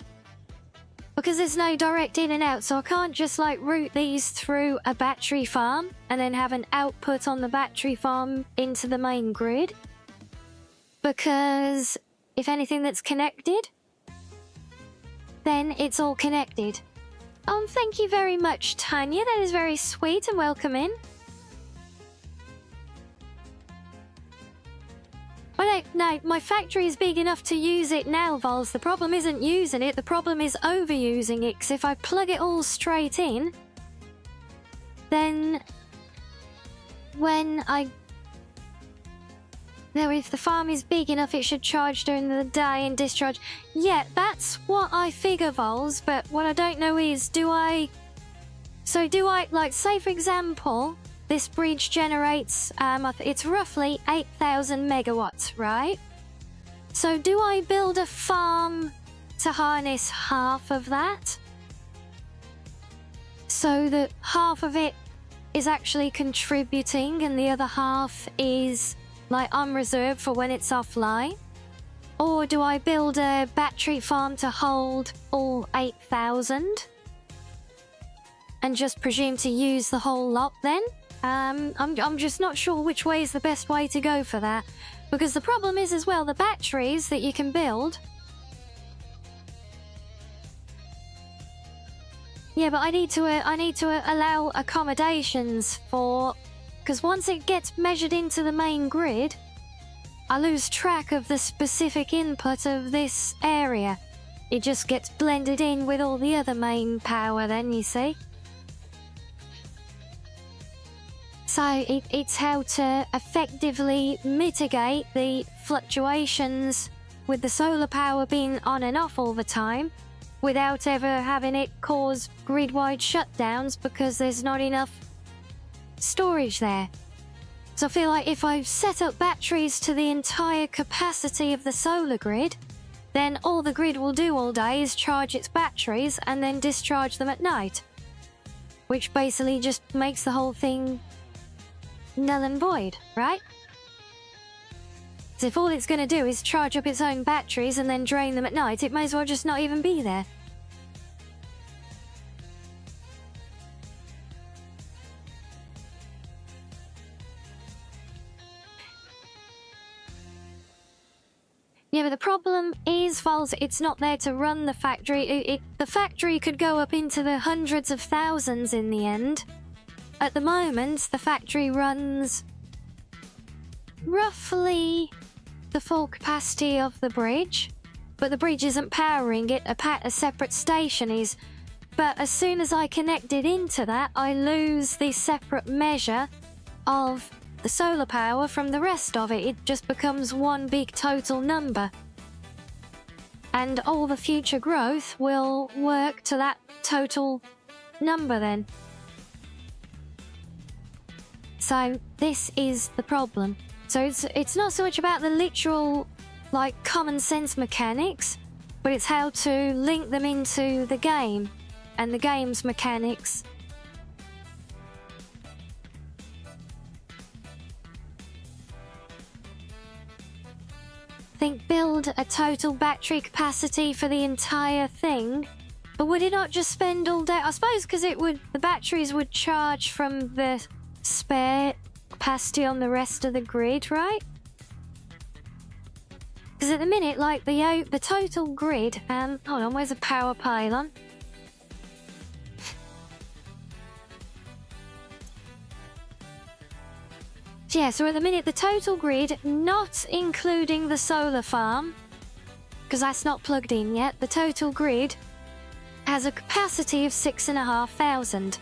Because there's no direct in and out, so I can't just, like, route these through a battery farm and then have an output on the battery farm into the main grid. Because if anything that's connected, then it's all connected. Thank you very much, Tanya. That is very sweet and welcoming. No, my factory is big enough to use it now, Vols. The problem isn't using it, the problem is overusing it, because if I plug it all straight in, then when if the farm is big enough, it should charge during the day and discharge. Yeah, that's what I figure, Vols, but what I don't know is, do I, like, say for example, this bridge generates, it's roughly 8,000 megawatts, right? So do I build a farm to harness half of that? So that half of it is actually contributing and the other half is, like, unreserved for when it's offline? Or do I build a battery farm to hold all 8,000? And just presume to use the whole lot then? I'm just not sure which way is the best way to go for that. Because the problem is as well, the batteries that you can build... Yeah, but I need to allow accommodations for... Because once it gets measured into the main grid, I lose track of the specific input of this area. It just gets blended in with all the other main power then, you see? So it's how to effectively mitigate the fluctuations with the solar power being on and off all the time without ever having it cause grid-wide shutdowns because there's not enough storage there. So I feel like if I set up batteries to the entire capacity of the solar grid, then all the grid will do all day is charge its batteries and then discharge them at night, which basically just makes the whole thing null and void, right? So if all it's going to do is charge up its own batteries and then drain them at night, it may as well just not even be there. Yeah, but the problem is, Vols, it's not there to run the factory. The factory could go up into the hundreds of thousands in the end. At the moment, the factory runs roughly the full capacity of the bridge, but the bridge isn't powering it, a separate station is. But as soon as I connect it into that, I lose the separate measure of the solar power from the rest of it. It just becomes one big total number. And all the future growth will work to that total number then. So this is the problem. So it's not so much about the literal, like, common sense mechanics, but it's how to link them into the game and the game's mechanics. Think build a total battery capacity for the entire thing, but would it not just spend all day? I suppose because the batteries would charge from the spare capacity on the rest of the grid, right? Because at the minute, like the total grid, hold on, where's a power pylon? Yeah, so at the minute, the total grid, not including the solar farm, because that's not plugged in yet, the total grid has a capacity of 6,500.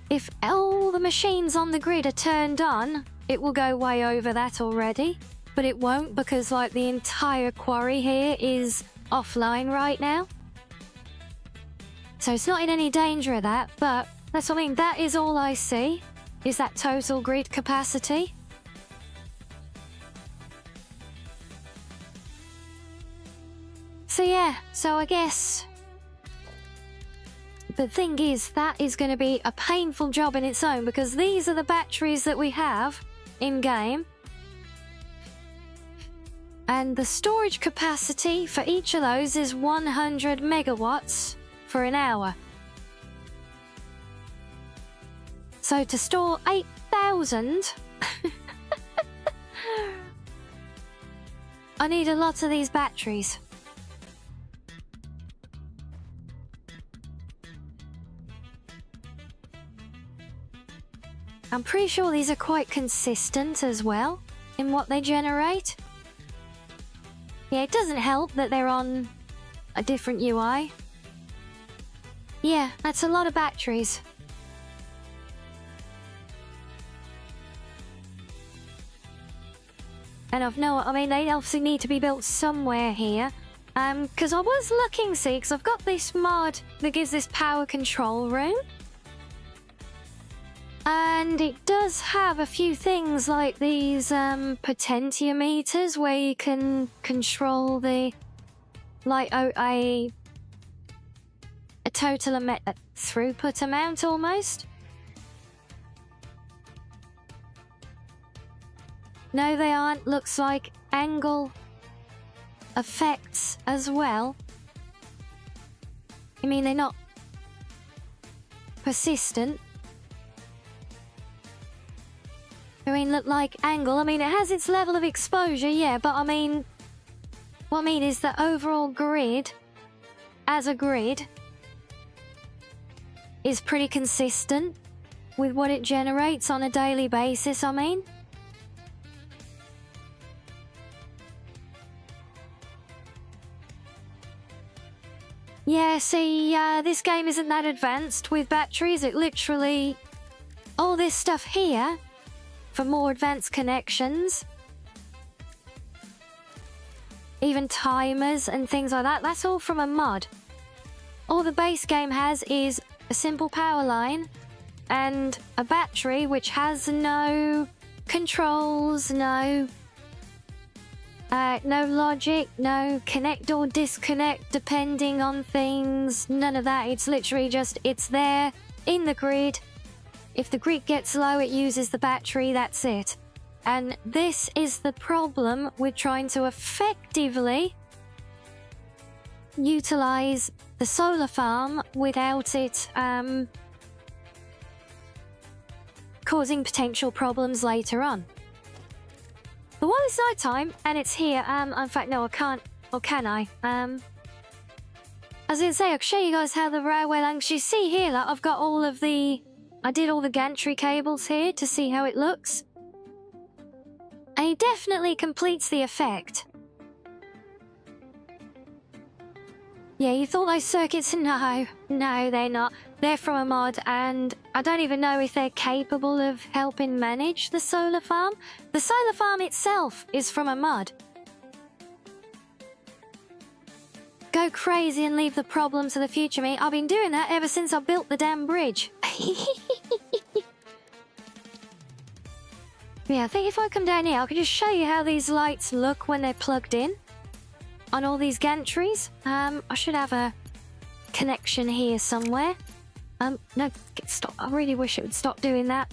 If all the machines on the grid are turned on, it will go way over that already, but it won't because, like, the entire quarry here is offline right now. So it's not in any danger of that, but that's what I mean, that is all I see. Is that total grid capacity? So yeah, so I guess the thing is that is going to be a painful job in its own because these are the batteries that we have in game. And the storage capacity for each of those is 100 megawatts for an hour. So to store 8,000, I need a lot of these batteries. I'm pretty sure these are quite consistent as well in what they generate. Yeah, it doesn't help that they're on a different UI. Yeah, that's a lot of batteries. And I mean, they obviously need to be built somewhere here. Because I was looking, see, because I've got this mod that gives this power control room. And it does have a few things like these potentiometers where you can control the, like, a total throughput amount almost. No, they aren't. Looks like angle effects as well. I mean, they're not persistent. I mean, look like angle. I mean, it has its level of exposure, yeah, but I mean, what I mean is the overall grid, as a grid, is pretty consistent with what it generates on a daily basis, I mean. Yeah, see, this game isn't that advanced with batteries. It literally... all this stuff here, for more advanced connections, even timers and things like that, that's all from a mod. All the base game has is a simple power line and a battery which has no controls, no logic, no connect or disconnect depending on things, none of that. It's literally just, it's there in the grid. If the grid gets low, it uses the battery, that's it. And this is the problem with trying to effectively utilize the solar farm without it causing potential problems later on. But while it's night time and it's here, in fact, no, I can't, or can I? I was gonna say, I'll show you guys how the railway line, you see here, like, I've got all of the, I did all the gantry cables here to see how it looks. And It definitely completes the effect. Yeah, you thought those circuits? No, they're not. They're from a mod, and I don't even know if they're capable of helping manage the solar farm. The solar farm itself is from a mod. Go crazy and leave the problem to the future me. I've been doing that ever since I built the damn bridge. Yeah, I think if I come down here, I can just show you how these lights look when they're plugged in on all these gantries. I should have a connection here somewhere. No, stop. I really wish it would stop doing that.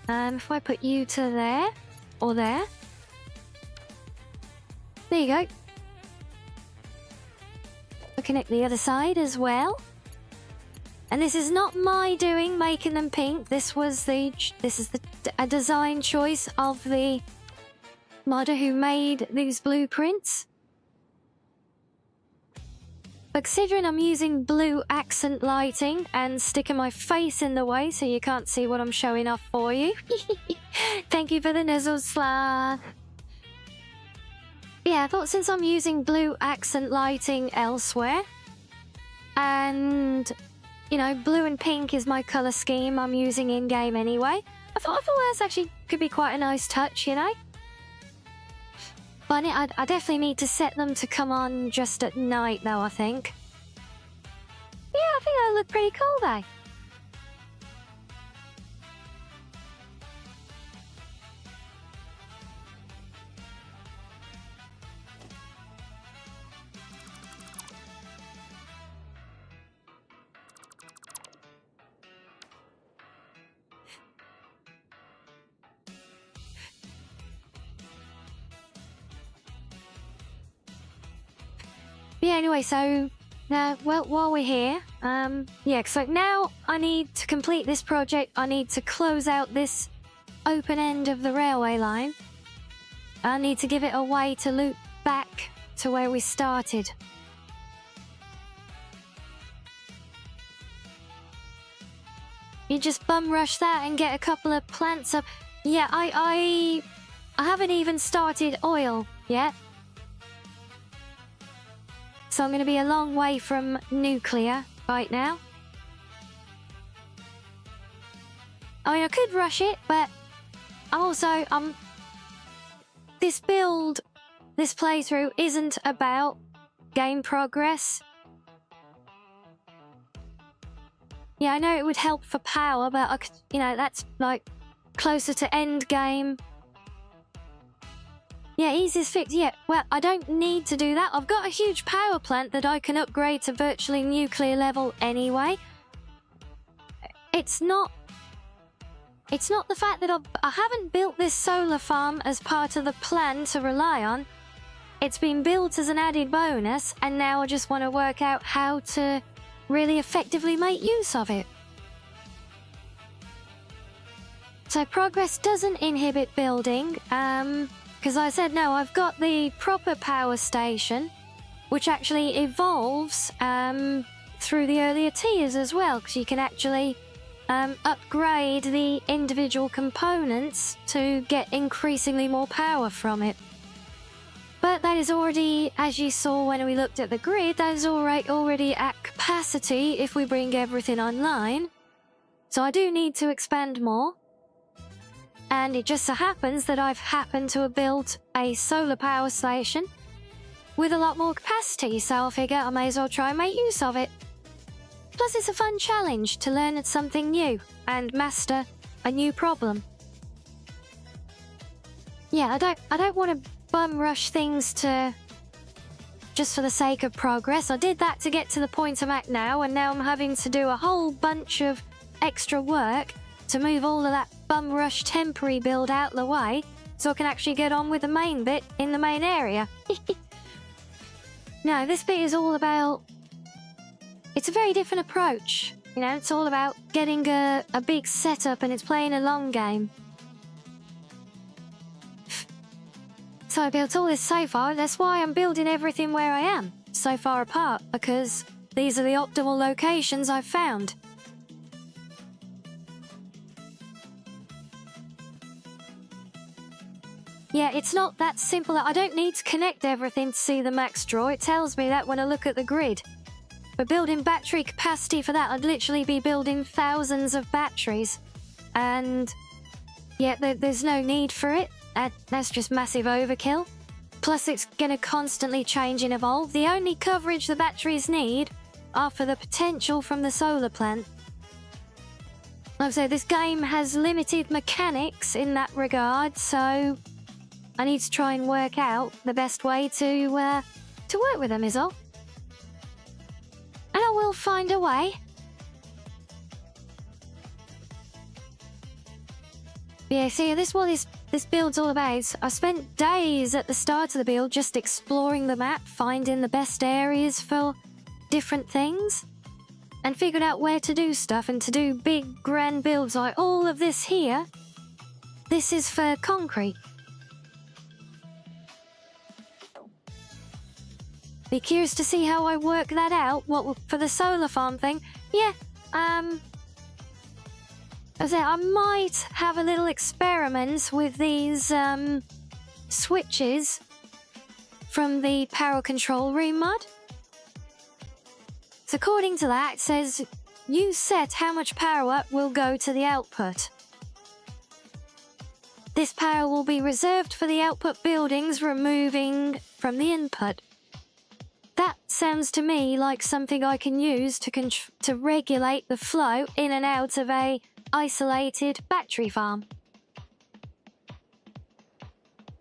If I put you to there, or there. There you go. I'll connect the other side as well. And this is not my doing, making them pink. This is a design choice of the modder who made these blueprints. But considering I'm using blue accent lighting and sticking my face in the way so you can't see what I'm showing off for you. Thank you for the nizzle sloth. Yeah, I thought since I'm using blue accent lighting elsewhere, and you know, blue and pink is my colour scheme I'm using in-game anyway, I thought this actually could be quite a nice touch, you know? But I definitely need to set them to come on just at night, though, I think. Yeah, I think they look pretty cool, though. Yeah, anyway, so now, well, while we're here, yeah, so now I need to complete this project. I need to close out this open end of the railway line. I need to give it a way to loop back to where we started. You just bum rush that and get a couple of plants up. Yeah, I haven't even started oil yet. So I'm going to be a long way from nuclear right now. I mean, I could rush it, but also, this build, this playthrough isn't about game progress. Yeah, I know it would help for power, but I could, you know, that's like closer to end game. Yeah, easiest fix. Yeah, well, I don't need to do that. I've got a huge power plant that I can upgrade to virtually nuclear level anyway. It's not the fact that I haven't built this solar farm as part of the plan to rely on. It's been built as an added bonus, and now I just want to work out how to really effectively make use of it. So progress doesn't inhibit building, because I said, no, I've got the proper power station, which actually evolves through the earlier tiers as well, because you can actually upgrade the individual components to get increasingly more power from it. But that is already, as you saw when we looked at the grid, that is already at capacity if we bring everything online. So I do need to expand more. And it just so happens that I've happened to have built a solar power station with a lot more capacity, so I figure I may as well try and make use of it. Plus it's a fun challenge to learn something new and master a new problem. Yeah, I don't want to bum rush things to just for the sake of progress. I did that to get to the point I'm at now, and now I'm having to do a whole bunch of extra work to move all of that bum rush temporary build out the way so I can actually get on with the main bit in the main area. No, this bit is all about... It's a very different approach. You know, it's all about getting a big setup, and it's playing a long game. So I built all this so far. That's why I'm building everything where I am, so far apart, because these are the optimal locations I've found. Yeah, it's not that simple. I don't need to connect everything to see the max draw. It tells me that when I look at the grid. But building battery capacity for that, I'd literally be building thousands of batteries. And yeah, there's no need for it. That's just massive overkill. Plus, it's going to constantly change and evolve. The only coverage the batteries need are for the potential from the solar plant. Like I say, this game has limited mechanics in that regard, so I need to try and work out the best way to work with them is all. And I will find a way. Yeah, see, this is what this build's all about. I spent days at the start of the build just exploring the map, finding the best areas for different things, and figured out where to do stuff and to do big, grand builds like all of this here. This is for concrete. Be curious to see how I work that out. What for the solar farm thing? Yeah, as I might have a little experiment with these switches from the power control room mod. So according to that, it says you set how much power will go to the output. This power will be reserved for the output buildings, removing from the input. That sounds to me like something I can use to regulate the flow in and out of a isolated battery farm.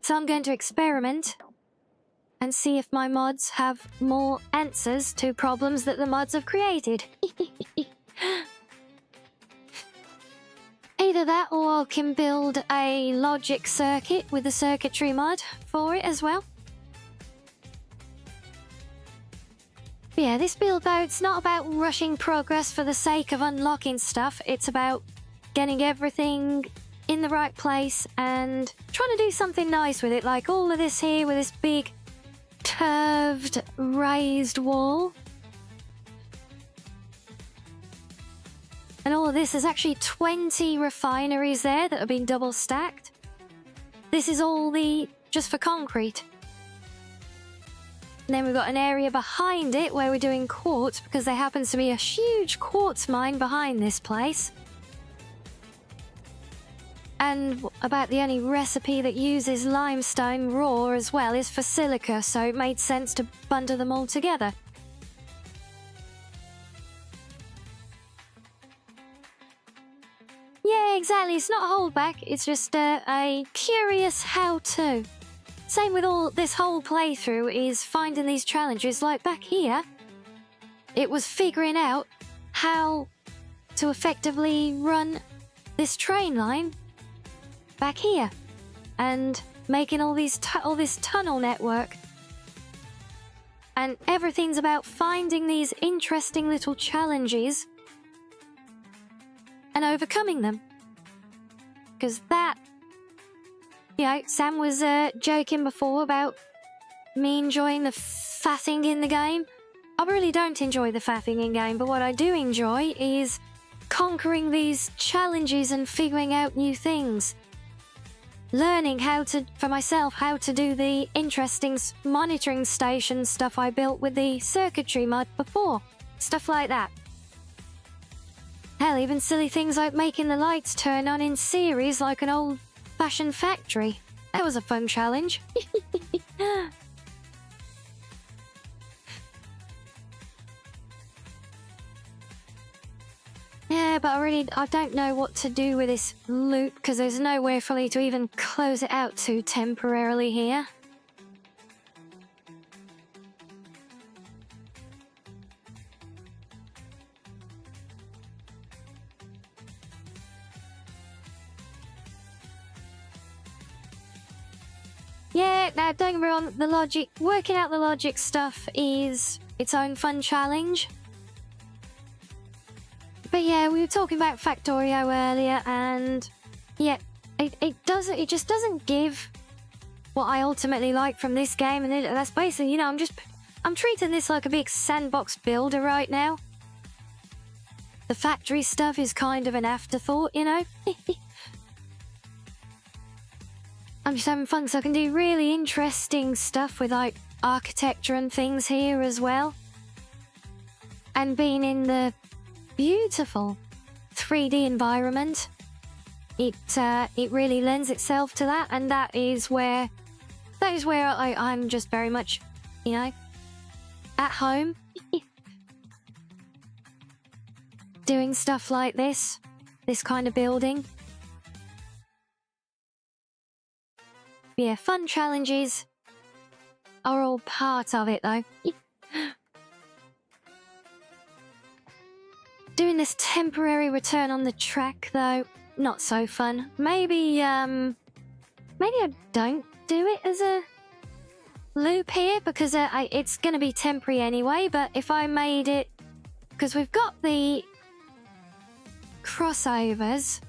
So I'm going to experiment and see if my mods have more answers to problems that the mods have created. Either that, or I can build a logic circuit with a circuitry mod for it as well. Yeah, this build though, it's not about rushing progress for the sake of unlocking stuff. It's about getting everything in the right place and trying to do something nice with it, like all of this here with this big curved raised wall. And all of this, there's actually 20 refineries there that have been double stacked. This is all just for concrete. And then we've got an area behind it where we're doing quartz, because there happens to be a huge quartz mine behind this place. And about the only recipe that uses limestone raw as well is for silica, so it made sense to bundle them all together. Yeah, exactly. It's not a holdback. It's just a curious how-to. Same with all this whole playthrough is finding these challenges. Like back here, it was figuring out how to effectively run this train line back here and making all this tunnel network. And everything's about finding these interesting little challenges and overcoming them. Because that, you know, Sam was joking before about me enjoying the faffing in the game. I really don't enjoy the faffing in game, but what I do enjoy is conquering these challenges and figuring out new things. Learning for myself how to do the interesting monitoring station stuff I built with the circuitry mod before. Stuff like that. Hell, even silly things like making the lights turn on in series like an old-fashioned factory. That was a fun challenge. Yeah, but I don't know what to do with this loop, because there's nowhere for me to even close it out to temporarily here. Yeah, now don't get me wrong, working out the logic stuff is its own fun challenge. But yeah, we were talking about Factorio earlier, and yeah, it just doesn't give what I ultimately like from this game, and that's basically, you know, I'm treating this like a big sandbox builder right now. The factory stuff is kind of an afterthought, you know. I'm just having fun, so I can do really interesting stuff with like architecture and things here as well. And being in the beautiful 3D environment, it really lends itself to that, and that is where I'm just very much, you know, at home. Doing stuff like this kind of building. Yeah, fun challenges are all part of it, though. Doing this temporary return on the track, though, not so fun. Maybe I don't do it as a loop here, because it's going to be temporary anyway, but if I made it... Because we've got the crossovers...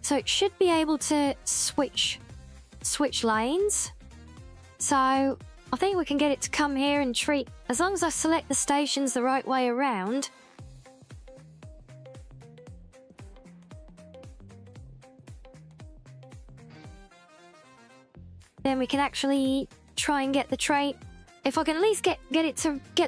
So it should be able to switch lanes. So I think we can get it to come here and treat, as long as I select the stations the right way around. Then we can actually try and get the train. If I can at least get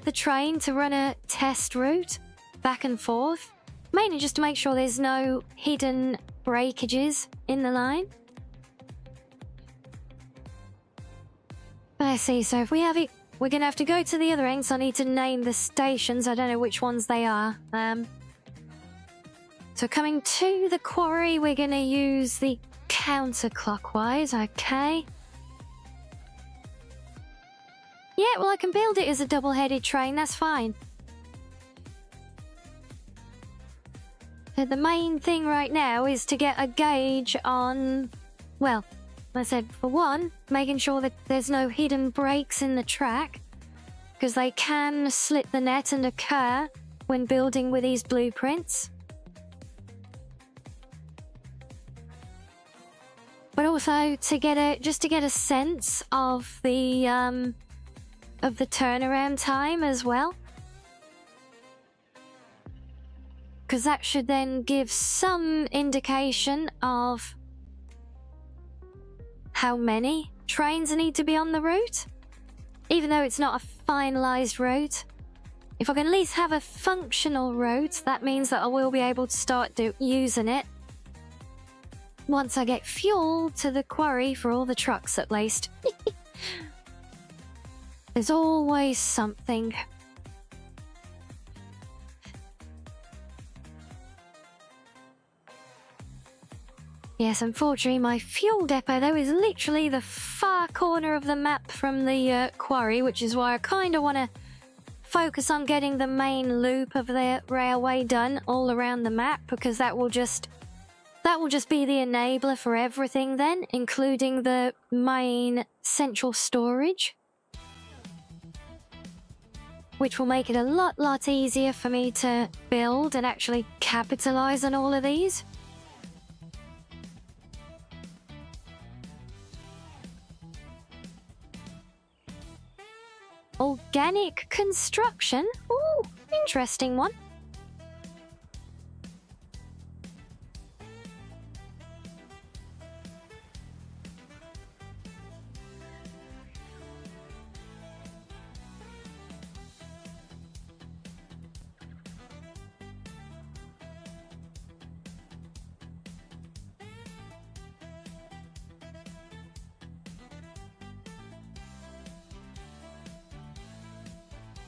the train to run a test route back and forth, mainly just to make sure there's no hidden breakages in the line. I see, so if we have it, we're gonna have to go to the other end, so I need to name the stations. I don't know which ones they are. So coming to the quarry, we're gonna use the counterclockwise, okay. Yeah, well, I can build it as a double-headed train, that's fine. So the main thing right now is to get a gauge on, well, I said, for one, making sure that there's no hidden breaks in the track, because they can slit the net and occur when building with these blueprints. But also to get a sense of the turnaround time as well. Because that should then give some indication of how many trains need to be on the route. Even though it's not a finalised route. If I can at least have a functional route, that means that I will be able to start using it once I get fuel to the quarry for all the trucks at least. There's always something. Yes, unfortunately, my fuel depot, though, is literally the far corner of the map from the quarry, which is why I kind of want to focus on getting the main loop of the railway done all around the map, because that will just be the enabler for everything then, including the main central storage, which will make it a lot easier for me to build and actually capitalize on all of these. Organic construction? Ooh, interesting one.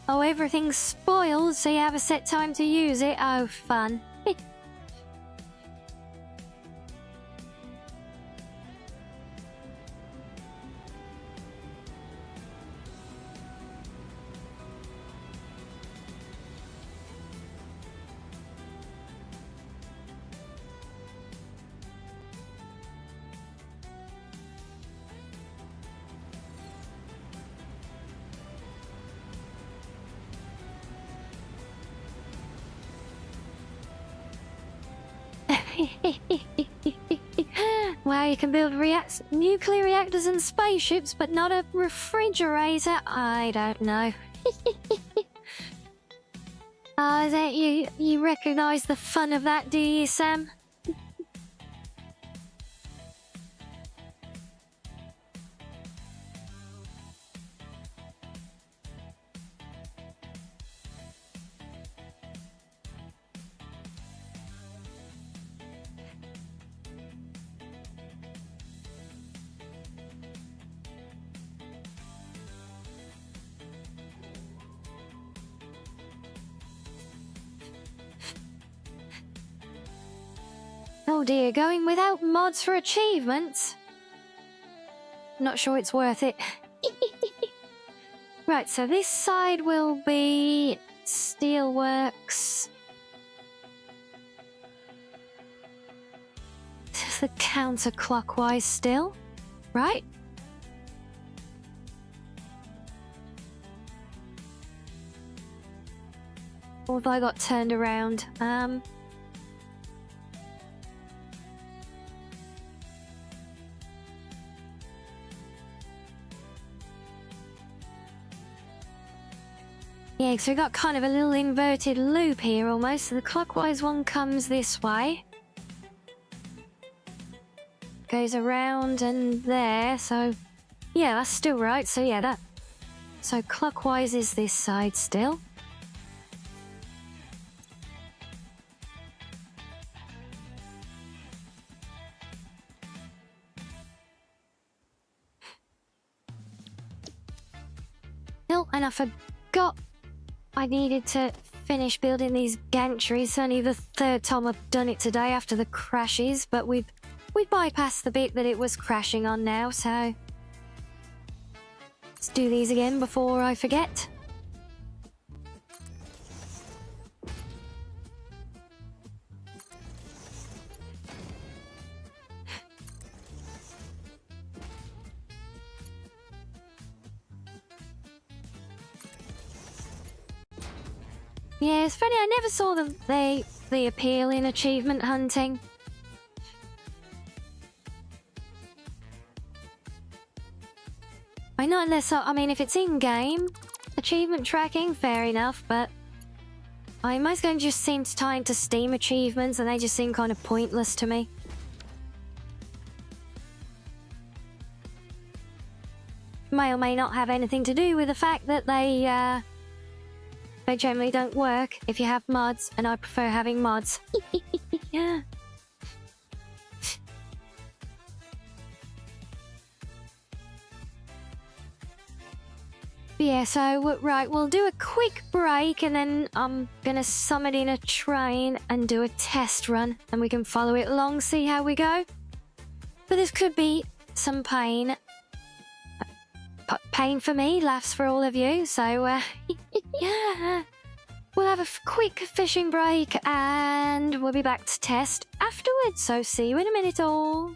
Oh, everything's spoiled, so you have a set time to use it. Oh, fun. Wow, you can build nuclear reactors and spaceships, but not a refrigerator? I don't know. You recognise the fun of that, do you, Sam? Oh dear, going without mods for achievements? Not sure it's worth it. Right, so this side will be steelworks. The counterclockwise still, right? Or have I got turned around? Yeah, so we got kind of a little inverted loop here almost. So the clockwise one comes this way. Goes around and there, so yeah, that's still right. So yeah, that. So clockwise is this side still. Oh, and I forgot I needed to finish building these gantries. It's only the third time I've done it today after the crashes, but we bypassed the bit that it was crashing on now, so let's do these again before I forget. Yeah, it's funny, I never saw the appeal in achievement hunting. I know, unless, I mean, if it's in-game, achievement tracking, fair enough, but most games just seem to tie into Steam achievements and they just seem kind of pointless to me. May or may not have anything to do with the fact that they generally don't work if you have mods, and I prefer having mods. Yeah. Yeah, so, right, we'll do a quick break and then I'm gonna summon in a train and do a test run and we can follow it along, see how we go. But this could be some pain. Pain for me, laughs for all of you, so, yeah. We'll have a quick fishing break and we'll be back to test afterwards, so see you in a minute all.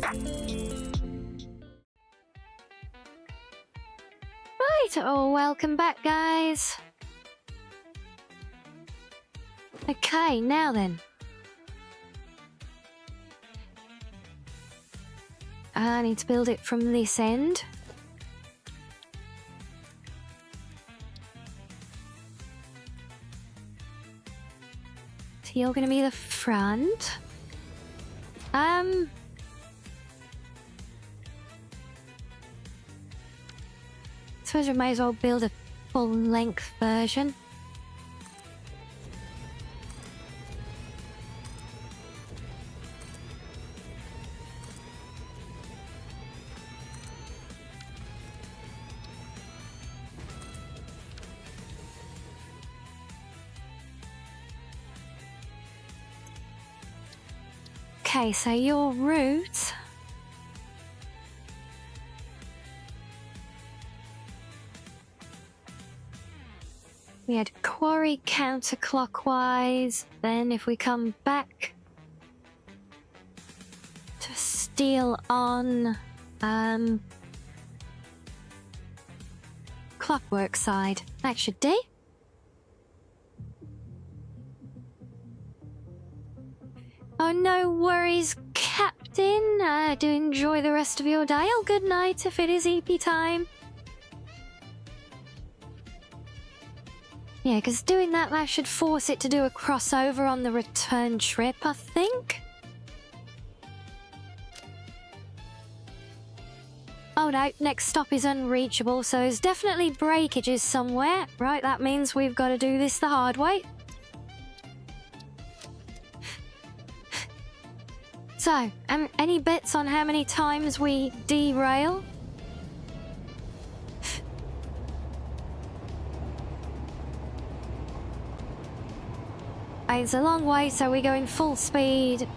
Right, oh, welcome back, guys. Okay, now then. I need to build it from this end. So you're going to be the front. Suppose we may as well build a full-length version. Okay, so your route... We had quarry counterclockwise, then if we come back to steel on clockwork side, that should do. Oh, no worries, Captain. Do enjoy the rest of your day. Oh, good night if it is EP time. Yeah, because doing that should force it to do a crossover on the return trip, I think. Oh no, next stop is unreachable, so there's definitely breakages somewhere. Right, that means we've got to do this the hard way. So, any bets on how many times we derail? It's a long way, so we're going full speed.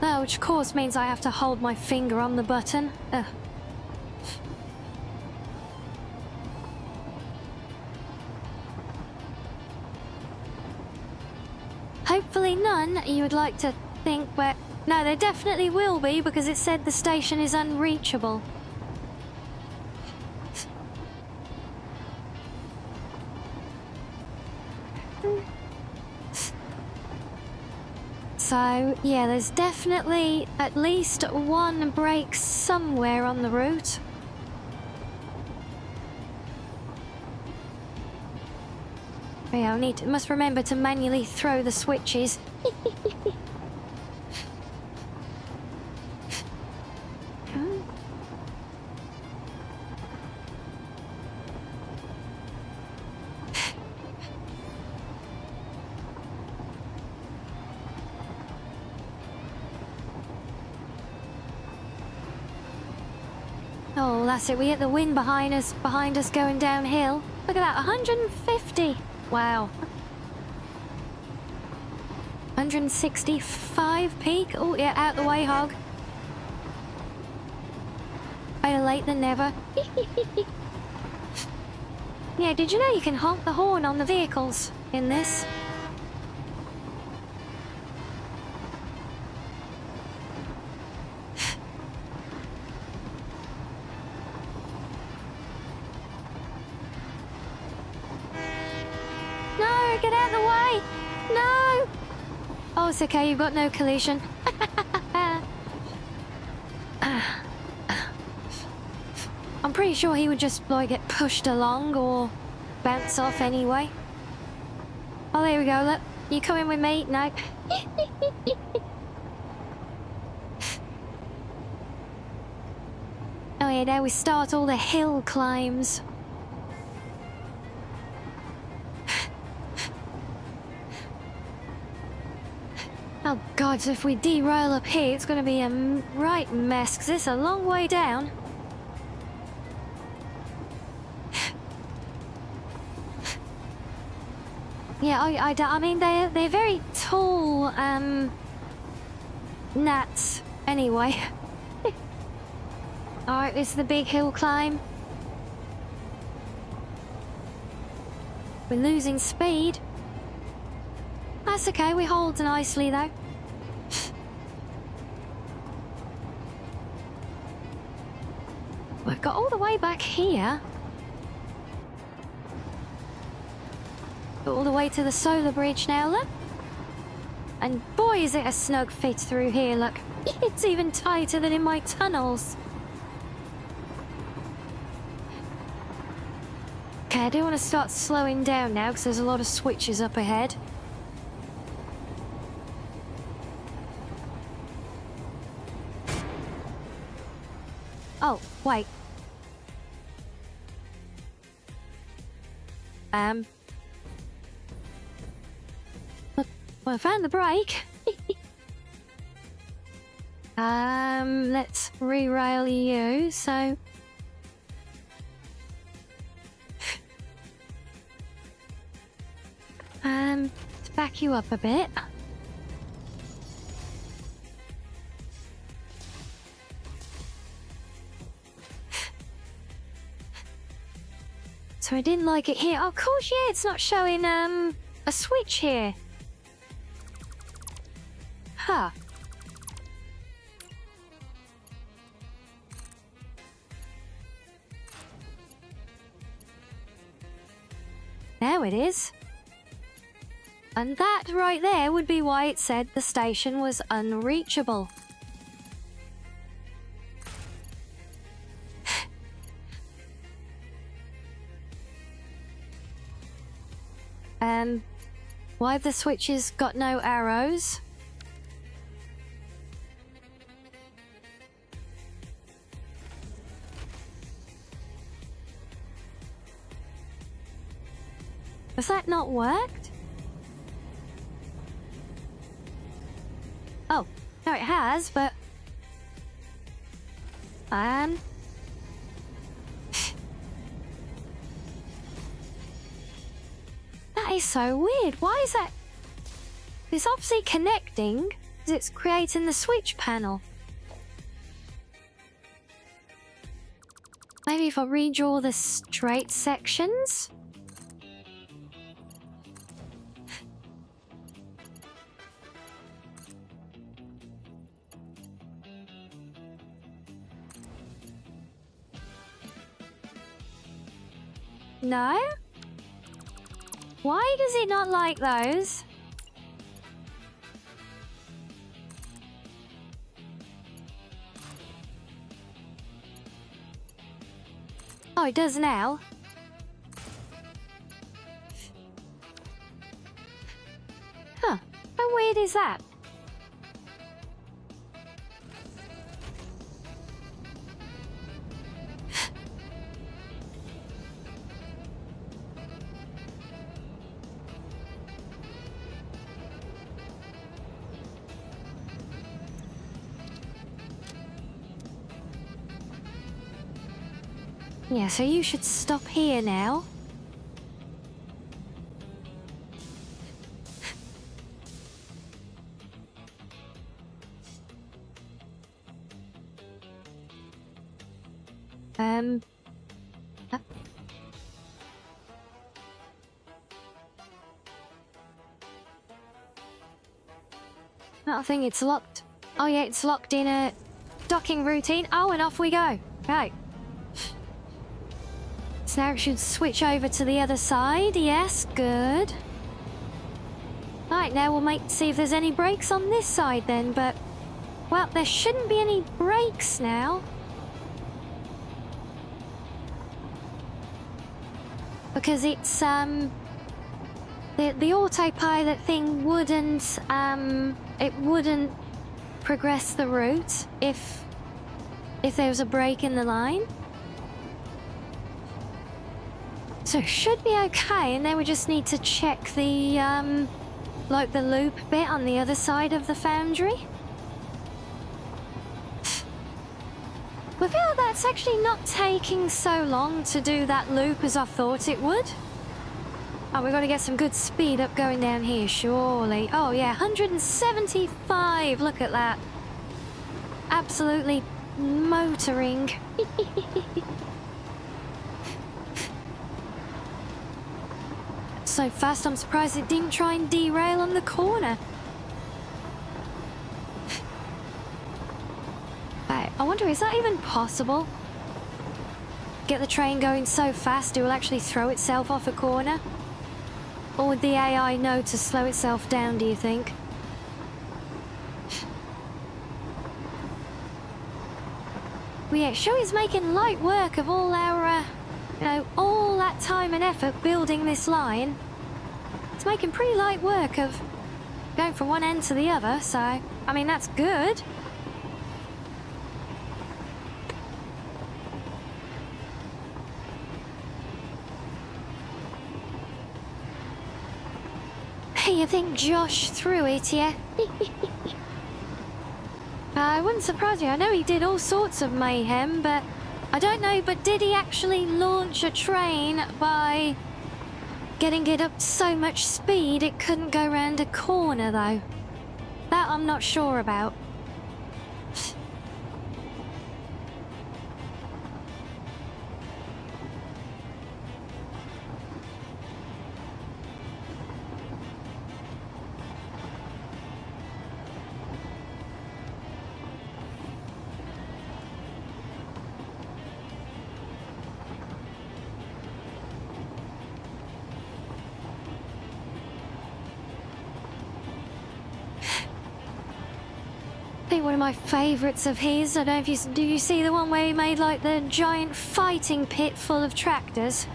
Oh, which of course means I have to hold my finger on the button. Ugh. Hopefully none you would like to think where... No, there definitely will be, because it said the station is unreachable. So, yeah, there's definitely at least one break somewhere on the route. Yeah, must remember to manually throw the switches. Oh, that's it. We get the wind behind us going downhill. Look at that, 150. Wow. 165 peak. Oh, yeah, out the way, hog. Better late than never. Yeah, did you know you can honk the horn on the vehicles in this? Get out of the way! No! Oh, it's okay, you've got no collision. I'm pretty sure he would just, like, get pushed along or bounce off anyway. Oh, there we go, look. You coming with me? No. Oh yeah, now we start all the hill climbs. Oh god, so if we derail up here, it's going to be a right mess, because it's a long way down. Yeah, I mean, they're very tall, gnats, anyway. Alright, this is the big hill climb. We're losing speed. That's okay, we hold nicely though. We've got all the way back here. All the way to the solar bridge now, look. And boy, is it a snug fit through here, look. It's even tighter than in my tunnels. Okay, I do want to start slowing down now because there's a lot of switches up ahead. Oh, wait. Look, well, I found the brake. Let's re-rail you, so... to back you up a bit. So I didn't like it here. Oh, of course, yeah, it's not showing, a switch here. Huh. Now it is. And that right there would be why it said the station was unreachable. Why have the switches got no arrows? Has that not worked? Oh, no it has, but... That is so weird. Why is that? It's obviously connecting because it's creating the switch panel. Maybe if I redraw the straight sections? No? Why does it not like those? Oh, it does now. Huh. How weird is that? Yeah, so you should stop here now. I think it's locked. Oh yeah, it's locked in a docking routine. Oh, and off we go. Right. So now it should switch over to the other side. Yes, good. Right, now we'll see if there's any brakes on this side then, but... Well, there shouldn't be any brakes now. Because it's, the autopilot thing wouldn't, it wouldn't progress the route if there was a break in the line. So it should be okay, and then we just need to check the, like the loop bit on the other side of the foundry. We feel like that's actually not taking so long to do that loop as I thought it would. Oh, we've got to get some good speed up going down here, surely. Oh yeah, 175, look at that. Absolutely motoring. so fast, I'm surprised it didn't try and derail on the corner. I wonder, is that even possible? Get the train going so fast it will actually throw itself off a corner? Or would the AI know to slow itself down, do you think? Well, yeah, sure is making light work of all our, all that time and effort building this line. It's making pretty light work of going from one end to the other, so, I mean, that's good. You think Josh threw it, yeah? I wouldn't surprise you. I know he did all sorts of mayhem, but I don't know, but did he actually launch a train by getting it up to so much speed it couldn't go round a corner, though? That I'm not sure about. I think one of my favourites of his, I don't know if do you see the one where he made like the giant fighting pit full of tractors?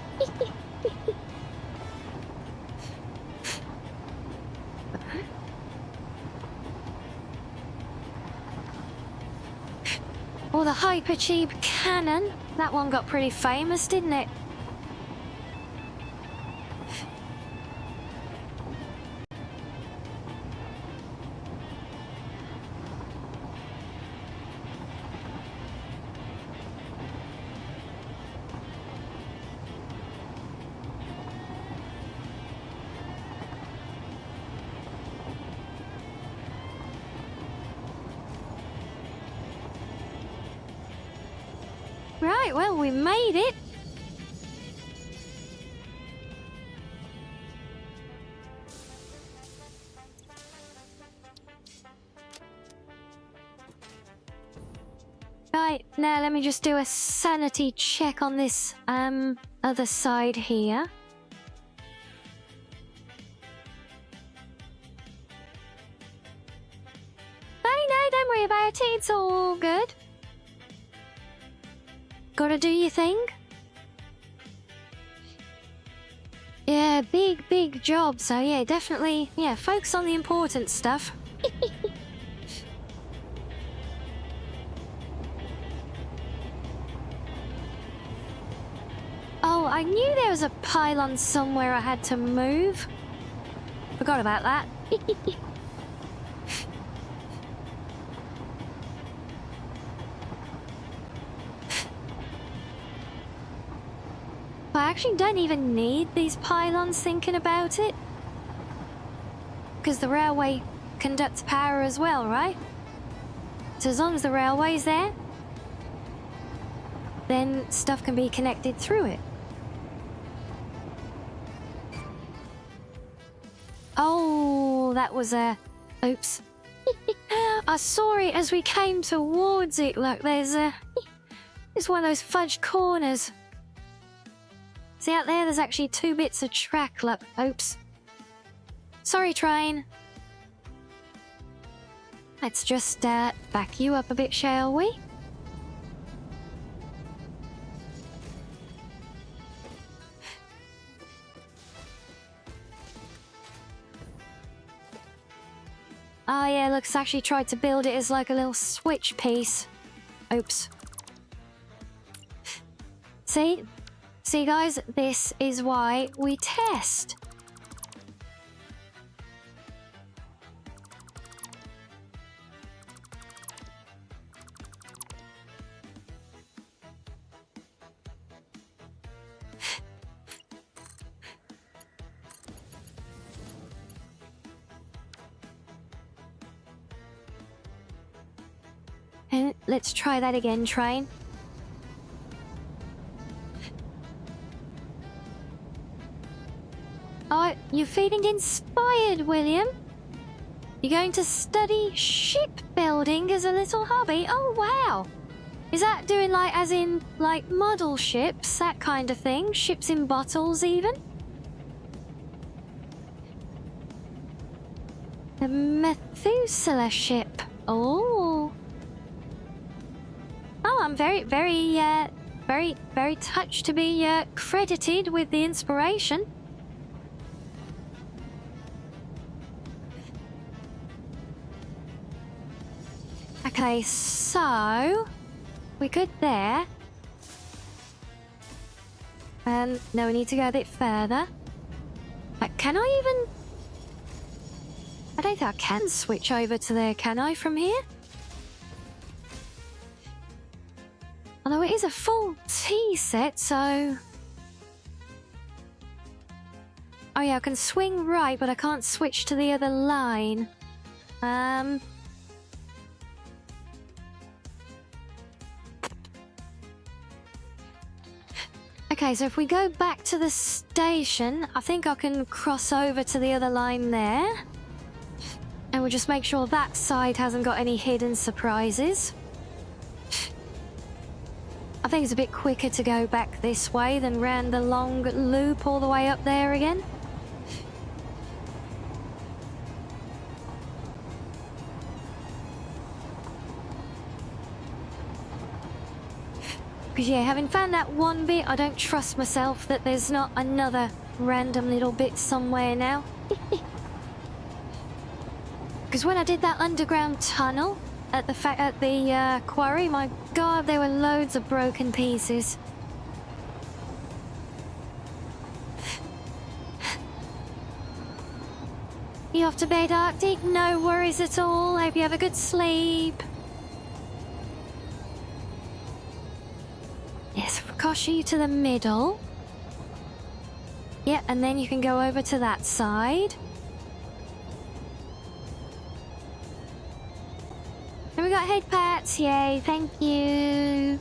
Or the hyper cheap cannon. That one got pretty famous, didn't it? Right, well, we made it. Right, now let me just do a sanity check on this other side here. No, don't worry about it, it's all good. Gotta do your thing. Yeah, big job, so yeah, definitely, yeah, focus on the important stuff. Oh, I knew there was a pylon somewhere I had to move. Forgot about that. I actually don't even need these pylons thinking about it. Because the railway conducts power as well, right? So as long as the railway's there, then stuff can be connected through it. Oh, that was a... Oops. I saw it as we came towards it. Look, there's one of those fudged corners. See out there, there's actually 2 bits of track. Look, oops. Sorry, train. Let's just back you up a bit, shall we? Oh yeah, look, it's actually tried to build it as like a little switch piece. Oops. See? See guys, this is why we test. And let's try that again, train. Oh, You're feeling inspired, William? You're going to study shipbuilding as a little hobby? Oh, wow. Is that doing like, as in, like, model ships, that kind of thing? Ships in bottles, even? The Methuselah ship. Oh. Oh, I'm very, very touched to be credited with the inspiration. Okay, so we're good there. No, we need to go a bit further. Can I even... I don't think I can switch over to there, can I, from here? Although it is a full tea set, so... Oh yeah, I can swing right, but I can't switch to the other line. Okay, so if we go back to the station, I think I can cross over to the other line there. And we'll just make sure that side hasn't got any hidden surprises. I think it's a bit quicker to go back this way than round the long loop all the way up there again. Because yeah, having found that one bit, I don't trust myself that there's not another random little bit somewhere now. Because when I did that underground tunnel at the quarry, my god, there were loads of broken pieces. You off to bed, Arctic? No worries at all. Hope you have a good sleep. Yes, cross you to the middle. Yeah, and then you can go over to that side. And we got head pats, yay, thank you.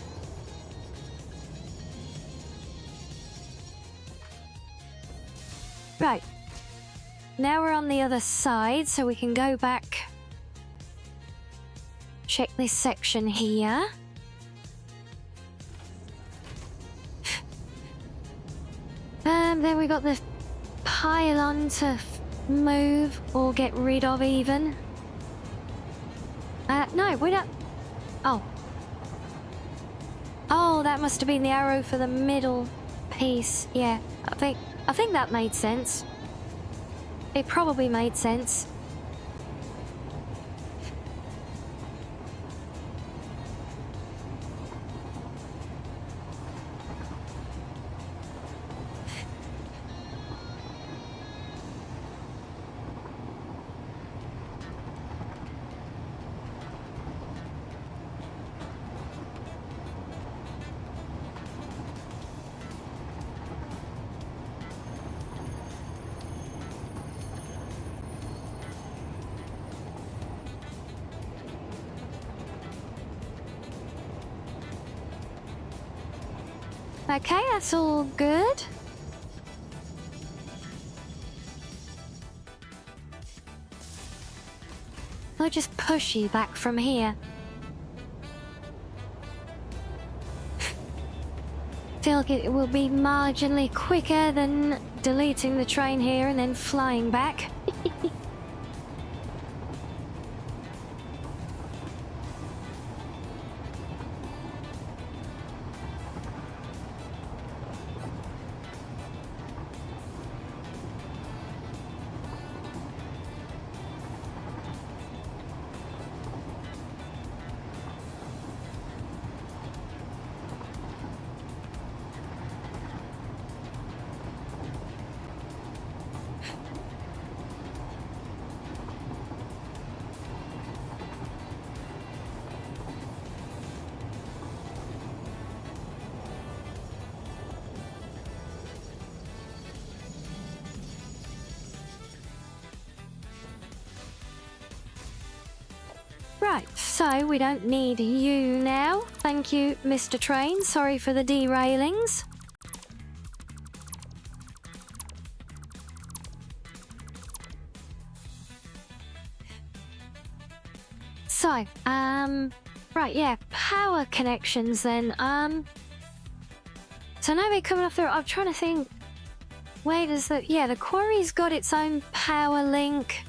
Right. Now we're on the other side, so we can go back. Check this section here. Then we got the pylon to move or get rid of even. No, we're not... Oh. Oh, that must have been the arrow for the middle piece. Yeah, I think that made sense. It probably made sense. Okay, that's all good. I'll just push you back from here. Feel like it will be marginally quicker than deleting the train here and then flying back. Right, so we don't need you now. Thank you, Mr. Train. Sorry for the derailings. So, right, yeah, power connections then. So now they're coming off the... I'm trying to think... Where does the... Yeah, the quarry's got its own power link.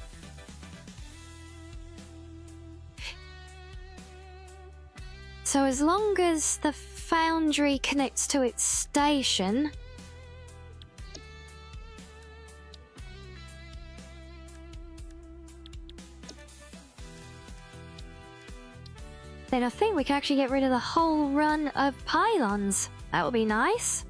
So as long as the foundry connects to its station... then I think we can actually get rid of the whole run of pylons. That would be nice.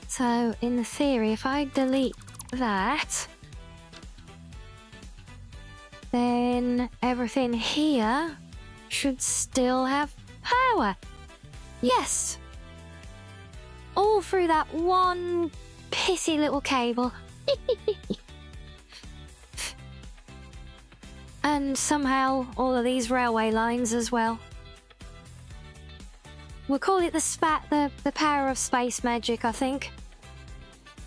So, in the theory, if I delete that, then everything here should still have power. Yes! All through that one pissy little cable. And somehow all of these railway lines as well. We'll call it the power of space magic, I think.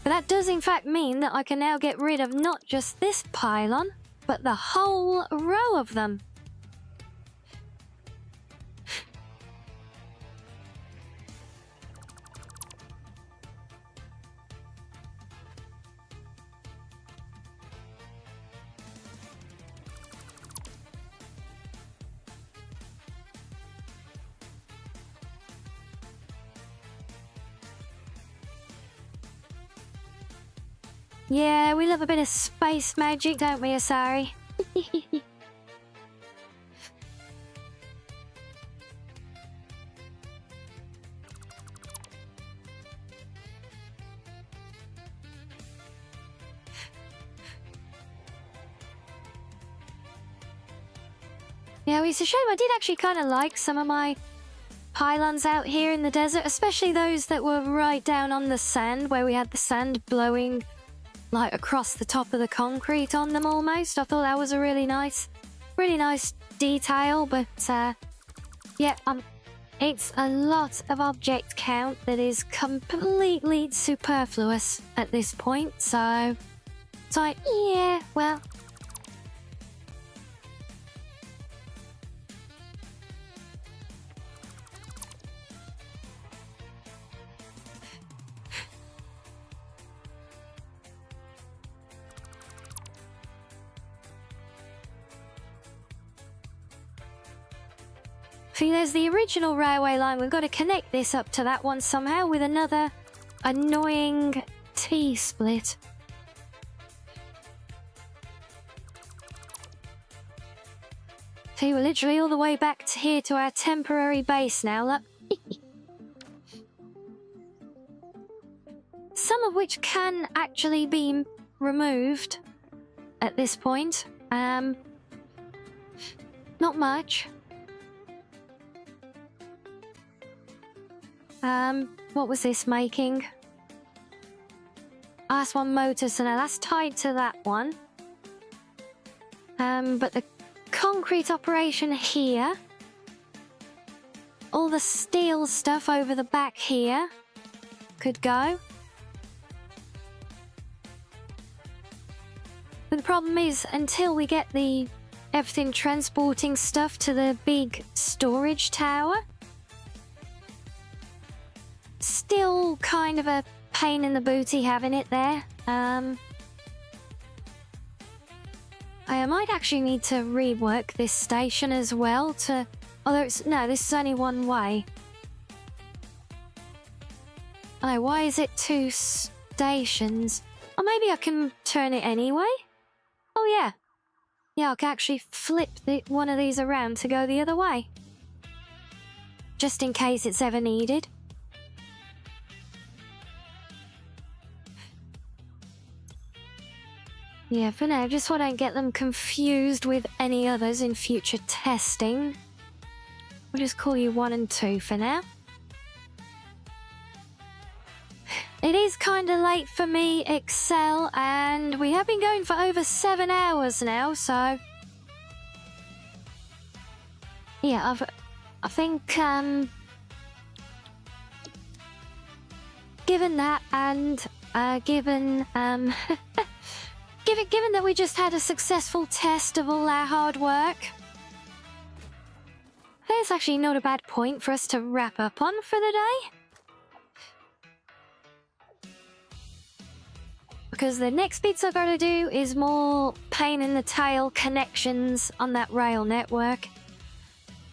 But that does in fact mean that I can now get rid of not just this pylon, but the whole row of them. Yeah, we love a bit of space magic, don't we, Asari? Yeah, it's a shame. I did actually kind of like some of my pylons out here in the desert, especially those that were right down on the sand, where we had the sand blowing like across the top of the concrete on them almost. I thought that was a really nice detail, but yeah, it's a lot of object count that is completely superfluous at this point, so it's like, yeah, well. See, there's the original railway line. We've got to connect this up to that one somehow with another annoying T-split. See, we're literally all the way back to here to our temporary base now, look. Some of which can actually be removed at this point. Not much. What was this making? That's one motor, so now that's tied to that one. But the concrete operation here, all the steel stuff over the back here could go. But the problem is, until we get everything transporting stuff to the big storage tower, still kind of a pain in the booty having it there. I might actually need to rework this station as well to... Although no, this is only one way. Oh, why is it 2 stations? Or maybe I can turn it anyway? Oh yeah. Yeah, I can actually flip one of these around to go the other way. Just in case it's ever needed. Yeah, for now, just so I don't get them confused with any others in future testing. We'll just call you 1 and 2 for now. It is kind of late for me, Excel, and we have been going for over 7 hours now, so yeah, I think, given that and, given that we just had a successful test of all our hard work, that's actually not a bad point for us to wrap up on for the day. Because the next bits I've got to do is more pain in the tail connections on that rail network.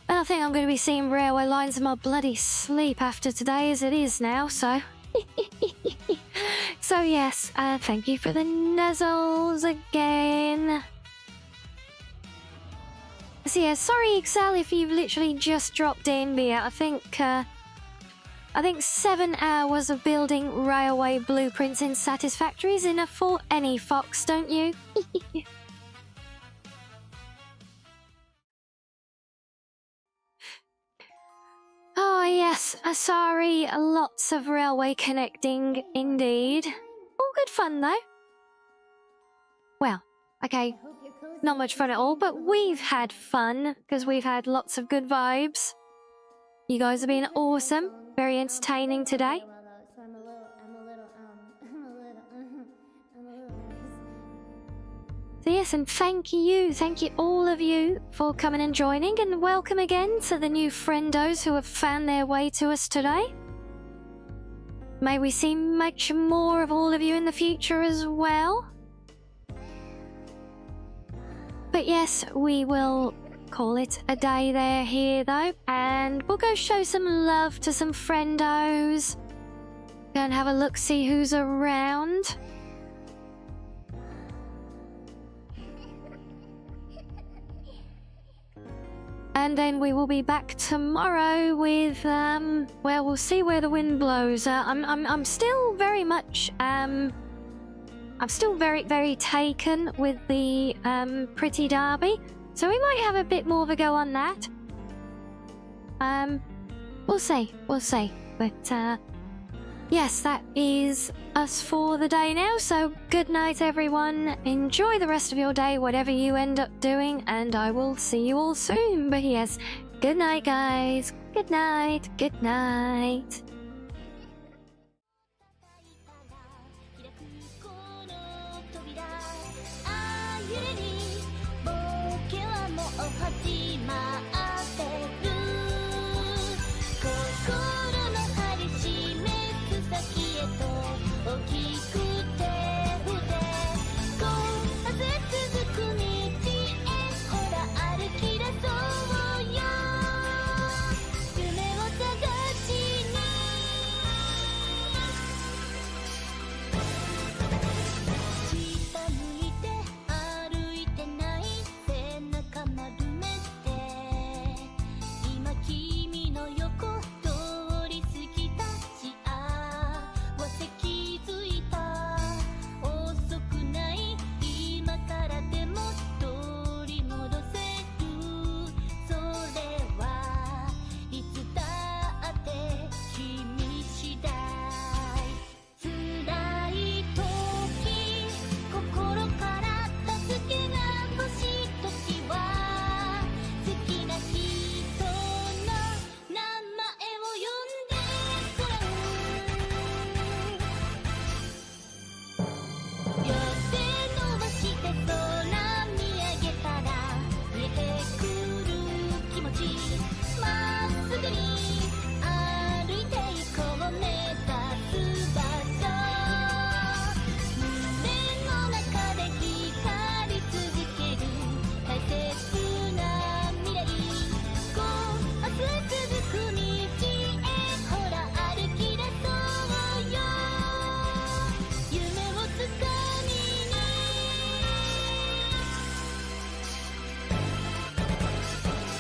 And I think I'm going to be seeing railway lines in my bloody sleep after today as it is now, so... So yes, thank you for the nuzzles again. So yeah, sorry Excel if you've literally just dropped in, but yeah, I think 7 hours of building railway blueprints in Satisfactory is enough for any fox, don't you? Oh yes, sorry, lots of railway connecting indeed. All good fun though. Well, okay, not much fun at all, but we've had fun because we've had lots of good vibes. You guys have been awesome, very entertaining today. So yes, and thank you all of you for coming and joining, and welcome again to the new friendos who have found their way to us today. May we see much more of all of you in the future as well. But yes, we will call it a day there here though, and we'll go show some love to some friendos. Go and have a look, see who's around. And then we will be back tomorrow with, well, we'll see where the wind blows. I'm still very much, I'm still very, very taken with the, Pretty Derby. So we might have a bit more of a go on that. We'll see. But, yes, that is us for the day now. So good night, everyone. Enjoy the rest of your day, whatever you end up doing, and I will see you all soon. But yes, good night, guys. Good night. Good night.